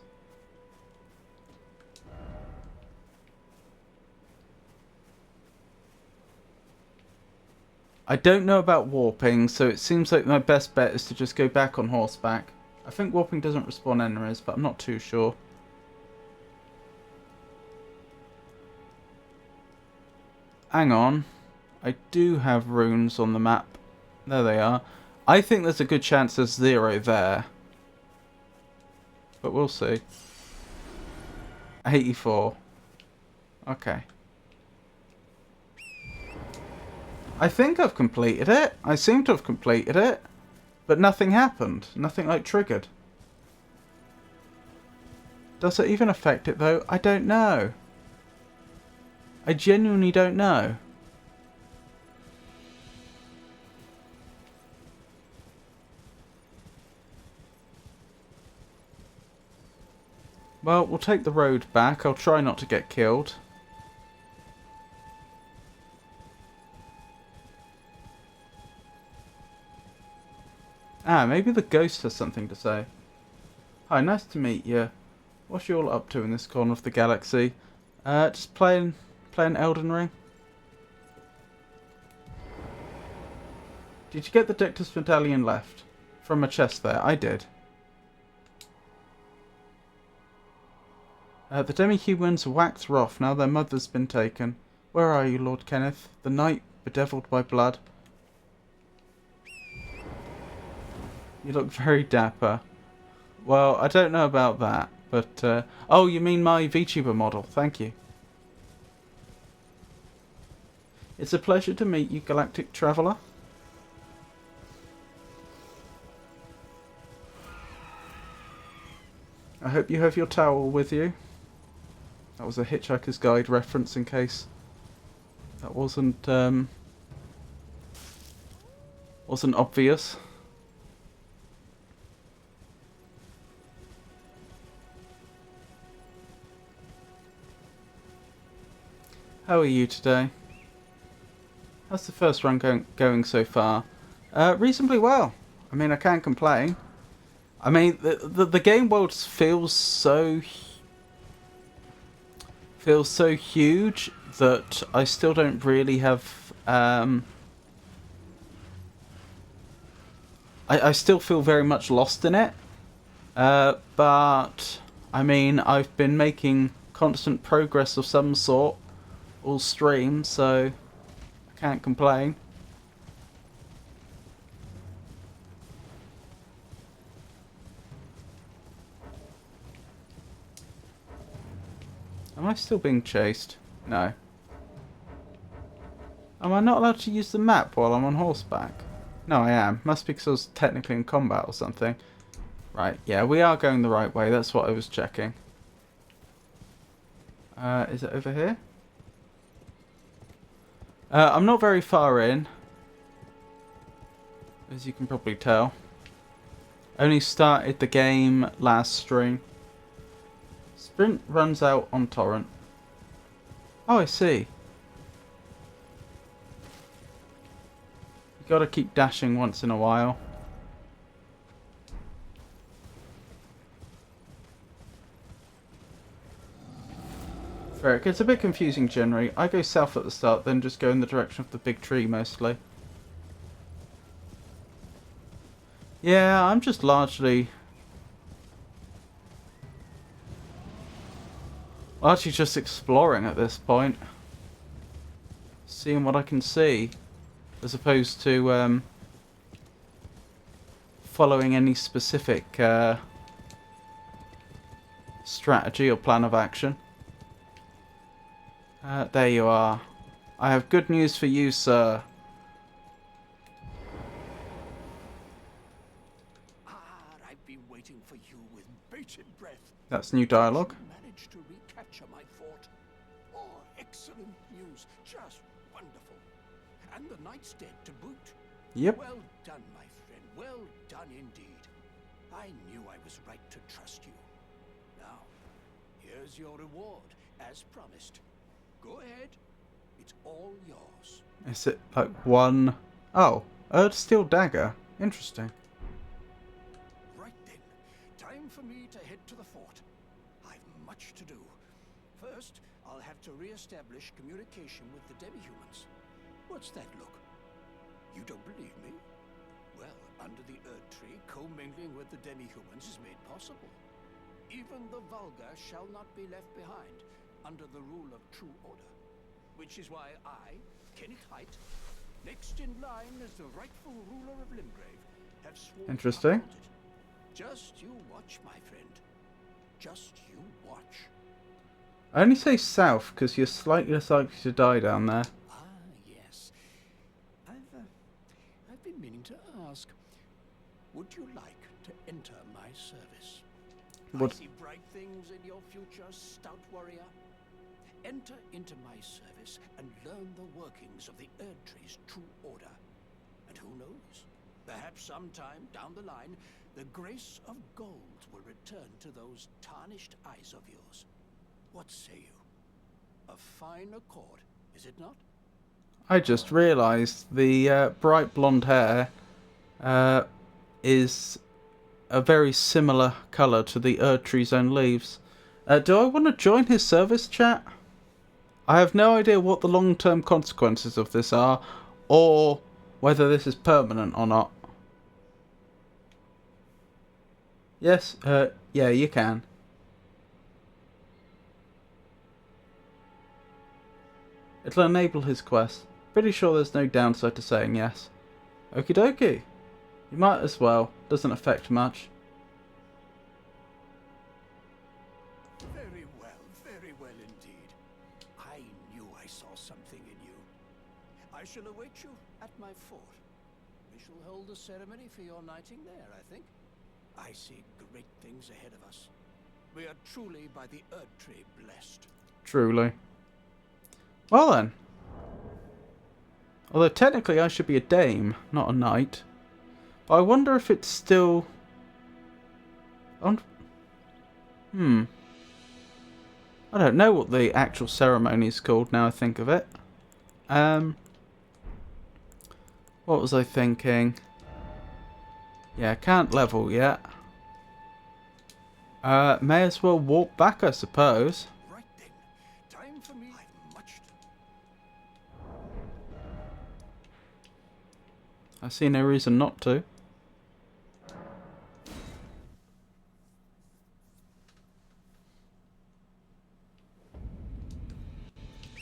I don't know about warping, so it seems like my best bet is to just go back on horseback. I think warping doesn't respawn enemies, but I'm not too sure. Hang on. I do have runes on the map. There they are. I think there's a good chance there's 0 there. But we'll see. 84. Okay. I think I've completed it. I seem to have completed it. But nothing happened. Nothing like triggered. Does it even affect it though? I don't know. I genuinely don't know. Well, we'll take the road back. I'll try not to get killed. Ah, maybe the ghost has something to say. Hi, nice to meet you. What's you all up to in this corner of the galaxy? Just playing Elden Ring. Did you get the Dectus medallion left? From a chest there? I did. The demi-humans waxed wroth, now their mother's been taken. Where are you, Lord Kenneth? The night bedevilled by blood. You look very dapper. Well, I don't know about that, but... oh, you mean my VTuber model. Thank you. It's a pleasure to meet you, Galactic Traveller. I hope you have your towel with you. That was a Hitchhiker's Guide reference in case that wasn't obvious. How are you today? How's the first run going so far? Reasonably well. I mean, I can't complain. I mean, the game world feels so huge that I still don't really have. I still feel very much lost in it. But I mean, I've been making constant progress of some sort all stream, so I can't complain. Am I still being chased? No. Am I not allowed to use the map while I'm on horseback? No, I am. Must be because I was technically in combat or something. Right, yeah, we are going the right way. That's what I was checking. Is it over here? I'm not very far in, as you can probably tell. Only started the game last stream. Sprint runs out on torrent. Oh, I see. You gotta keep dashing once in a while. Fair, it gets a bit confusing generally. I go south at the start, then just go in the direction of the big tree mostly. Yeah, I'm just largely just exploring at this point. Seeing what I can see. As opposed to following any specific strategy or plan of action. There you are. I have good news for you, sir. I've been waiting for you with bated breath. That's new dialogue. You managed to recapture my fort. Oh, excellent news. Just wonderful. And the knight's dead to boot. Yep. Well done, my friend. Well done indeed. I knew I was right to trust you. Now, here's your reward, as promised. Go ahead. It's all yours. Is it like one... Oh, Erd Steel Dagger. Interesting. Right then. Time for me to head to the fort. I've much to do. First, I'll have to re-establish communication with the demi-humans. What's that look? You don't believe me? Well, under the Erd Tree, commingling with the demi-humans is made possible. Even the vulgar shall not be left behind under the rule of true order. Which is why I, Kenneth Height, next in line as the rightful ruler of Limgrave, have sworn Interesting. to uphold it. Just you watch, my friend. Just you watch. I only say south because you're slightly less likely to die down there. Ah, yes. I've been meaning to ask. Would you like to enter my service? What? I see bright things in your future, stout warrior. Enter into my service and learn the workings of the Erd Tree's true order. And who knows? Perhaps sometime down the line, the grace of gold will return to those tarnished eyes of yours. What say you? A fine accord, is it not? I just realised the bright blonde hair is a very similar colour to the Erd Tree's own leaves. Do I want to join his service, chat? I have no idea what the long-term consequences of this are, or whether this is permanent or not. Yes, yeah, you can. It'll enable his quest. Pretty sure there's no downside to saying yes. Okie dokie. You might as well. Doesn't affect much. Very well indeed. I knew I saw something in you. I shall await you at my fort. We shall hold a ceremony for your knighting there, I think. I see great things ahead of us. We are truly by the Erd Tree blessed. Truly. Well then. Although technically I should be a dame, not a knight. But I wonder if it's still... I don't know what the actual ceremony is called now I think of it. What was I thinking? Yeah, can't level yet. May as well walk back, I suppose. Right then. Time for me. I've much to... I see no reason not to.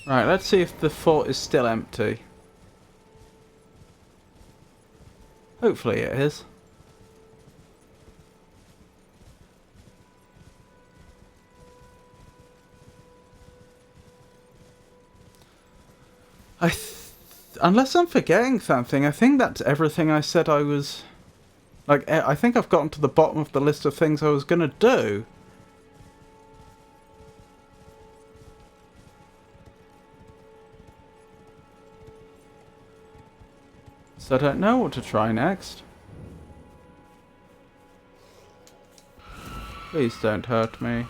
Right, let's see if the fort is still empty. Hopefully it is. Unless I'm forgetting something, I think that's everything I said I was... Like, I think I've gotten to the bottom of the list of things I was going to do. So I don't know what to try next. Please don't hurt me.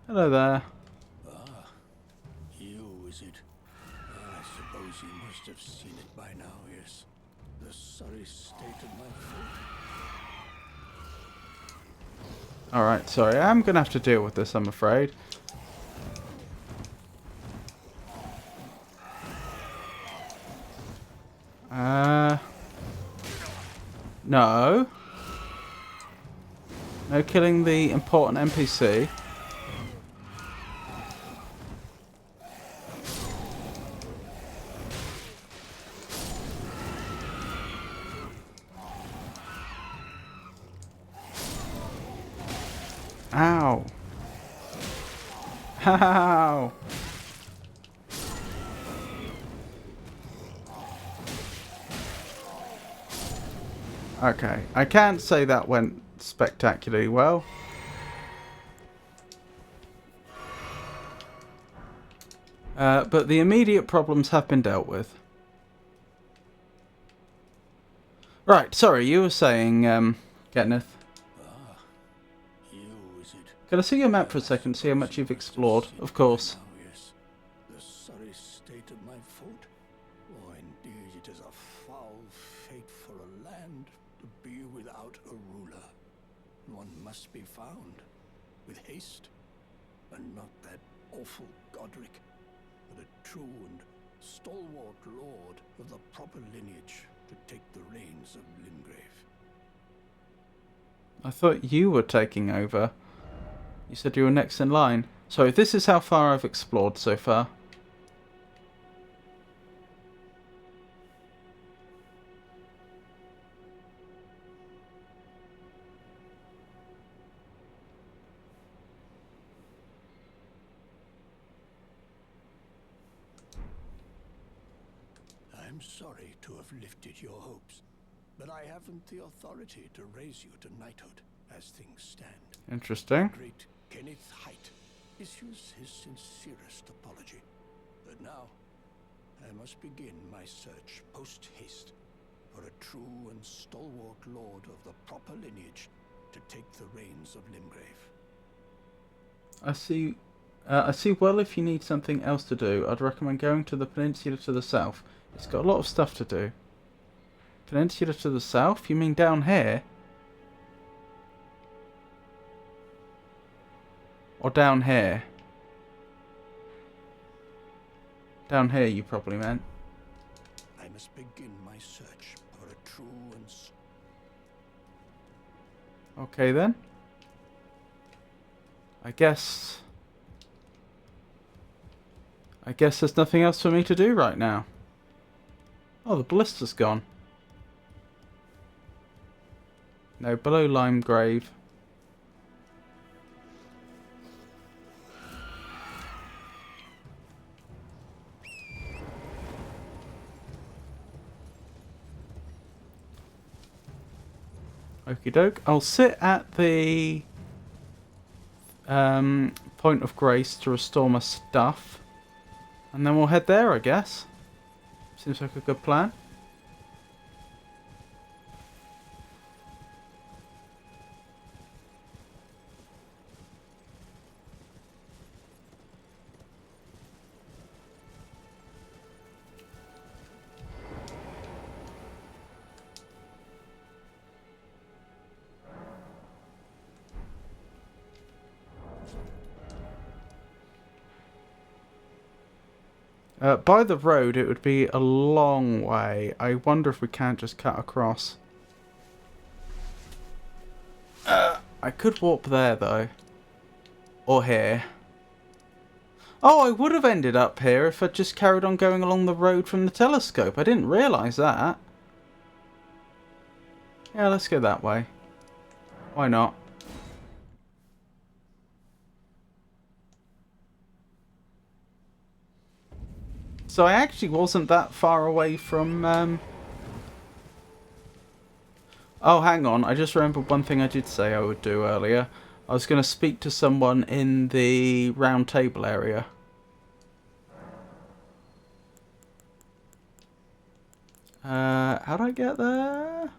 Hello there. Ah, you, is it? I suppose you must have seen it by now, yes. The sorry state of my foot. Alright, sorry. I'm going to have to deal with this, I'm afraid. No. No killing the important NPC. Ow. Ow. Okay, I can't say that went spectacularly well. But the immediate problems have been dealt with. Right, sorry, you were saying, Kenneth. Ah, you, is it? Can I see your map for a second, see how much you've explored? Of course. Now, yes. The sorry state of my foot. Oh, indeed, it is a foul fate for a land to be without a ruler. One must be found with haste, and not that awful Godric, but a true and stalwart lord of the proper lineage to take the reins of Limgrave. I thought you were taking over. You said you were next in line. So this is how far I've explored so far. I'm sorry to have lifted your hopes, but I haven't the authority to raise you to knighthood as things stand. Interesting. Great Kenneth Height issues his sincerest apology. But now, I must begin my search post-haste for a true and stalwart lord of the proper lineage to take the reins of Limgrave. I see well if you need something else to do, I'd recommend going to the peninsula to the south. It's got a lot of stuff to do. Peninsula to the south? You mean down here? Or down here? Down here, you probably meant. I must begin my search for a true and Okay then. I guess there's nothing else for me to do right now. Oh, the ballista's gone. No, below Lime Grave. Okie doke. I'll sit at the point of grace to restore my stuff. And then we'll head there, I guess. Seems like a good plan. By the road, it would be a long way. I wonder if we can't just cut across. I could warp there, though. Or here. Oh, I would have ended up here if I'd just carried on going along the road from the telescope. I didn't realise that. Yeah, let's go that way. Why not? So I actually wasn't that far away from... Oh, hang on. I just remembered one thing I did say I would do earlier. I was going to speak to someone in the round table area. How do I get there?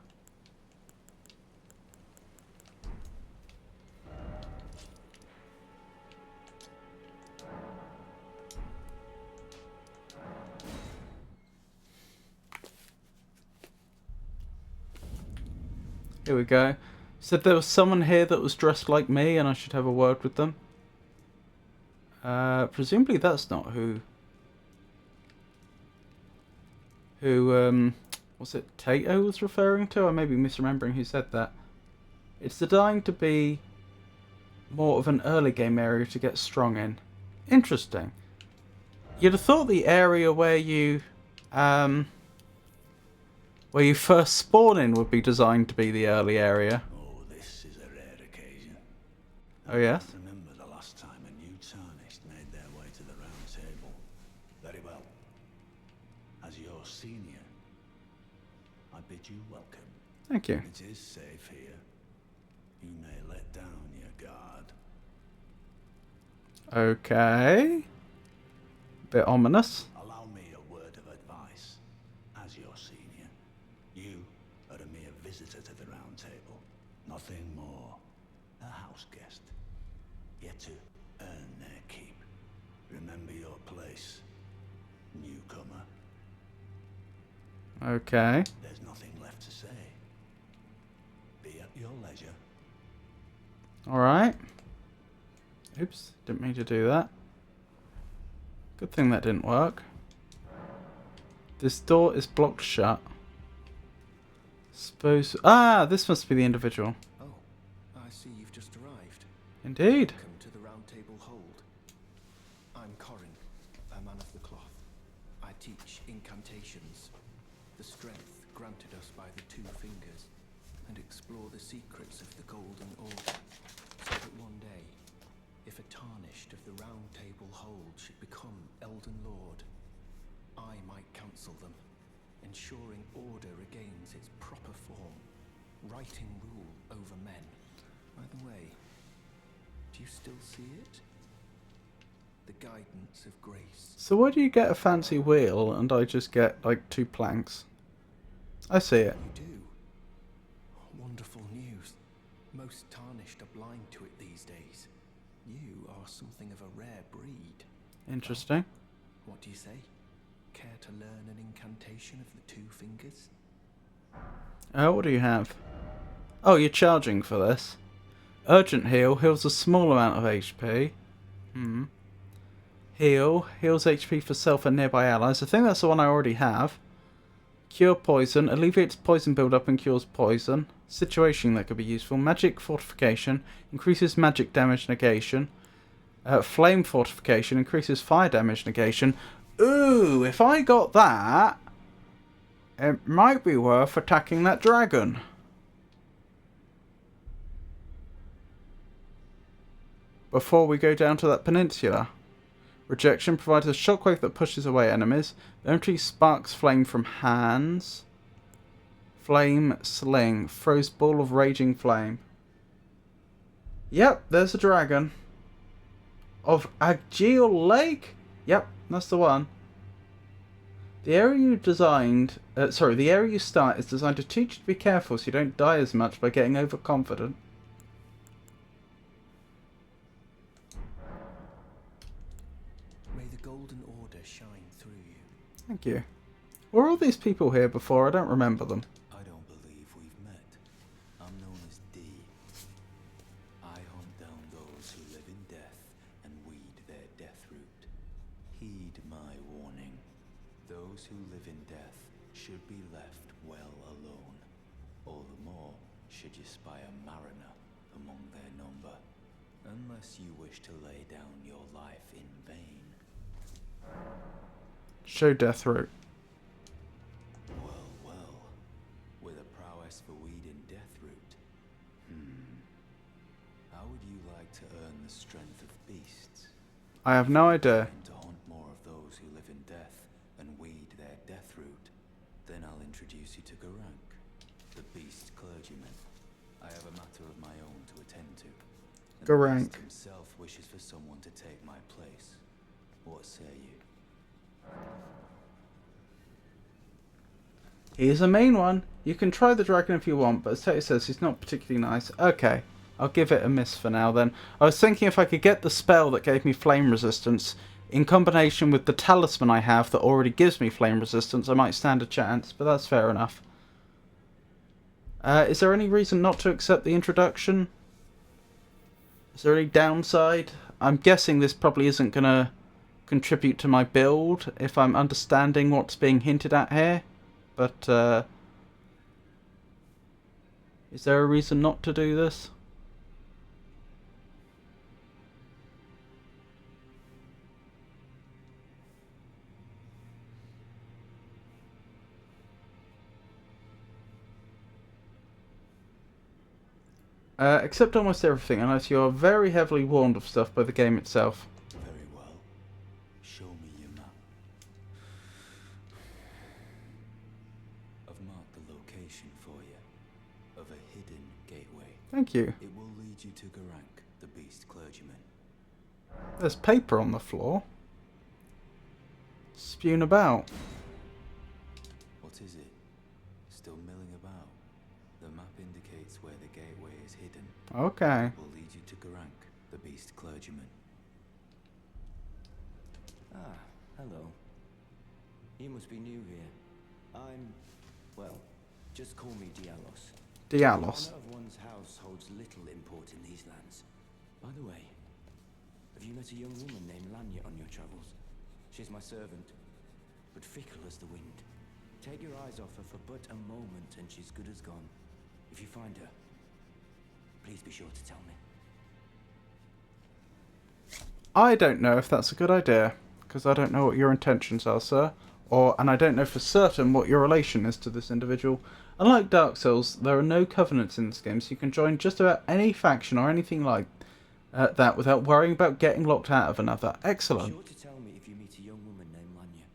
Here we go. Said there was someone here that was dressed like me and I should have a word with them. Presumably that's not who... was it Tato was referring to? I may be misremembering who said that. It's designed to be more of an early game area to get strong in. Interesting. You'd have thought the area where you first spawn in would be designed to be the early area. Oh, this is a rare occasion. Oh yes? I remember the last time a new tarnished made their way to the round table. Very well. As your senior, I bid you welcome. Thank you. It is safe here. You may let down your guard. Okay. Bit ominous. Allow me a word of advice. As your senior, you are a mere visitor to the round table. Nothing more. A house guest. Yet to earn their keep. Remember your place, newcomer. Okay. There's nothing left to say. Be at your leisure. Alright. Oops, didn't mean to do that. Good thing that didn't work. This door is blocked shut. Suppose... Ah, this must be the individual. Oh, I see you've just arrived. Indeed. Welcome to the Round Table Hold. I'm Corin, a man of the cloth. I teach incantations, the strength granted us by the two fingers, and explore the secrets of the Golden Order, so that one day, if a tarnished of the Round Table Hold should become Elden Lord, I might counsel them, ensuring order regains its proper form, righting rule over men. By the way, do you still see it? The guidance of grace. So why do you get a fancy wheel and I just get like 2 planks? I see it. You do. Wonderful news. Most tarnished are blind to it these days. You are something of a rare breed. Interesting. What do you say? Care to learn an incantation of the two fingers? What do you have? Oh, you're charging for this. Urgent heal heals a small amount of HP. Heal. Heals HP for self and nearby allies. I think that's the one I already have. Cure poison. Alleviates poison buildup and cures poison. Situation that could be useful. Magic fortification. Increases magic damage negation. Flame fortification. Increases fire damage negation. Ooh, if I got that, it might be worth attacking that dragon. Before we go down to that peninsula. Rejection provides a shockwave that pushes away enemies. The entry sparks flame from hands. Flame sling. Throws ball of raging flame. Yep, there's a dragon. Of Agiel Lake? Yep, that's the one. The area you the area you start is designed to teach you to be careful so you don't die as much by getting overconfident. Golden Order shine through you. Thank you. Were all these people here before? I don't remember them. I don't believe we've met. I'm known as D. I hunt down those who live in death and weed their death root. Heed my warning. Those who live in death should be left well alone. All the more should you spy a mariner among their number. Unless you wish to lay down your life in vain. Show death route. Well, well. With a prowess for weeding death root. How would you like to earn the strength of beasts? I have no idea. To hunt more of those who live in death and weed their death root. Then I'll introduce you to Garank, the beast clergyman. I have a matter of my own to attend to. And Garank the beast himself wishes for someone to take my place. What say you? He is a mean one. You can try the dragon if you want, but as Tato says, he's not particularly nice. Okay, I'll give it a miss for now then. I was thinking if I could get the spell that gave me flame resistance in combination with the talisman I have that already gives me flame resistance, I might stand a chance, but that's fair enough. Is there any reason not to accept the introduction? Is there any downside? I'm guessing this probably isn't going to contribute to my build, if I'm understanding what's being hinted at here. But, is there a reason not to do this? Accept almost everything, unless you are very heavily warned of stuff by the game itself. Very well. Show me your map. I've marked the location for you of a hidden gateway. Thank you. It will lead you to Garank, the beast clergyman. There's paper on the floor. Spewing about. What is it? Still milling about? The map indicates where the gateway is hidden. Okay. It will lead you to Garank, the beast clergyman. Ah, hello. You must be new here. Well, just call me Dialos. Dialos. The honor of one's house holds little import in these lands. By the way, have you met a young woman named Lanya on your travels? She's my servant, but fickle as the wind. Take your eyes off her for but a moment and she's good as gone. If you find her, please be sure to tell me. I don't know if that's a good idea, because I don't know what your intentions are, sir. And I don't know for certain what your relation is to this individual. Unlike Dark Souls, there are no covenants in this game, so you can join just about any faction or anything like that without worrying about getting locked out of another. Excellent. Be sure to tell me if you meet a young woman named Lanya.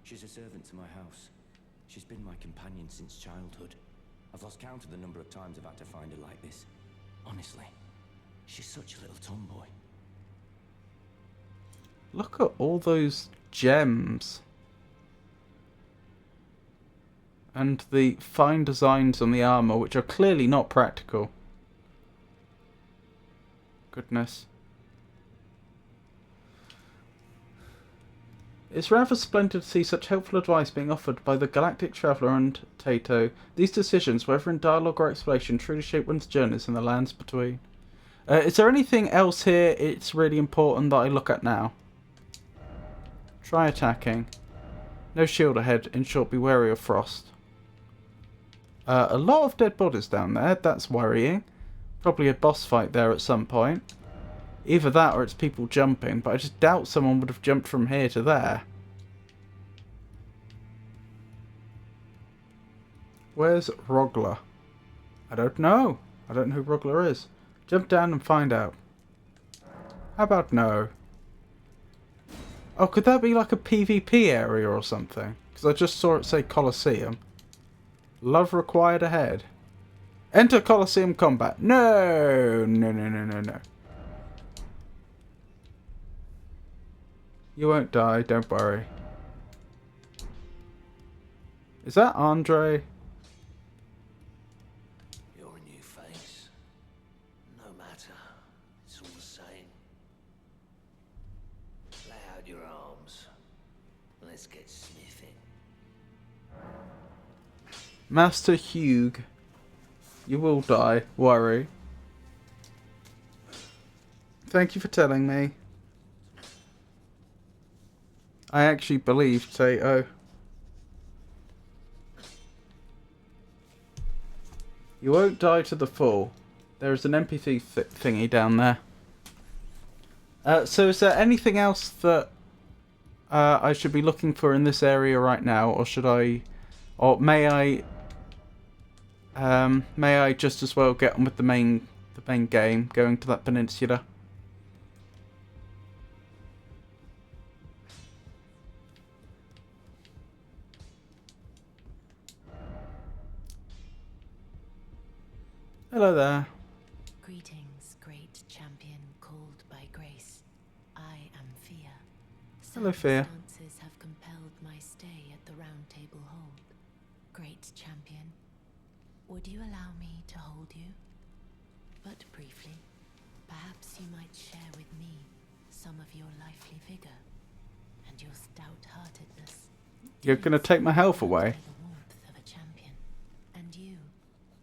She's a servant to my house. She's been my companion since childhood. I've lost count of the number of times I've had to find her like this. Honestly, she's such a little tomboy. Look at all those gems. And the fine designs on the armour, which are clearly not practical. Goodness. It's rather splendid to see such helpful advice being offered by the Galactic Traveller and Tato. These decisions, whether in dialogue or exploration, truly shape one's journeys in the lands between. Is there anything else here it's really important that I look at now? Try attacking. No shield ahead. In short, be wary of frost. A lot of dead bodies down there. That's worrying. Probably a boss fight there at some point. Either that or it's people jumping, but I just doubt someone would have jumped from here to there. Where's Rogler? I don't know. I don't know who Rogler is. Jump down and find out. How about no? Oh, could that be like a PvP area or something? Because I just saw it say Colosseum. Love required ahead. Enter Colosseum combat. No! No, no, no, no, no. You won't die, don't worry. Is that Andre? You're a new face. No matter. It's all the same. Lay out your arms. Let's get sniffing. Master Hugh. You will die, worry. Thank you for telling me. I actually believe Tato. You won't die to the full. There is an NPC thingy down there. So is there anything else that I should be looking for in this area right now, or should I, or may I just as well get on with the main game, going to that peninsula? Hello there. Greetings, great champion called by grace. I am Fia. Hello, Fia. Circumstances have compelled my stay at the Round Table Hold. Great champion, would you allow me to hold you? But briefly, perhaps you might share with me some of your lively vigor and your stout-heartedness. You're gonna take my health away? The warmth of a champion, and you,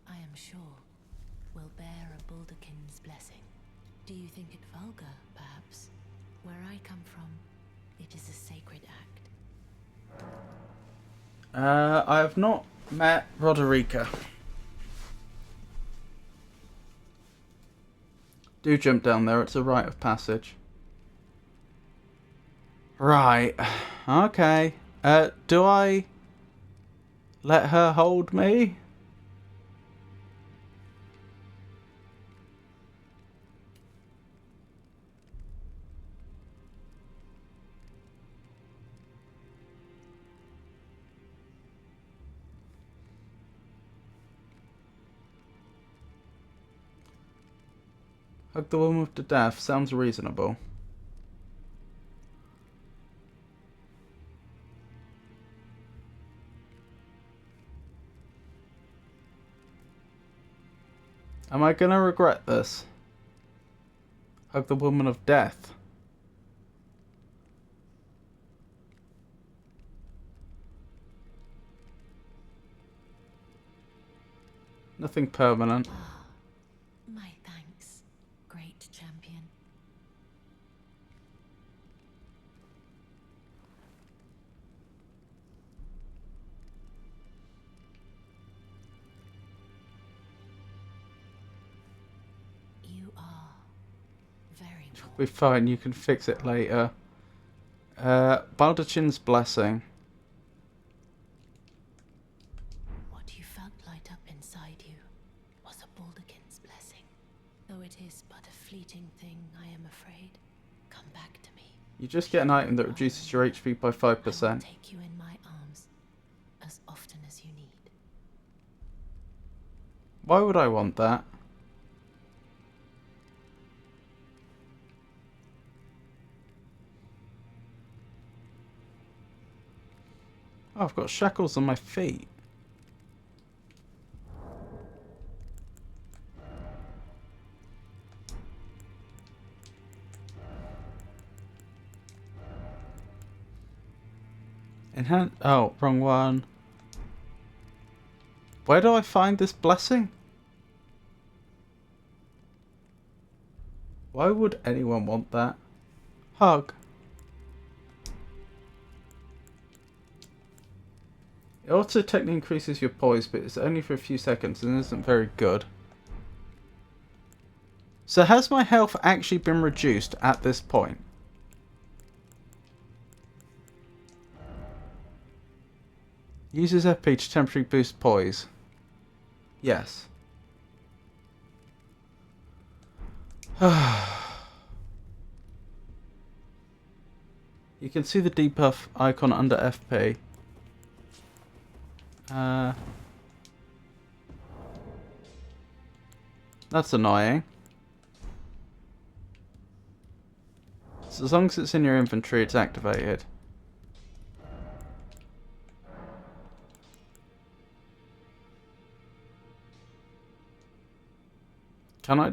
I am sure, will bear a Baldakin's blessing. Do you think it vulgar, perhaps? Where I come from, it is a sacred act. I have not met Roderica. Do jump down there, it's a rite of passage. Right. Okay. Do I let her hold me? Hug the woman with the death sounds reasonable. Am I gonna regret this? Hug the woman of death. Nothing permanent. My thanks, great champion. You are very warm. Be fine, you can fix it later. Baldachin's blessing. What you felt light up inside you was a Baldakin's blessing. Though it is but a fleeting thing, I am afraid. Come back to me. You just get an item that reduces your HP by I will 5%. take you in my arms as often as you need. Why would I want that? Oh, I've got shackles on my feet. Enhance. Oh, wrong one. Where do I find this blessing? Why would anyone want that? Hug. It also technically increases your poise, but it's only for a few seconds and isn't very good. So has my health actually been reduced at this point? Uses FP to temporarily boost poise. Yes. You can see the debuff icon under FP. That's annoying. So as long as it's in your inventory, it's activated. Can I?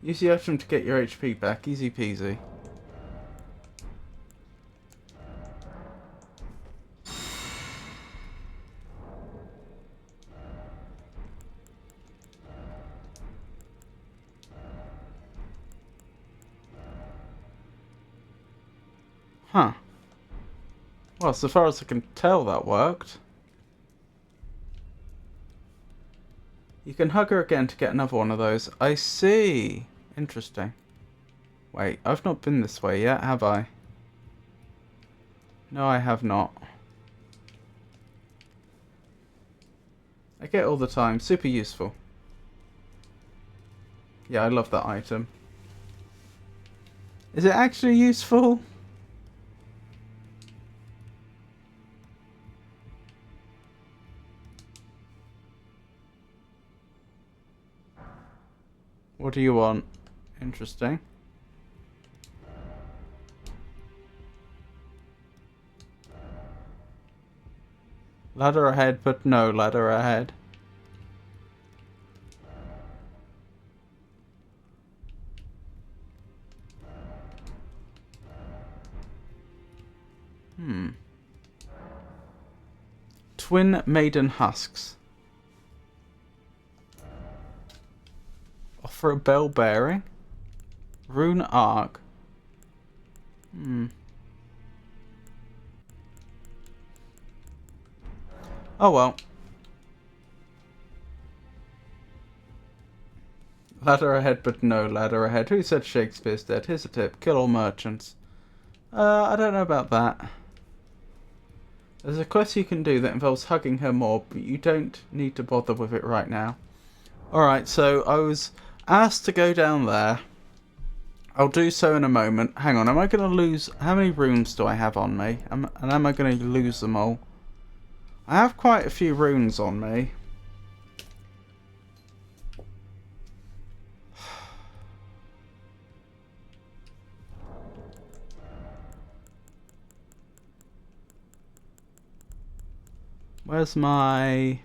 Use the item to get your HP back. Easy peasy. Huh. Well, so far as I can tell, that worked. You can hug her again to get another one of those. I see. Interesting. Wait, I've not been this way yet, have I? No, I have not. I get it all the time. Super useful. Yeah, I love that item. Is it actually useful? What do you want? Interesting. Ladder ahead, but no ladder ahead. Twin Maiden Husks. Offer a bell bearing. Rune Arc. Oh well. Ladder ahead, but no ladder ahead. Who said Shakespeare's dead? Here's a tip. Kill all merchants. I don't know about that. There's a quest you can do that involves hugging her more, but you don't need to bother with it right now. Alright, so I was asked to go down there. I'll do so in a moment. Hang on, am I going to lose... How many runes do I have on me? And am I going to lose them all? I have quite a few runes on me. Where's my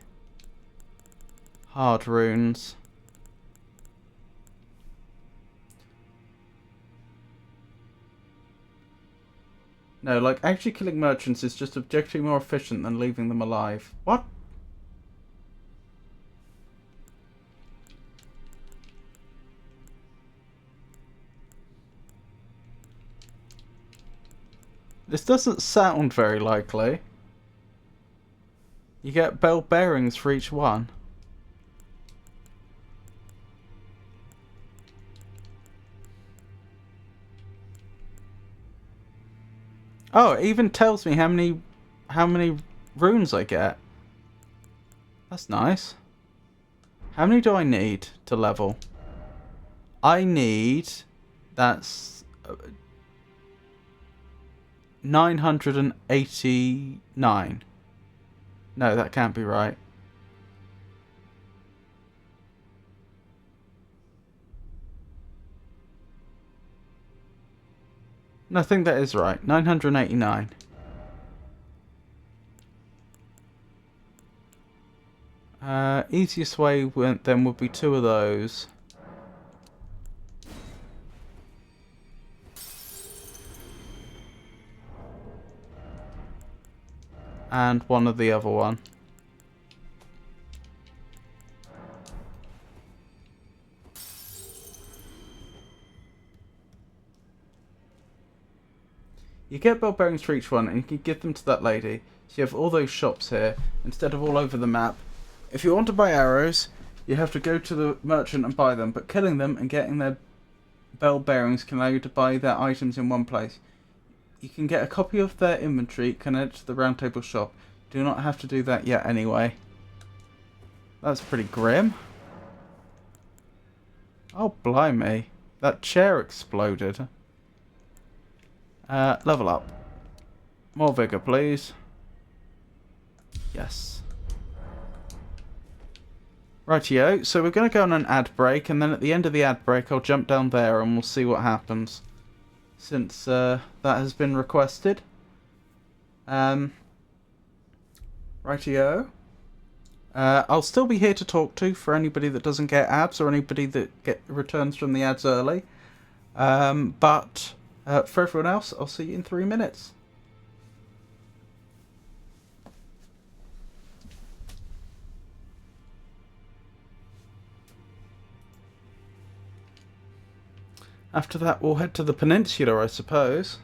hard runes? No, like, actually killing merchants is just objectively more efficient than leaving them alive. What? This doesn't sound very likely. You get bell bearings for each one. Oh, it even tells me how many runes I get. That's nice. How many do I need to level? I need... That's... 989. No, that can't be right. No, I think that is right. 989. Easiest way then would be 2 of those. and one of the other one. You get bell bearings for each one and you can give them to that lady. So you have all those shops here instead of all over the map. If you want to buy arrows, you have to go to the merchant and buy them, but killing them and getting their bell bearings can allow you to buy their items in one place. You can get a copy of their inventory connected to the round table shop. Do not have to do that yet anyway. That's pretty grim. Oh blimey, that chair exploded. Level up. More vigor, please. Yes. Rightio, so we're going to go on an ad break, and then at the end of the ad break I'll jump down there and we'll see what happens. Since that has been requested. Rightio. I'll still be here to talk to for anybody that doesn't get ads or anybody that returns from the ads early. But for everyone else, I'll see you in 3 minutes. After that, we'll head to the peninsula, I suppose.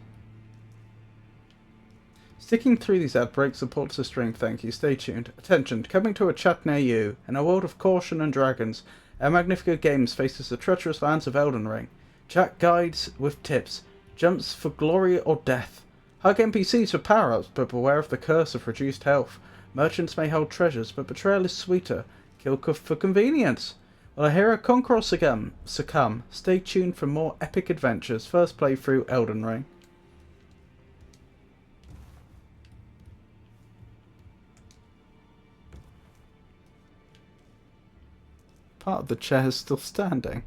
Sticking through these ad breaks supports the stream, thank you. Stay tuned. Attention, coming to a chat near you. In a world of caution and dragons, our Magnifica Games faces the treacherous lands of Elden Ring. Chat guides with tips, jumps for glory or death. Hug NPCs for power-ups, but beware of the curse of reduced health. Merchants may hold treasures, but betrayal is sweeter. Kill for convenience. Will a hero conquer or succumb? Stay tuned for more epic adventures. First playthrough Elden Ring. Part of the chair is still standing.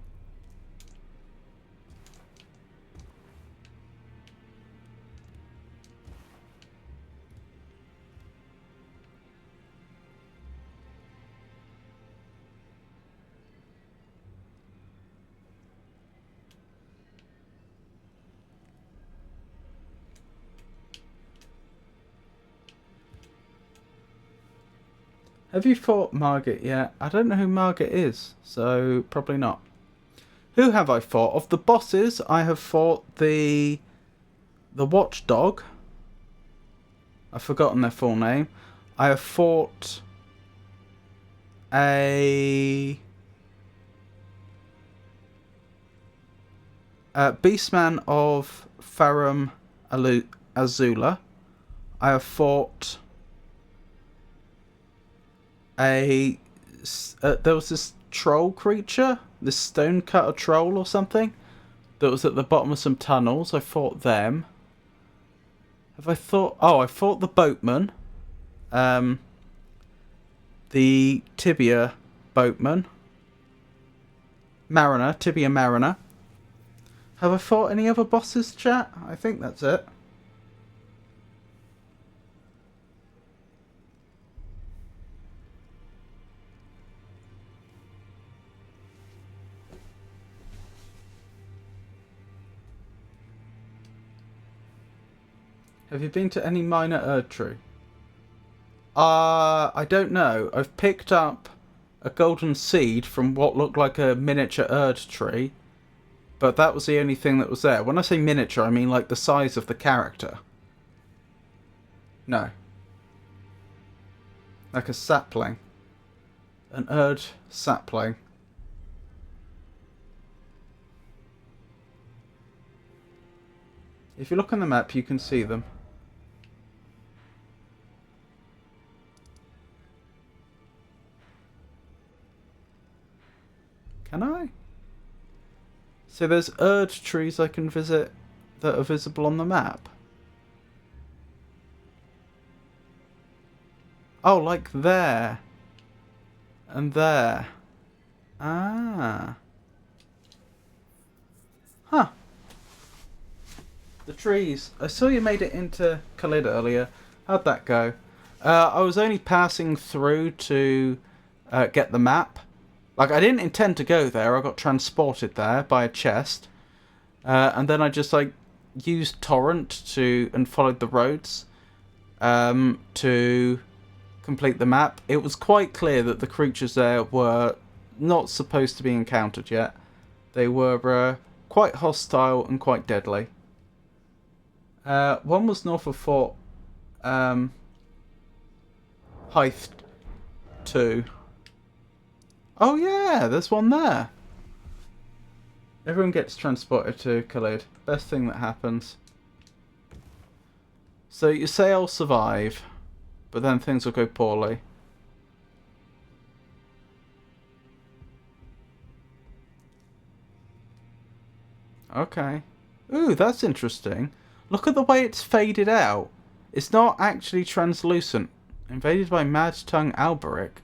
Have you fought Margit yet? I don't know who Margit is, so probably not. Who have I fought? Of the bosses, I have fought the watchdog. I've forgotten their full name. I have fought a Beastman of Farum Azula. I have fought there was this troll creature, this stone cutter troll or something, that was at the bottom of some tunnels. I fought them. Have I fought? Oh, I fought the boatman, the tibia boatman, tibia mariner. Have I fought any other bosses, chat? I think that's it. Have you been to any minor Erd tree? I don't know. I've picked up a golden seed from what looked like a miniature Erd tree, but that was the only thing that was there. When I say miniature, I mean like the size of the character. No. Like a sapling. An Erd sapling. If you look on the map, you can see them. Can I? So there's Erd trees I can visit that are visible on the map. Oh, like there. And there. Ah. Huh. The trees. I saw you made it into Khalid earlier. How'd that go? I was only passing through to get the map. Like, I didn't intend to go there. I got transported there by a chest. And then I just, like, used torrent and followed the roads. to complete the map. It was quite clear that the creatures there were not supposed to be encountered yet. They were quite hostile and quite deadly. One was north of Fort Hythe 2. Oh yeah, there's one there. Everyone gets transported to Khalid. Best thing that happens. So you say I'll survive, but then things will go poorly. Okay. Ooh, that's interesting. Look at the way it's faded out. It's not actually translucent. Invaded by Mad Tongue Alberic.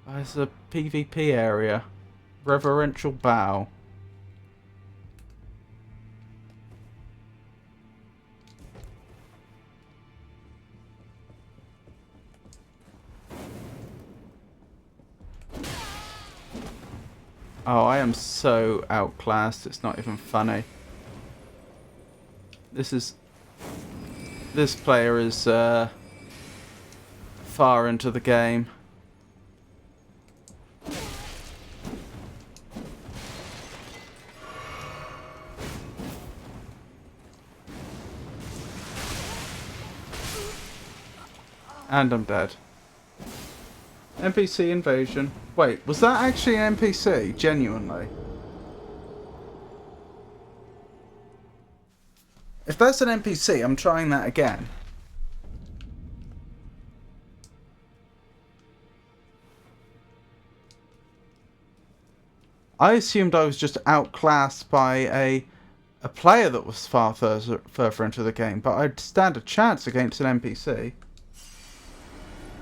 There's a PvP area. Reverential Bow. Oh, I am so outclassed, it's not even funny. This player is far into the game. And I'm dead. NPC invasion. Wait, was that actually an NPC? Genuinely? If that's an NPC, I'm trying that again. I assumed I was just outclassed by a player that was far further into the game, but I'd stand a chance against an NPC.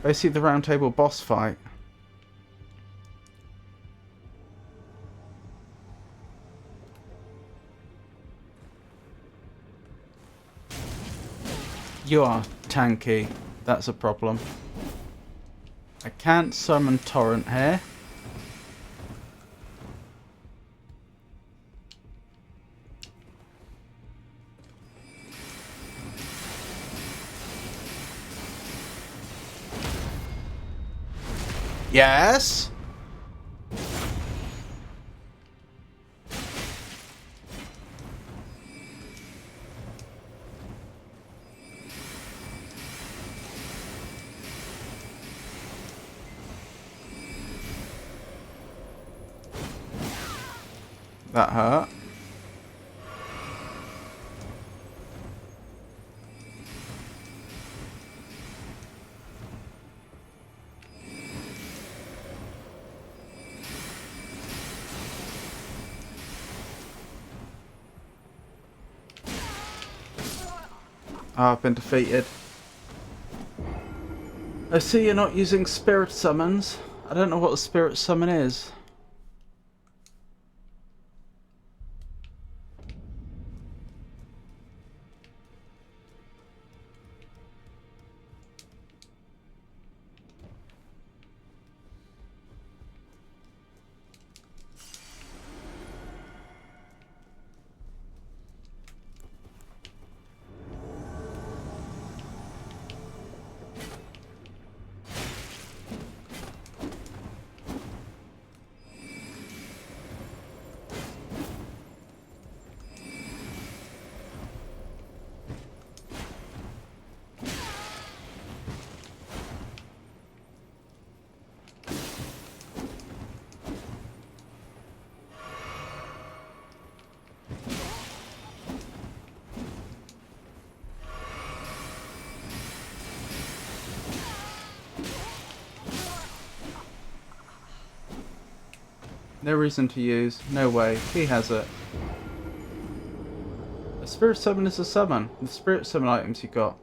Basically the round table boss fight. You are tanky. That's a problem. I can't summon Torrent here. Yes? That hurt. Oh, I've been defeated. I see you're not using spirit summons. I don't know what a spirit summon is. No reason to use. No way. He has it. A spirit summon is a summon. The spirit summon items you got.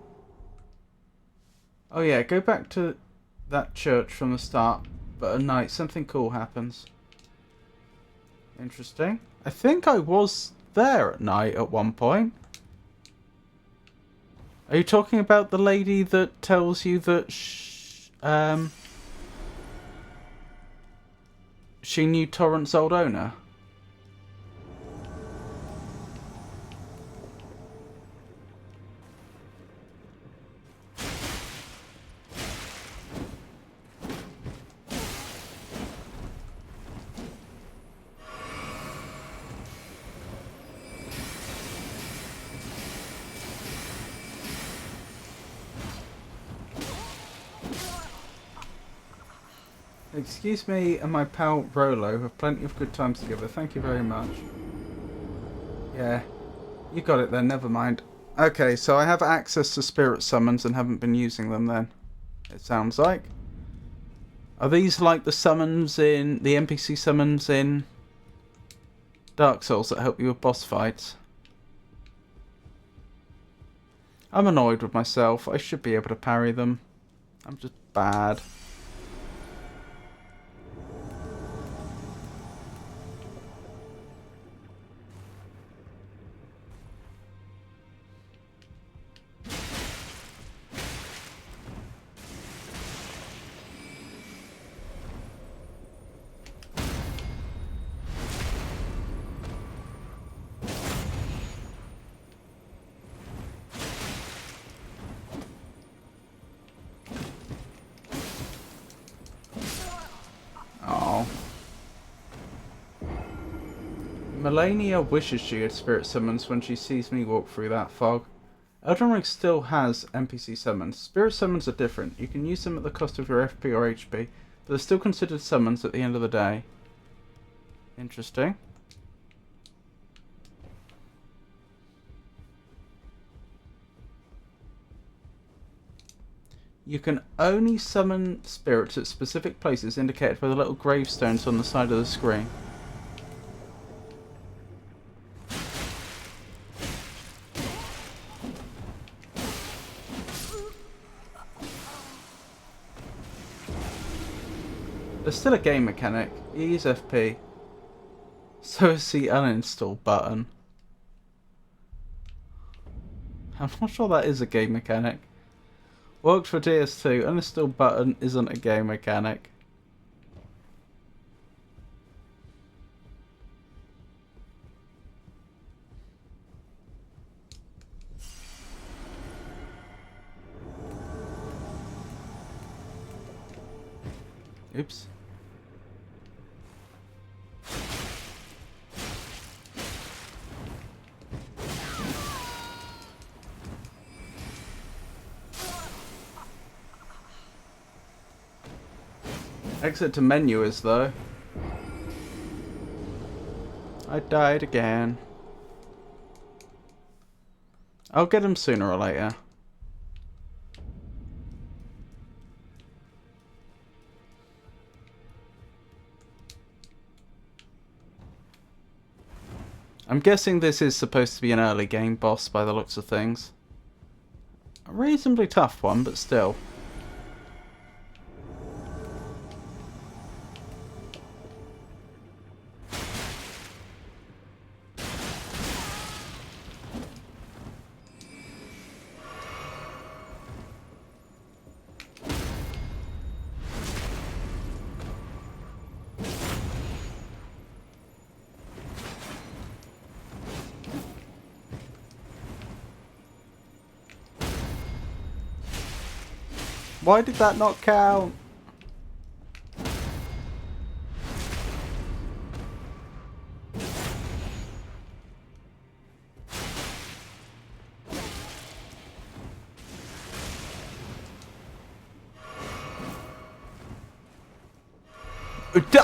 Oh yeah, go back to that church from the start. But at night something cool happens. Interesting. I think I was there at night at one point. Are you talking about the lady that tells you that she knew Torrent's old owner? Excuse me and my pal Rolo have plenty of good times together. Thank you very much. Yeah, you got it then, never mind. Okay, so I have access to spirit summons and haven't been using them then, it sounds like. Are these like the summons in, the NPC summons in Dark Souls that help you with boss fights? I'm annoyed with myself. I should be able to parry them. I'm just bad. Oh. Melania wishes she had spirit summons when she sees me walk through that fog. Elden Ring still has NPC summons. Spirit summons are different. You can use them at the cost of your FP or HP, but they're still considered summons at the end of the day. Interesting. You can only summon spirits at specific places indicated by the little gravestones on the side of the screen. There's still a game mechanic. You use FP. So is the uninstall button. I'm not sure that is a game mechanic. Worked for DS2. Uninstall button isn't a game mechanic. Oops. Exit to menu is though. I died again. I'll get him sooner or later. I'm guessing this is supposed to be an early game boss by the looks of things. A reasonably tough one, but still. Why did that not count?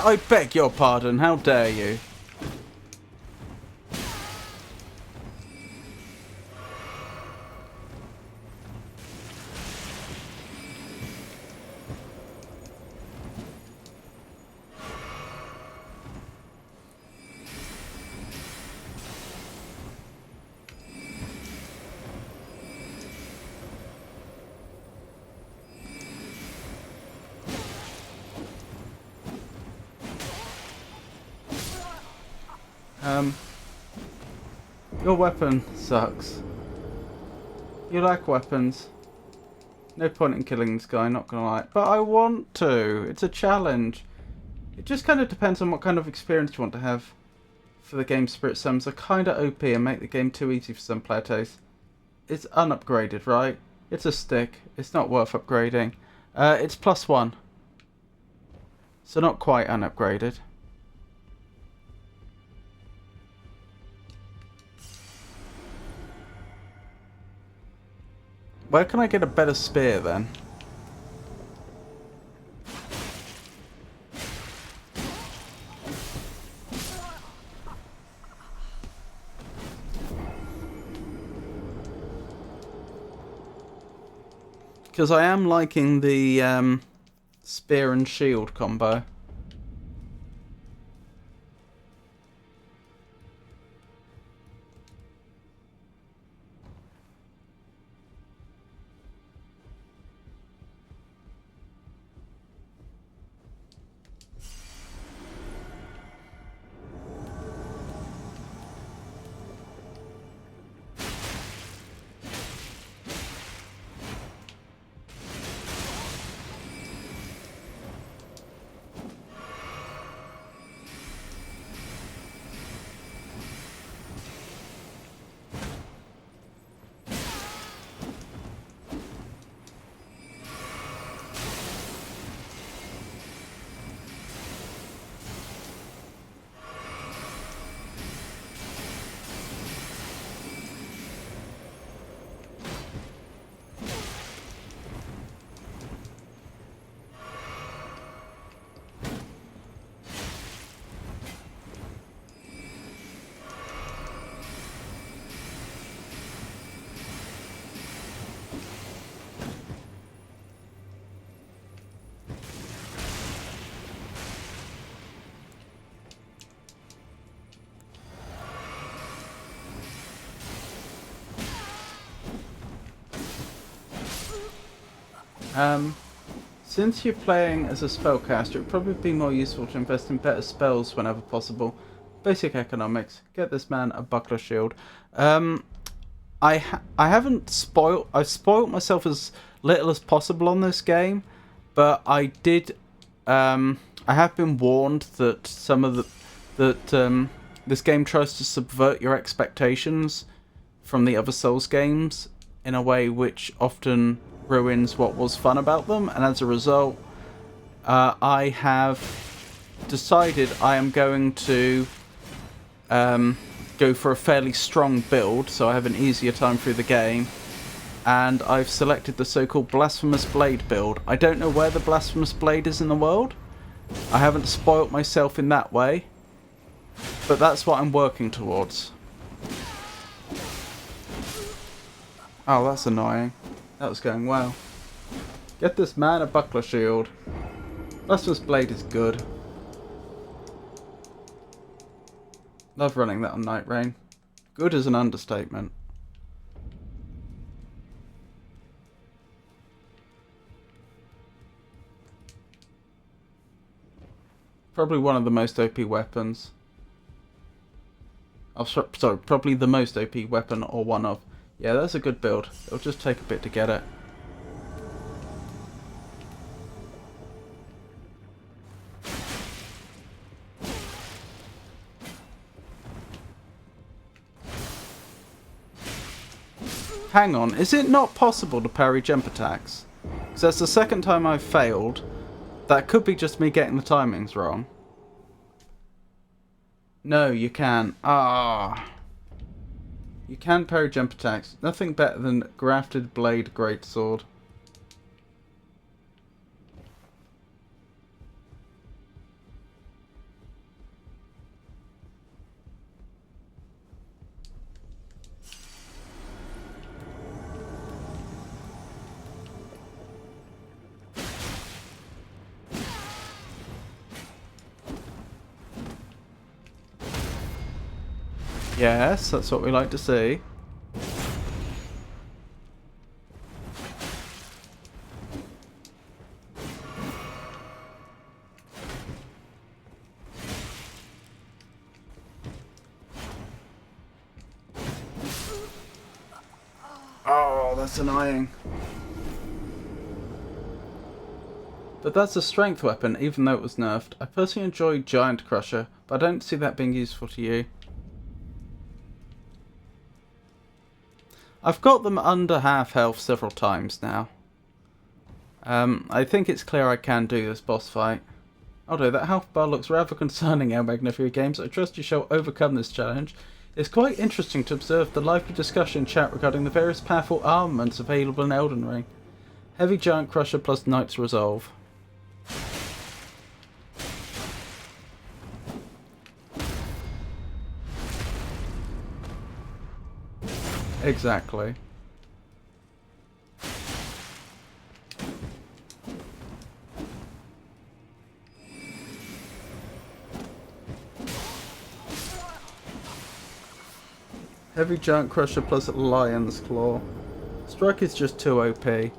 I beg your pardon, how dare you? Your weapon sucks. You lack weapons. No point in killing this guy, not gonna lie. But I want to. It's a challenge. It just kind of depends on what kind of experience you want to have for the game. Spirit summons are kind of OP and make the game too easy for some player tastes. It's unupgraded, right? It's a stick. It's not worth upgrading. It's +1. So not quite unupgraded. Where can I get a better spear then? Because I am liking the spear and shield combo. Since you're playing as a spellcaster, it would probably be more useful to invest in better spells whenever possible. Basic economics. Get this man a buckler shield. I haven't spoilt. I've spoilt myself as little as possible on this game, but I did. I have been warned that this game tries to subvert your expectations from the other Souls games in a way which often ruins what was fun about them, and as a result, I have decided I am going to go for a fairly strong build, so I have an easier time through the game, and I've selected the so-called Blasphemous Blade build. I don't know where the Blasphemous Blade is in the world. I haven't spoilt myself in that way, but that's what I'm working towards. Oh, that's annoying. That was going well. Get this man a buckler shield. Blasphemous Blade is good. Love running that on Night Rain. Good is an understatement. Probably one of the most OP weapons. Oh, sorry, probably the most OP weapon, or one of. Yeah, that's a good build. It'll just take a bit to get it. Hang on, is it not possible to parry jump attacks? Because that's the second time I've failed. That could be just me getting the timings wrong. No, you can. Ah. You can parry jump attacks. Nothing better than Grafted Blade Greatsword. Yes, that's what we like to see. Oh, that's annoying. But that's a strength weapon, even though it was nerfed. I personally enjoy Giant Crusher, but I don't see that being useful to you. I've got them under half health several times now. I think it's clear I can do this boss fight. Although that health bar looks rather concerning, El Magnifier Games. I trust you shall overcome this challenge. It's quite interesting to observe the lively discussion in chat regarding the various powerful armaments available in Elden Ring. Heavy Giant Crusher plus Knight's Resolve. Exactly. Heavy Giant Crusher plus Lion's Claw. Strike is just too OP.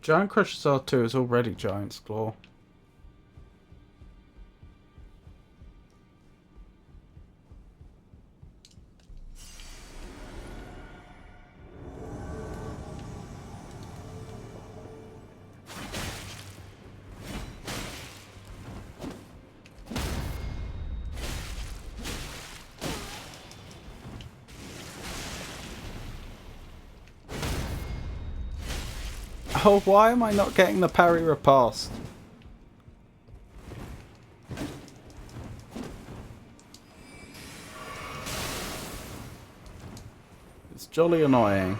Giant Crusher's R2 is already Giant's Claw. Oh, why am I not getting the parry riposte? It's jolly annoying.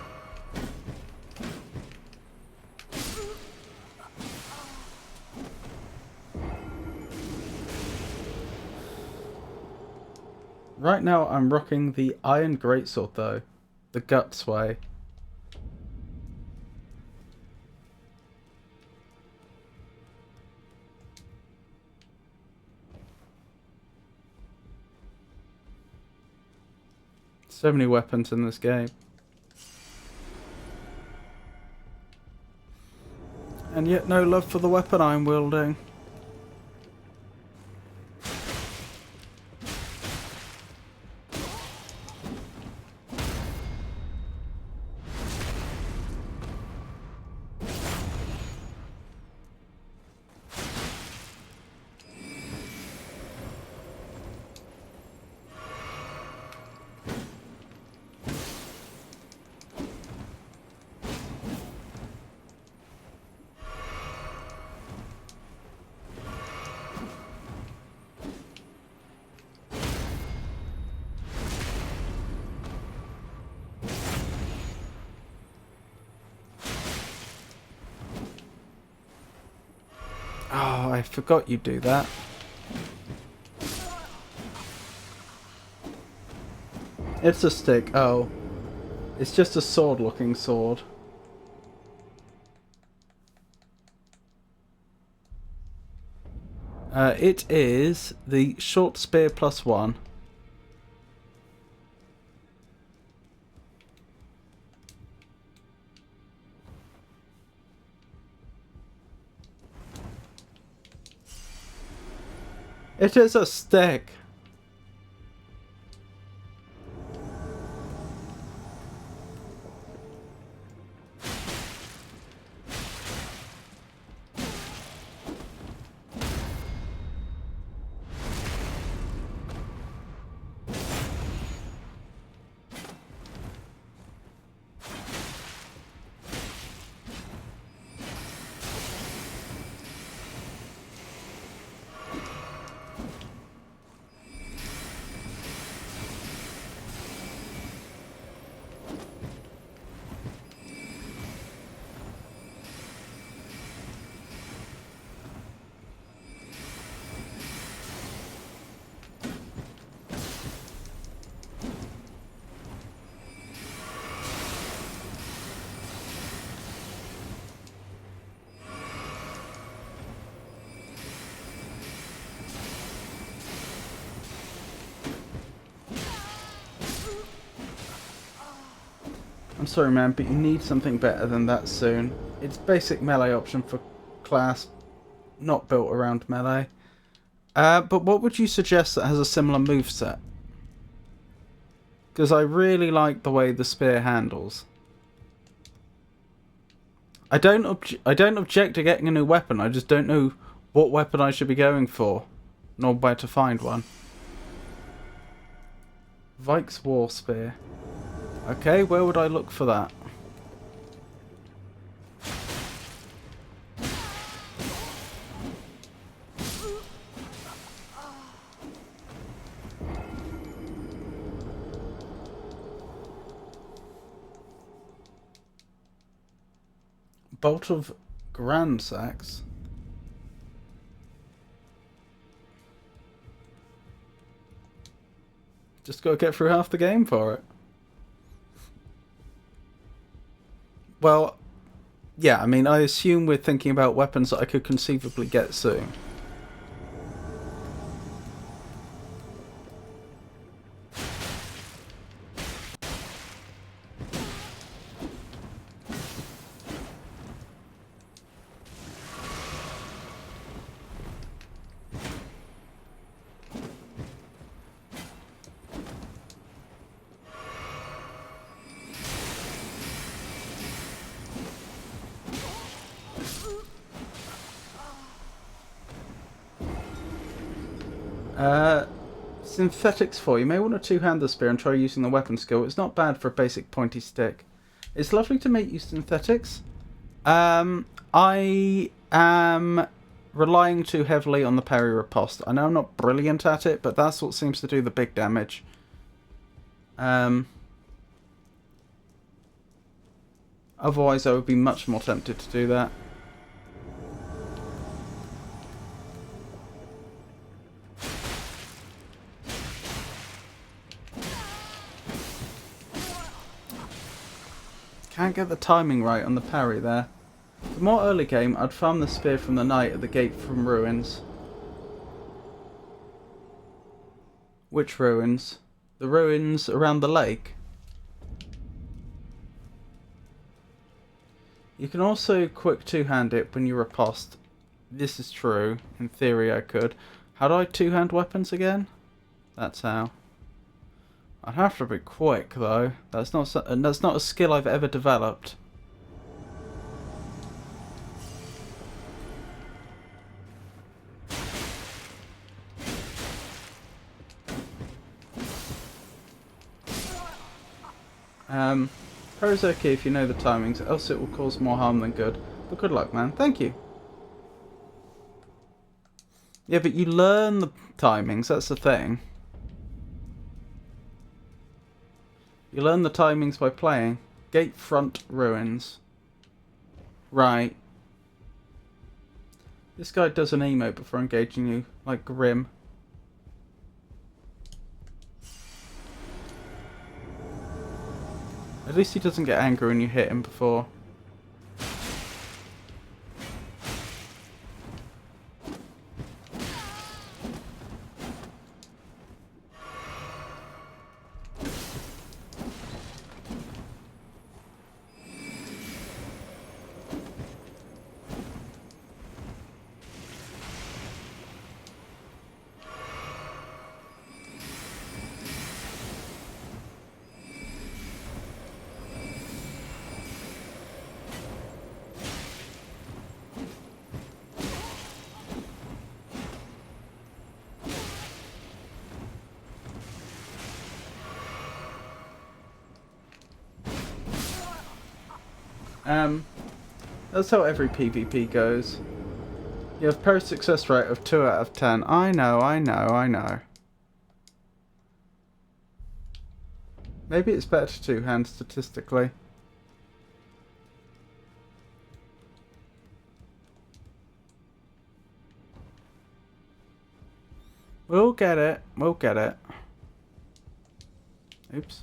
Right now I'm rocking the Iron Greatsword though. The Guts way. So many weapons in this game. And yet no love for the weapon I'm wielding. Oh, I forgot you do that. It's a stick. Oh. It's just a sword-looking sword. It is the short spear +1. It is a stick. I'm sorry man, but you need something better than that soon. It's basic melee option for class, not built around melee. But what would you suggest that has a similar moveset? Because I really like the way the spear handles. I don't object to getting a new weapon, I just don't know what weapon I should be going for, nor where to find one. Vike's War Spear. Okay, where would I look for that? Bolt of Grandsax. Just gotta get through half the game for it. Well, yeah, I mean, I assume we're thinking about weapons that I could conceivably get soon. Synthetics 4. You may want to two-hand the spear and try using the weapon skill. It's not bad for a basic pointy stick. It's lovely to meet you, Synthetics. I am relying too heavily on the parry riposte. I know I'm not brilliant at it, but that's what seems to do the big damage. Otherwise, I would be much more tempted to do that. Can't get the timing right on the parry there. For more early game, I'd farm the spear from the knight at the gate from ruins. Which ruins? The ruins around the lake? You can also quick two-hand it when you riposte. This is true. In theory I could. How do I two-hand weapons again? That's how. I'd have to be quick though. That's not a skill I've ever developed. Prair's okay if you know the timings, else it will cause more harm than good. But good luck, man. Thank you. Yeah, but you learn the timings, that's the thing. You learn the timings by playing. Gatefront ruins. Right. This guy does an emote before engaging you, like Grim. At least he doesn't get angry when you hit him before. That's how every PvP goes. You have per success rate of 2 out of 10. I know. Maybe it's better to two-hand statistically. We'll get it. Oops.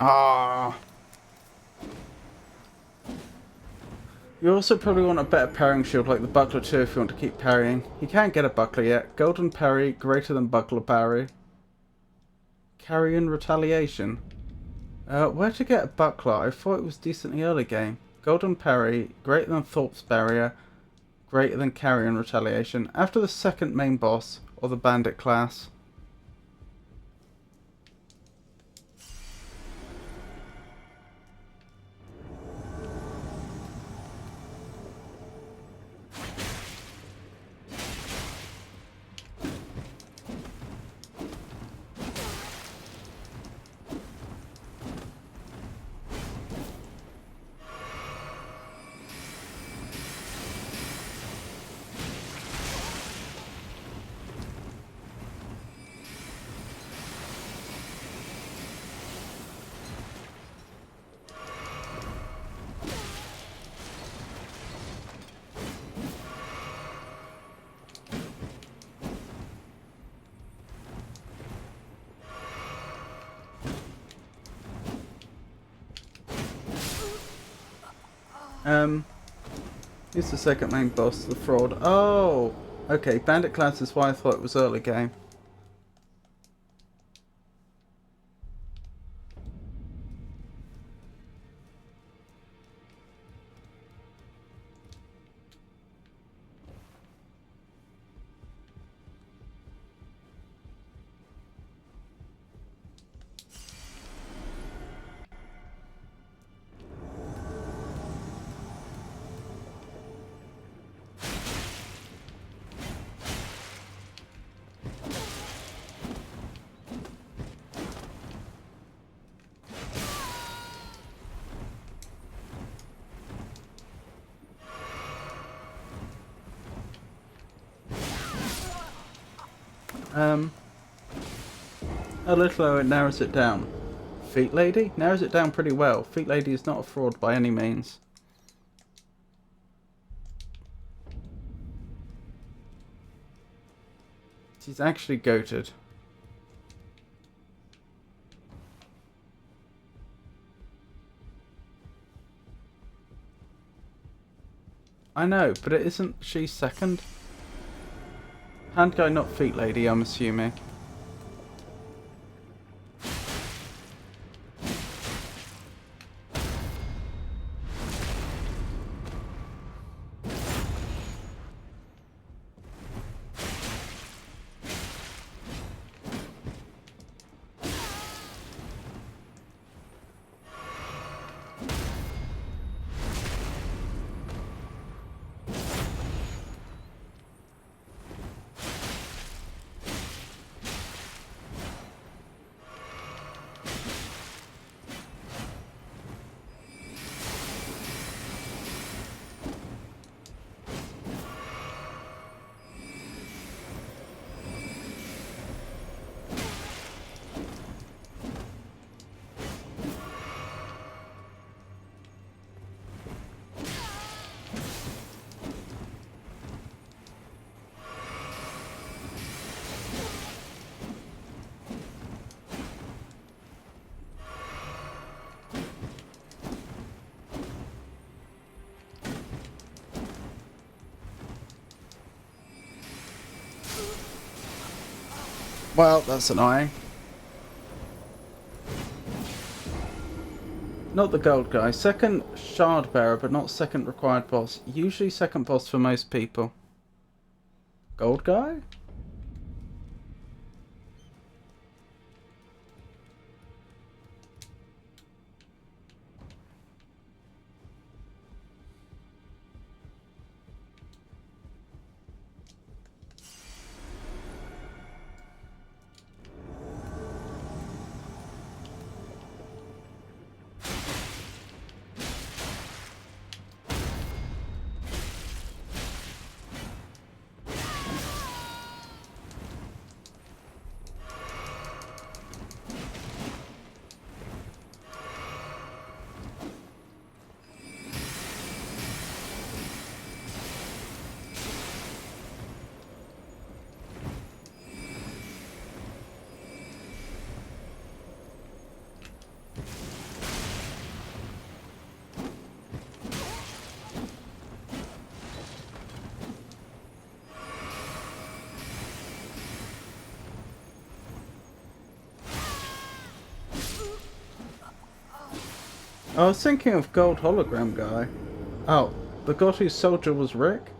Ah. You also probably want a better parrying shield like the buckler too if you want to keep parrying. You can't get a buckler yet. Golden parry, greater than buckler parry. Carrion retaliation. Where to get a buckler? I thought it was decently early game. Golden parry, greater than Thorpe's barrier, greater than carrion retaliation. After the second main boss, or the bandit class. Here's the second main boss, the fraud. Oh, okay. Bandit class is why I thought it was early game. A little, it narrows it down. Feet Lady? Narrows it down pretty well. Feet Lady is not a fraud by any means. She's actually goated. I know, but it isn't she second? Hand guy, not feet lady, I'm assuming. Well, that's annoying. Not the gold guy. Second shard bearer, but not second required boss. Usually second boss for most people. Gold guy? I was thinking of Gold Hologram Guy. Oh, the god whose soldier was Rick?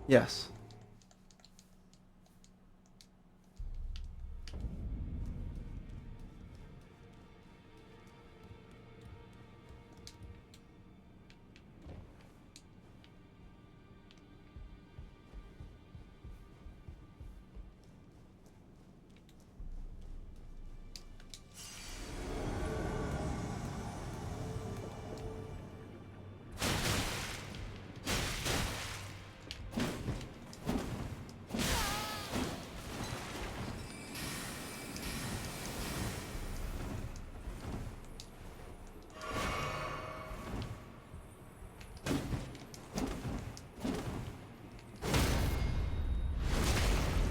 Yes.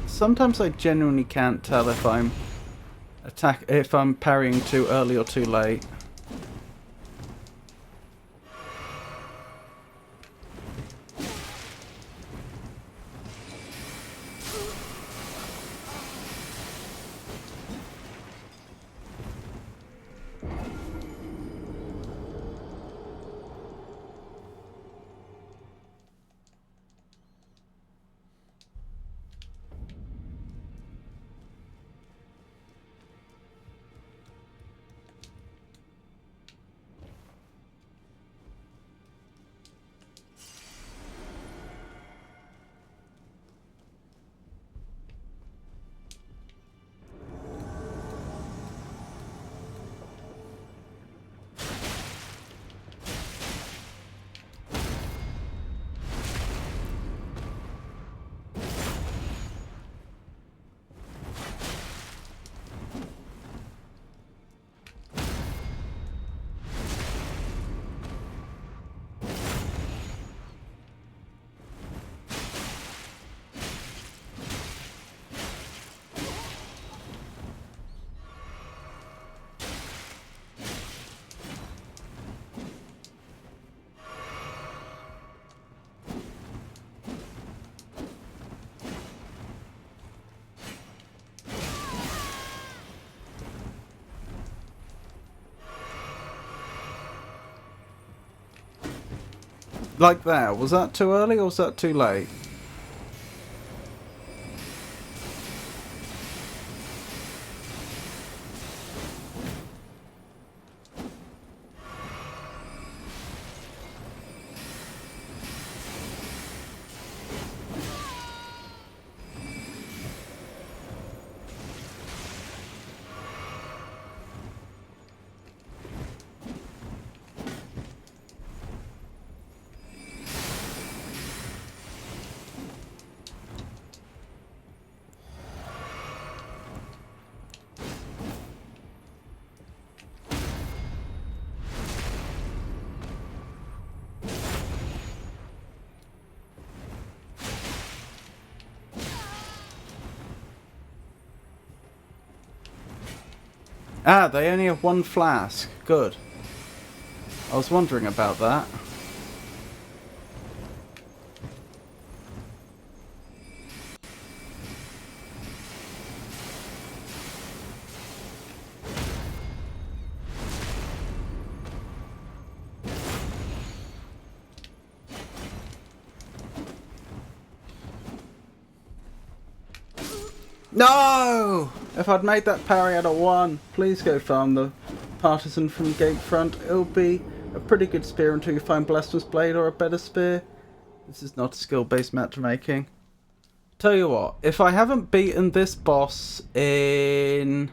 Sometimes I genuinely can't tell if I'm parrying too early or too late. Like that. Was that too early or was that too late? Ah, they only have one flask. Good. I was wondering about that. No! If I'd made that parry at a 1, please go farm the partisan from Gatefront. It'll be a pretty good spear until you find Blasphemous Blade or a better spear. This is not skill-based matchmaking. Tell you what, if I haven't beaten this boss in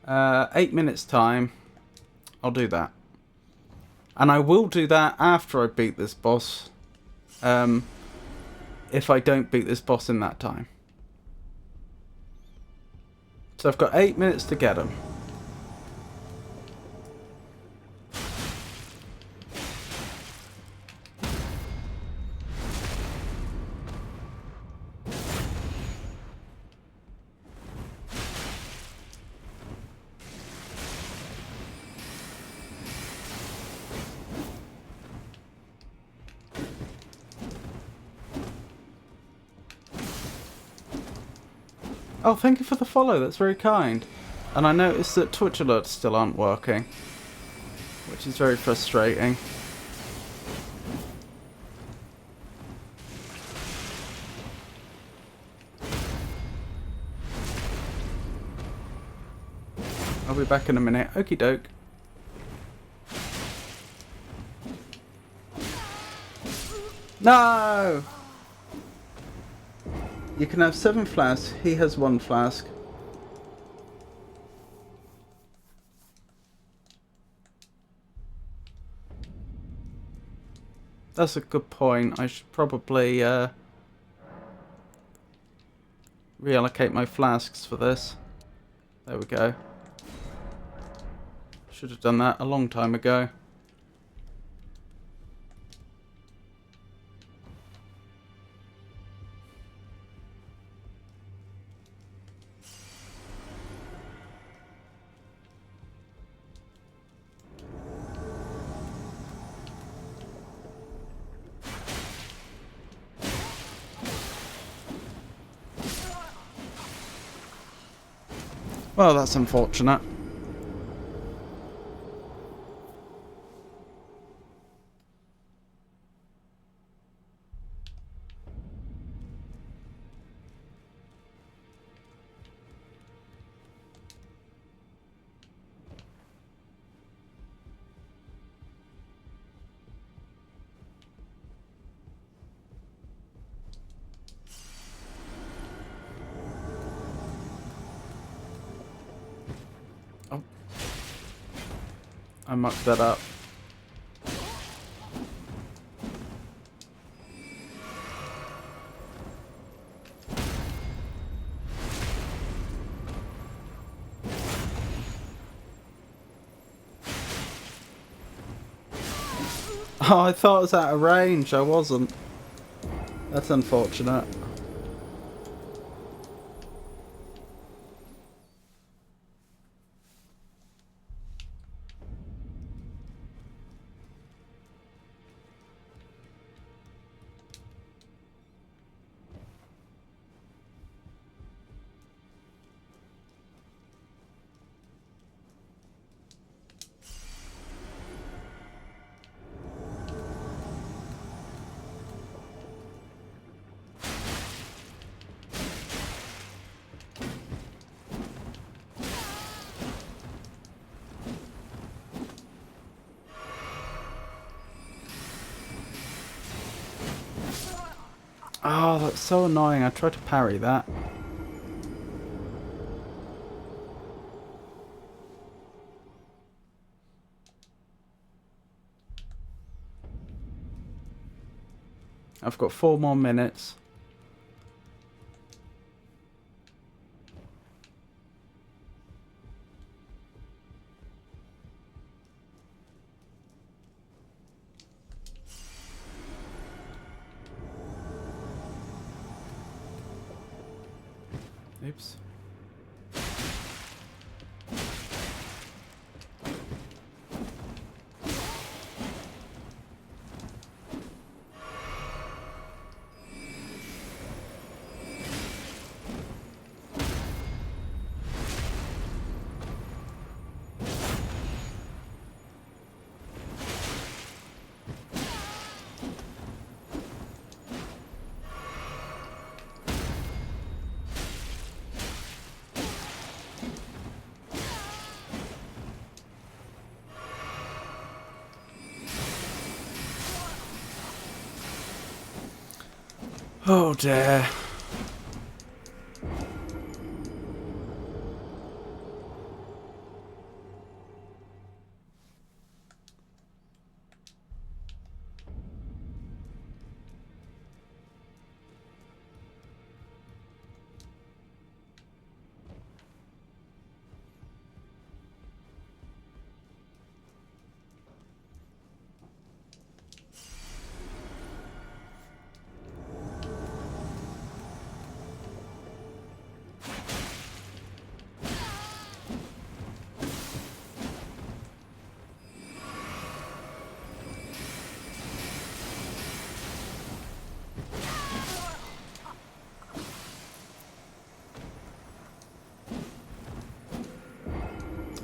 8 minutes time, I'll do that. And I will do that after I beat this boss, if I don't beat this boss in that time. So I've got 8 minutes to get him. Oh, thank you for the follow, that's very kind. And I noticed that Twitch alerts still aren't working. which is very frustrating. I'll be back in a minute. Okie doke. No! You can have 7 flasks. He has 1 flask. That's a good point. I should probably reallocate my flasks for this. There we go. Should have done that a long time ago. Well, that's unfortunate. Oh. I mucked that up. Oh, I thought I was out of range. I wasn't. That's unfortunate. Oh, that's so annoying. I tried to parry that. I've got 4 more minutes. Oops. Oh dear.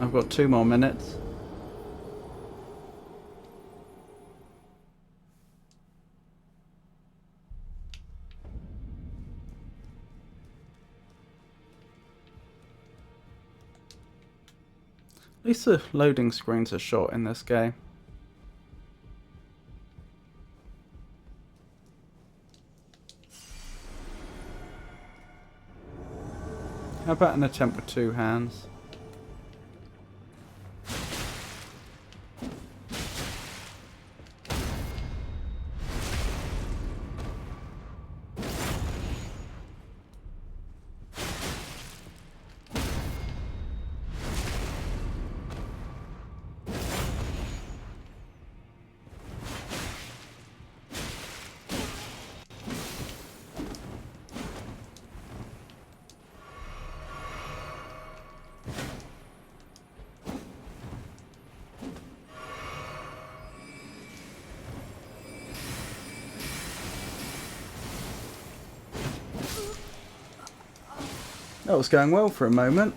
I've got 2 more minutes. least the loading screens are short in this game. How about an attempt with 2 hands? That was going well for a moment.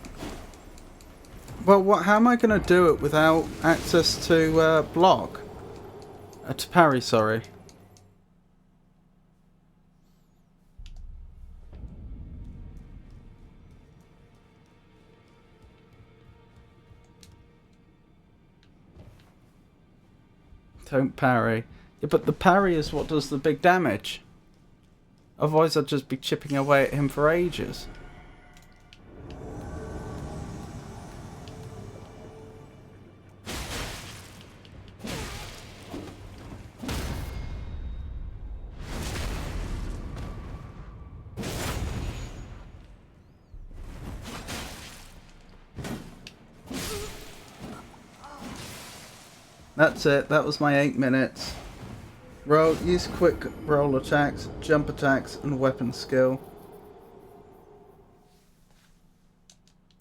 Well, how am I going to do it without access to block? To parry, sorry. Don't parry. Yeah, but the parry is what does the big damage. Otherwise I'd just be chipping away at him for ages. That's it, that was my 8 minutes. Use quick roll attacks, jump attacks, and weapon skill.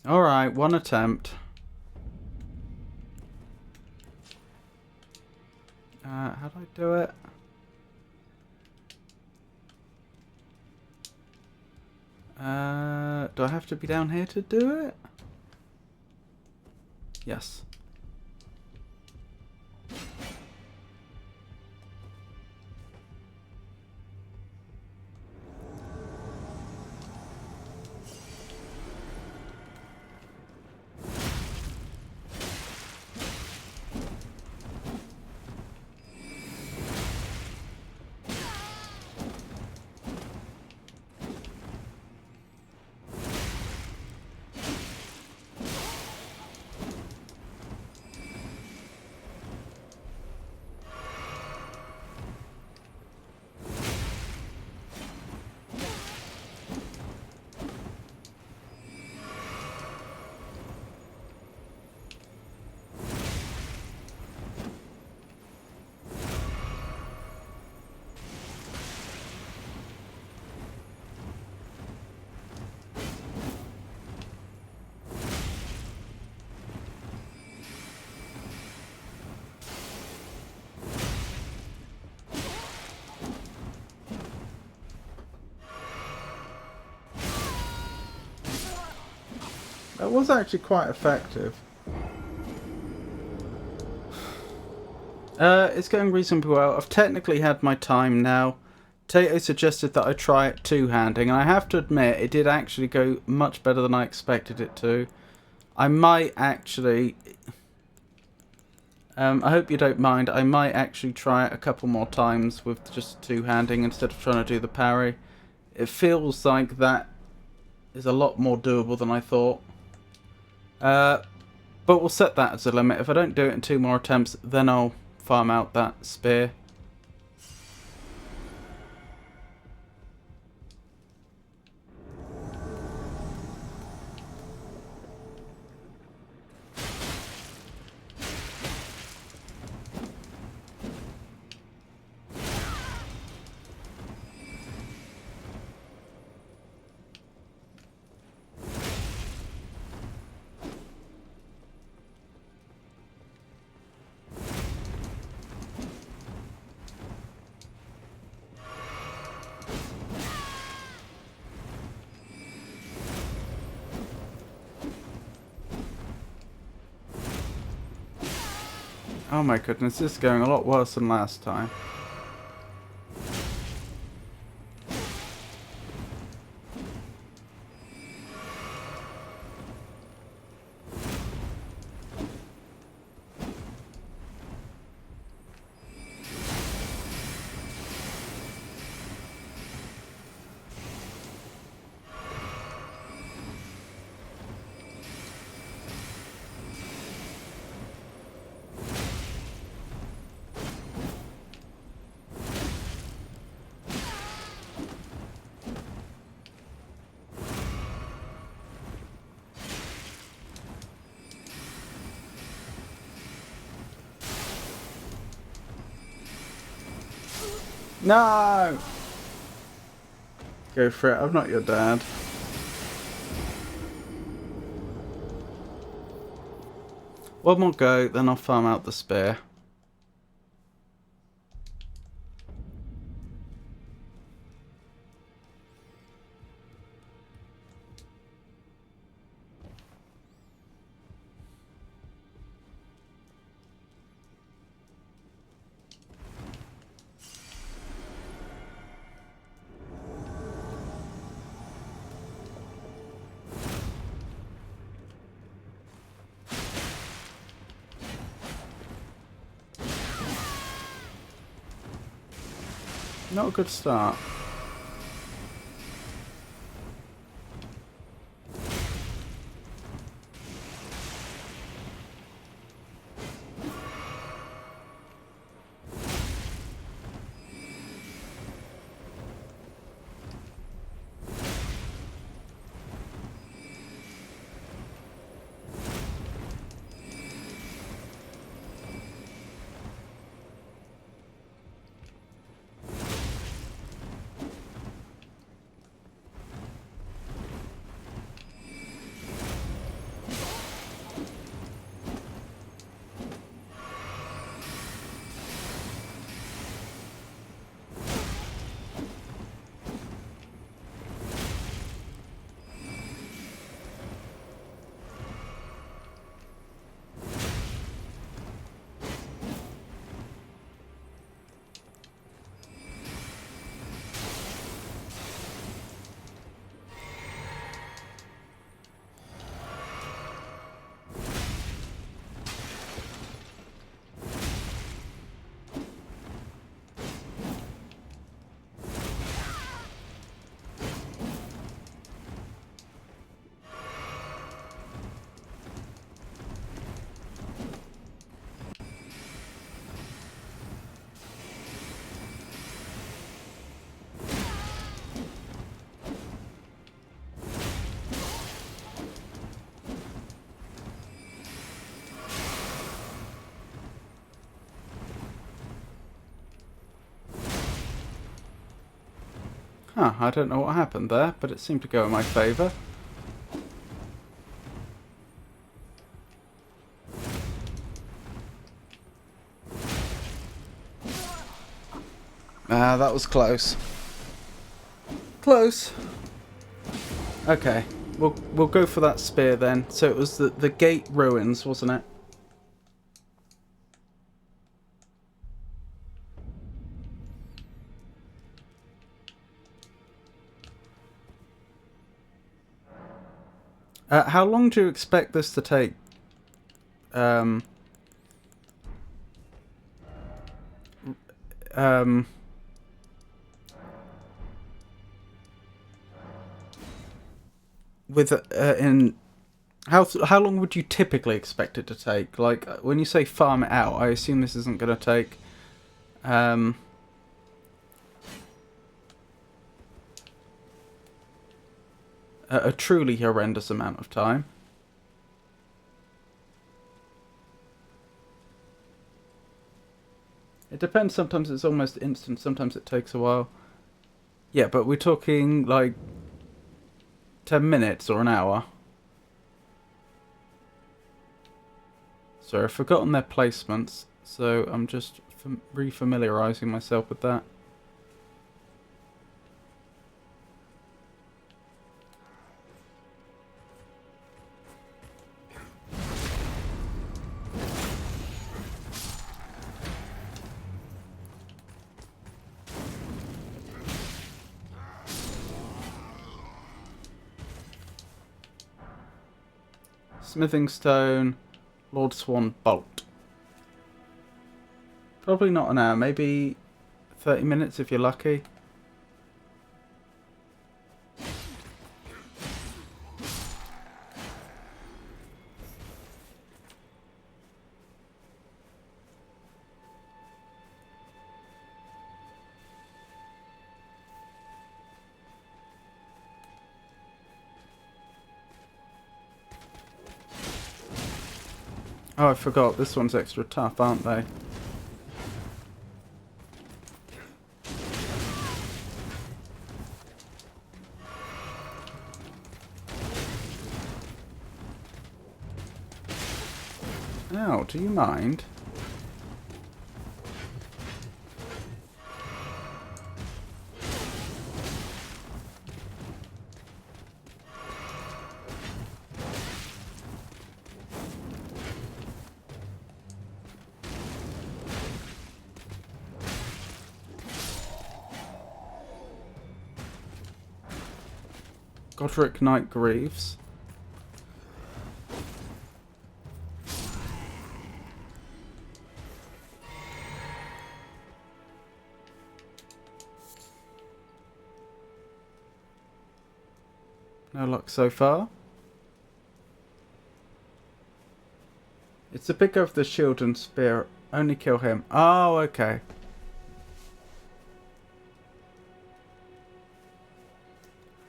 Alright, 1 attempt. How do I do it? Do I have to be down here to do it? Yes. That was actually quite effective. It's going reasonably well. I've technically had my time now. Tato suggested that I try it two-handing, and I have to admit, it did actually go much better than I expected it to. I might actually... I hope you don't mind. I might actually try it a couple more times with just two-handing instead of trying to do the parry. It feels like that is a lot more doable than I thought. But we'll set that as a limit. If I don't do it in 2 more attempts, then I'll farm out that spear. Oh my goodness, this is going a lot worse than last time. No! Go for it, I'm not your dad. One more go, then I'll farm out the spear. Not a good start. Huh, I don't know what happened there, but it seemed to go in my favour. Ah, that was close. Close. Okay, we'll go for that spear then. So it was the gate ruins, wasn't it? How long do you expect this to take? Um, with in how long would you typically expect it to take? Like when you say farm it out, I assume this isn't going to take a truly horrendous amount of time. It depends. Sometimes it's almost instant. Sometimes it takes a while. Yeah, but we're talking like 10 minutes or an hour. Sorry, I've forgotten their placements, so I'm just re-familiarising myself with that. Smithing stone, Lord Swan bolt. Probably not an hour, maybe 30 minutes if you're lucky. Oh, I forgot. This one's extra tough, aren't they? do you mind? Godric Knight Greaves. No luck so far. It's the big guy with the shield and spear. Only kill him. Oh, okay.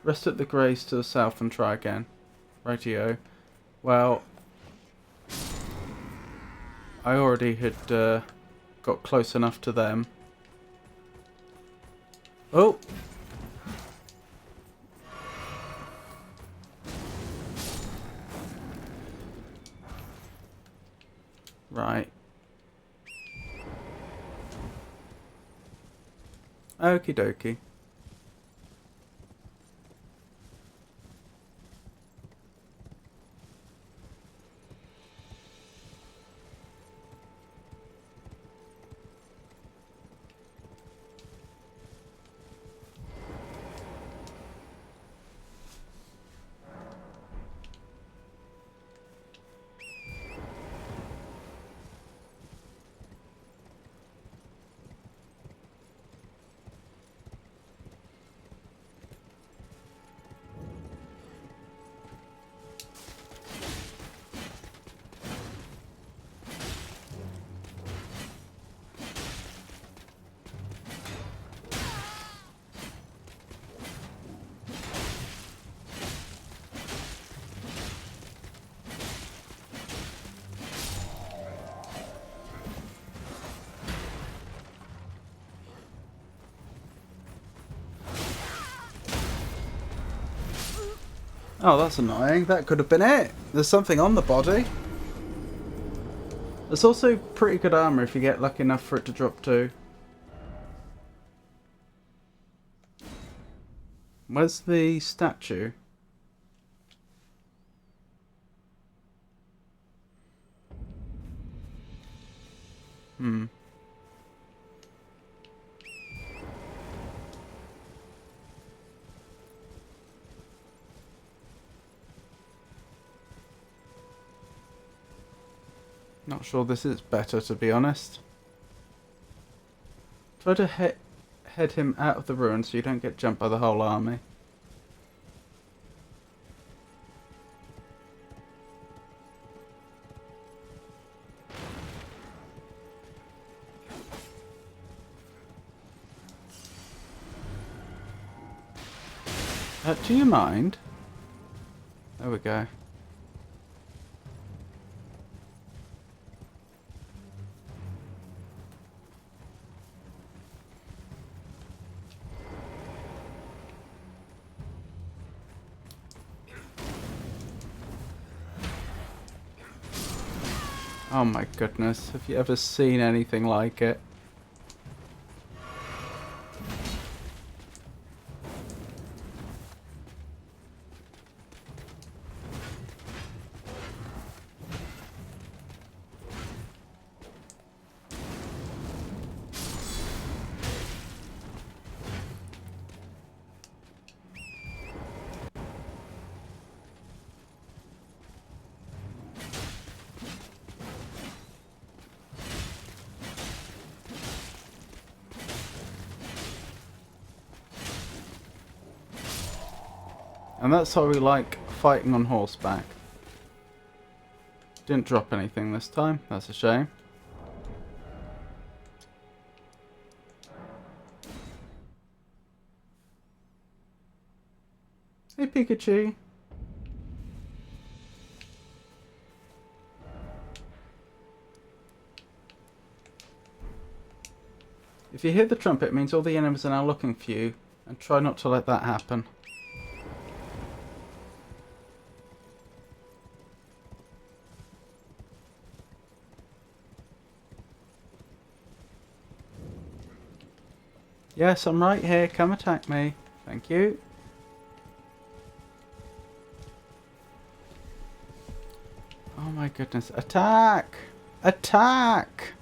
Rest at the graves to the south and try again. Rightio. Well, I already had got close enough to them. Oh! Right. Okie dokie. Oh, that's annoying. That could have been it. There's something on the body. There's also pretty good armor if you get lucky enough for it to drop too. Where's the statue? Not sure this is better, to be honest. Try to head him out of the ruin so you don't get jumped by the whole army. Do you mind? There we go. Oh my goodness, have you ever seen anything like it? And that's why we like fighting on horseback. Didn't drop anything this time, that's a shame. Hey Pikachu. If you hear the trumpet, it means all the enemies are now looking for you, and try not to let that happen. Yes, I'm right here. Come attack me. Thank you. Oh my goodness. Attack! Attack!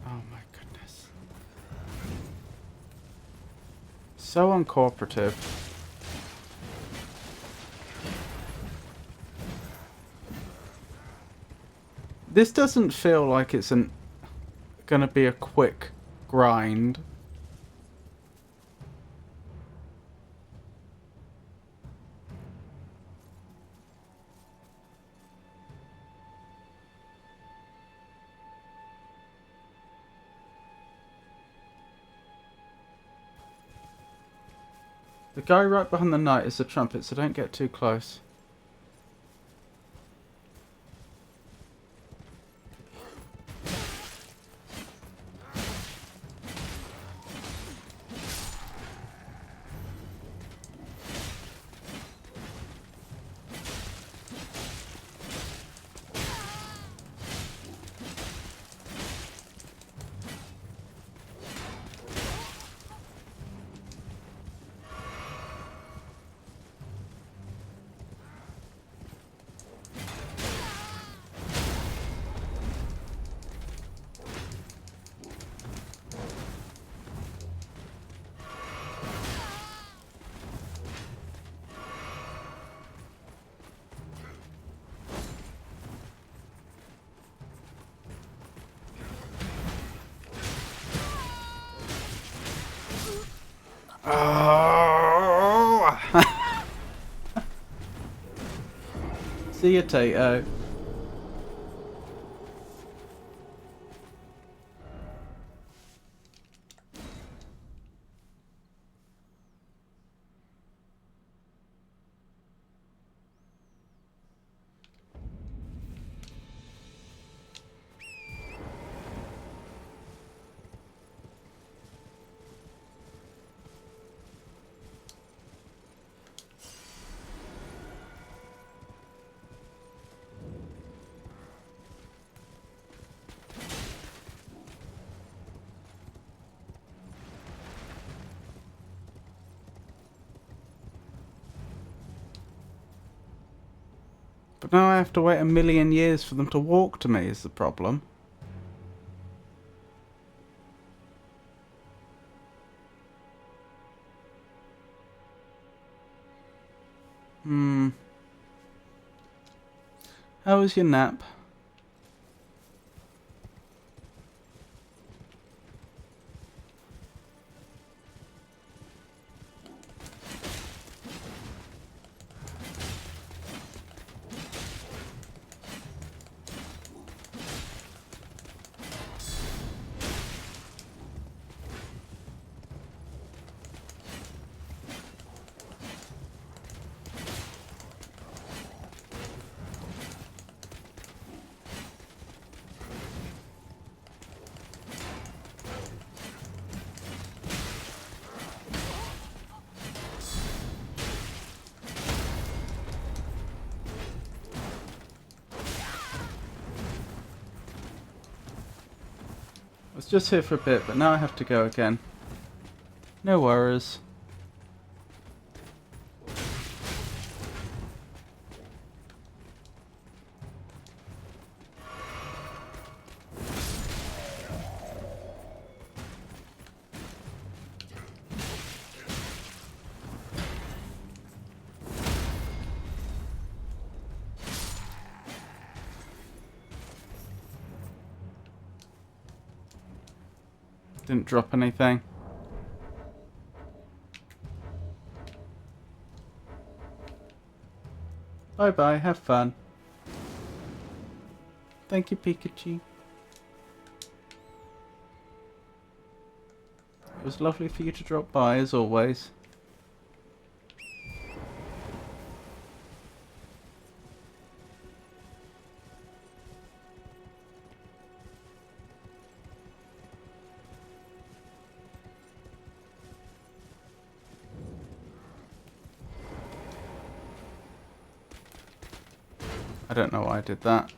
Oh my goodness. So uncooperative. This doesn't feel like it's gonna be a quick grind. The guy right behind the knight is the trumpet, so don't get too close. Oh! See you, Tato. But now I have to wait a million years for them to walk to me is the problem. How was your nap? I was just here for a bit, but now I have to go again. No worries. Didn't drop anything. Bye bye, have fun. Thank you, Pikachu. It was lovely for you to drop by, as always. I don't know why I did that.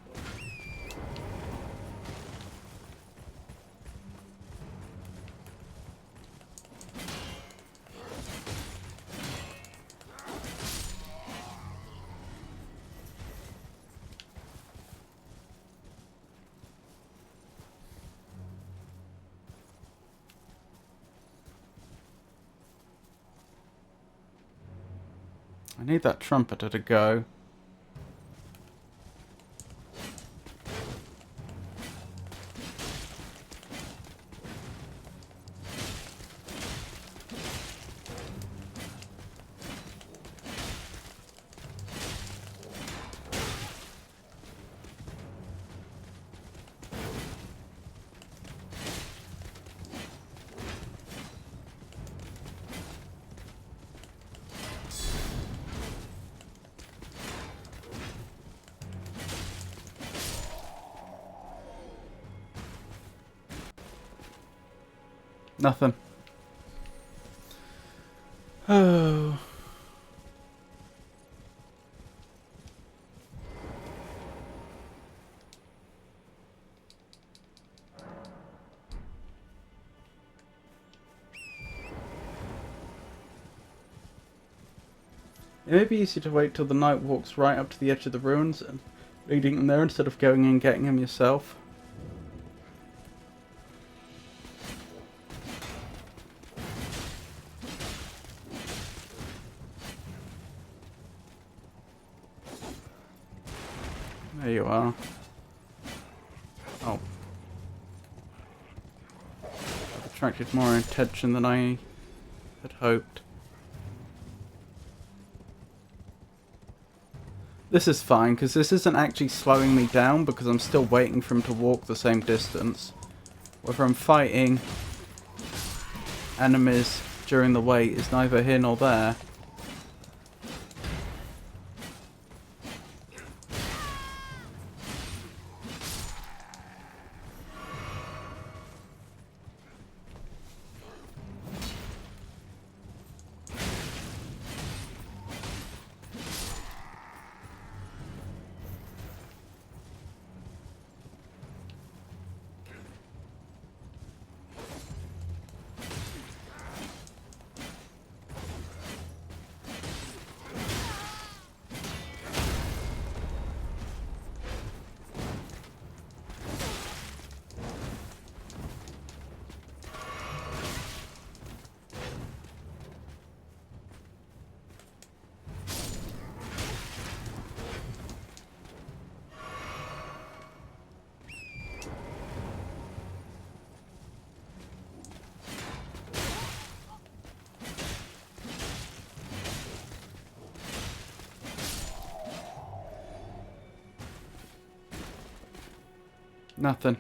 I need that trumpeter to go. Nothing. Oh. It may be easier to wait till the knight walks right up to the edge of the ruins and leading him there instead of going and getting him yourself. There you are. Oh. I've attracted more attention than I had hoped. This is fine, because this isn't actually slowing me down, because I'm still waiting for him to walk the same distance. Whether I'm fighting enemies during the wait is neither here nor there. Nothing.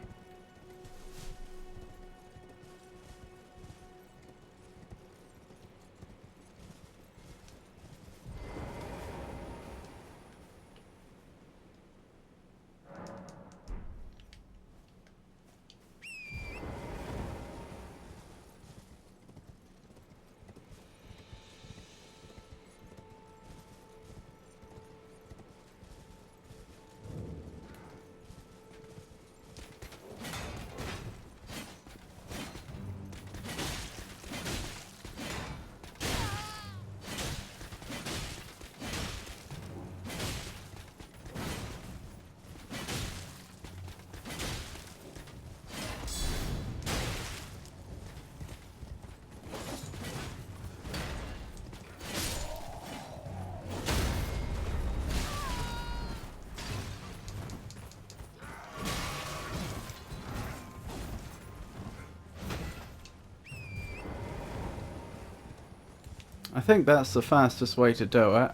I think that's the fastest way to do it.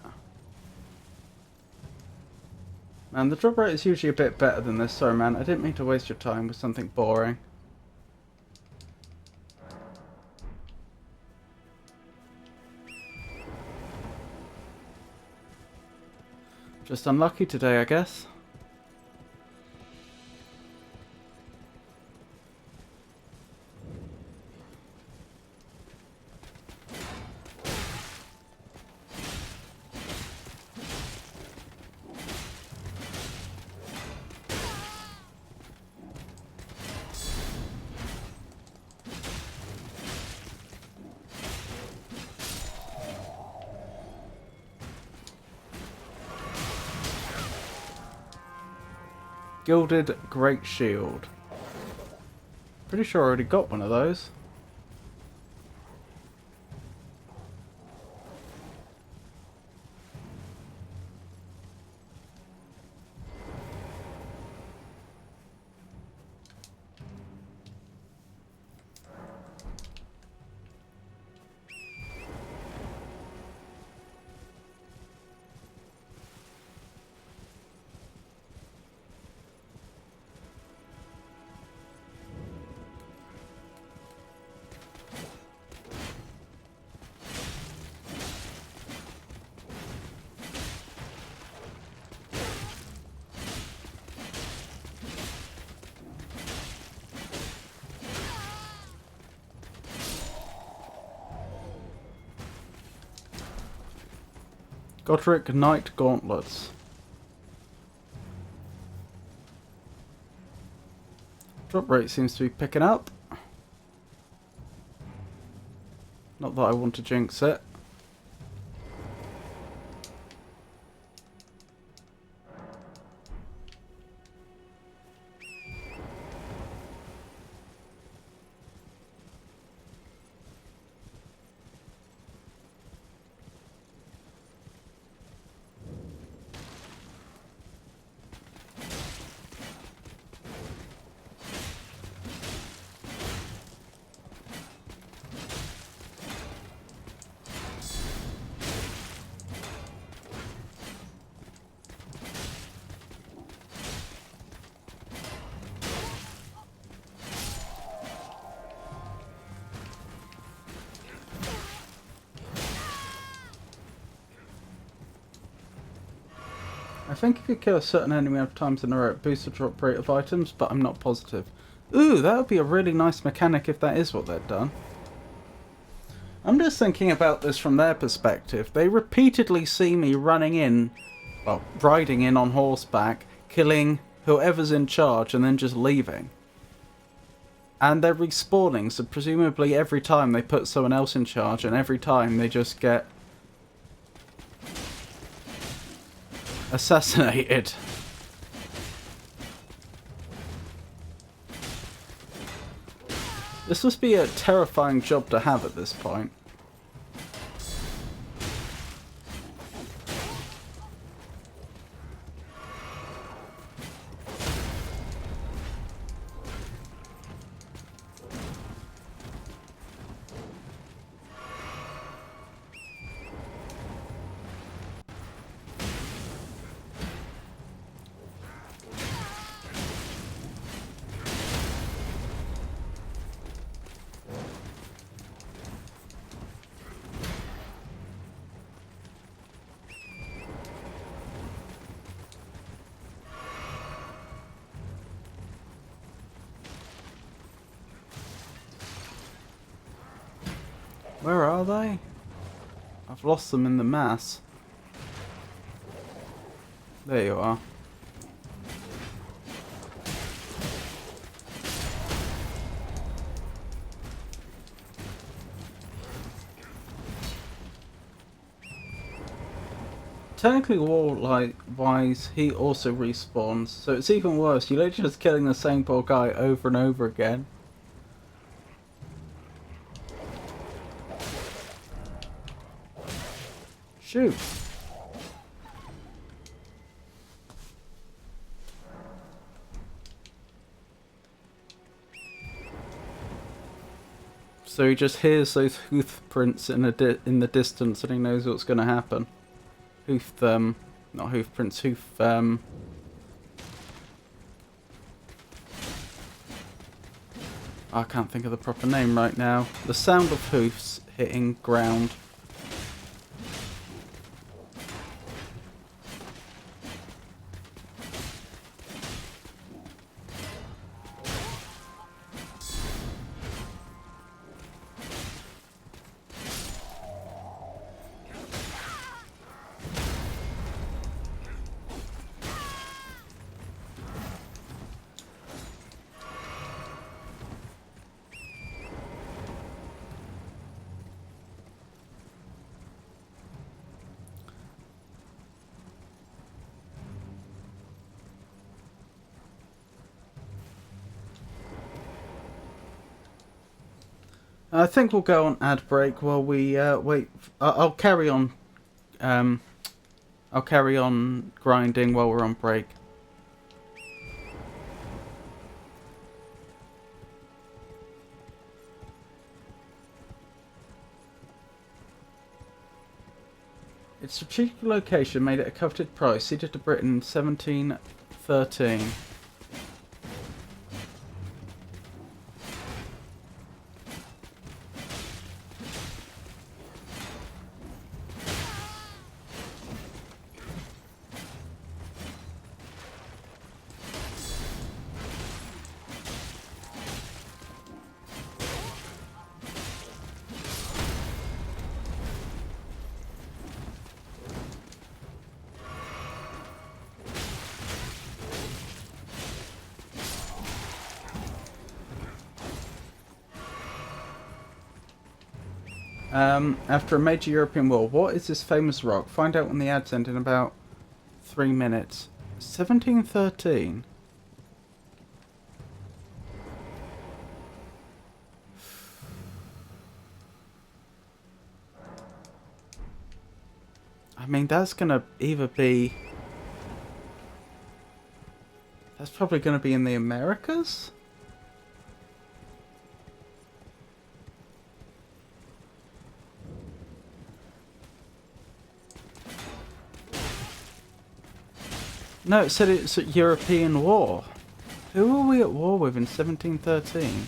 Man, the drop rate is usually a bit better than this. Sorry, man. I didn't mean to waste your time with something boring. Just unlucky today, I guess. Gilded Great Shield. Pretty sure I already got one of those. Godric Knight Gauntlets. Drop rate seems to be picking up. Not that I want to jinx it. I think if you kill a certain enemy enough times in a row, it boosts the drop rate of items, but I'm not positive. Ooh, that would be a really nice mechanic if that is what they've done. I'm just thinking about this from their perspective. They repeatedly see me running in, well, riding in on horseback, killing whoever's in charge and then just leaving. And they're respawning, so presumably every time they put someone else in charge and every time they just get assassinated. This must be a terrifying job to have at this point. Where are they? I've lost them in the mass. There you are. Technically, wise, he also respawns, so it's even worse. You're literally just killing the same poor guy over and over again. Shoot. So he just hears those hoof prints in the distance, and he knows what's going to happen. Not hoof prints. I can't think of the proper name right now. The sound of hoofs hitting ground. I think we'll go on ad break while we wait. I'll carry on. I'll carry on grinding while we're on break. Its strategic location made it a coveted prize, ceded to Britain in 1713. After a major European war, what is this famous rock? Find out when the ads end in about 3 minutes. 1713? I mean, that's gonna either be... That's probably gonna be in the Americas? No, it said it's a European war. Who were we at war with in 1713?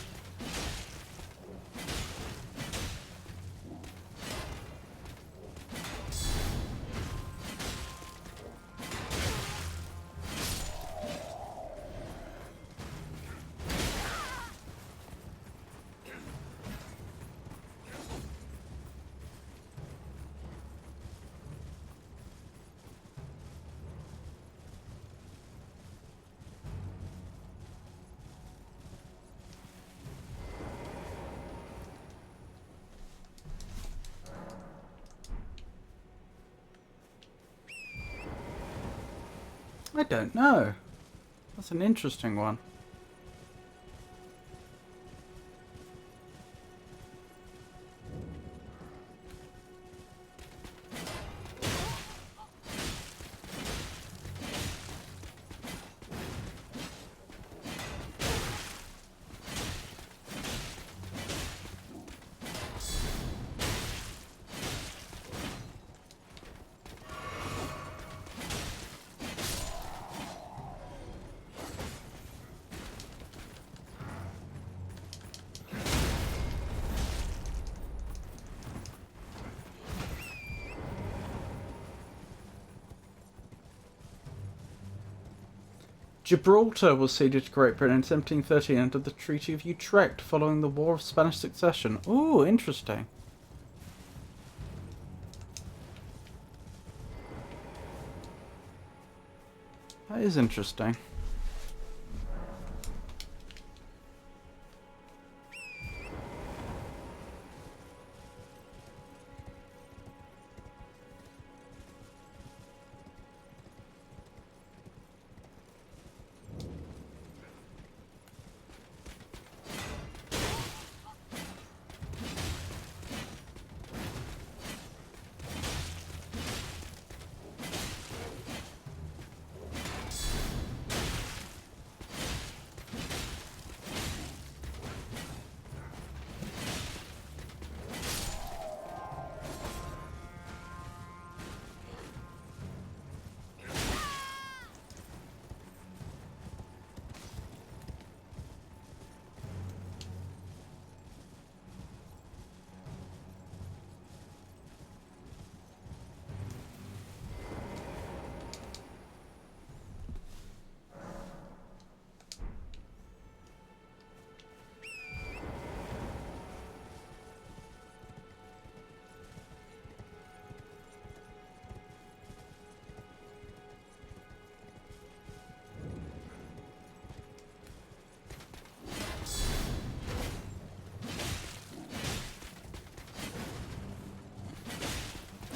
I don't know. That's an interesting one. Gibraltar was ceded to Great Britain in 1713 under the Treaty of Utrecht following the War of Spanish Succession. Ooh, interesting. That is interesting.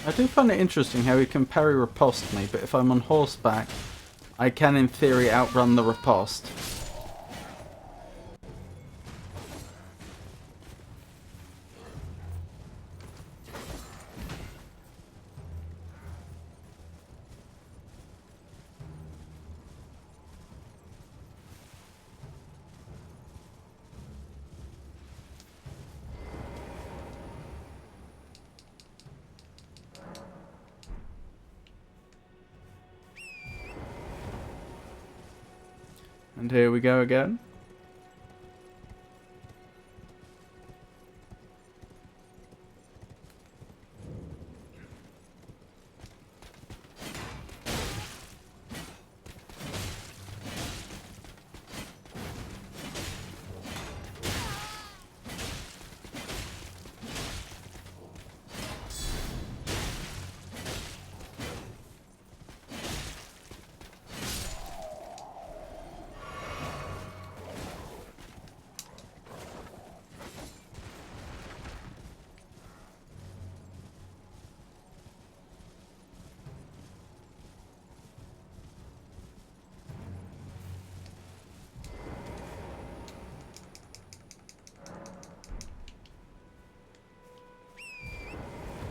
I do find it interesting how he can parry riposte me, but if I'm on horseback, I can in theory outrun the riposte. And here we go again.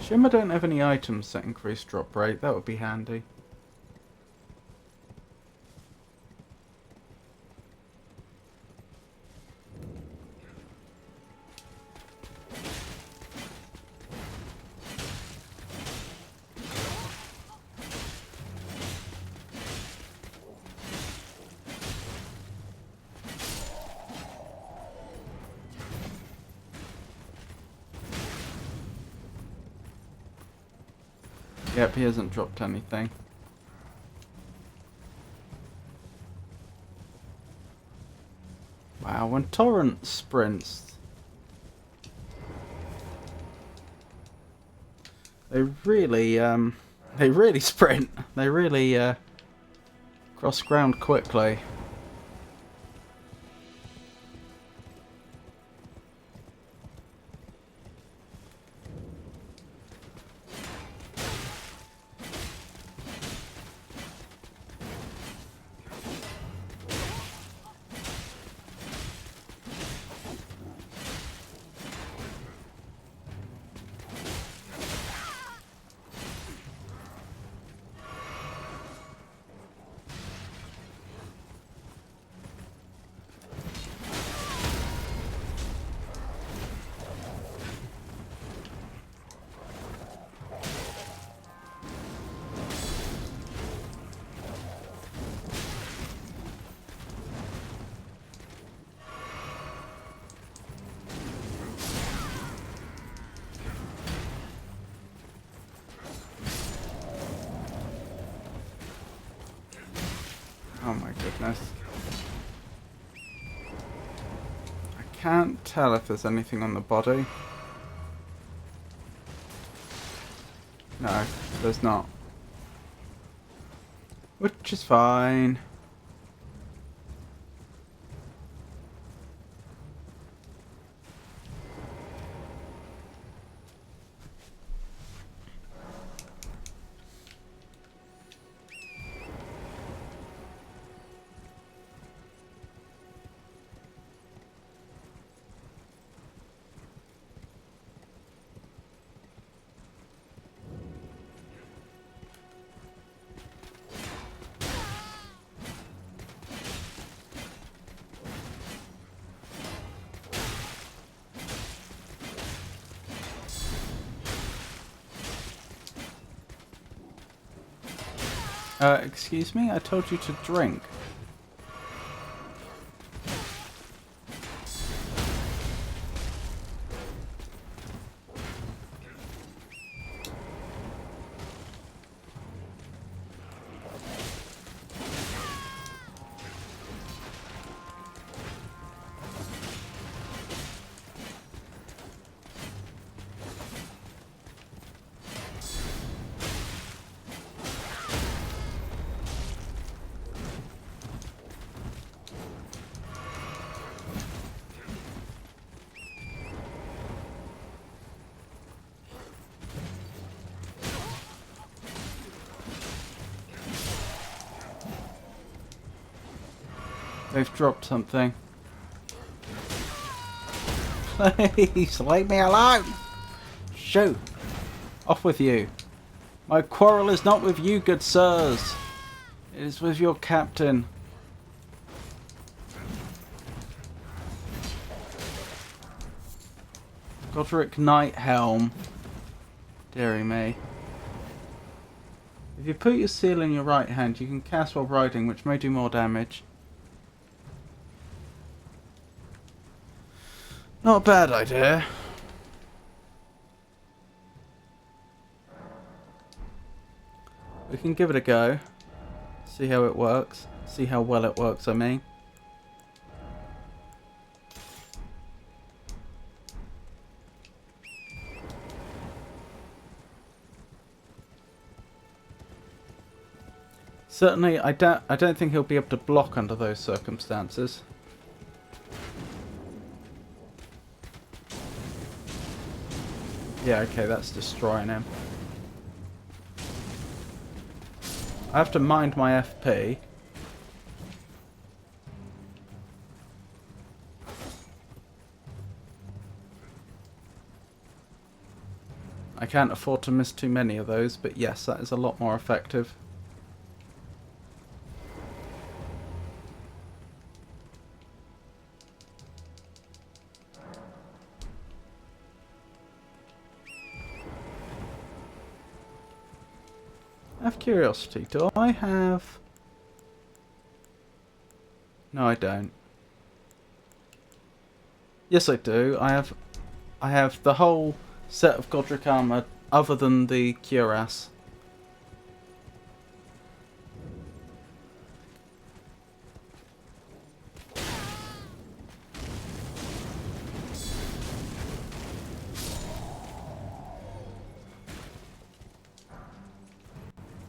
Shame I don't have any items that increase drop rate. That would be handy. Yep, he hasn't dropped anything. Wow, when Torrent sprints, they really sprint. They really cross ground quickly. Oh my goodness. I can't tell if there's anything on the body. No, there's not. Which is fine. Excuse me? I told you to drink. They've dropped something. Please, leave me alone! Shoo! Off with you. My quarrel is not with you, good sirs. It is with your captain. Godric Knighthelm. Deary me. If you put your seal in your right hand, you can cast while riding, which may do more damage. Not a bad idea. We can give it a go. See how it works. See how well it works, I mean. Certainly, I don't think he'll be able to block under those circumstances. Yeah, okay, that's destroying him. I have to mind my FP. I can't afford to miss too many of those, but yes, that is a lot more effective. Out of curiosity, do I have... No, I don't. Yes, I do. I have the whole set of Godric armor other than the cuirass.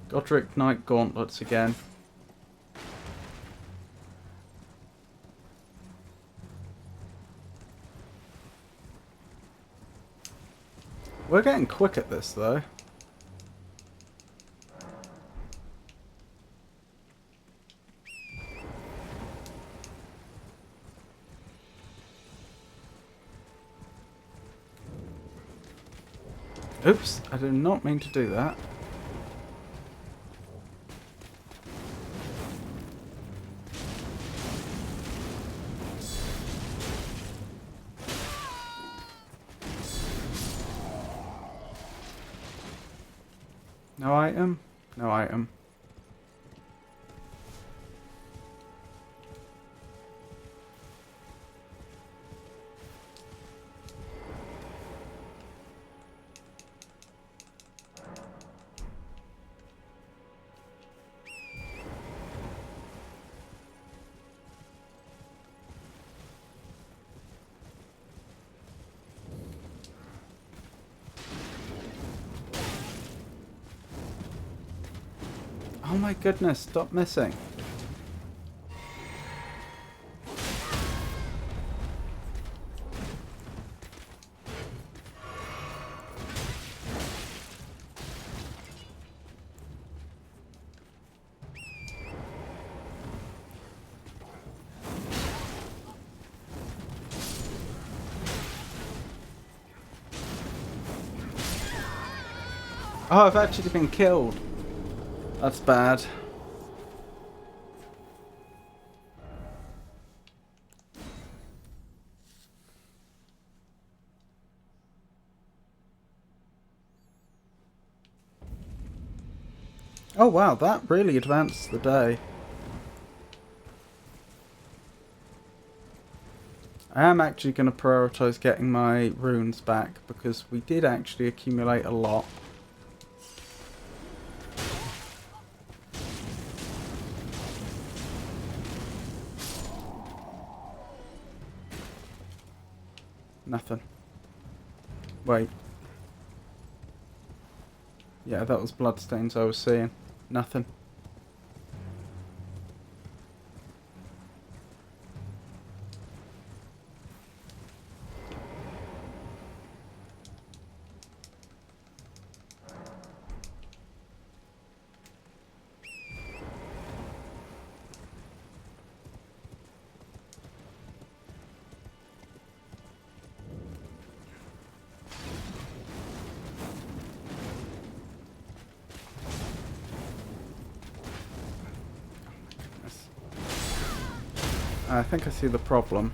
Godric Knight gauntlets again. We're getting quick at this, though. Oops, I did not mean to do that. No item? No item. Oh my goodness, stop missing. Oh, I've actually been killed. That's bad. Oh wow, that really advanced the day. I am actually going to prioritise getting my runes back because we did actually accumulate a lot. Nothing. Wait. Yeah, that was bloodstains I was seeing. Nothing. I think I see the problem.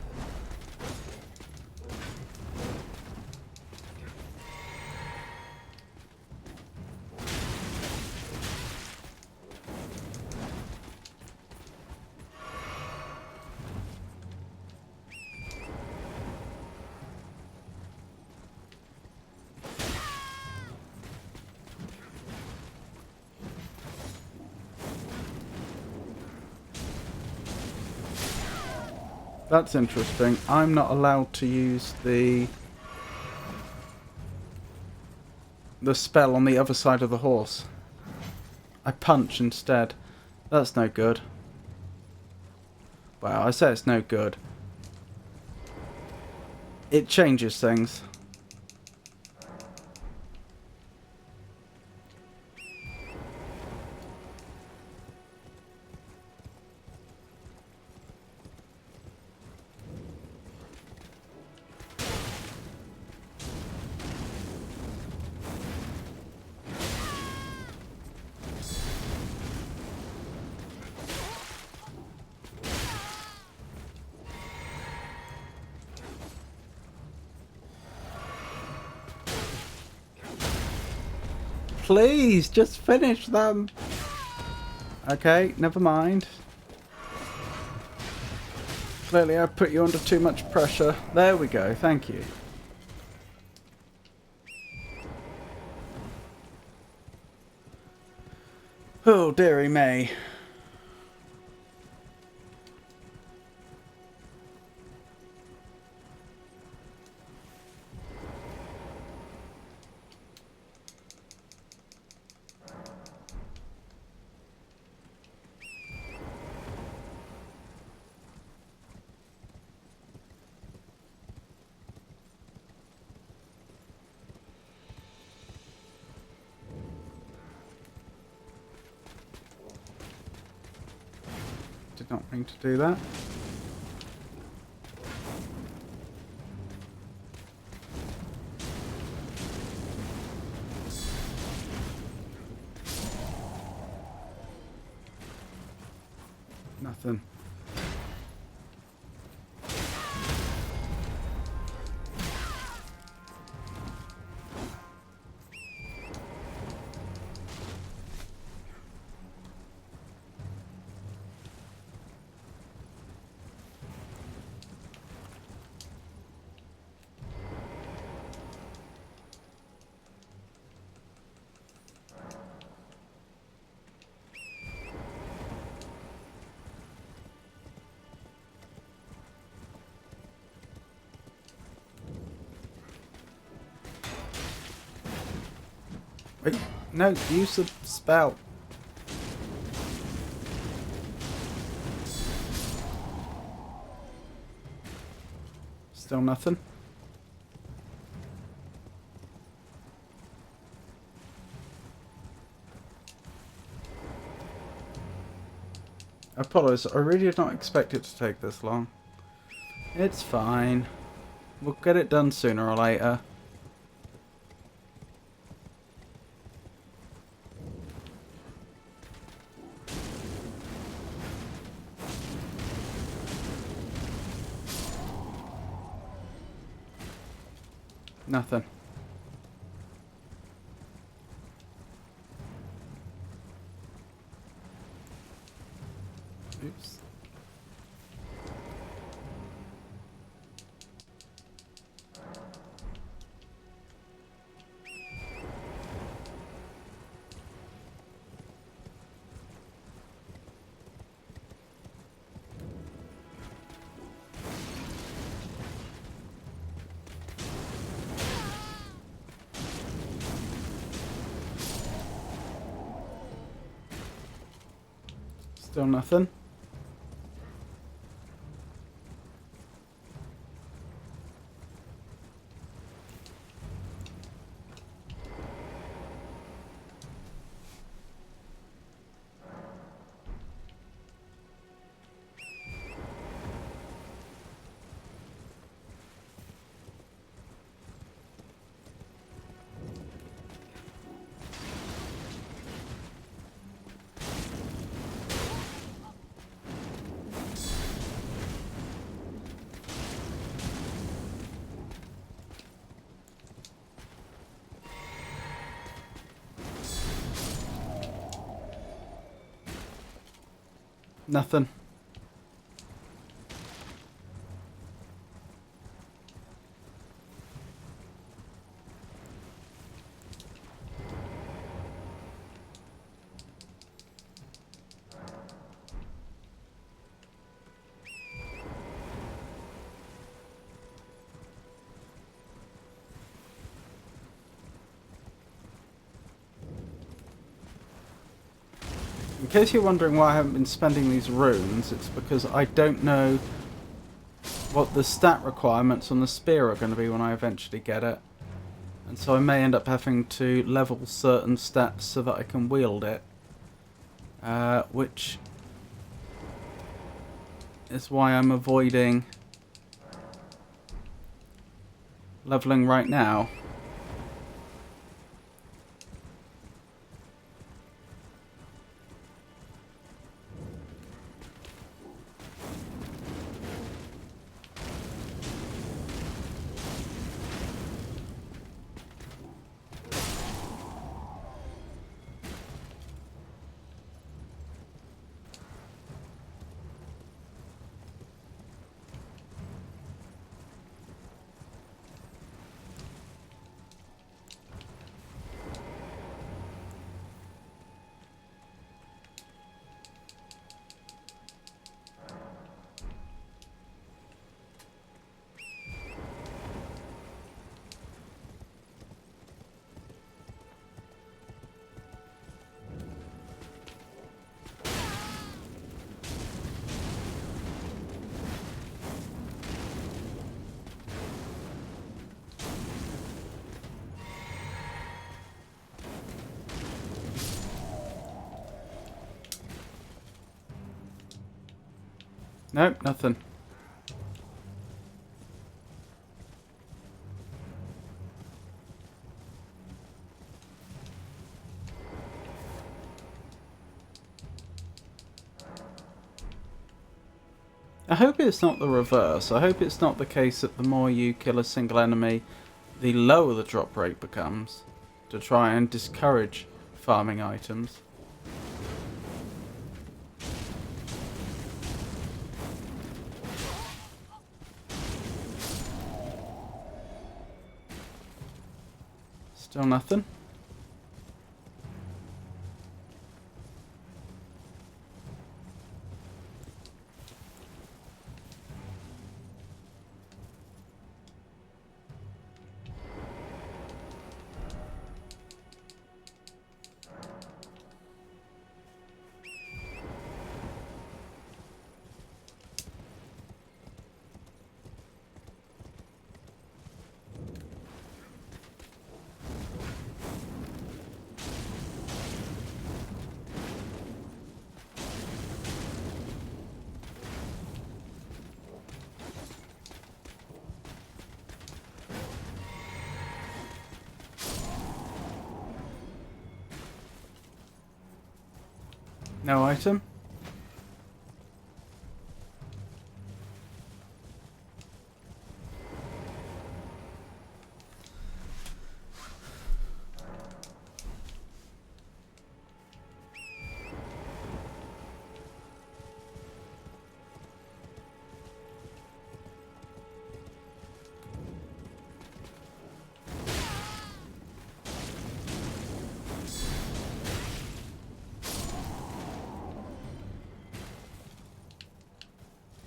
That's interesting. I'm not allowed to use the spell on the other side of the horse. I punch instead. That's no good. Wow, I say it's no good. It changes things. Please, just finish them. Okay, never mind. Clearly I've put you under too much pressure. There we go, thank you. Oh, dearie me. Did not mean to do that. Nothing. Wait, no, use the spell. Still nothing. Apollos, I really did not expect it to take this long. It's fine. We'll get it done sooner or later. Nothing. Oops. Still nothing. Nothing. case you're wondering why I haven't been spending these runes, it's because I don't know what the stat requirements on the spear are going to be when I eventually get it. And so I may end up having to level certain stats so that I can wield it. Which is why I'm avoiding leveling right now. Nope, nothing. I hope it's not the reverse. I hope it's not the case that the more you kill a single enemy, the lower the drop rate becomes, to try and discourage farming items. Still nothing. No item.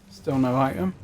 Still no item.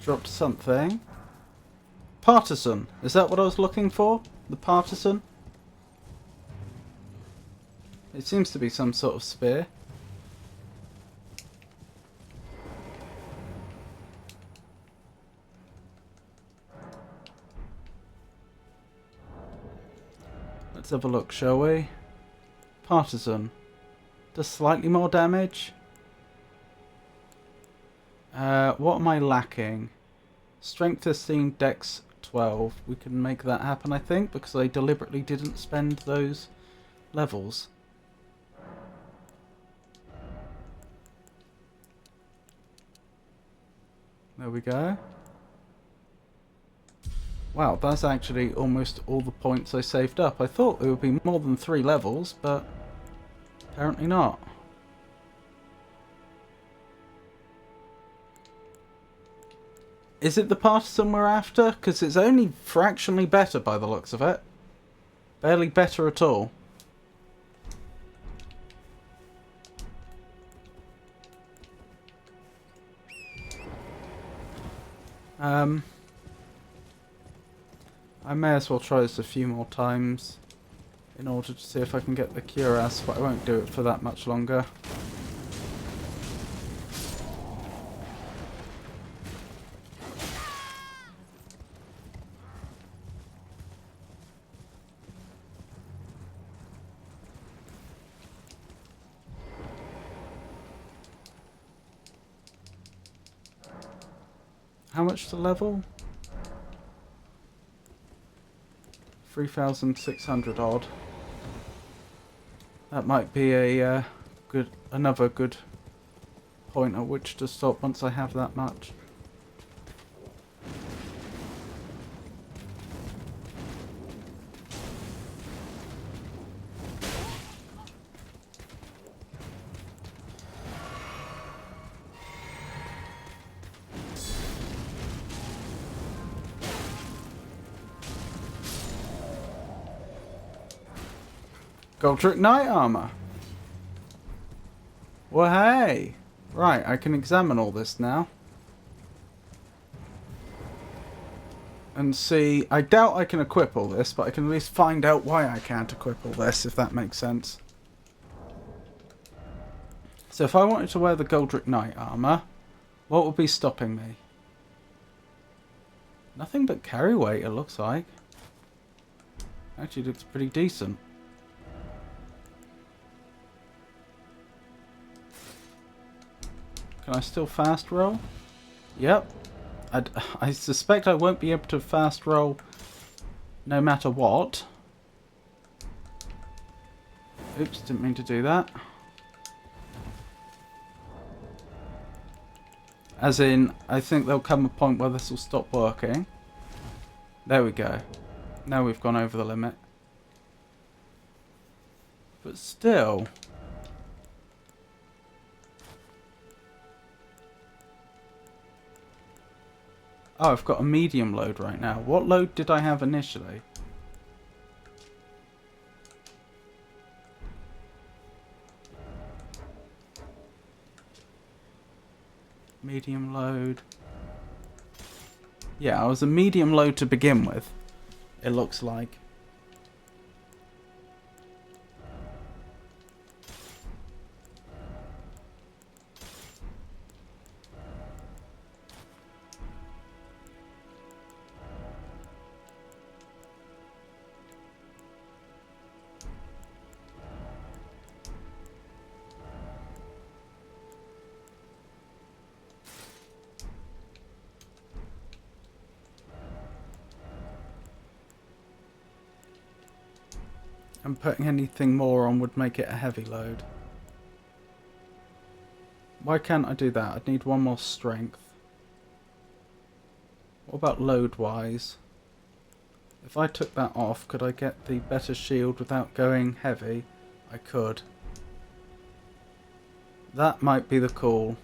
Dropped something. Partisan. Is that what I was looking for? The partisan? It seems to be some sort of spear. Let's have a look, shall we? Partisan. Does slightly more damage. What am I lacking? Strength 15, Dex 12. We can make that happen, I think, because I deliberately didn't spend those levels. There we go. Wow, that's actually almost all the points I saved up. I thought it would be more than 3 levels, but apparently not. Is it the partisan we're after? Because it's only fractionally better by the looks of it. Barely better at all. I may as well try this a few more times in order to see if I can get the cuirass, but I won't do it for that much longer. How much to level? 3,600 odd. That might be a another good point at which to stop once I have that much. Goldrick Knight Armor. Well, hey. Right, I can examine all this now. And see, I doubt I can equip all this, but I can at least find out why I can't equip all this, if that makes sense. So if I wanted to wear the Goldrick Knight Armor, what would be stopping me? Nothing but carry weight, it looks like. Actually looks pretty decent. Can I still fast roll? Yep. I suspect I won't be able to fast roll no matter what. Oops, didn't mean to do that. As in, I think there'll come a point where this will stop working. There we go. Now we've gone over the limit. But still... Oh, I've got a medium load right now. What load did I have initially? Medium load. Yeah, I was a medium load to begin with, it looks like. And putting anything more on would make it a heavy load. Why can't I do that? I'd need one more strength. What about load-wise? If I took that off, could I get the better shield without going heavy? I could. That might be the call.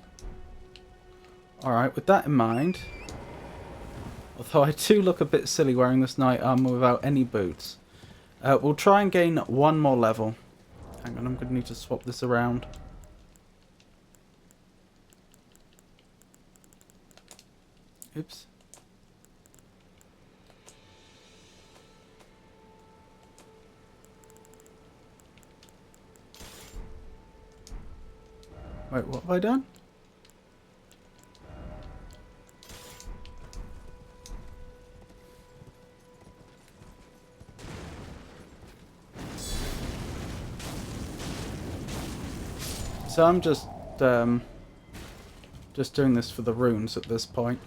Alright, with that in mind... Although I do look a bit silly wearing this knight armor without any boots. We'll try and gain one more level. Hang on, I'm going to need to swap this around. Oops. Wait, what have I done? So I'm just doing this for the runes at this point.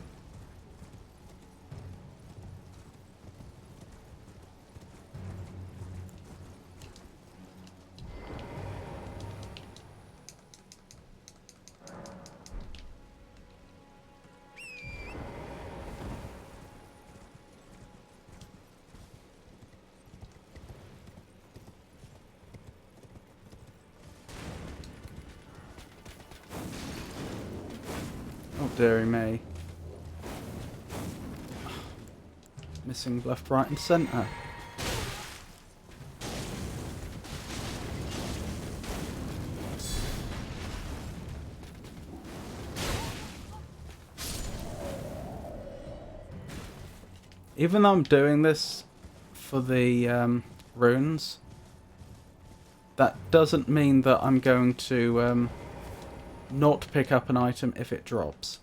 dearie me. Missing left, right and centre. Even though I'm doing this for the runes, that doesn't mean that I'm going to not pick up an item if it drops.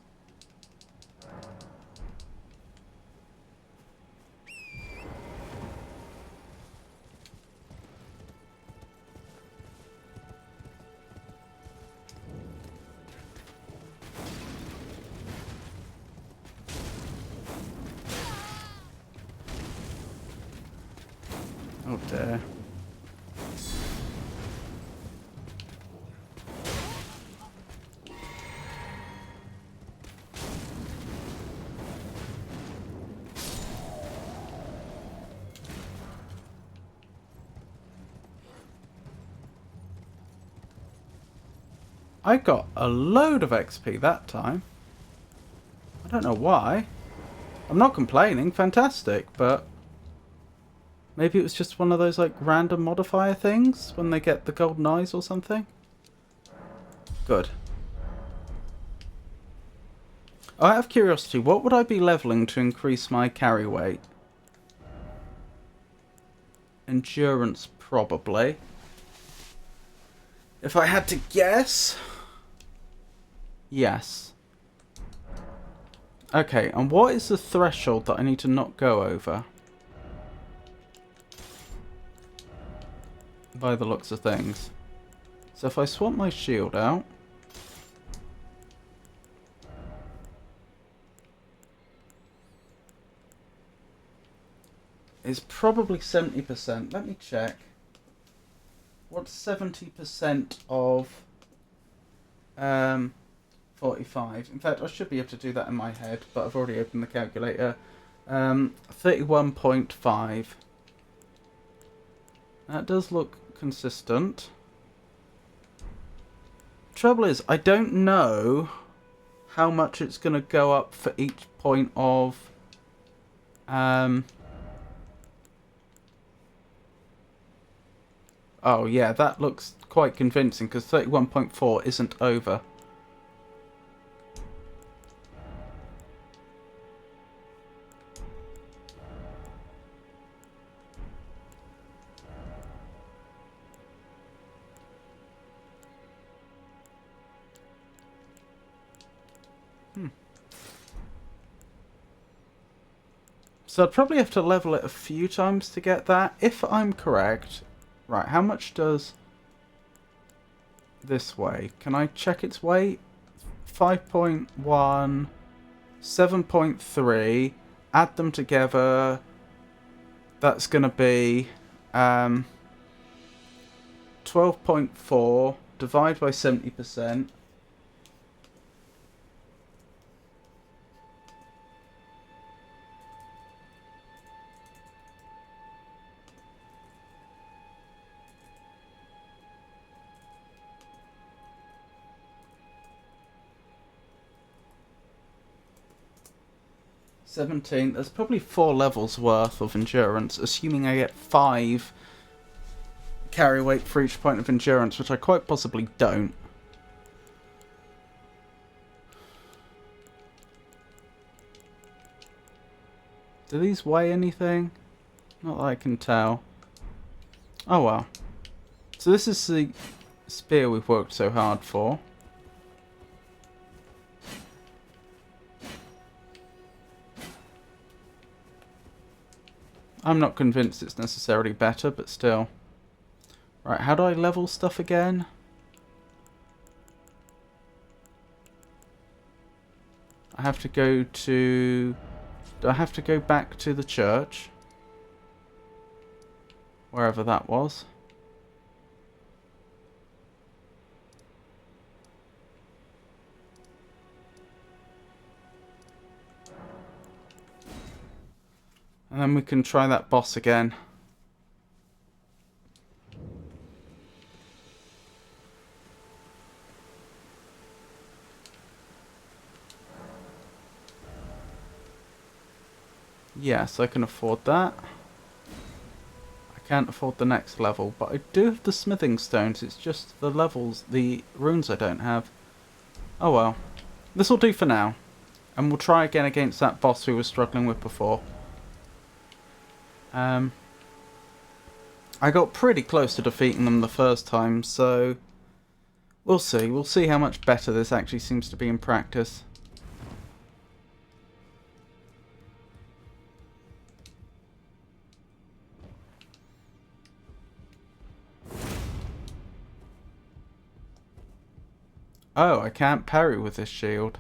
Oh dear. I got a load of XP that time. I don't know why. I'm not complaining, fantastic, but maybe it was just one of those like random modifier things when they get the golden eyes or something. Good. Out of curiosity, what would I be leveling to increase my carry weight? Endurance, probably. If I had to guess... Yes. Okay, and what is the threshold that I need to not go over? By the looks of things. So if I swap my shield out... It's probably 70%. Let me check. What's 70% of 45? In fact, I should be able to do that in my head, but I've already opened the calculator. 31.5. That does look consistent. Trouble is, I don't know how much it's going to go up for each point of... Oh yeah, that looks quite convincing because 31.4 isn't over. So I'd probably have to level it a few times to get that, if I'm correct. Right, how much does this weigh? Can I check its weight? 5.1, 7.3, add them together. That's going to be 12.4, divide by 70%. There's probably 4 levels worth of endurance, assuming I get 5 carry weight for each point of endurance, which I quite possibly don't. Do these weigh anything? Not that I can tell. Oh well. So this is the spear we've worked so hard for. I'm not convinced it's necessarily better, but still. Right, how do I level stuff again? I have to go to... Do I have to go back to the church? Wherever that was. And then we can try that boss again. Yes, I can afford that. I can't afford the next level, but I do have the smithing stones. It's just the levels, the runes I don't have. Oh well. This will do for now. And we'll try again against that boss we were struggling with before. I got pretty close to defeating them the first time, so we'll see. We'll see how much better this actually seems to be in practice. Oh, I can't parry with this shield.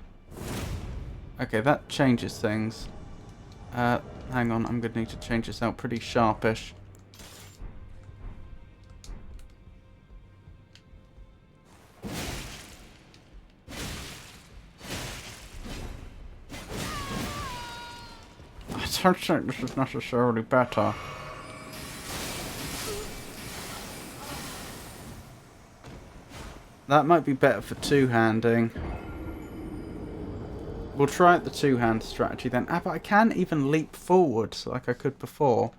Okay, that changes things. Hang on, I'm going to need to change this out pretty sharpish. I don't think this is necessarily better. That might be better for two-handing. We'll try out the two-hand strategy then. Ah, but I can't even leap forwards like I could before.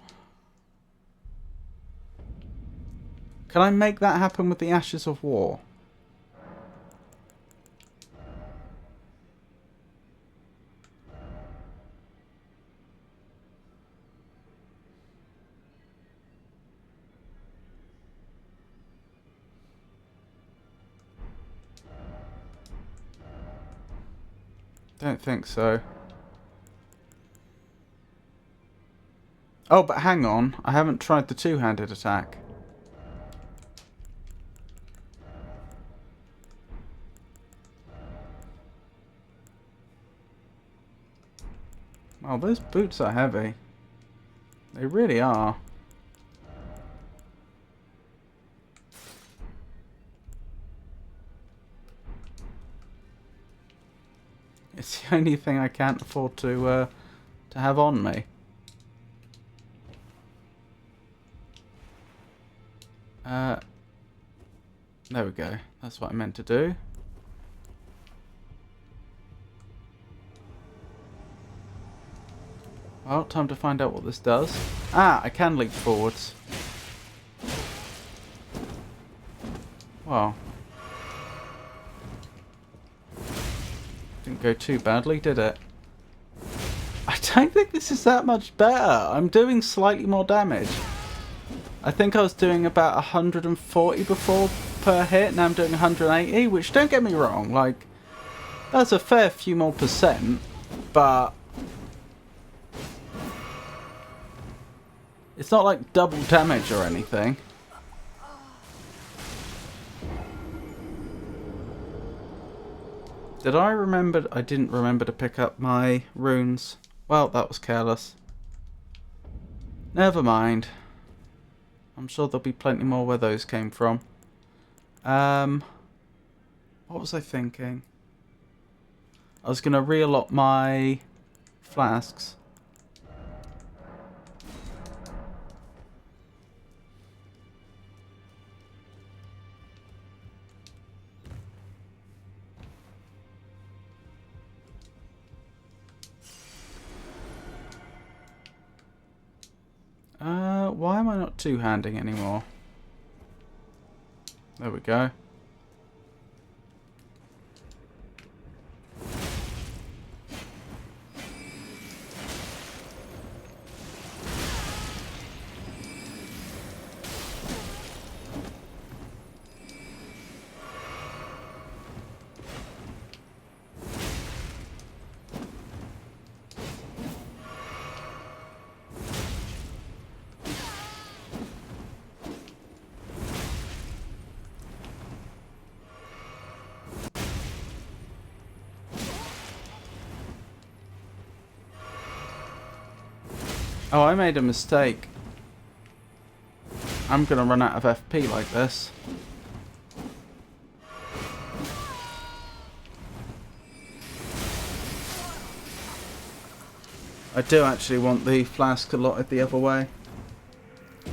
Can I make that happen with the Ashes of War? Don't think so. Oh, but hang on. I haven't tried the two-handed attack. Well, those boots are heavy. They really are. It's the only thing I can't afford to have on me. There we go. That's what I meant to do. Well, time to find out what this does. Ah, I can leap forwards. Wow. Didn't go too badly, did it? I don't think this is that much better. I'm doing slightly more damage. I think I was doing about 140 before per hit, now I'm doing 180, which, don't get me wrong, like, that's a fair few more percent, but it's not like double damage or anything. Did I remember? I didn't remember to pick up my runes. Well, that was careless. Never mind. I'm sure there'll be plenty more where those came from. What was I thinking? I was going to re-allot my flasks. Why am I not two-handing anymore? There we go. Oh, I made a mistake. I'm gonna run out of FP like this. I do actually want the flask allotted the other way.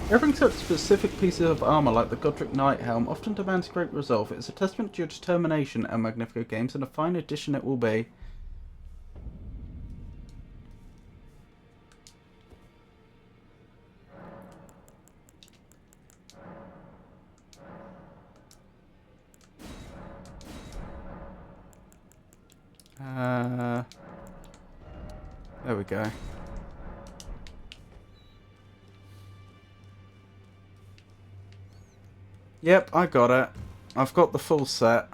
Everything such specific pieces of armour like the Godric Knight Helm often demands great resolve. It is a testament to your determination, El Magnifico Games, and a fine addition it will be. There we go. Yep, I got it. I've got the full set.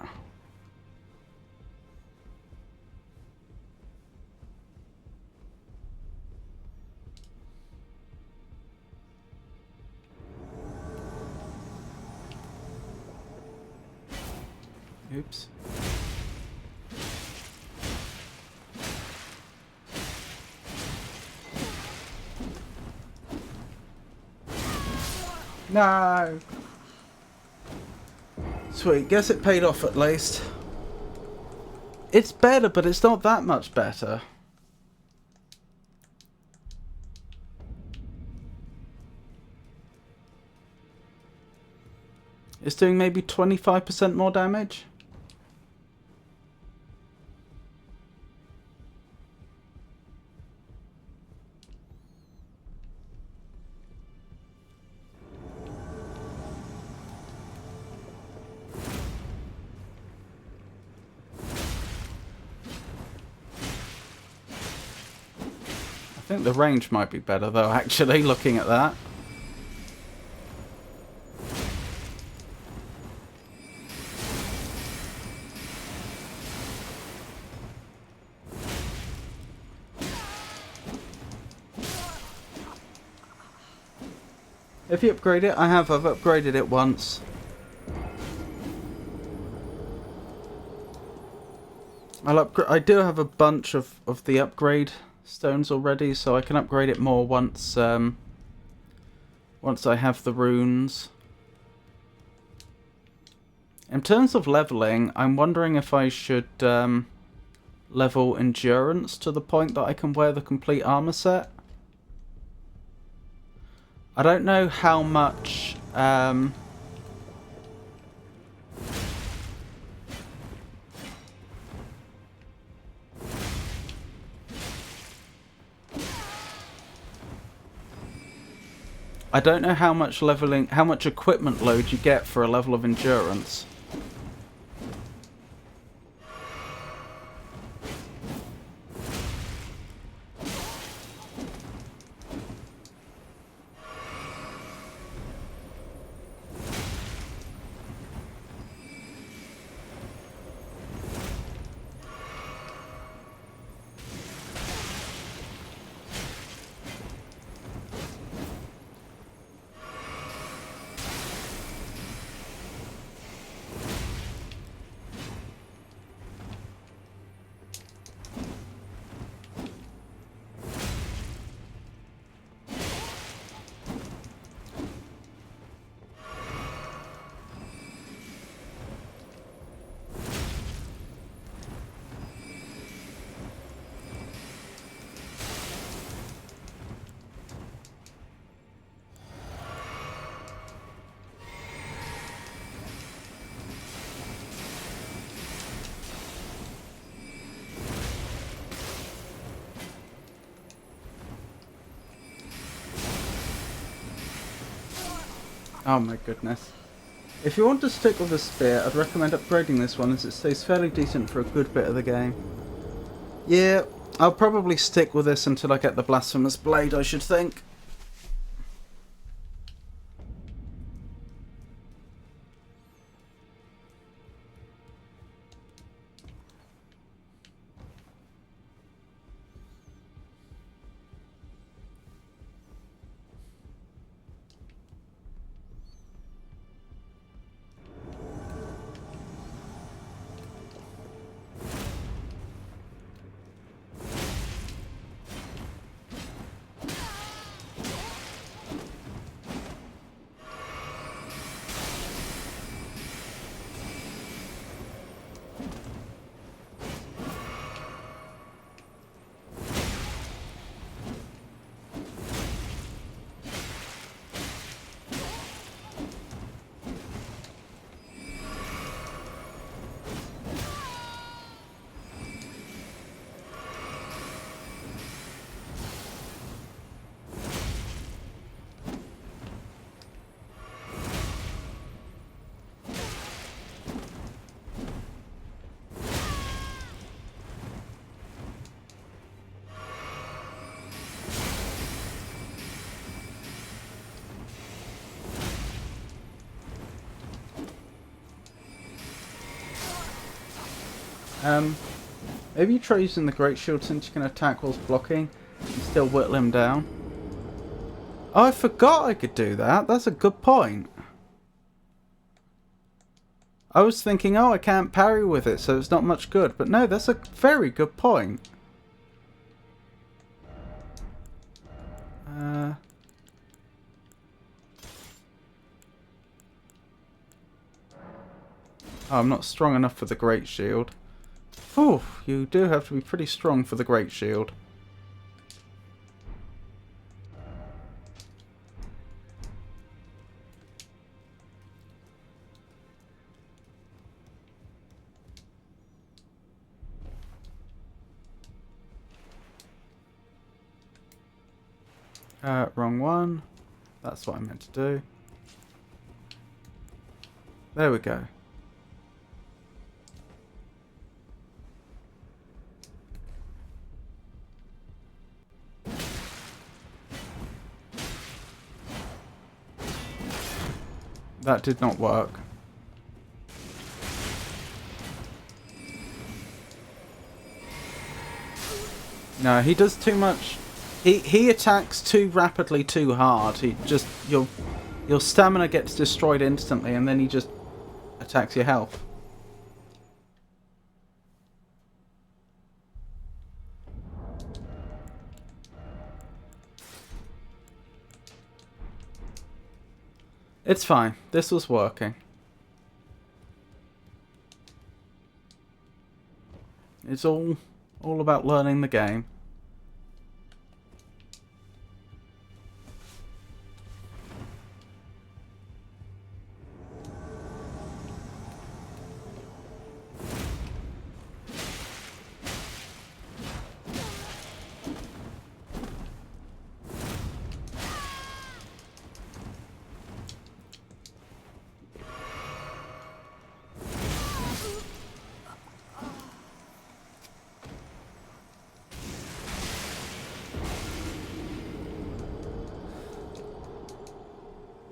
Oops. No! Sweet, guess it paid off at least. It's better, but it's not that much better. It's doing maybe 25% more damage. I think the range might be better though, actually, looking at that. If you upgrade it, I've upgraded it once. I do have a bunch of the upgrade stones already, so I can upgrade it more once once I have the runes. In terms of leveling, I'm wondering if I should level endurance to the point that I can wear the complete armor set. I don't know how much I don't know how much leveling, how much equipment load you get for a level of endurance. Oh my goodness. If you want to stick with the spear, I'd recommend upgrading this one as it stays fairly decent for a good bit of the game. Yeah, I'll probably stick with this until I get the Blasphemous Blade, I should think. Maybe you try using the Great Shield since you can attack whilst blocking and still whittle him down. Oh, I forgot I could do that. That's a good point. I was thinking, oh, I can't parry with it, so it's not much good. But no, that's a very good point. Oh, I'm not strong enough for the Great Shield. Whew, you do have to be pretty strong for the Great Shield. Wrong one. That's what I meant to do. There we go. That did not work. No, he does too much. He attacks too rapidly, too hard. He just your stamina gets destroyed instantly, and then he just attacks your health. It's fine. This was working. It's all about learning the game.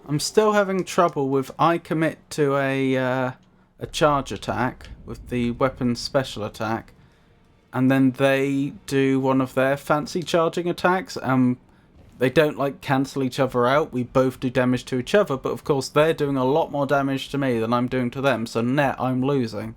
I'm still having trouble with I commit to a charge attack with the weapon special attack, and then they do one of their fancy charging attacks. They don't like cancel each other out. We both do damage to each other, but of course they're doing a lot more damage to me than I'm doing to them, so net I'm losing.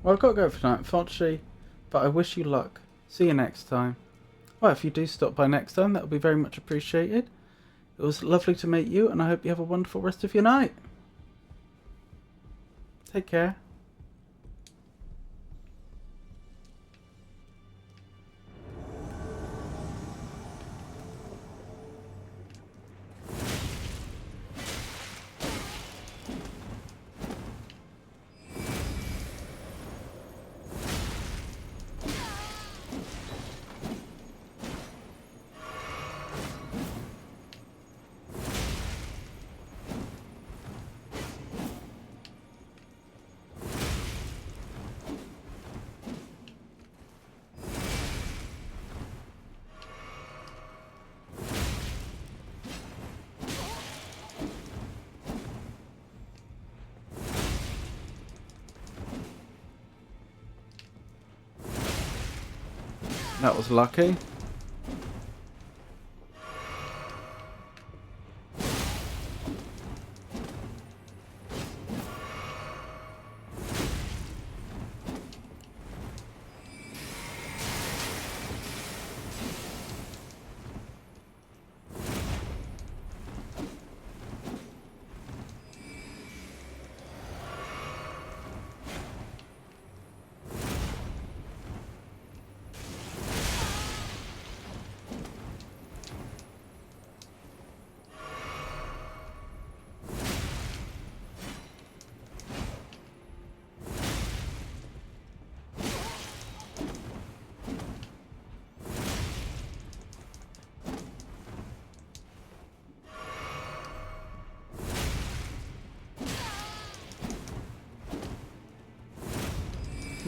Well, I've got to go for tonight, unfortunately, but I wish you luck. See you next time. Well, if you do stop by next time, that would be very much appreciated. It was lovely to meet you, and I hope you have a wonderful rest of your night. Take care. That was lucky.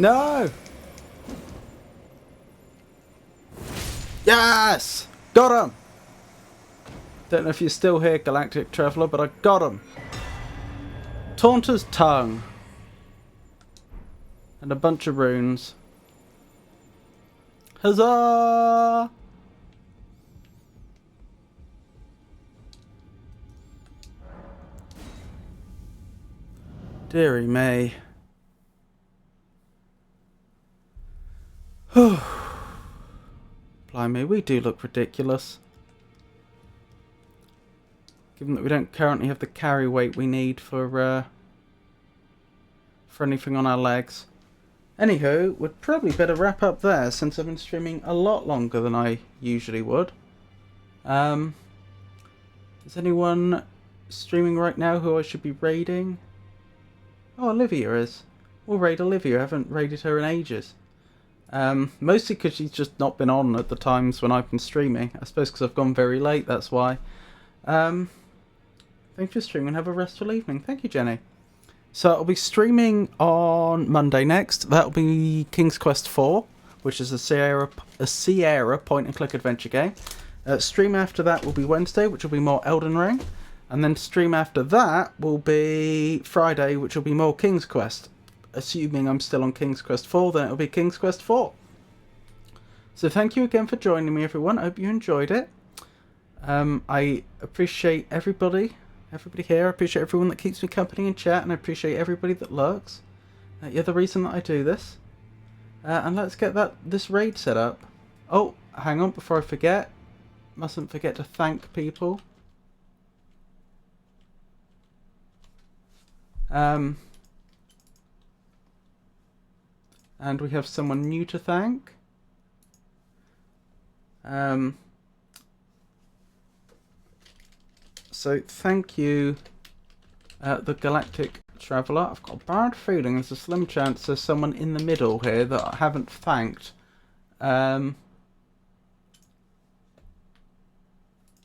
No! Yes! Got him! Don't know if you're still here, Galactic Traveller, but I got him. Taunter's Tongue. And a bunch of runes. Huzzah! Deary me. Blimey, we do look ridiculous. Given that we don't currently have the carry weight we need for anything on our legs. Anywho, we'd probably better wrap up there since I've been streaming a lot longer than I usually would. Is anyone streaming right now who I should be raiding? Oh, Olivia is. We'll raid Olivia. I haven't raided her in ages. Mostly because she's just not been on at the times when I've been streaming. I suppose because I've gone very late, that's why. Thanks for streaming and have a restful evening. Thank you, Jenny. So I'll be streaming on Monday next. That'll be King's Quest 4, which is a Sierra point-and-click adventure game. Stream after that will be Wednesday, which will be more Elden Ring. And then stream after that will be Friday, which will be more King's Quest. Assuming I'm still on King's Quest 4, then it'll be King's Quest 4. So thank you again for joining me, everyone. I hope you enjoyed it. I appreciate everybody here. I appreciate everyone that keeps me company in chat, and I appreciate everybody that lurks. You're the reason that I do this. And let's get this raid set up. Oh, hang on, before I forget. Mustn't forget to thank people. And we have someone new to thank. So thank you, the Galactic Traveller. I've got a bad feeling there's a slim chance there's someone in the middle here that I haven't thanked. But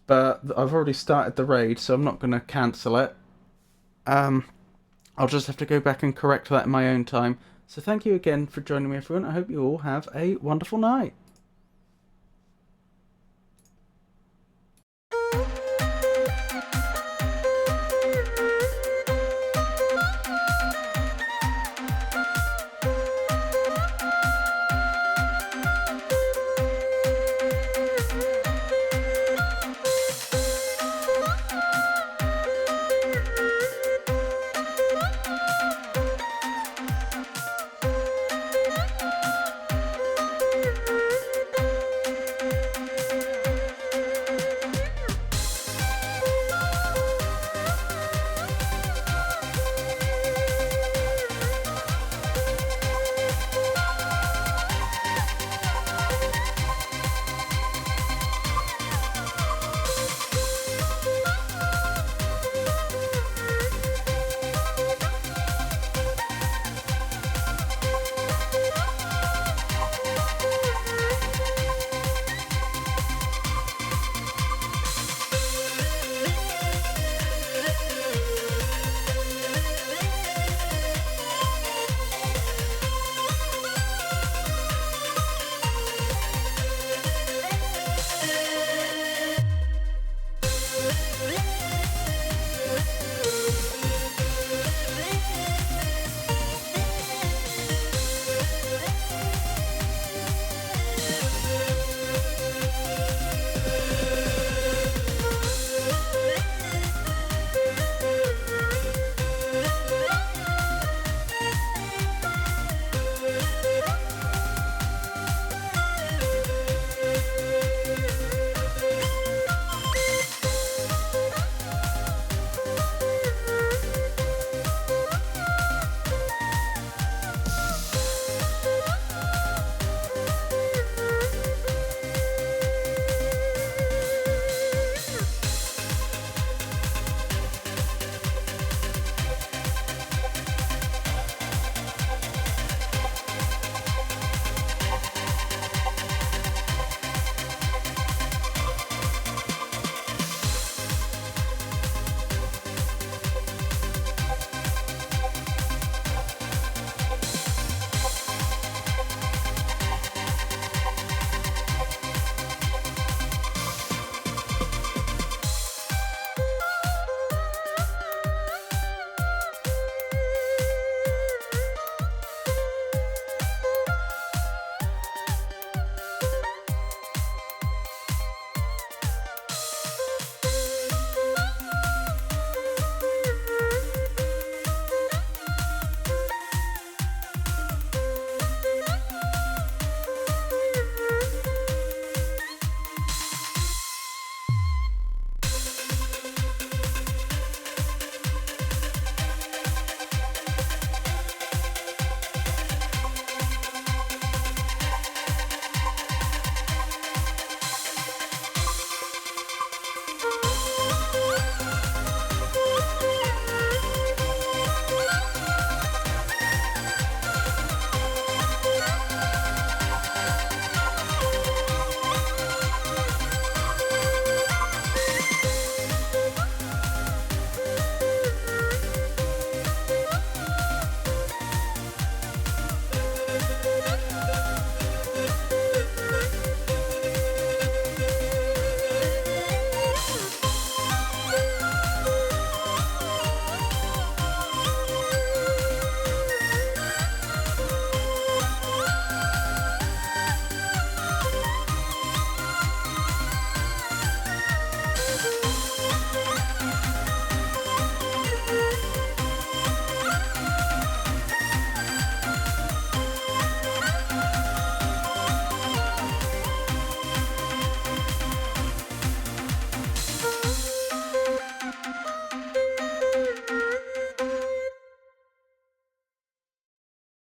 I've already started the raid, so I'm not going to cancel it. I'll just have to go back and correct that in my own time. So thank you again for joining me, everyone. I hope you all have a wonderful night.